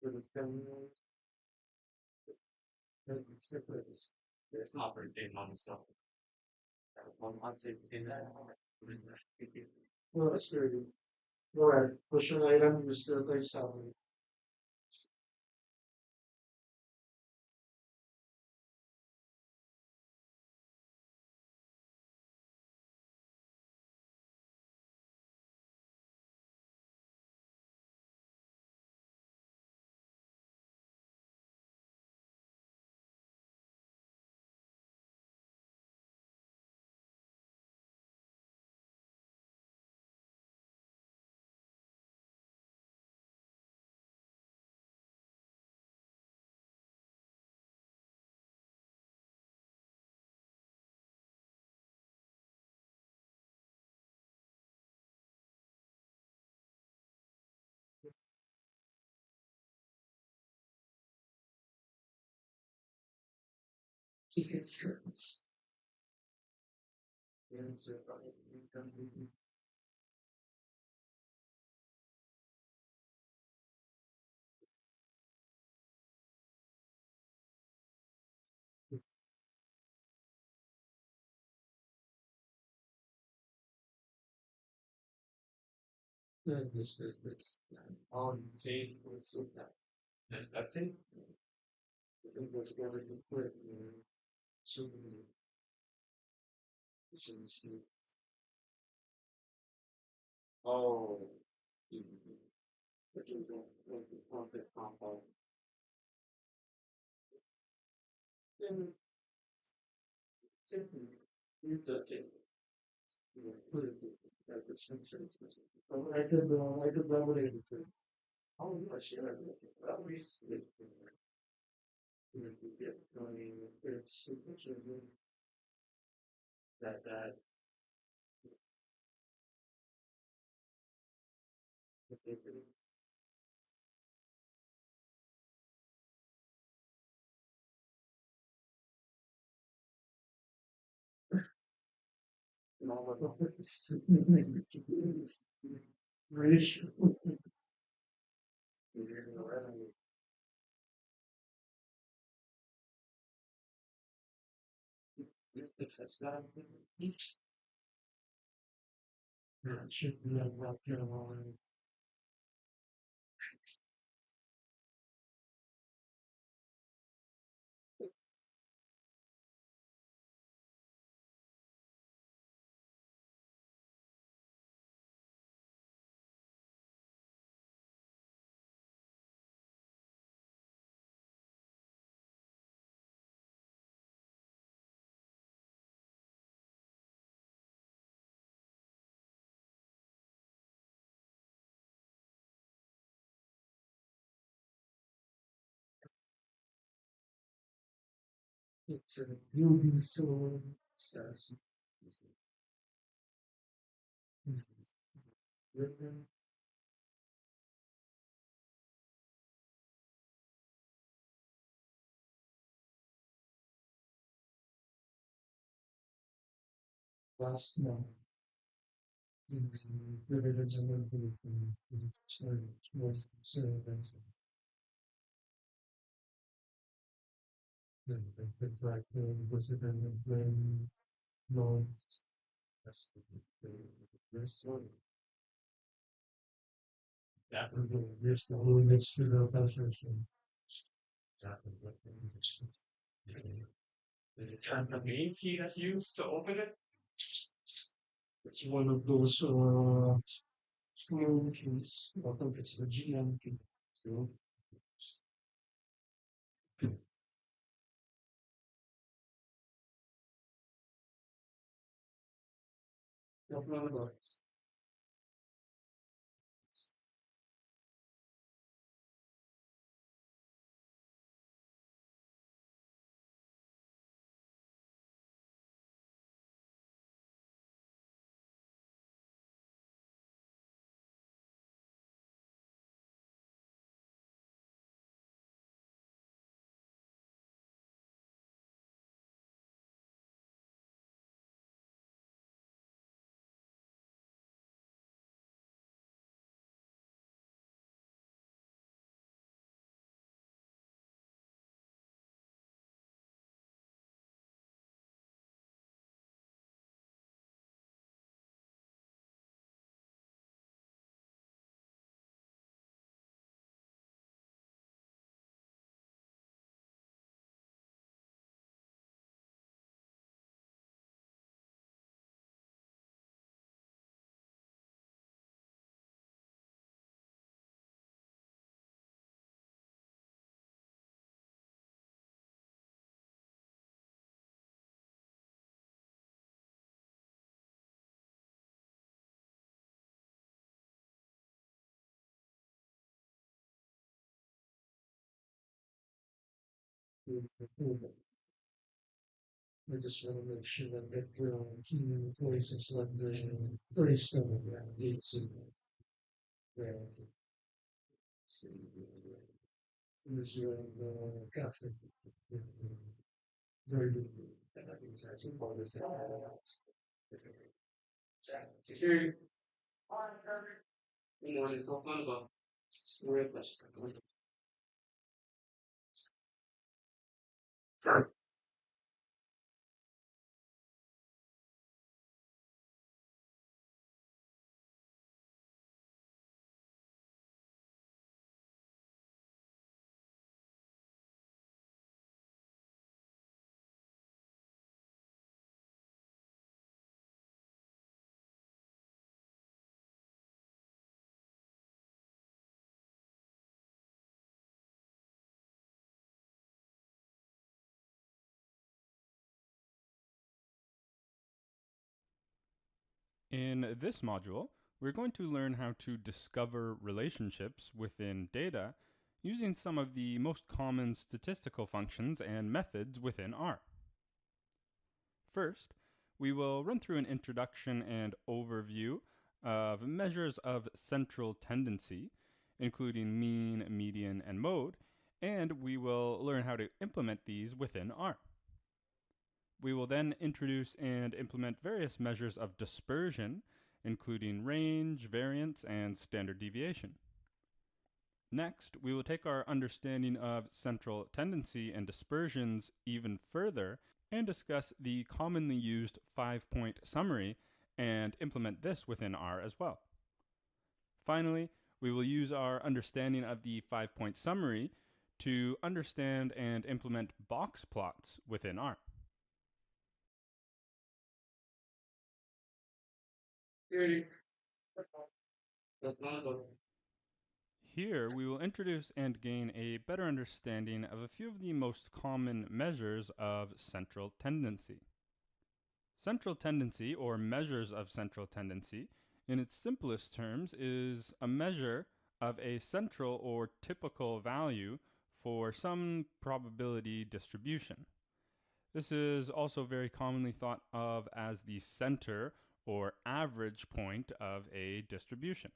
For the family. There's operating on stuff. One month in that. Well, that's very good. All right, question item, Mr. Salary. He insurance. This on Jane was that. I think it was going to put so many issues. Oh, which is a content compound. And simply you touch it. You put it at the center. I could laminate it. Oh, I share it. That was it. It's that British. Yeah, it should be a rock line. It's a building so stairs. Last month. Dividends and everything. Like was it then no that's this one. That would be this the whole next to the concentration. Is it kind of the main key that's used to open it? It's one of those small keys. I think it's the GM key. So I just want to make sure that the key in place is like the very stone gates in there. This cafe. Very good. And I think it's actually part of this. Security. You know, it's all fun about. Sorry. In this module, we're going to learn how to discover relationships within data using some of the most common statistical functions and methods within R. First, we will run through an introduction and overview of measures of central tendency, including mean, median, and mode, and we will learn how to implement these within R. We will then introduce and implement various measures of dispersion, including range, variance, and standard deviation. Next, we will take our understanding of central tendency and dispersions even further and discuss the commonly used 5-point summary and implement this within R as well. Finally, we will use our understanding of the 5-point summary to understand and implement box plots within R. Here, we will introduce and gain a better understanding of a few of the most common measures of central tendency. Central tendency, or measures of central tendency, in its simplest terms, is a measure of a central or typical value for some probability distribution. This is also very commonly thought of as the center or average point of a distribution.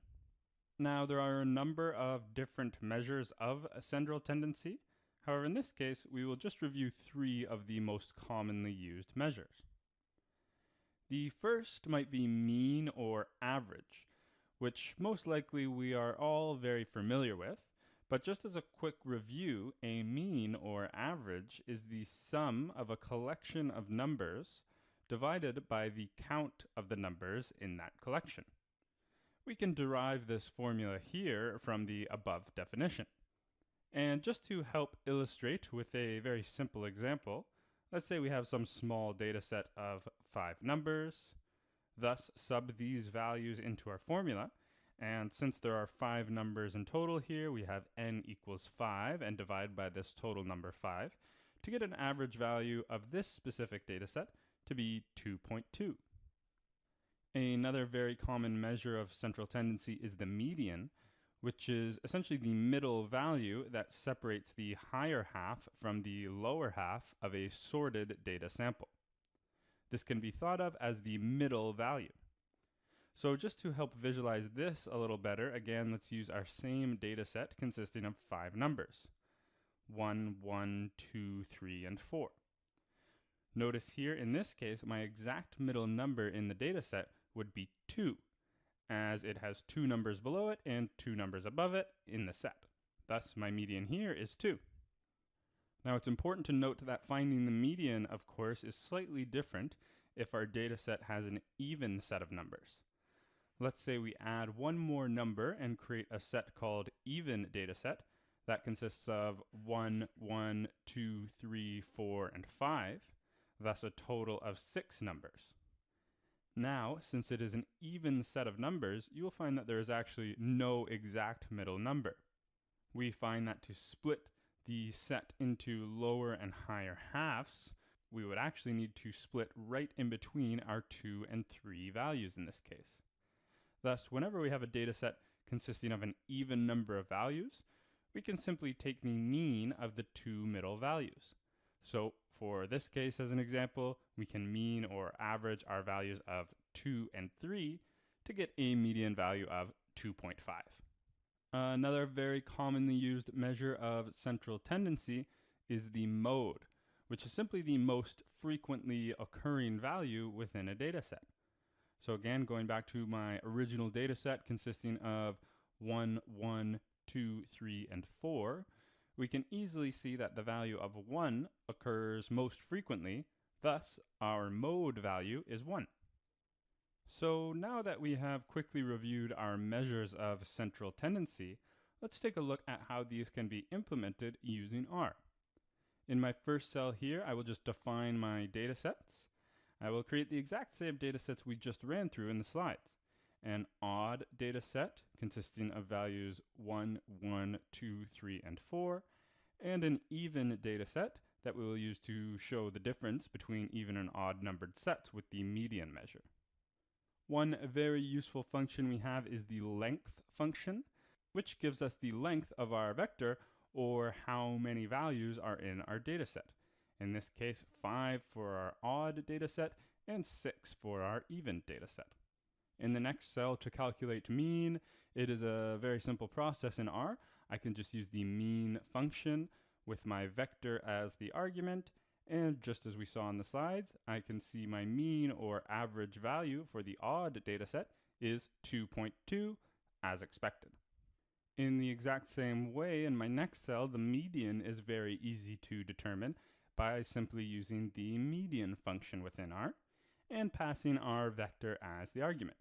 Now, there are a number of different measures of a central tendency. However, in this case, we will just review 3 of the most commonly used measures. The first might be mean or average, which most likely we are all very familiar with. But just as a quick review, a mean or average is the sum of a collection of numbers divided by the count of the numbers in that collection. We can derive this formula here from the above definition. And just to help illustrate with a very simple example, let's say we have some small data set of 5 numbers, thus sub these values into our formula, and since there are 5 numbers in total here, we have n equals 5 and divide by this total number 5 to get an average value of this specific data set to be 2.2. Another very common measure of central tendency is the median, which is essentially the middle value that separates the higher half from the lower half of a sorted data sample. This can be thought of as the middle value. So just to help visualize this a little better, again, let's use our same data set consisting of 5 numbers: 1, 1, 2, 3, and 4. Notice here in this case, my exact middle number in the data set would be 2, as it has 2 numbers below it and 2 numbers above it in the set. Thus, my median here is 2. Now, it's important to note that finding the median, of course, is slightly different if our data set has an even set of numbers. Let's say we add one more number and create a set called even data set that consists of 1, 1, 2, 3, 4, and 5, thus a total of 6 numbers. Now, since it is an even set of numbers, you will find that there is actually no exact middle number. We find that to split the set into lower and higher halves, we would actually need to split right in between our 2 and 3 values in this case. Thus, whenever we have a data set consisting of an even number of values, we can simply take the mean of the 2 middle values. So for this case, as an example, we can mean or average our values of 2 and 3 to get a median value of 2.5. Another very commonly used measure of central tendency is the mode, which is simply the most frequently occurring value within a data set. So again, going back to my original data set consisting of 1, 1, 2, 3, and 4, we can easily see that the value of 1 occurs most frequently, thus our mode value is 1. So now that we have quickly reviewed our measures of central tendency, let's take a look at how these can be implemented using R. In my first cell here, I will just define my data sets. I will create the exact same data sets we just ran through in the slides. An odd data set consisting of values 1, 1, 2, 3, and 4, and an even data set that we will use to show the difference between even and odd numbered sets with the median measure. One very useful function we have is the length function, which gives us the length of our vector, or how many values are in our data set. In this case, 5 for our odd data set and 6 for our even data set. In the next cell, to calculate mean, it is a very simple process in R. I can just use the mean function with my vector as the argument, and just as we saw in the slides, I can see my mean or average value for the odd data set is 2.2 as expected. In the exact same way, in my next cell, the median is very easy to determine by simply using the median function within R and passing our vector as the argument.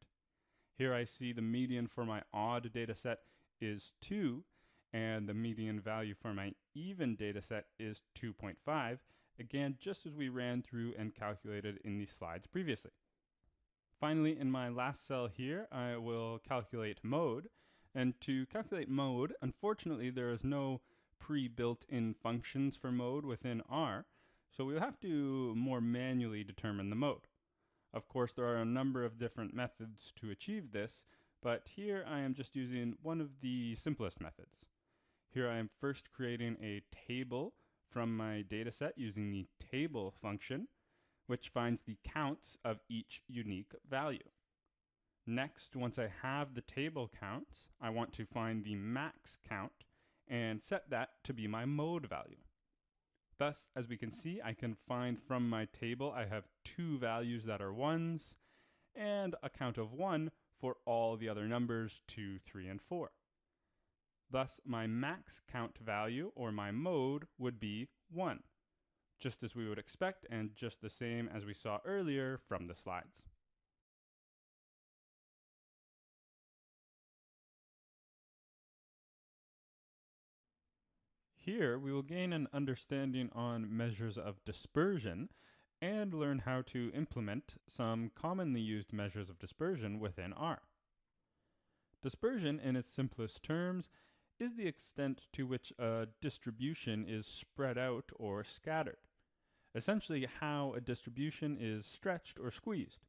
Here I see the median for my odd data set is 2, and the median value for my even data set is 2.5, again, just as we ran through and calculated in the slides previously. Finally, in my last cell here, I will calculate mode. And to calculate mode, unfortunately, there is no pre-built-in functions for mode within R, so we'll have to more manually determine the mode. Of course, there are a number of different methods to achieve this, but here I am just using one of the simplest methods. Here I am first creating a table from my dataset using the table function, which finds the counts of each unique value. Next, once I have the table counts, I want to find the max count and set that to be my mode value. Thus, as we can see, I can find from my table I have 2 values that are 1s and a count of 1 for all the other numbers 2, 3, and 4. Thus, my max count value, or my mode, would be 1, just as we would expect and just the same as we saw earlier from the slides. Here, we will gain an understanding on measures of dispersion and learn how to implement some commonly used measures of dispersion within R. Dispersion, in its simplest terms, is the extent to which a distribution is spread out or scattered. Essentially, how a distribution is stretched or squeezed.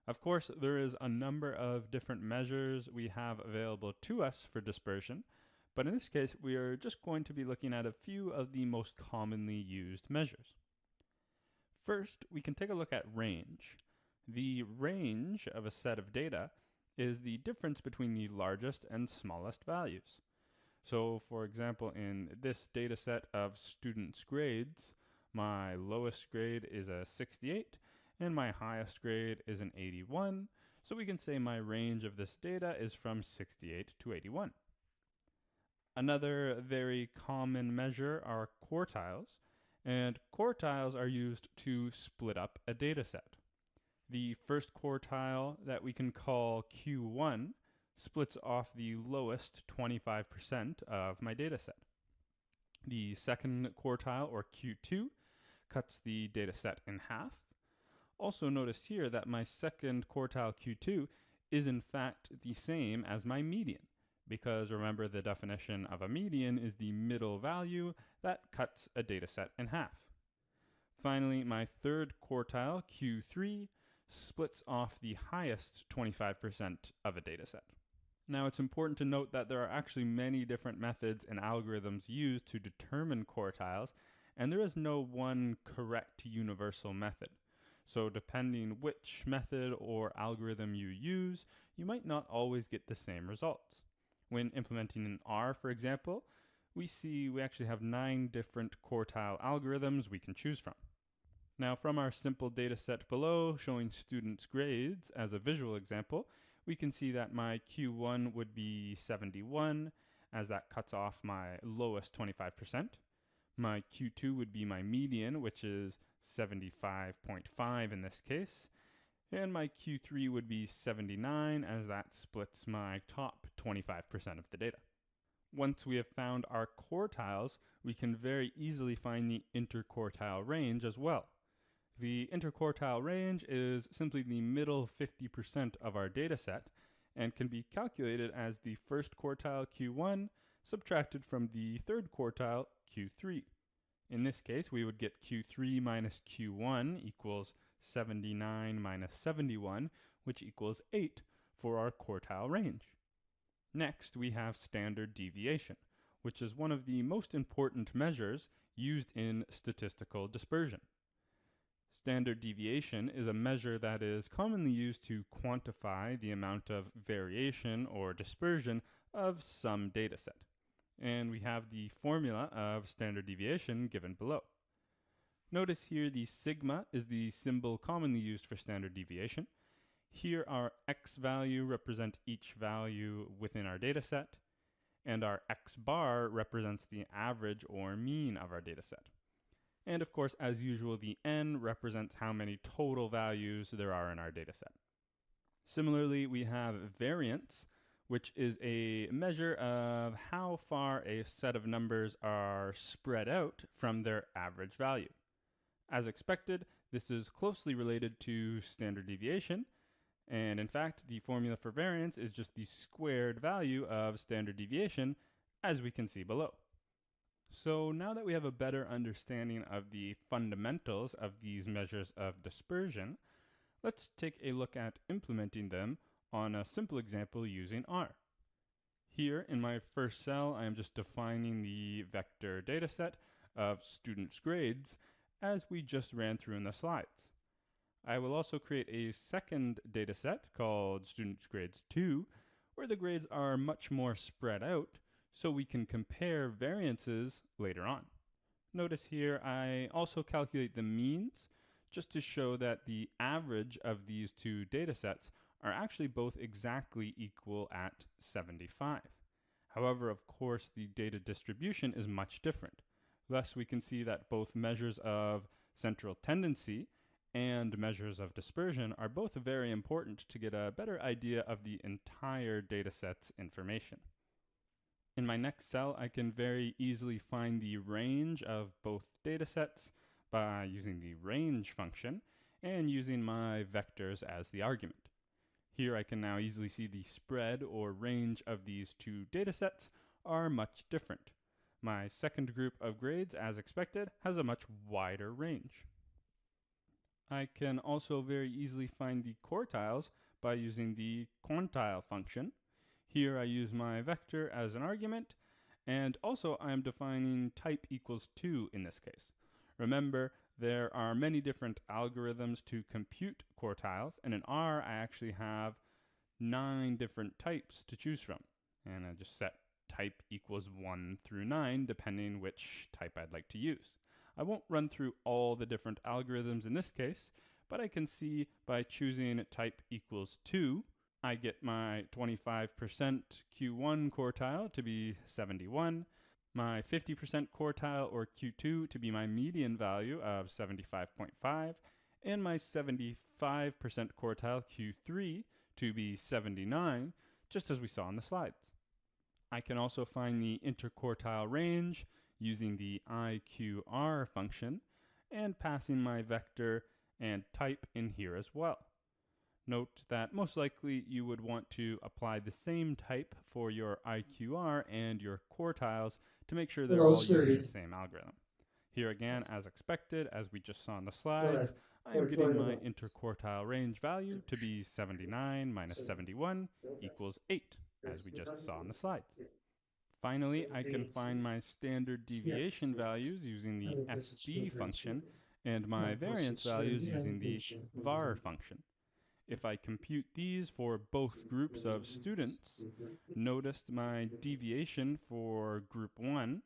Of course, there is a number of different measures we have available to us for dispersion, but in this case, we are just going to be looking at a few of the most commonly used measures. First, we can take a look at range. The range of a set of data is the difference between the largest and smallest values. So, for example, in this data set of students' grades, my lowest grade is a 68, and my highest grade is an 81, so we can say my range of this data is from 68 to 81. Another very common measure are quartiles, and quartiles are used to split up a data set. The first quartile that we can call Q1 splits off the lowest 25% of my data set. The second quartile, or Q2, cuts the data set in half. Also notice here that my second quartile Q2 is in fact the same as my median, because remember the definition of a median is the middle value that cuts a data set in half. Finally, my third quartile, Q3, splits off the highest 25% of a data set. Now, it's important to note that there are actually many different methods and algorithms used to determine quartiles, and there is no one correct universal method. So depending which method or algorithm you use, you might not always get the same results. When implementing in R, for example, we actually have 9 different quartile algorithms we can choose from. Now, from our simple data set below showing students' grades as a visual example, we can see that my Q1 would be 71, as that cuts off my lowest 25%. My Q2 would be my median, which is 75.5 in this case. And my Q3 would be 79, as that splits my top 25% of the data. Once we have found our quartiles, we can very easily find the interquartile range as well. The interquartile range is simply the middle 50% of our data set and can be calculated as the first quartile Q1 subtracted from the third quartile Q3. In this case, we would get Q3 minus Q1 equals 79 minus 71, which equals 8 for our quartile range. Next, we have standard deviation, which is one of the most important measures used in statistical dispersion. Standard deviation is a measure that is commonly used to quantify the amount of variation or dispersion of some data set. And we have the formula of standard deviation given below. Notice here the sigma is the symbol commonly used for standard deviation. Here our x value represents each value within our data set, and our x bar represents the average or mean of our data set. And of course, as usual, the n represents how many total values there are in our data set. Similarly, we have variance, which is a measure of how far a set of numbers are spread out from their average value. As expected, this is closely related to standard deviation, and in fact, the formula for variance is just the squared value of standard deviation, as we can see below. So now that we have a better understanding of the fundamentals of these measures of dispersion, let's take a look at implementing them on a simple example using R. Here in my first cell, I am just defining the vector dataset of students' grades as we just ran through in the slides. I will also create a second dataset called students' grades 2, where the grades are much more spread out, so we can compare variances later on. Notice here I also calculate the means, just to show that the average of these two datasets are actually both exactly equal at 75. However, of course, the data distribution is much different. Thus, we can see that both measures of central tendency and measures of dispersion are both very important to get a better idea of the entire dataset's information. In my next cell, I can very easily find the range of both datasets by using the range function and using my vectors as the argument. Here I can now easily see the spread or range of these two datasets are much different. My second group of grades, as expected, has a much wider range. I can also very easily find the quartiles by using the quantile function. Here I use my vector as an argument, and also I am defining type equals 2 in this case. Remember, there are many different algorithms to compute quartiles, and in R I actually have 9 different types to choose from. And I just set type equals 1 through 9 depending which type I'd like to use. I won't run through all the different algorithms in this case, but I can see by choosing type equals 2, I get my 25% Q1 quartile to be 71, my 50% quartile or Q2 to be my median value of 75.5, and my 75% quartile Q3 to be 79, just as we saw in the slides. I can also find the interquartile range using the IQR function and passing my vector and type in here as well. Note that most likely you would want to apply the same type for your IQR and your quartiles to make sure they're all using the same algorithm. Here again, as expected, as we just saw in the slides, I am getting my interquartile range value to be 79 minus 71 equals 8, as we just saw in the slides. Finally, I can find my standard deviation values using the SD function and my variance values using the var function. If I compute these for both groups of students, notice my deviation for group 1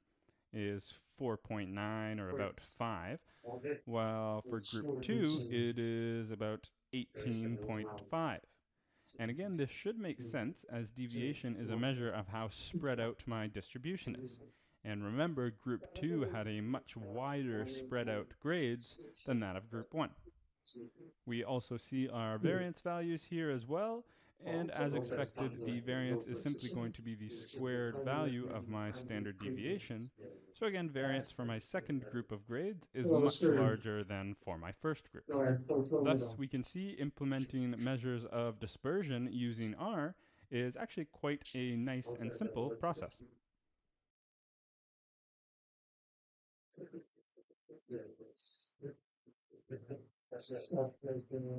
is 4.9 or about 5, while for group 2 it is about 18.5. And again, this should make sense as deviation is a measure of how spread out my distribution is. And remember, group 2 had a much wider spread out grades than that of group 1. We also see our variance values here as well, and as expected, the variance is simply going to be the squared value of my standard deviation. So again, variance for my second group of grades is much larger than for my first group. Thus, we can see implementing measures of dispersion using R is actually quite a nice and simple process.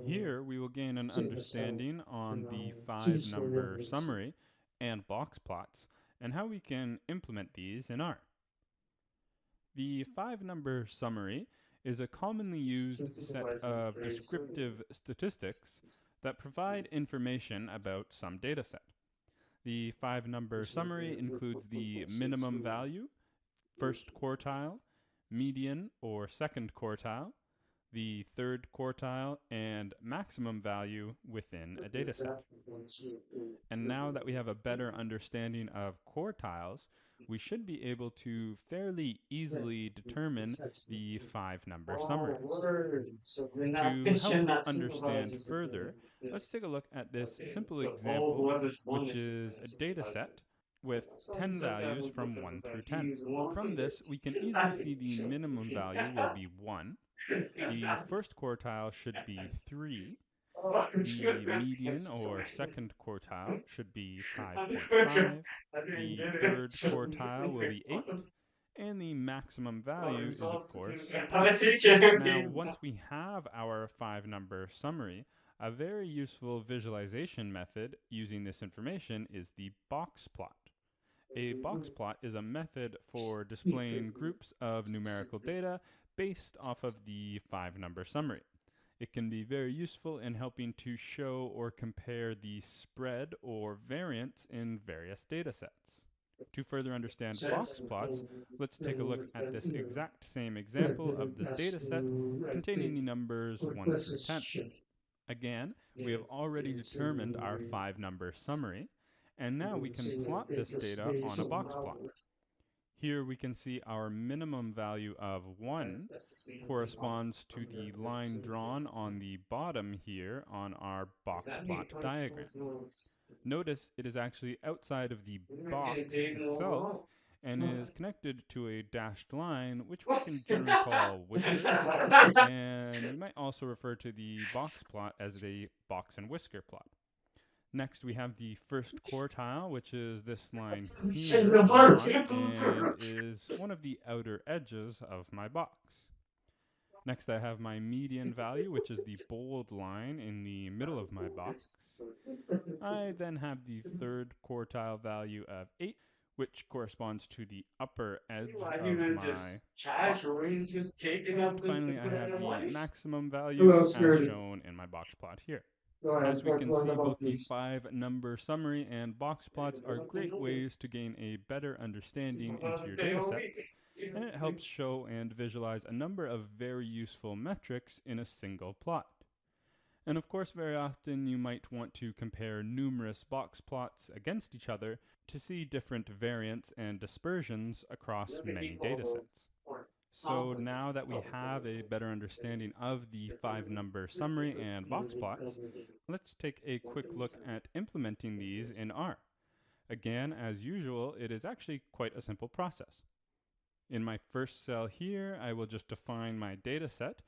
Here we will gain an understanding on the 5-number summary and box plots and how we can implement these in R. The 5-number summary is a commonly used set of descriptive statistics that provide information about some dataset. The 5-number summary includes the minimum value, first quartile, median or second quartile, the third quartile, and maximum value within a data set. And now that we have a better understanding of quartiles, we should be able to fairly easily determine the 5-number summary. To help understand further, let's take a look at this simple example, which is a data set with 10 values from 1 through 10. From this, we can easily see the minimum value will be 1, the first quartile should be 3, the median or second quartile should be 5.5, the third quartile will be 8, and the maximum value is, of course, 8. Now, once we have our 5-number summary, a very useful visualization method using this information is the box plot. A box plot is a method for displaying groups of numerical data based off of the 5-number summary. It can be very useful in helping to show or compare the spread or variance in various data sets. To further understand box plots, let's take a look at this exact same example of the data set containing the numbers 1 through 10. Again, we have already determined our 5-number summary, and now we can plot this data on a box plot. Here we can see our minimum value of 1 corresponds to the line drawn on the bottom here on our box plot diagram. Notice it is actually outside of the box itself and is connected to a dashed line, which we can generally call whiskers, and we might also refer to the box plot as a box and whisker plot. Next, we have the first quartile, which is this line here, and is one of the outer edges of my box. Next, I have my median value, which is the bold line in the middle of my box. I then have the third quartile value of 8, which corresponds to the upper edge of my box. And finally, I have the maximum value as shown in my box plot here. As we can see, both the 5-number summary and box plots are great ways to gain a better understanding into your data sets, and it helps show and visualize a number of very useful metrics in a single plot. And of course, very often you might want to compare numerous box plots against each other to see different variance and dispersions across many data sets. So now that we have a better understanding of the 5-number summary and box plots, let's take a quick look at implementing these in R. Again, as usual, it is actually quite a simple process. In my first cell here, I will just define my data set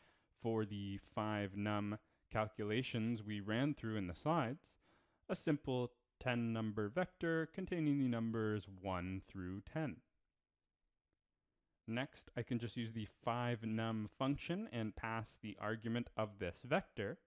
for the 5num calculations we ran through in the slides, a simple 10-number vector containing the numbers 1 through 10. Next, I can just use the 5num function and pass the argument of this vector.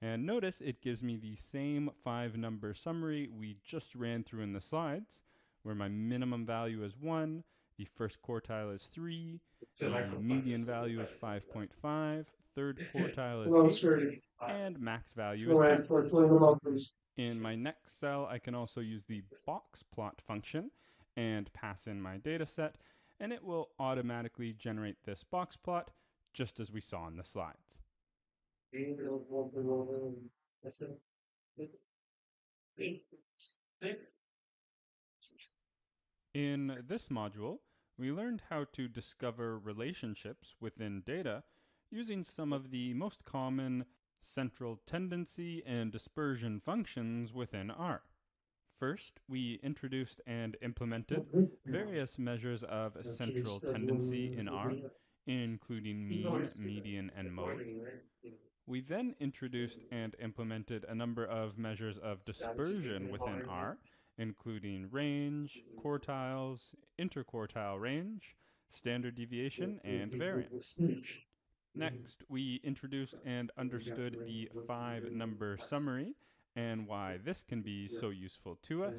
And notice it gives me the same 5-number summary we just ran through in the slides, where my minimum value is 1, the first quartile is 3, the median value is 5.5, third quartile is 8, and max value is 10. In my next cell, I can also use the box plot function and pass in my data set, and it will automatically generate this box plot just as we saw in the slides. In this module, we learned how to discover relationships within data using some of the most common central tendency and dispersion functions within R. First, we introduced and implemented various measures of central tendency in R, including mean, median, and mode. We then introduced and implemented a number of measures of dispersion within R, including range, quartiles, interquartile range, standard deviation, and variance. Next, we introduced and understood the 5-number summary and why this can be so useful to us.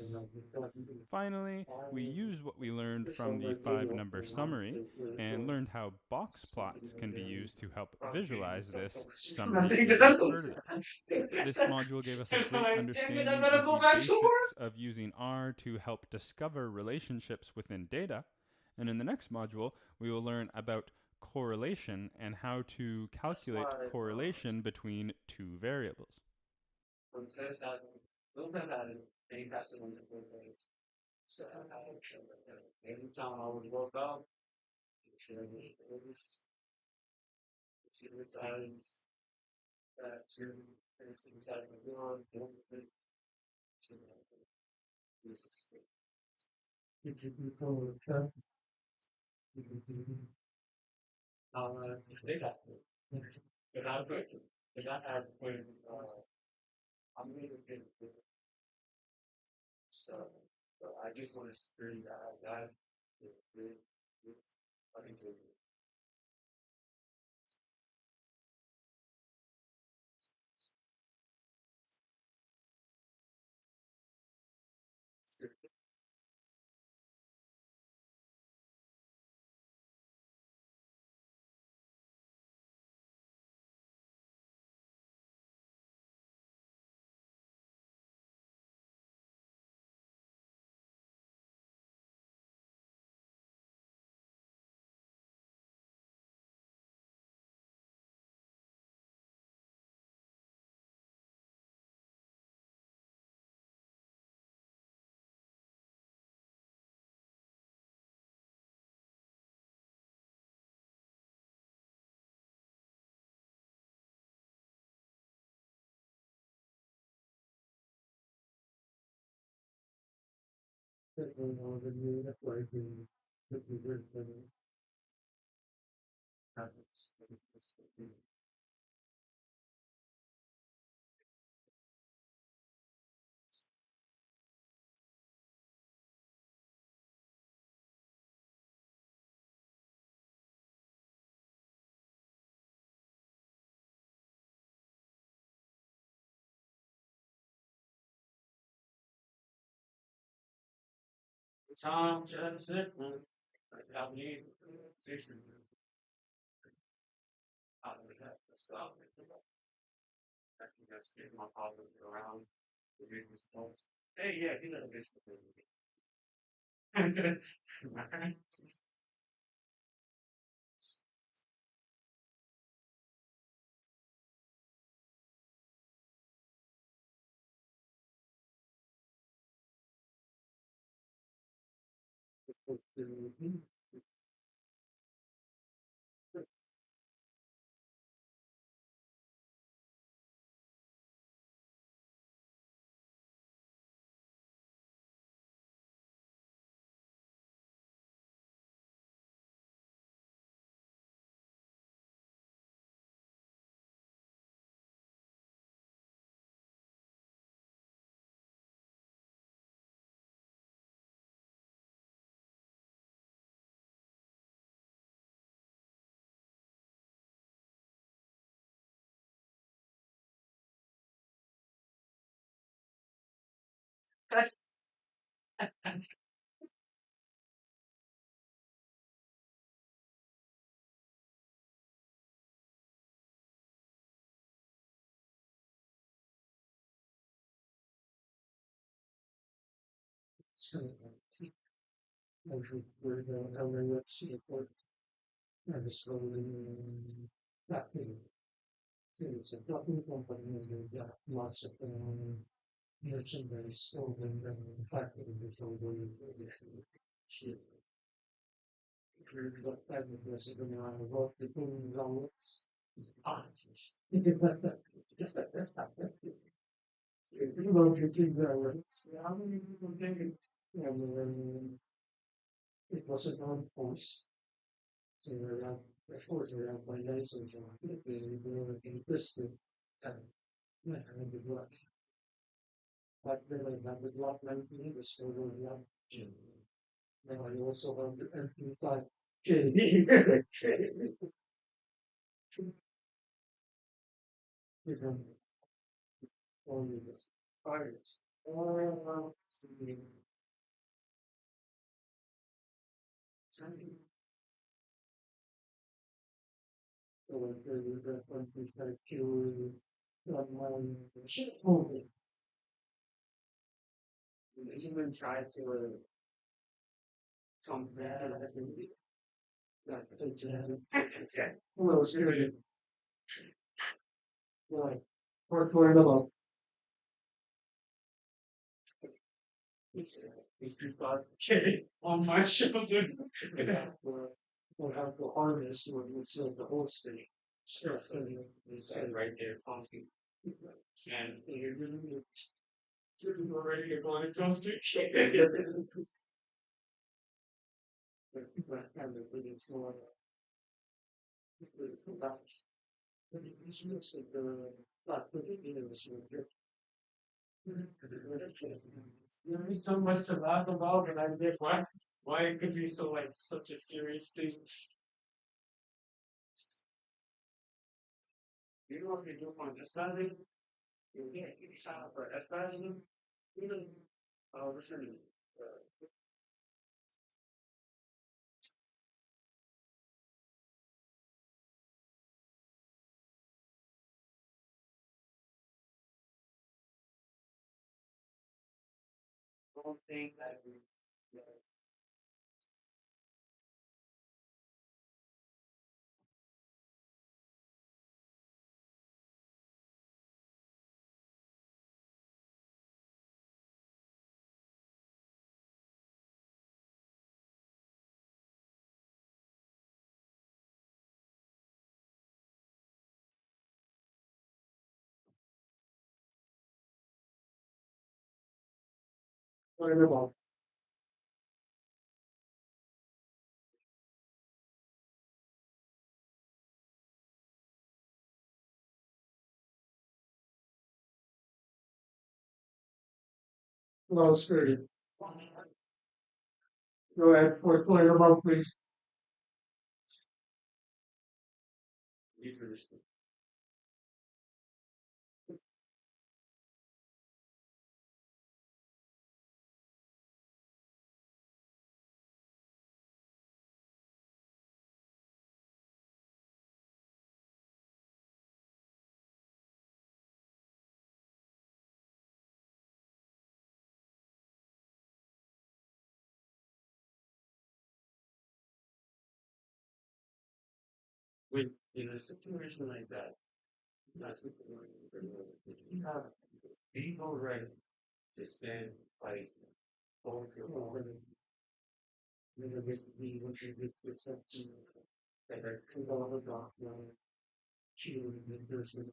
Finally, we used what we learned from the 5-number summary and learned how box plots can be used to help visualize this summary even further. This module gave us a great understanding of the basics of using R to help discover relationships within data, and in the next module, we will learn about correlation and how to calculate why, correlation between two variables. When says that, those that had any passing on different things. So every time I would woke up, it's the times that two things that were going on, If you call it that, if they got if I put if I had when I'm gonna get stuff, but I just want to scream that I think so. that's all the new, that's why the bigger than habits. Tom Jensen, I need station. I would have to stop. I think that's getting my father around the biggest pulse. Hey, yeah, he doesn't miss the thing. So, I should we're the LAFC for and slowly that thing. So it's a docking company and they got lots of merchandise sold and then factory before they heard what that was going on about the thing wrong. Ah, you did that. Well, you think how many people think it? And it wasn't on force. So of course, they have my license. They were interested. Yeah, and the block. But then I have the block 19, the store going up. Then I also have the MP5. Only the fires. So when the MP5 killed shit movie. It's even tried to compare as a Hello, Siri. Right. Portfolio level. If you got K on my shoulder, we'll have the harness when we sell the whole state. Sure, so this said right there, coffee. And you're already going to trust it. There's so much to laugh about, and I guess why it could be so like such a serious thing. You know what you do on this Saturday? You can't you sign up for Espadon. You know, listen. One thing that we. Whatever. Low spirit. Go ahead, portfolio level, please. With in a situation like that, that's what you have people ready to stand like both your own. You know, with the what you did with something that are two of the doctor, cheating the person,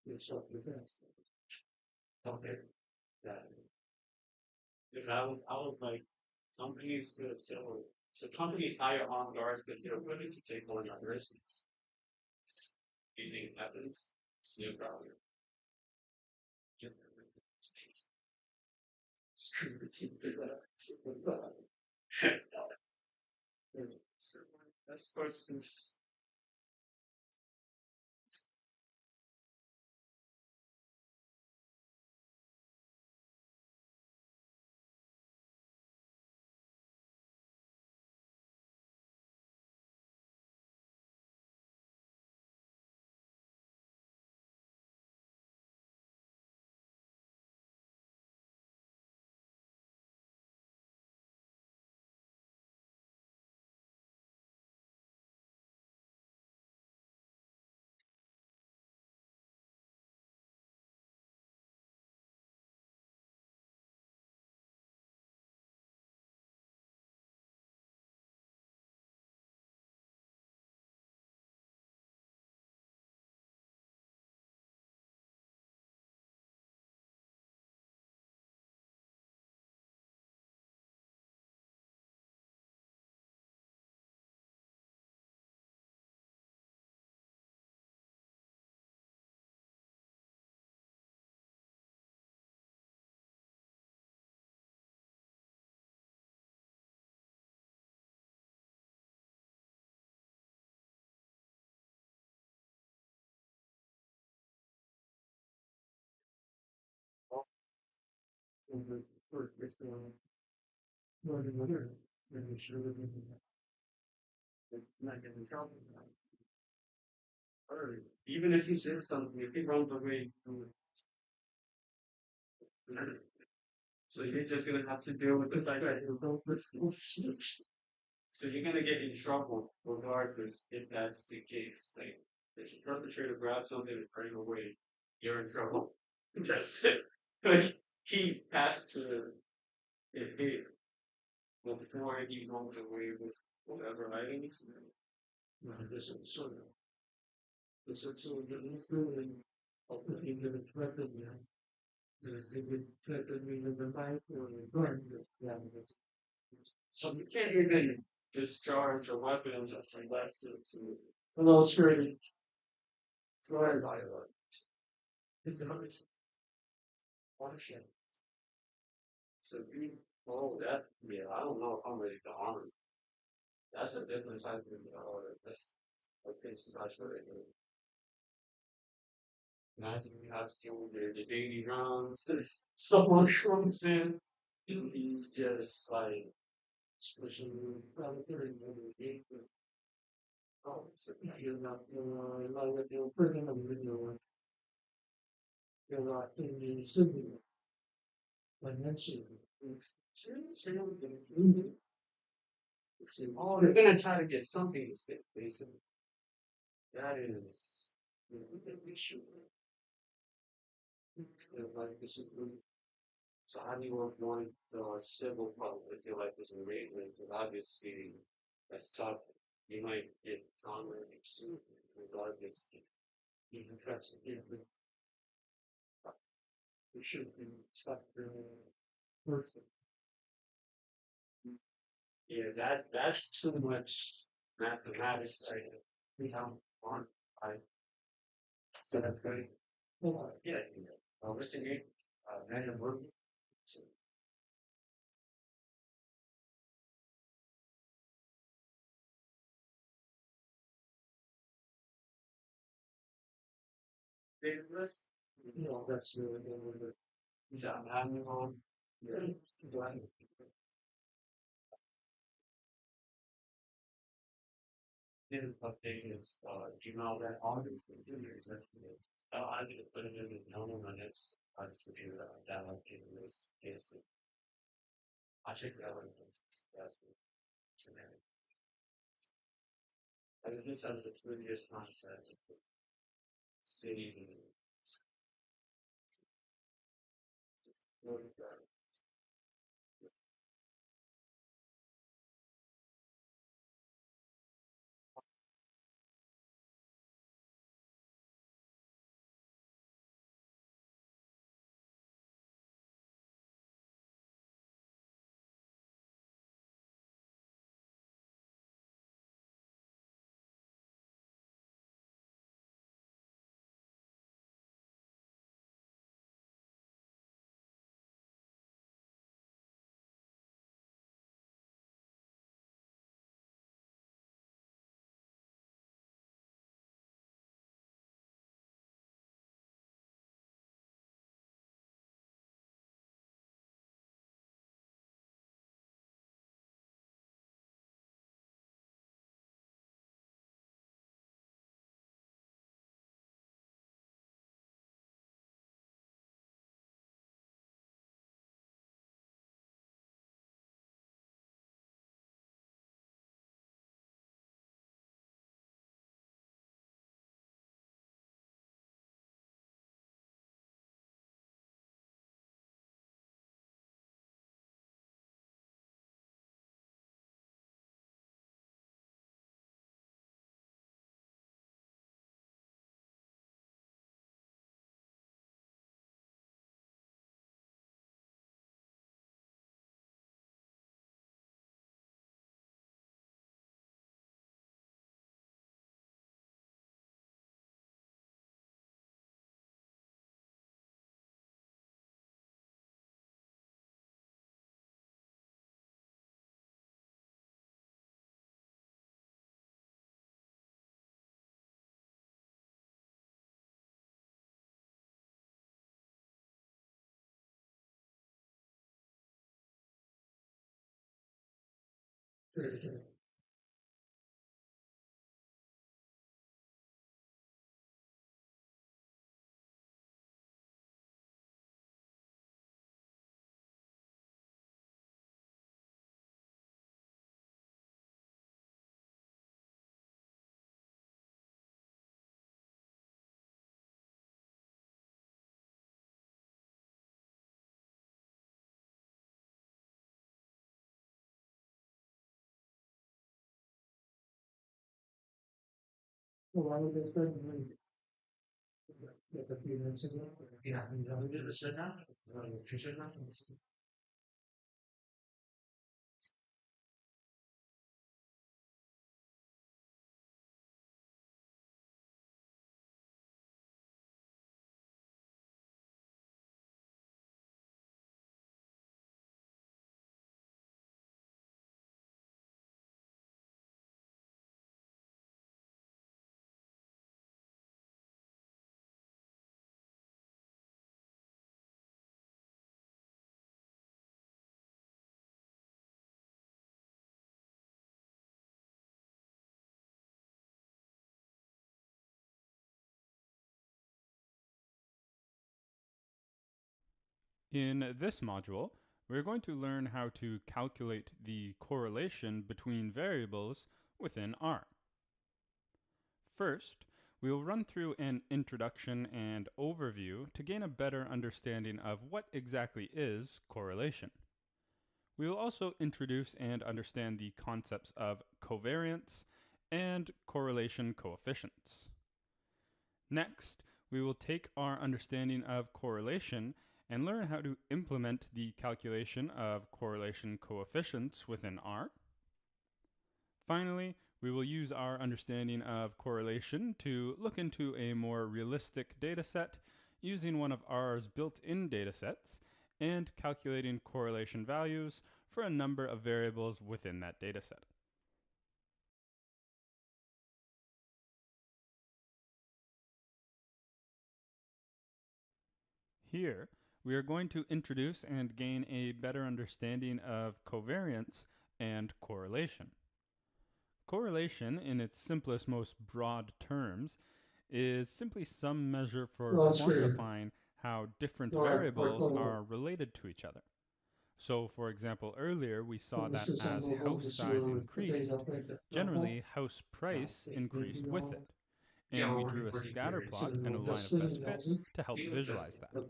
yourself defense. Okay, that because I would like companies for so companies hire armed guards because they're willing to take on that risks. Anything happens, it's no problem. That's questions. Even if you say something, if he runs away, so you're just gonna have to deal with the fact that you don't listen. So you're gonna get in trouble regardless if that's the case. Like if the perpetrator grabs something and running away, you're in trouble. Just like he has to admit before he goes away with whatever items. This is sort of, this is sort of instilling of the thing that threatened me. Because they would threaten me with the knife or the gun. So you can't even discharge a weapon unless it's A little scary. Go ahead, Viola. it's not punishment. So you that yeah, I don't know if I'm ready to arm. That's a different type of that's okay, so that's what it is. Imagine you have to deal with the daily rounds. Someone comes in, he's just like Especially during the game. Oh, so you're not, like you're putting on video. You're not in the city. Financially. Seriously, oh, they're gonna try to get something to stick, basically. That is we should. like this is really So how do you avoid the civil problem if your life is in railing? Because obviously that's tough. You might get trauma and sued regardless. even that's it. We should be stuck there. Person. Yeah, that's too much mathematics. Right? He's on. I said that very. Yeah, investigate. Manual work. So, they list. That's really He's out manual. Yeah. Didn't update his Gmail that August for 2 years. I did put it in the normal minutes. I just figured out that like in this case. I checked that one. That's the generic. I mean, this has a 3 years contract. City. good. Well, I would have said, like a few minutes ago. Yeah, you know, we said that. You said that. In this module, we're going to learn how to calculate the correlation between variables within R. First, we will run through an introduction and overview to gain a better understanding of what exactly is correlation. We will also introduce and understand the concepts of covariance and correlation coefficients. Next, we will take our understanding of correlation and learn how to implement the calculation of correlation coefficients within R. Finally, we will use our understanding of correlation to look into a more realistic dataset using one of R's built-in datasets and calculating correlation values for a number of variables within that dataset. Here, we are going to introduce and gain a better understanding of covariance and correlation. Correlation, in its simplest, most broad terms, is simply some measure for Well, that's great. quantifying how different Go ahead, variables go. are related to each other. So, for example, earlier we saw that Mr. as Sample, house this size year, increased, the data, generally house price increased with it. Yeah, And we're we working drew a for scatter periods. plot and a line This of best thing fit doesn't- to help We visualize just- that.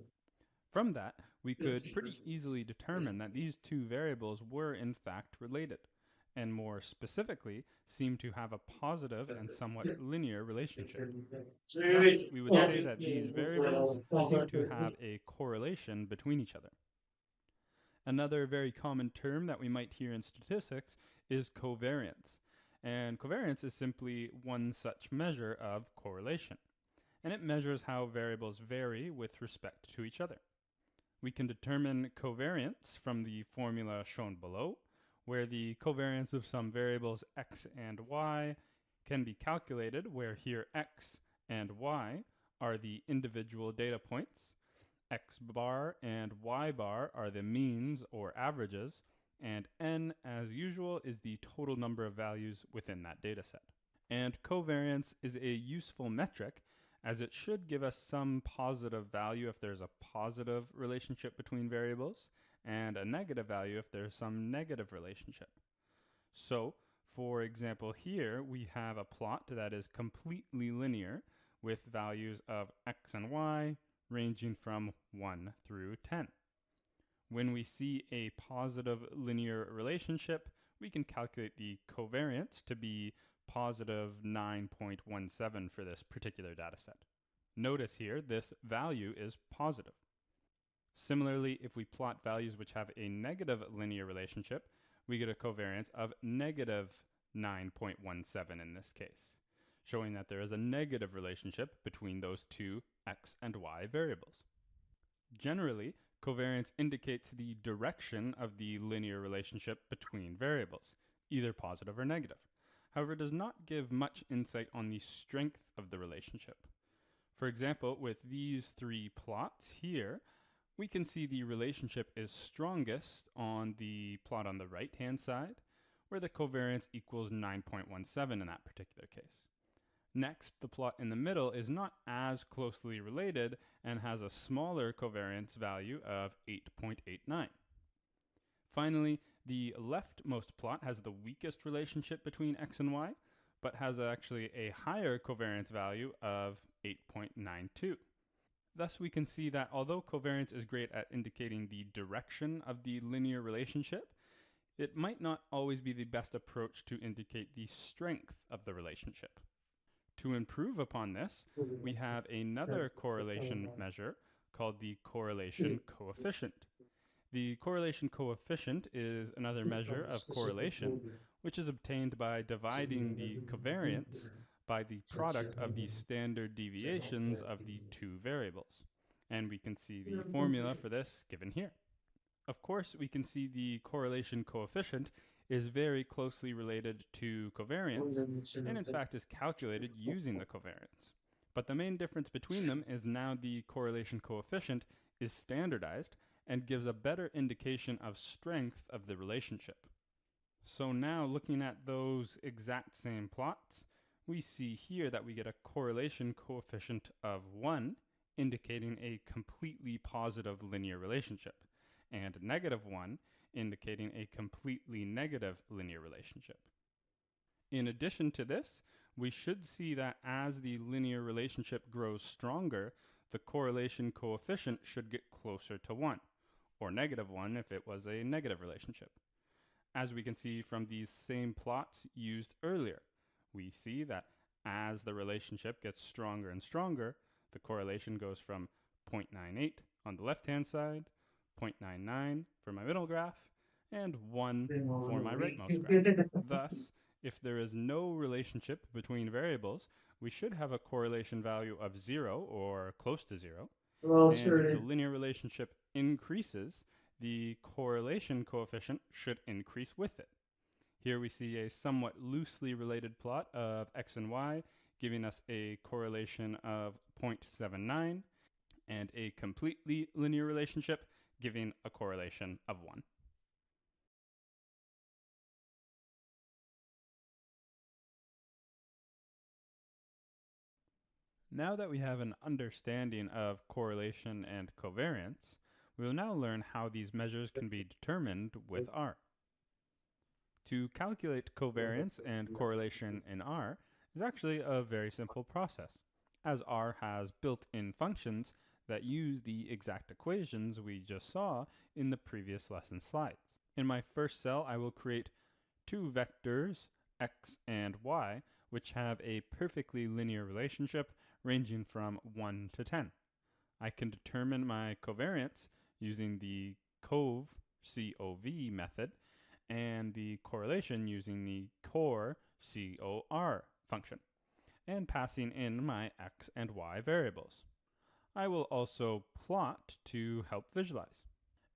From that, we Yes, could pretty easily determine that these two variables were in fact related, and more specifically, seem to have a positive and somewhat linear relationship. So Thus, we would Well, say that these variables seem to have a correlation between each other. Another very common term that we might hear in statistics is covariance. And covariance is simply one such measure of correlation. And it measures how variables vary with respect to each other. We can determine covariance from the formula shown below, where the covariance of some variables x and y can be calculated, where here x and y are the individual data points, x bar and y bar are the means or averages, and n, as usual, is the total number of values within that dataset. And covariance is a useful metric as it should give us some positive value if there's a positive relationship between variables, and a negative value if there's some negative relationship. So, for example, here we have a plot that is completely linear with values of x and y ranging from 1 through 10. When we see a positive linear relationship, we can calculate the covariance to be positive 9.17 for this particular dataset. Notice here, this value is positive. Similarly, if we plot values which have a negative linear relationship, we get a covariance of negative 9.17 in this case, showing that there is a negative relationship between those two x and y variables. Generally, covariance indicates the direction of the linear relationship between variables, either positive or negative. However, it does not give much insight on the strength of the relationship. For example, with these three plots here, we can see the relationship is strongest on the plot on the right-hand side, where the covariance equals 9.17 in that particular case. Next, the plot in the middle is not as closely related and has a smaller covariance value of 8.89. Finally, the leftmost plot has the weakest relationship between x and y, but has actually a higher covariance value of 8.92. Thus, we can see that although covariance is great at indicating the direction of the linear relationship, it might not always be the best approach to indicate the strength of the relationship. To improve upon this, we have another correlation measure called the correlation coefficient. The correlation coefficient is another measure of correlation, which is obtained by dividing the covariance by the product of the standard deviations of the two variables. And we can see the formula for this given here. Of course, we can see the correlation coefficient is very closely related to covariance, and in fact is calculated using the covariance. But the main difference between them is now the correlation coefficient is standardized and gives a better indication of strength of the relationship. So now looking at those exact same plots, we see here that we get a correlation coefficient of 1, indicating a completely positive linear relationship, and -1, indicating a completely negative linear relationship. In addition to this, we should see that as the linear relationship grows stronger, the correlation coefficient should get closer to 1, or -1 if it was a negative relationship. As we can see from these same plots used earlier, we see that as the relationship gets stronger and stronger, the correlation goes from 0.98 on the left-hand side, 0.99 for my middle graph, and 1 for my rightmost graph. Thus, if there is no relationship between variables, we should have a correlation value of 0 or close to 0. Well, And if the linear relationship increases, the correlation coefficient should increase with it. Here we see a somewhat loosely related plot of x and y, giving us a correlation of 0.79, and a completely linear relationship giving a correlation of 1. Now that we have an understanding of correlation and covariance, we will now learn how these measures can be determined with R. To calculate covariance and correlation in R is actually a very simple process, as R has built-in functions that use the exact equations we just saw in the previous lesson slides. In my first cell, I will create two vectors, x and y, which have a perfectly linear relationship ranging from 1 to 10. I can determine my covariance using the COV, C-O-V method, and the correlation using the COR, C-O-R function, and passing in my x and y variables. I will also plot to help visualize.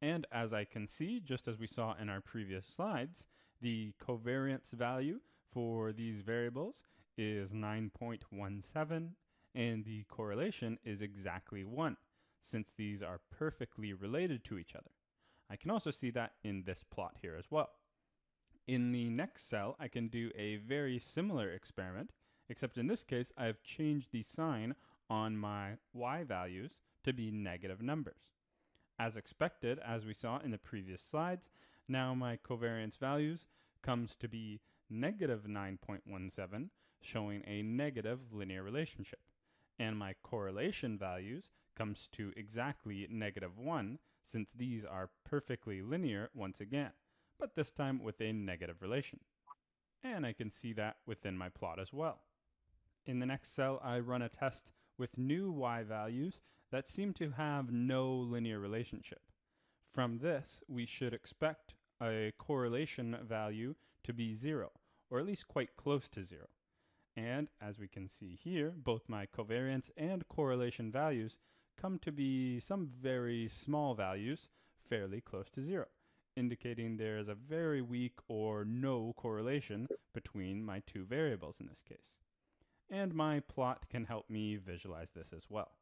And as I can see, just as we saw in our previous slides, the covariance value for these variables is 9.17, and the correlation is exactly 1, since these are perfectly related to each other. I can also see that in this plot here as well. In the next cell, I can do a very similar experiment, except in this case, I have changed the sign on my y values to be negative numbers. As expected, as we saw in the previous slides, now my covariance values comes to be negative 9.17, showing a negative linear relationship. And my correlation values comes to exactly -1, since these are perfectly linear once again, but this time with a negative relation. And I can see that within my plot as well. In the next cell, I run a test with new y values that seem to have no linear relationship. From this, we should expect a correlation value to be 0, or at least quite close to 0. And as we can see here, both my covariance and correlation values come to be some very small values, fairly close to 0, indicating there is a very weak or no correlation between my two variables in this case. And my plot can help me visualize this as well.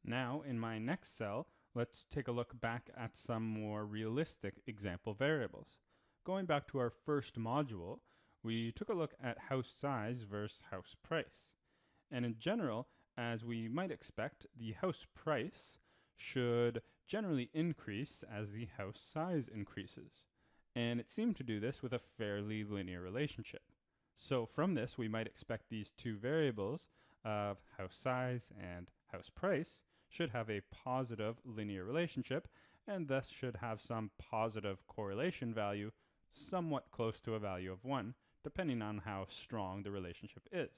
Now, in my next cell, let's take a look back at some more realistic example variables. Going back to our first module, we took a look at house size versus house price. And in general, as we might expect, the house price should generally increase as the house size increases. And it seemed to do this with a fairly linear relationship. So from this, we might expect these two variables of house size and house price should have a positive linear relationship, and thus should have some positive correlation value somewhat close to a value of 1 depending on how strong the relationship is.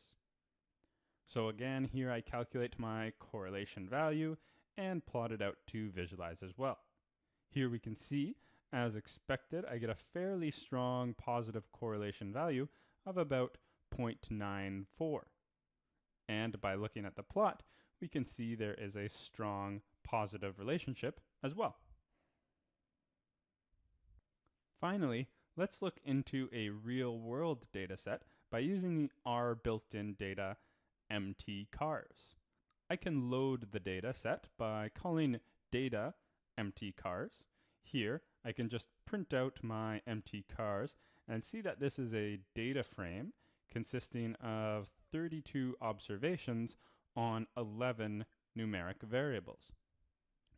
So again, here I calculate my correlation value and plot it out to visualize as well. Here we can see, as expected, I get a fairly strong positive correlation value of about 0.94. And by looking at the plot, we can see there is a strong positive relationship as well. Finally, let's look into a real-world dataset by using the R built-in data mtcars. I can load the data set by calling data mtcars. Here, I can just print out my mtcars and see that this is a data frame consisting of 32 observations on 11 numeric variables.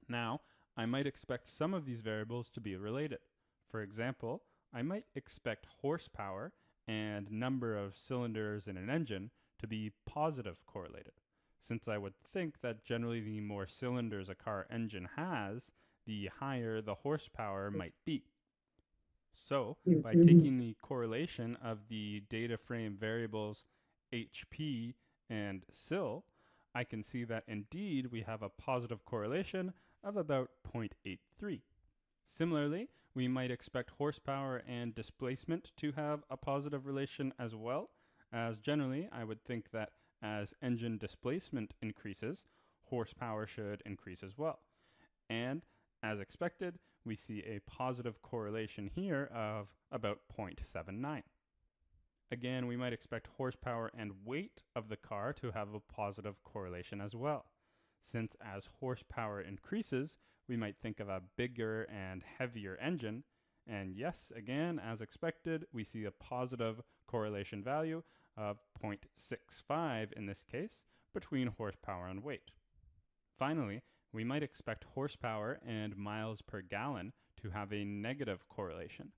Now, I might expect some of these variables to be related. For example, I might expect horsepower and number of cylinders in an engine to be positive correlated, since I would think that generally the more cylinders a car engine has, the higher the horsepower might be. So, by taking the correlation of the data frame variables HP and SIL, I can see that indeed we have a positive correlation of about 0.83. Similarly, we might expect horsepower and displacement to have a positive relation as well, as generally I would think that as engine displacement increases, horsepower should increase as well. And as expected, we see a positive correlation here of about 0.79. Again, we might expect horsepower and weight of the car to have a positive correlation as well, since as horsepower increases, we might think of a bigger and heavier engine. And yes, again, as expected, we see a positive correlation value of 0.65 in this case between horsepower and weight. Finally, we might expect horsepower and miles per gallon to have a negative correlation,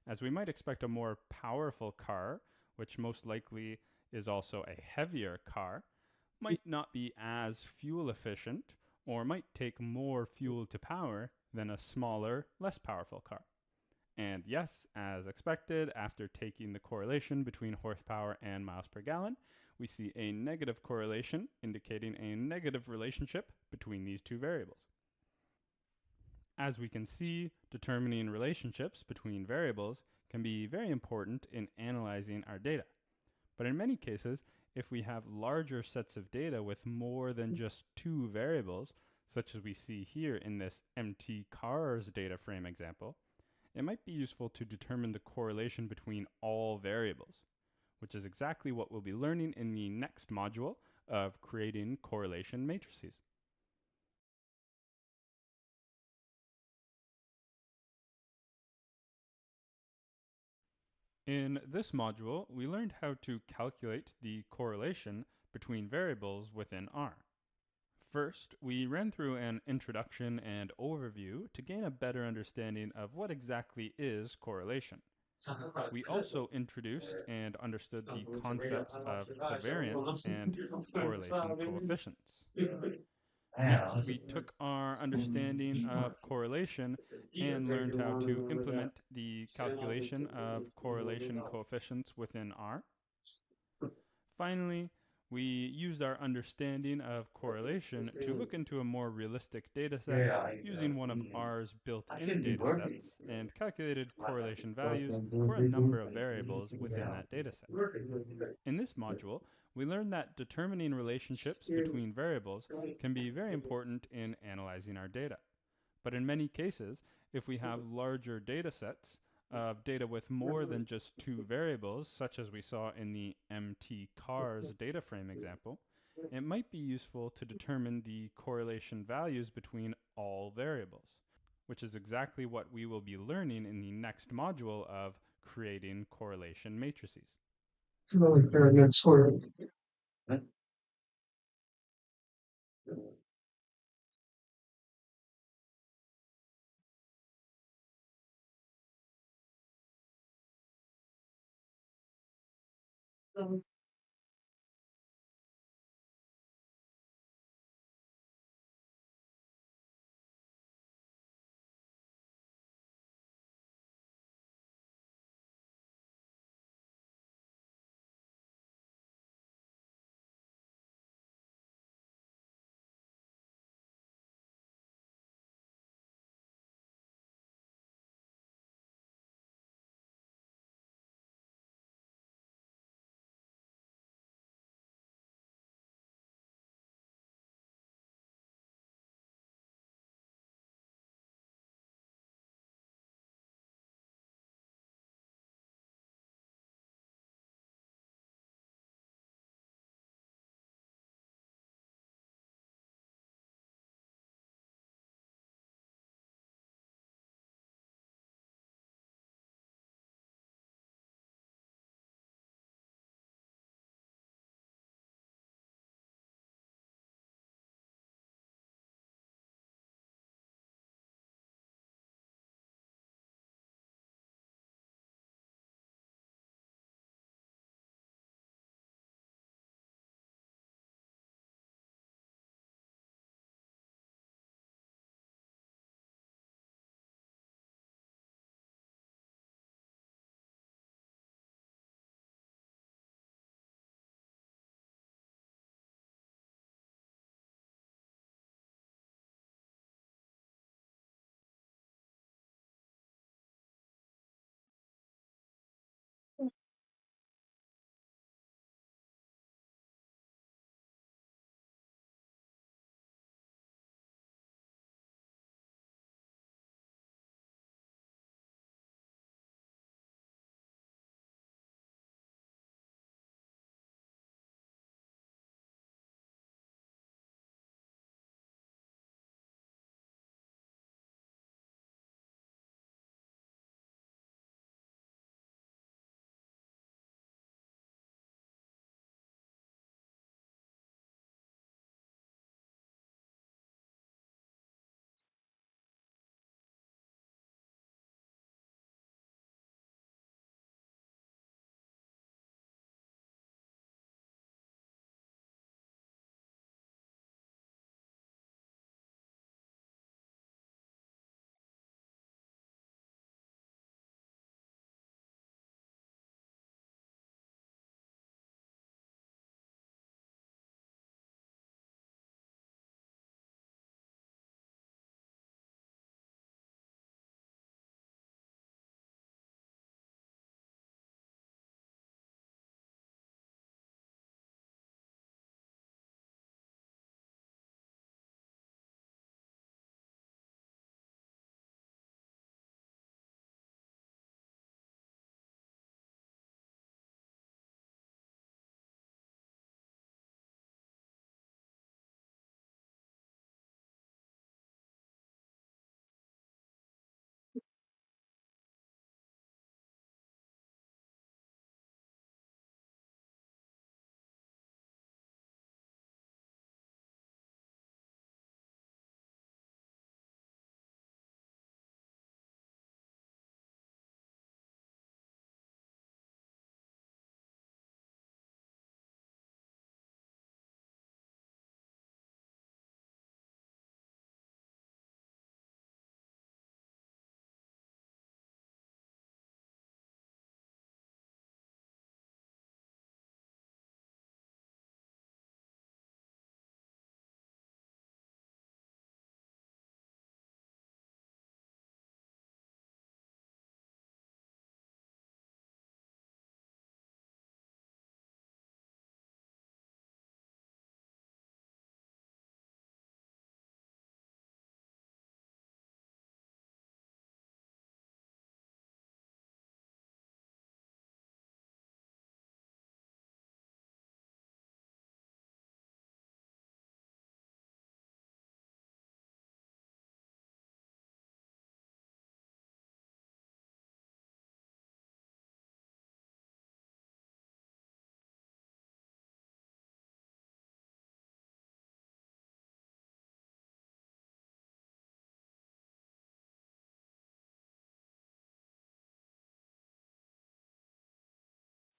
as we might expect a more powerful car, which most likely is also a heavier car, might not be as fuel efficient or might take more fuel to power than a smaller, less powerful car. And yes, as expected, after taking the correlation between horsepower and miles per gallon, we see a negative correlation indicating a negative relationship between these two variables. As we can see, determining relationships between variables can be very important in analyzing our data. But in many cases, if we have larger sets of data with more than just two variables, such as we see here in this mtcars data frame example, it might be useful to determine the correlation between all variables, which is exactly what we'll be learning in the next module of creating correlation matrices. In this module, we learned how to calculate the correlation between variables within R. First, we ran through an introduction and overview to gain a better understanding of what exactly is correlation. We also introduced and understood the concepts of covariance and correlation coefficients. Next, we took our understanding of correlation and learned how to implement the calculation of correlation coefficients within R. Finally, we used our understanding of correlation to look into a more realistic dataset using one of R's built-in datasets and calculated correlation values for a number of variables within that dataset. In this module, we learned that determining relationships between variables can be very important in analyzing our data. But in many cases, if we have larger datasets of data with more than just two variables, such as we saw in the mtcars data frame example, it might be useful to determine the correlation values between all variables, which is exactly what we will be learning in the next module of creating correlation matrices. It's really very good sort of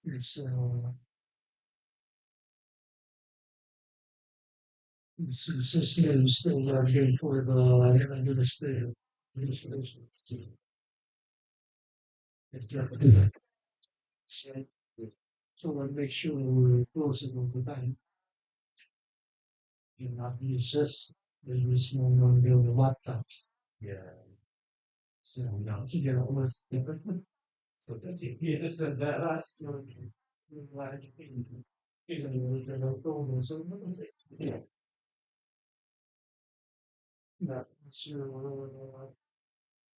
it's system still working for the administration. It's definitely. So I make sure we're closing all the time and not the assess. There's a small number of laptops. Yeah. So now to get all this different. So that's it. Yes, and that last one. Like, even with the local, so what was it? Yeah. Not sure.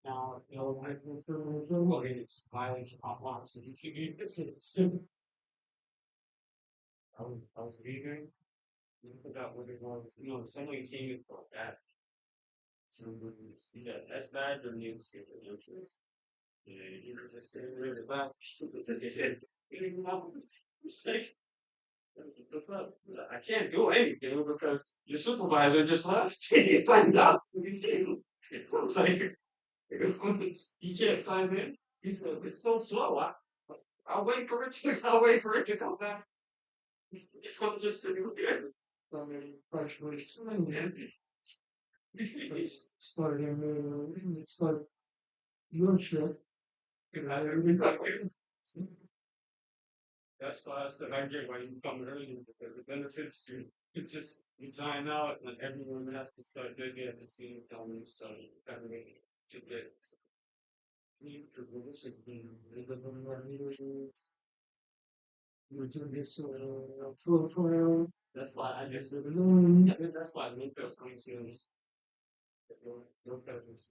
Now, you know, I prefer well, it's violation of law, so you can get this. I was reading, you forgot what it was. You know, someone came in for that. So yeah, that's bad for me. It's yeah, you were just saying really bad. It's like, what's up? I can't do anything because your supervisor just left. He signed up. It's like, you can't sign in. He said, it's so slow. I'll wait for it to, I'll wait for it to come back. I'm just sitting here. I mean, it's like your shit. That's why I said I get why you come early because the benefits you just you sign out and everyone has to start doing it at the same time and start everything to get that's why I guess that's why I make those things no presence.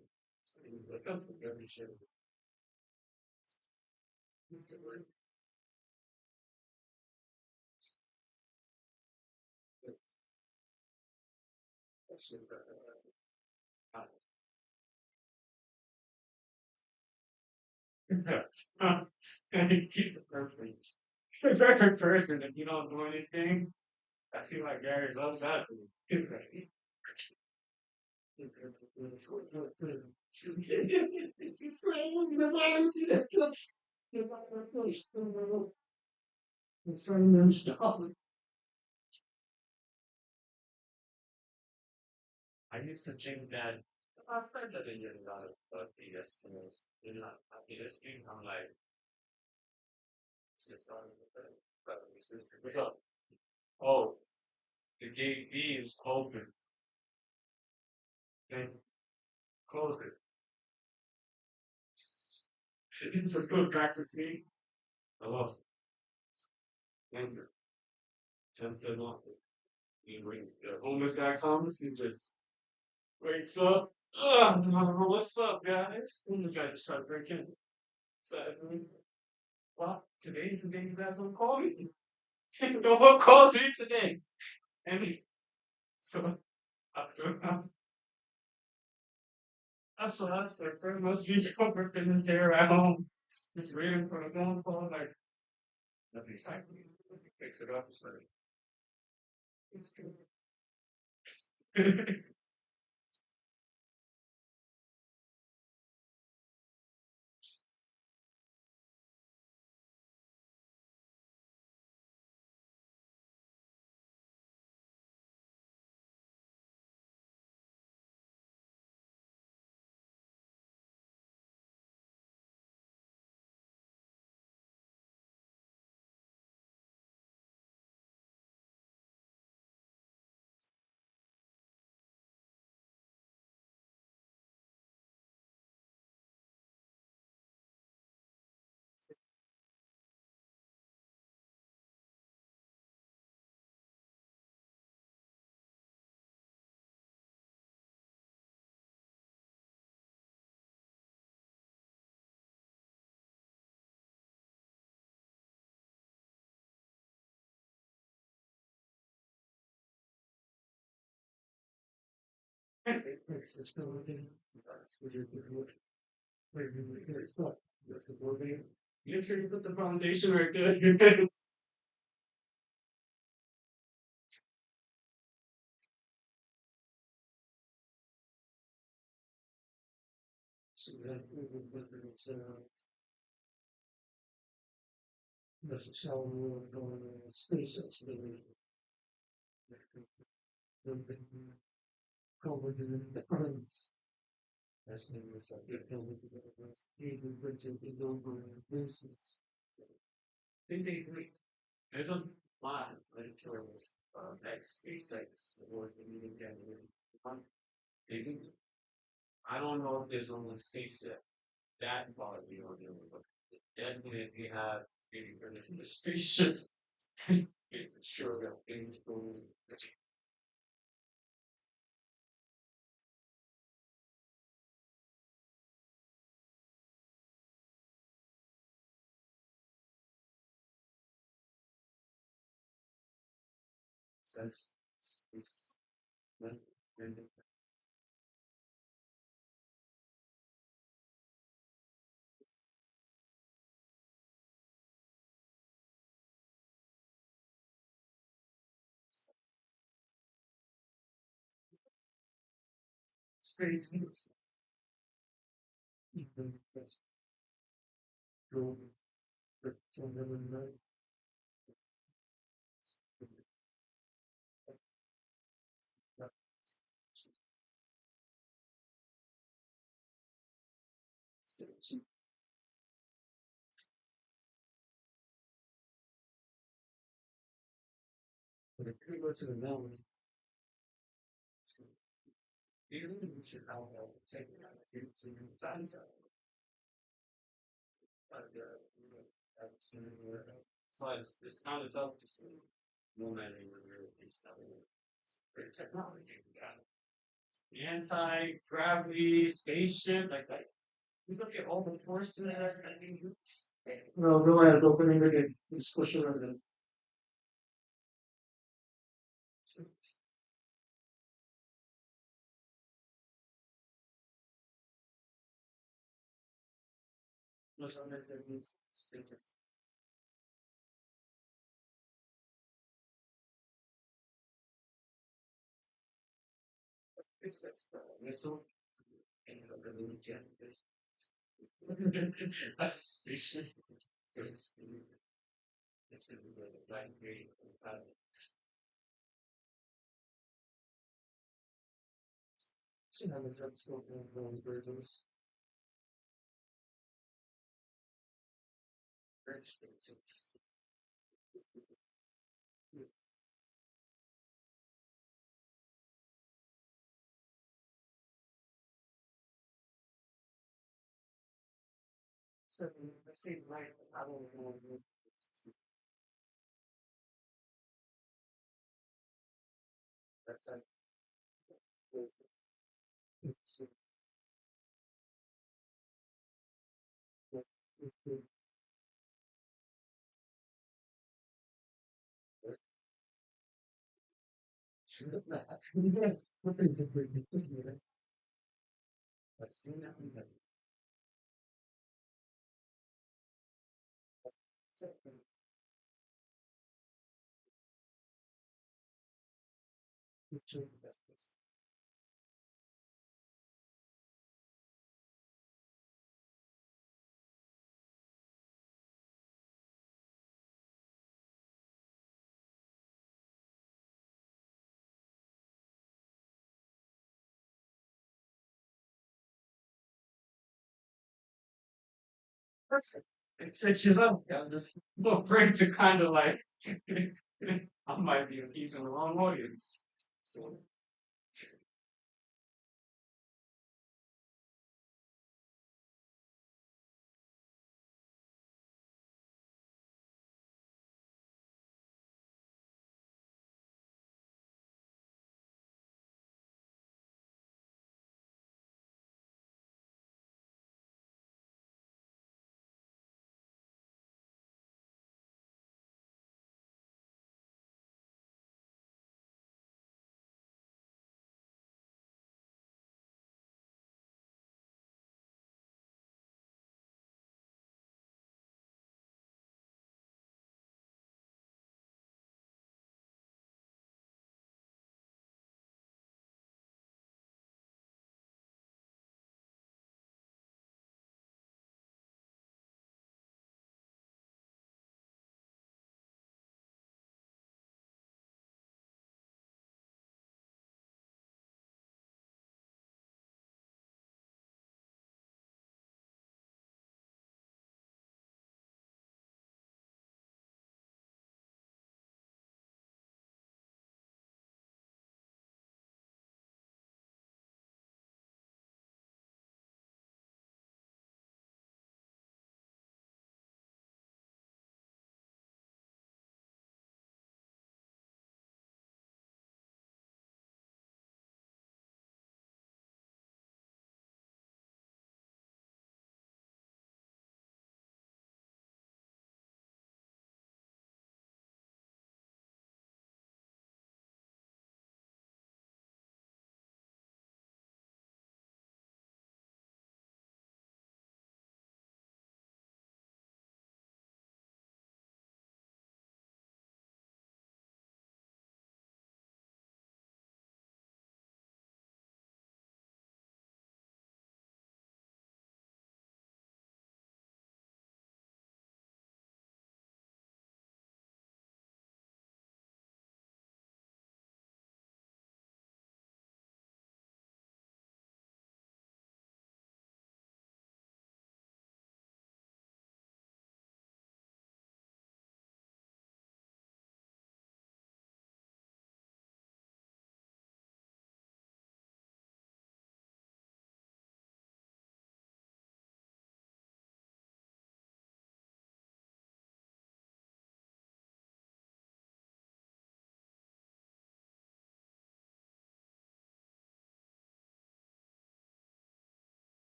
Every shit. He's the perfect person if you don't do anything. I feel like Gary loves that. I used to think that my friend doesn't get a lot of PS games. They're not PS game. I'm like, it's just on what's up? Oh, the gate B is open. Then close it. It just goes back to sleep. I love anger. 10 on. When the homeless guy comes, he's just wakes up. What's up, guys? Homeless guy just tried to break in. So, well, today's the day you guys don't call me. No one calls you today. And so, I feel that's what I said. Friend must be ripping his hair at home. Just waiting for a phone call. Like, nothing's happening. Fix it up. It's like, it's good. It's still within. It's not. That's the board game. Make sure you put the foundation right there. So that it's there's a cell going in space exploration. They've been covered in the currents. That's been the subject of the even Bridget did over basis. They agree. There's a lot of editorials ex SpaceX or the meeting again. Maybe I don't know if there's only SpaceX that body on there, but definitely have getting rid of the spaceship. Sure, that things go. Sense is Space news. Even that's go but some of them know. But if you go to the moon, you should have take it out of here to the science. But that's it's kind of tough to see. No matter where it's great technology we got. The anti-gravity spaceship, like you look at all the forces that's being used. No, go ahead, opening the gate. Just push it over. Most of this means space. It's missile and the religion. That's spaceship. It's gonna be like a black grade. See how the jumps go in prisons. Rich spaces. So the same light, I don't know. That's a It's what they did with this year. I've seen that in the business. That's it. It's 6 years old. I'm just afraid to kind of like I might be appeasing the wrong audience. So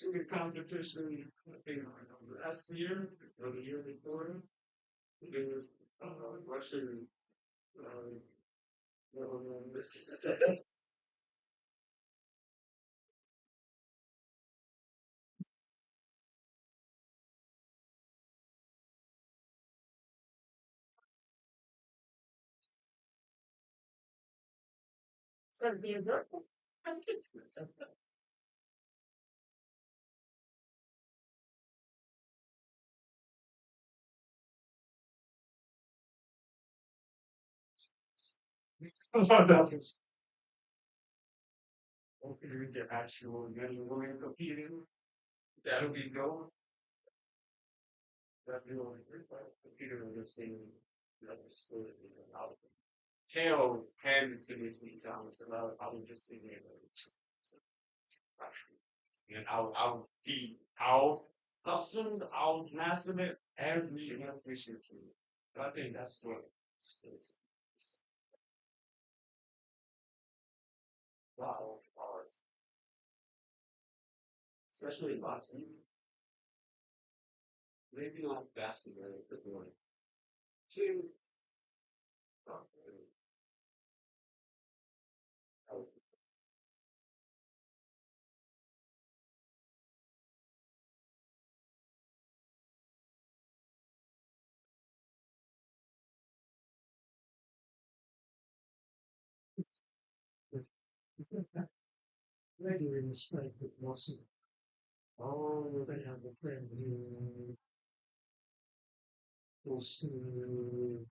Swimming competition, I think last year or the year before, it was Russian. Uh, That's okay, the actual men and women competing. That'll be no. That'll be only computer in this thing. Like the sport, out. Tail handed to me sometimes about I was just thinking and I'll hustle, I'll master it every shit for you. I think that's what it's wow hard. Especially boxing. Maybe not basketball, but one. Two. Regular respect with Wilson. Oh, they have a friend who goes to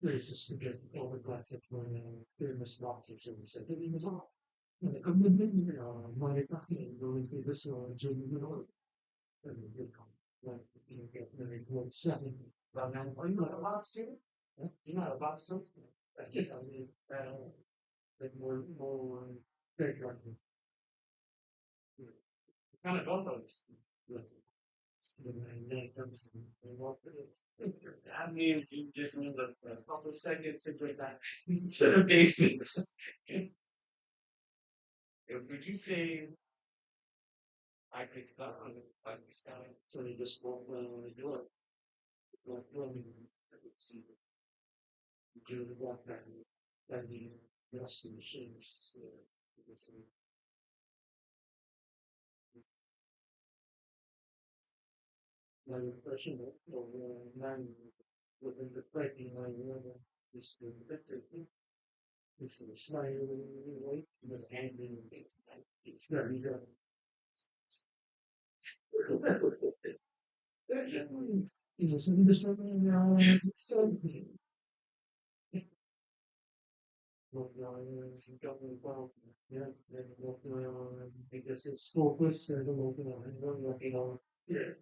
places to get photographic when famous boxers and said, "Hey, you know, when they come in, money back in, going to this or Jimmy, you know, and you know, like, you get really good seven. But now, are you not a box student? You're not a box student? I mean, like more, big, like, Kind of both of us. That means you just need a couple seconds to get back to the basics. Would you say I could like start so they just won't do it. Like, when you do the walk back, then you rest the machines. Now, the question of man within the fighting line, is the victor. It's the smiling, way, he was angry. It's very good. He was indestructible, something. Yeah, because it's focused and yeah.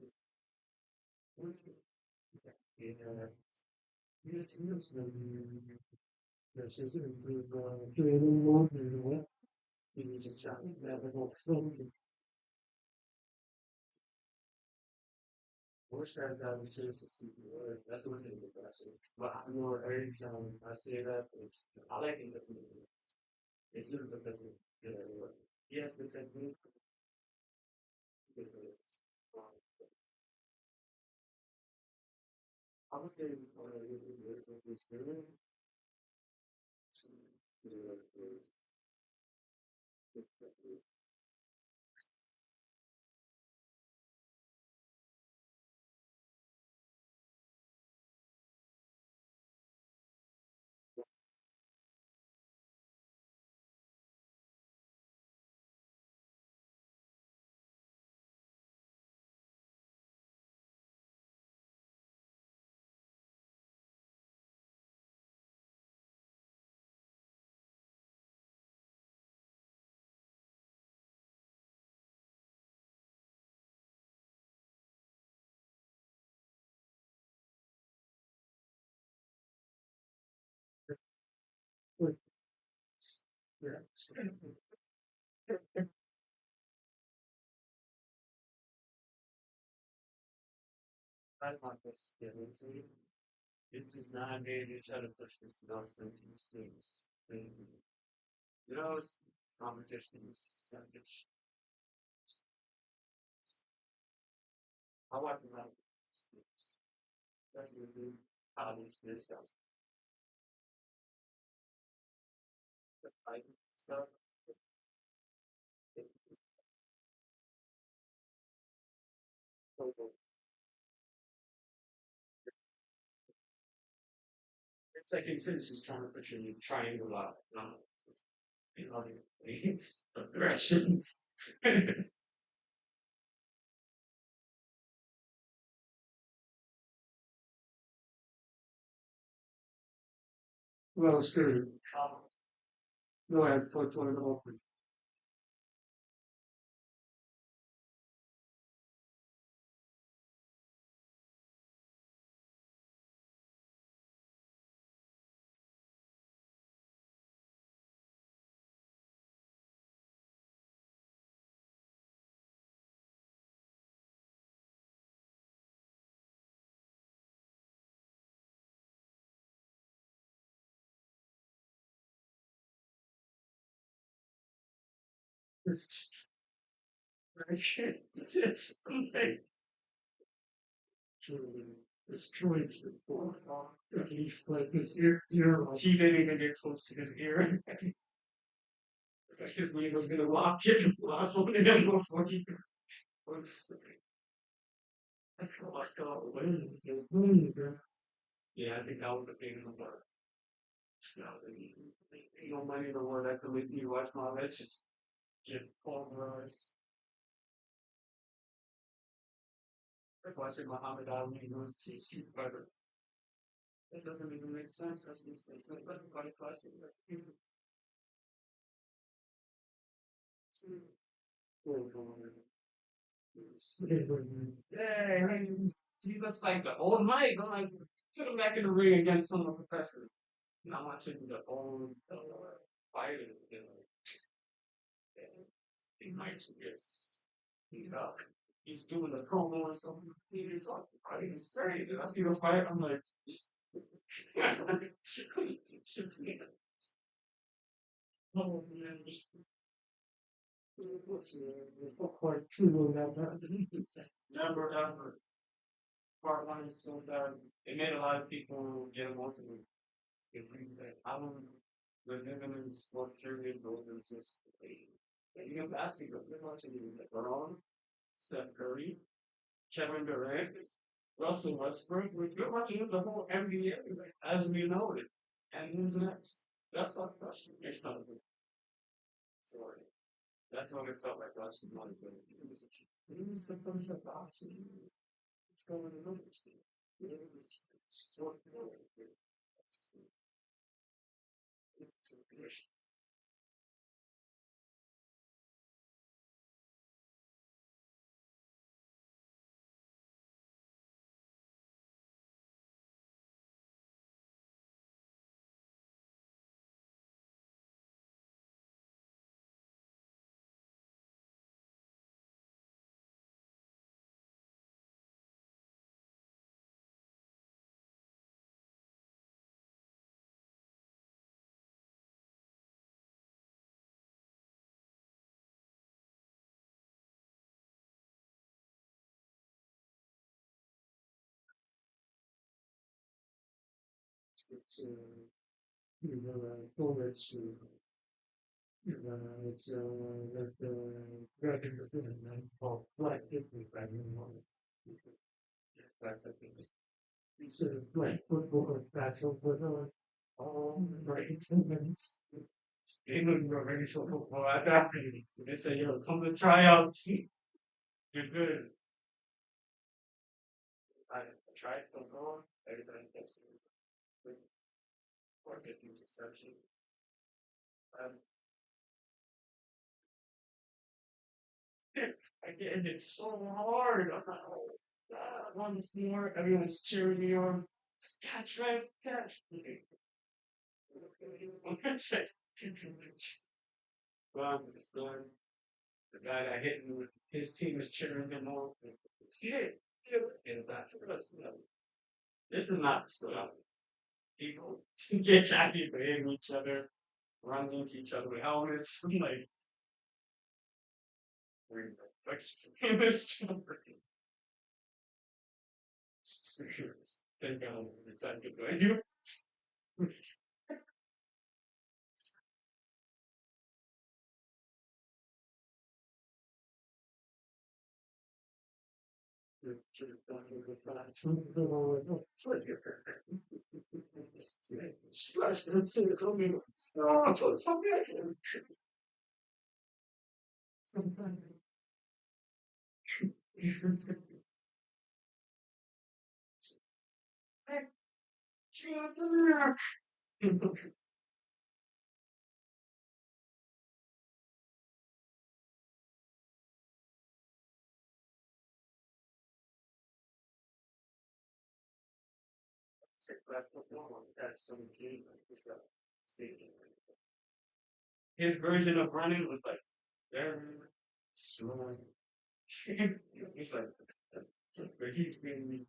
Yes, this is training mode, you need to chat, have a more phone. wish that guy was just to see that's the one thing with that shit. But I know every time I say that, I like it listening to it. It's not because of yes, the technique. I would say it's good. I want this feeling to you. It is not made to try to push this Nelson in things. You know, competition is savage. I want to know things. That's really how these discuss. The fight stuff. It's like Infinity is trying to put you in a triangle out. You know, aggression. Well, it's good. Go ahead, put it open. It's okay. It's truly he's like his ear. He didn't even get close to his ear. His knee was gonna lock open him before he was. I feel like yeah, I think that would have been the word. Ain't no money in the world that could make me watch my legends get pulverized. Like watching Muhammad Ali lose to Street Fighter. It doesn't even make sense. That's mistakes. Like everybody classic. Yeah, he looks like the old Mike. I'm like, put him back in the ring against some professional. Not watching the old fighter. You know, he might just, you know, he's doing the promo or something. He's talking about it. It's great. I see the fight. I'm like, oh man. Quite true about that. Never ever. Part one is so bad. It made a lot of people get emotional. I don't living in sport period where there's just you know basketball pretty much in LeBron, Steph Curry, Kevin Durant, Russell Westbrook. We're pretty much use the whole NBA as we know it. And who's next? That's our question. Sorry. That's what it felt like watching one of it was the place of boxing. It's going to know this. It was sport. It's bullets. It's that called black history. I mean, it's a black football battle for the all right minutes. England were ready for football at that meeting. So they said, yo, come to tryouts. You're good. I tried to go. Everybody gets it. Or get interception. Um, I get hit so hard. I'm like, oh, God, on the floor. Everyone's cheering me on. Catch, right? Catch. It's done. The guy that hit him, his team is cheering him on. Yeah, yeah, and that's for us. This is not stuff. People get happy for hitting each other, running into each other with helmets. Like, we're like in this story. Think it's a good way. You his version of running was like very slow. He's like, but he's been,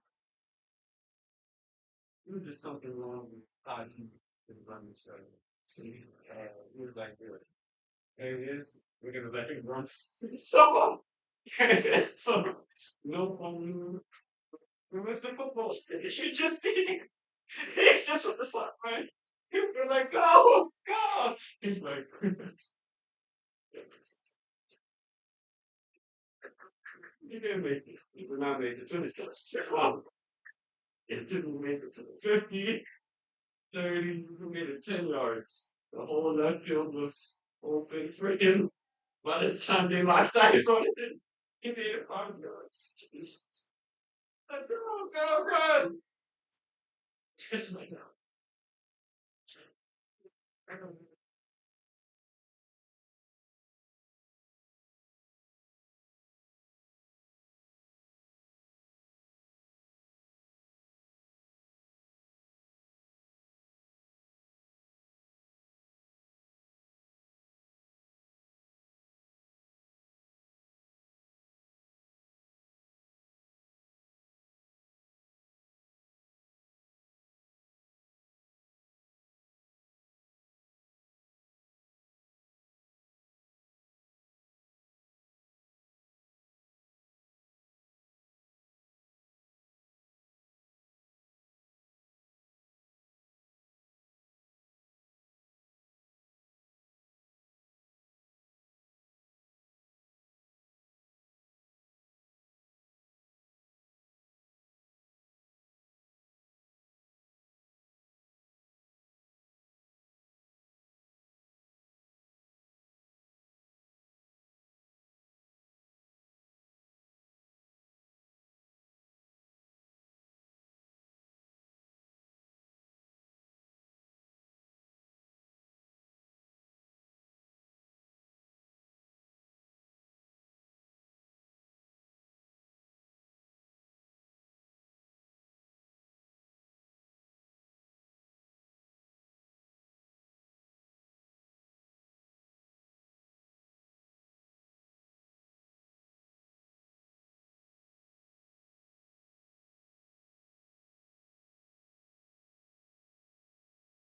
there was just something wrong with how he been running. So he was like, there it is. We're gonna let him run. So, so no one. Where's the football? You should just see. He's just on the side, right? You're like, go, go. He's like, you didn't make it. You did not make it to the touchdown. It didn't make it to the 50, 30, you made it 10 yards. The whole left field was open for him. By the time they locked eyes on it, he made it 5 yards. Jesus. Like, go, run. Just like, no.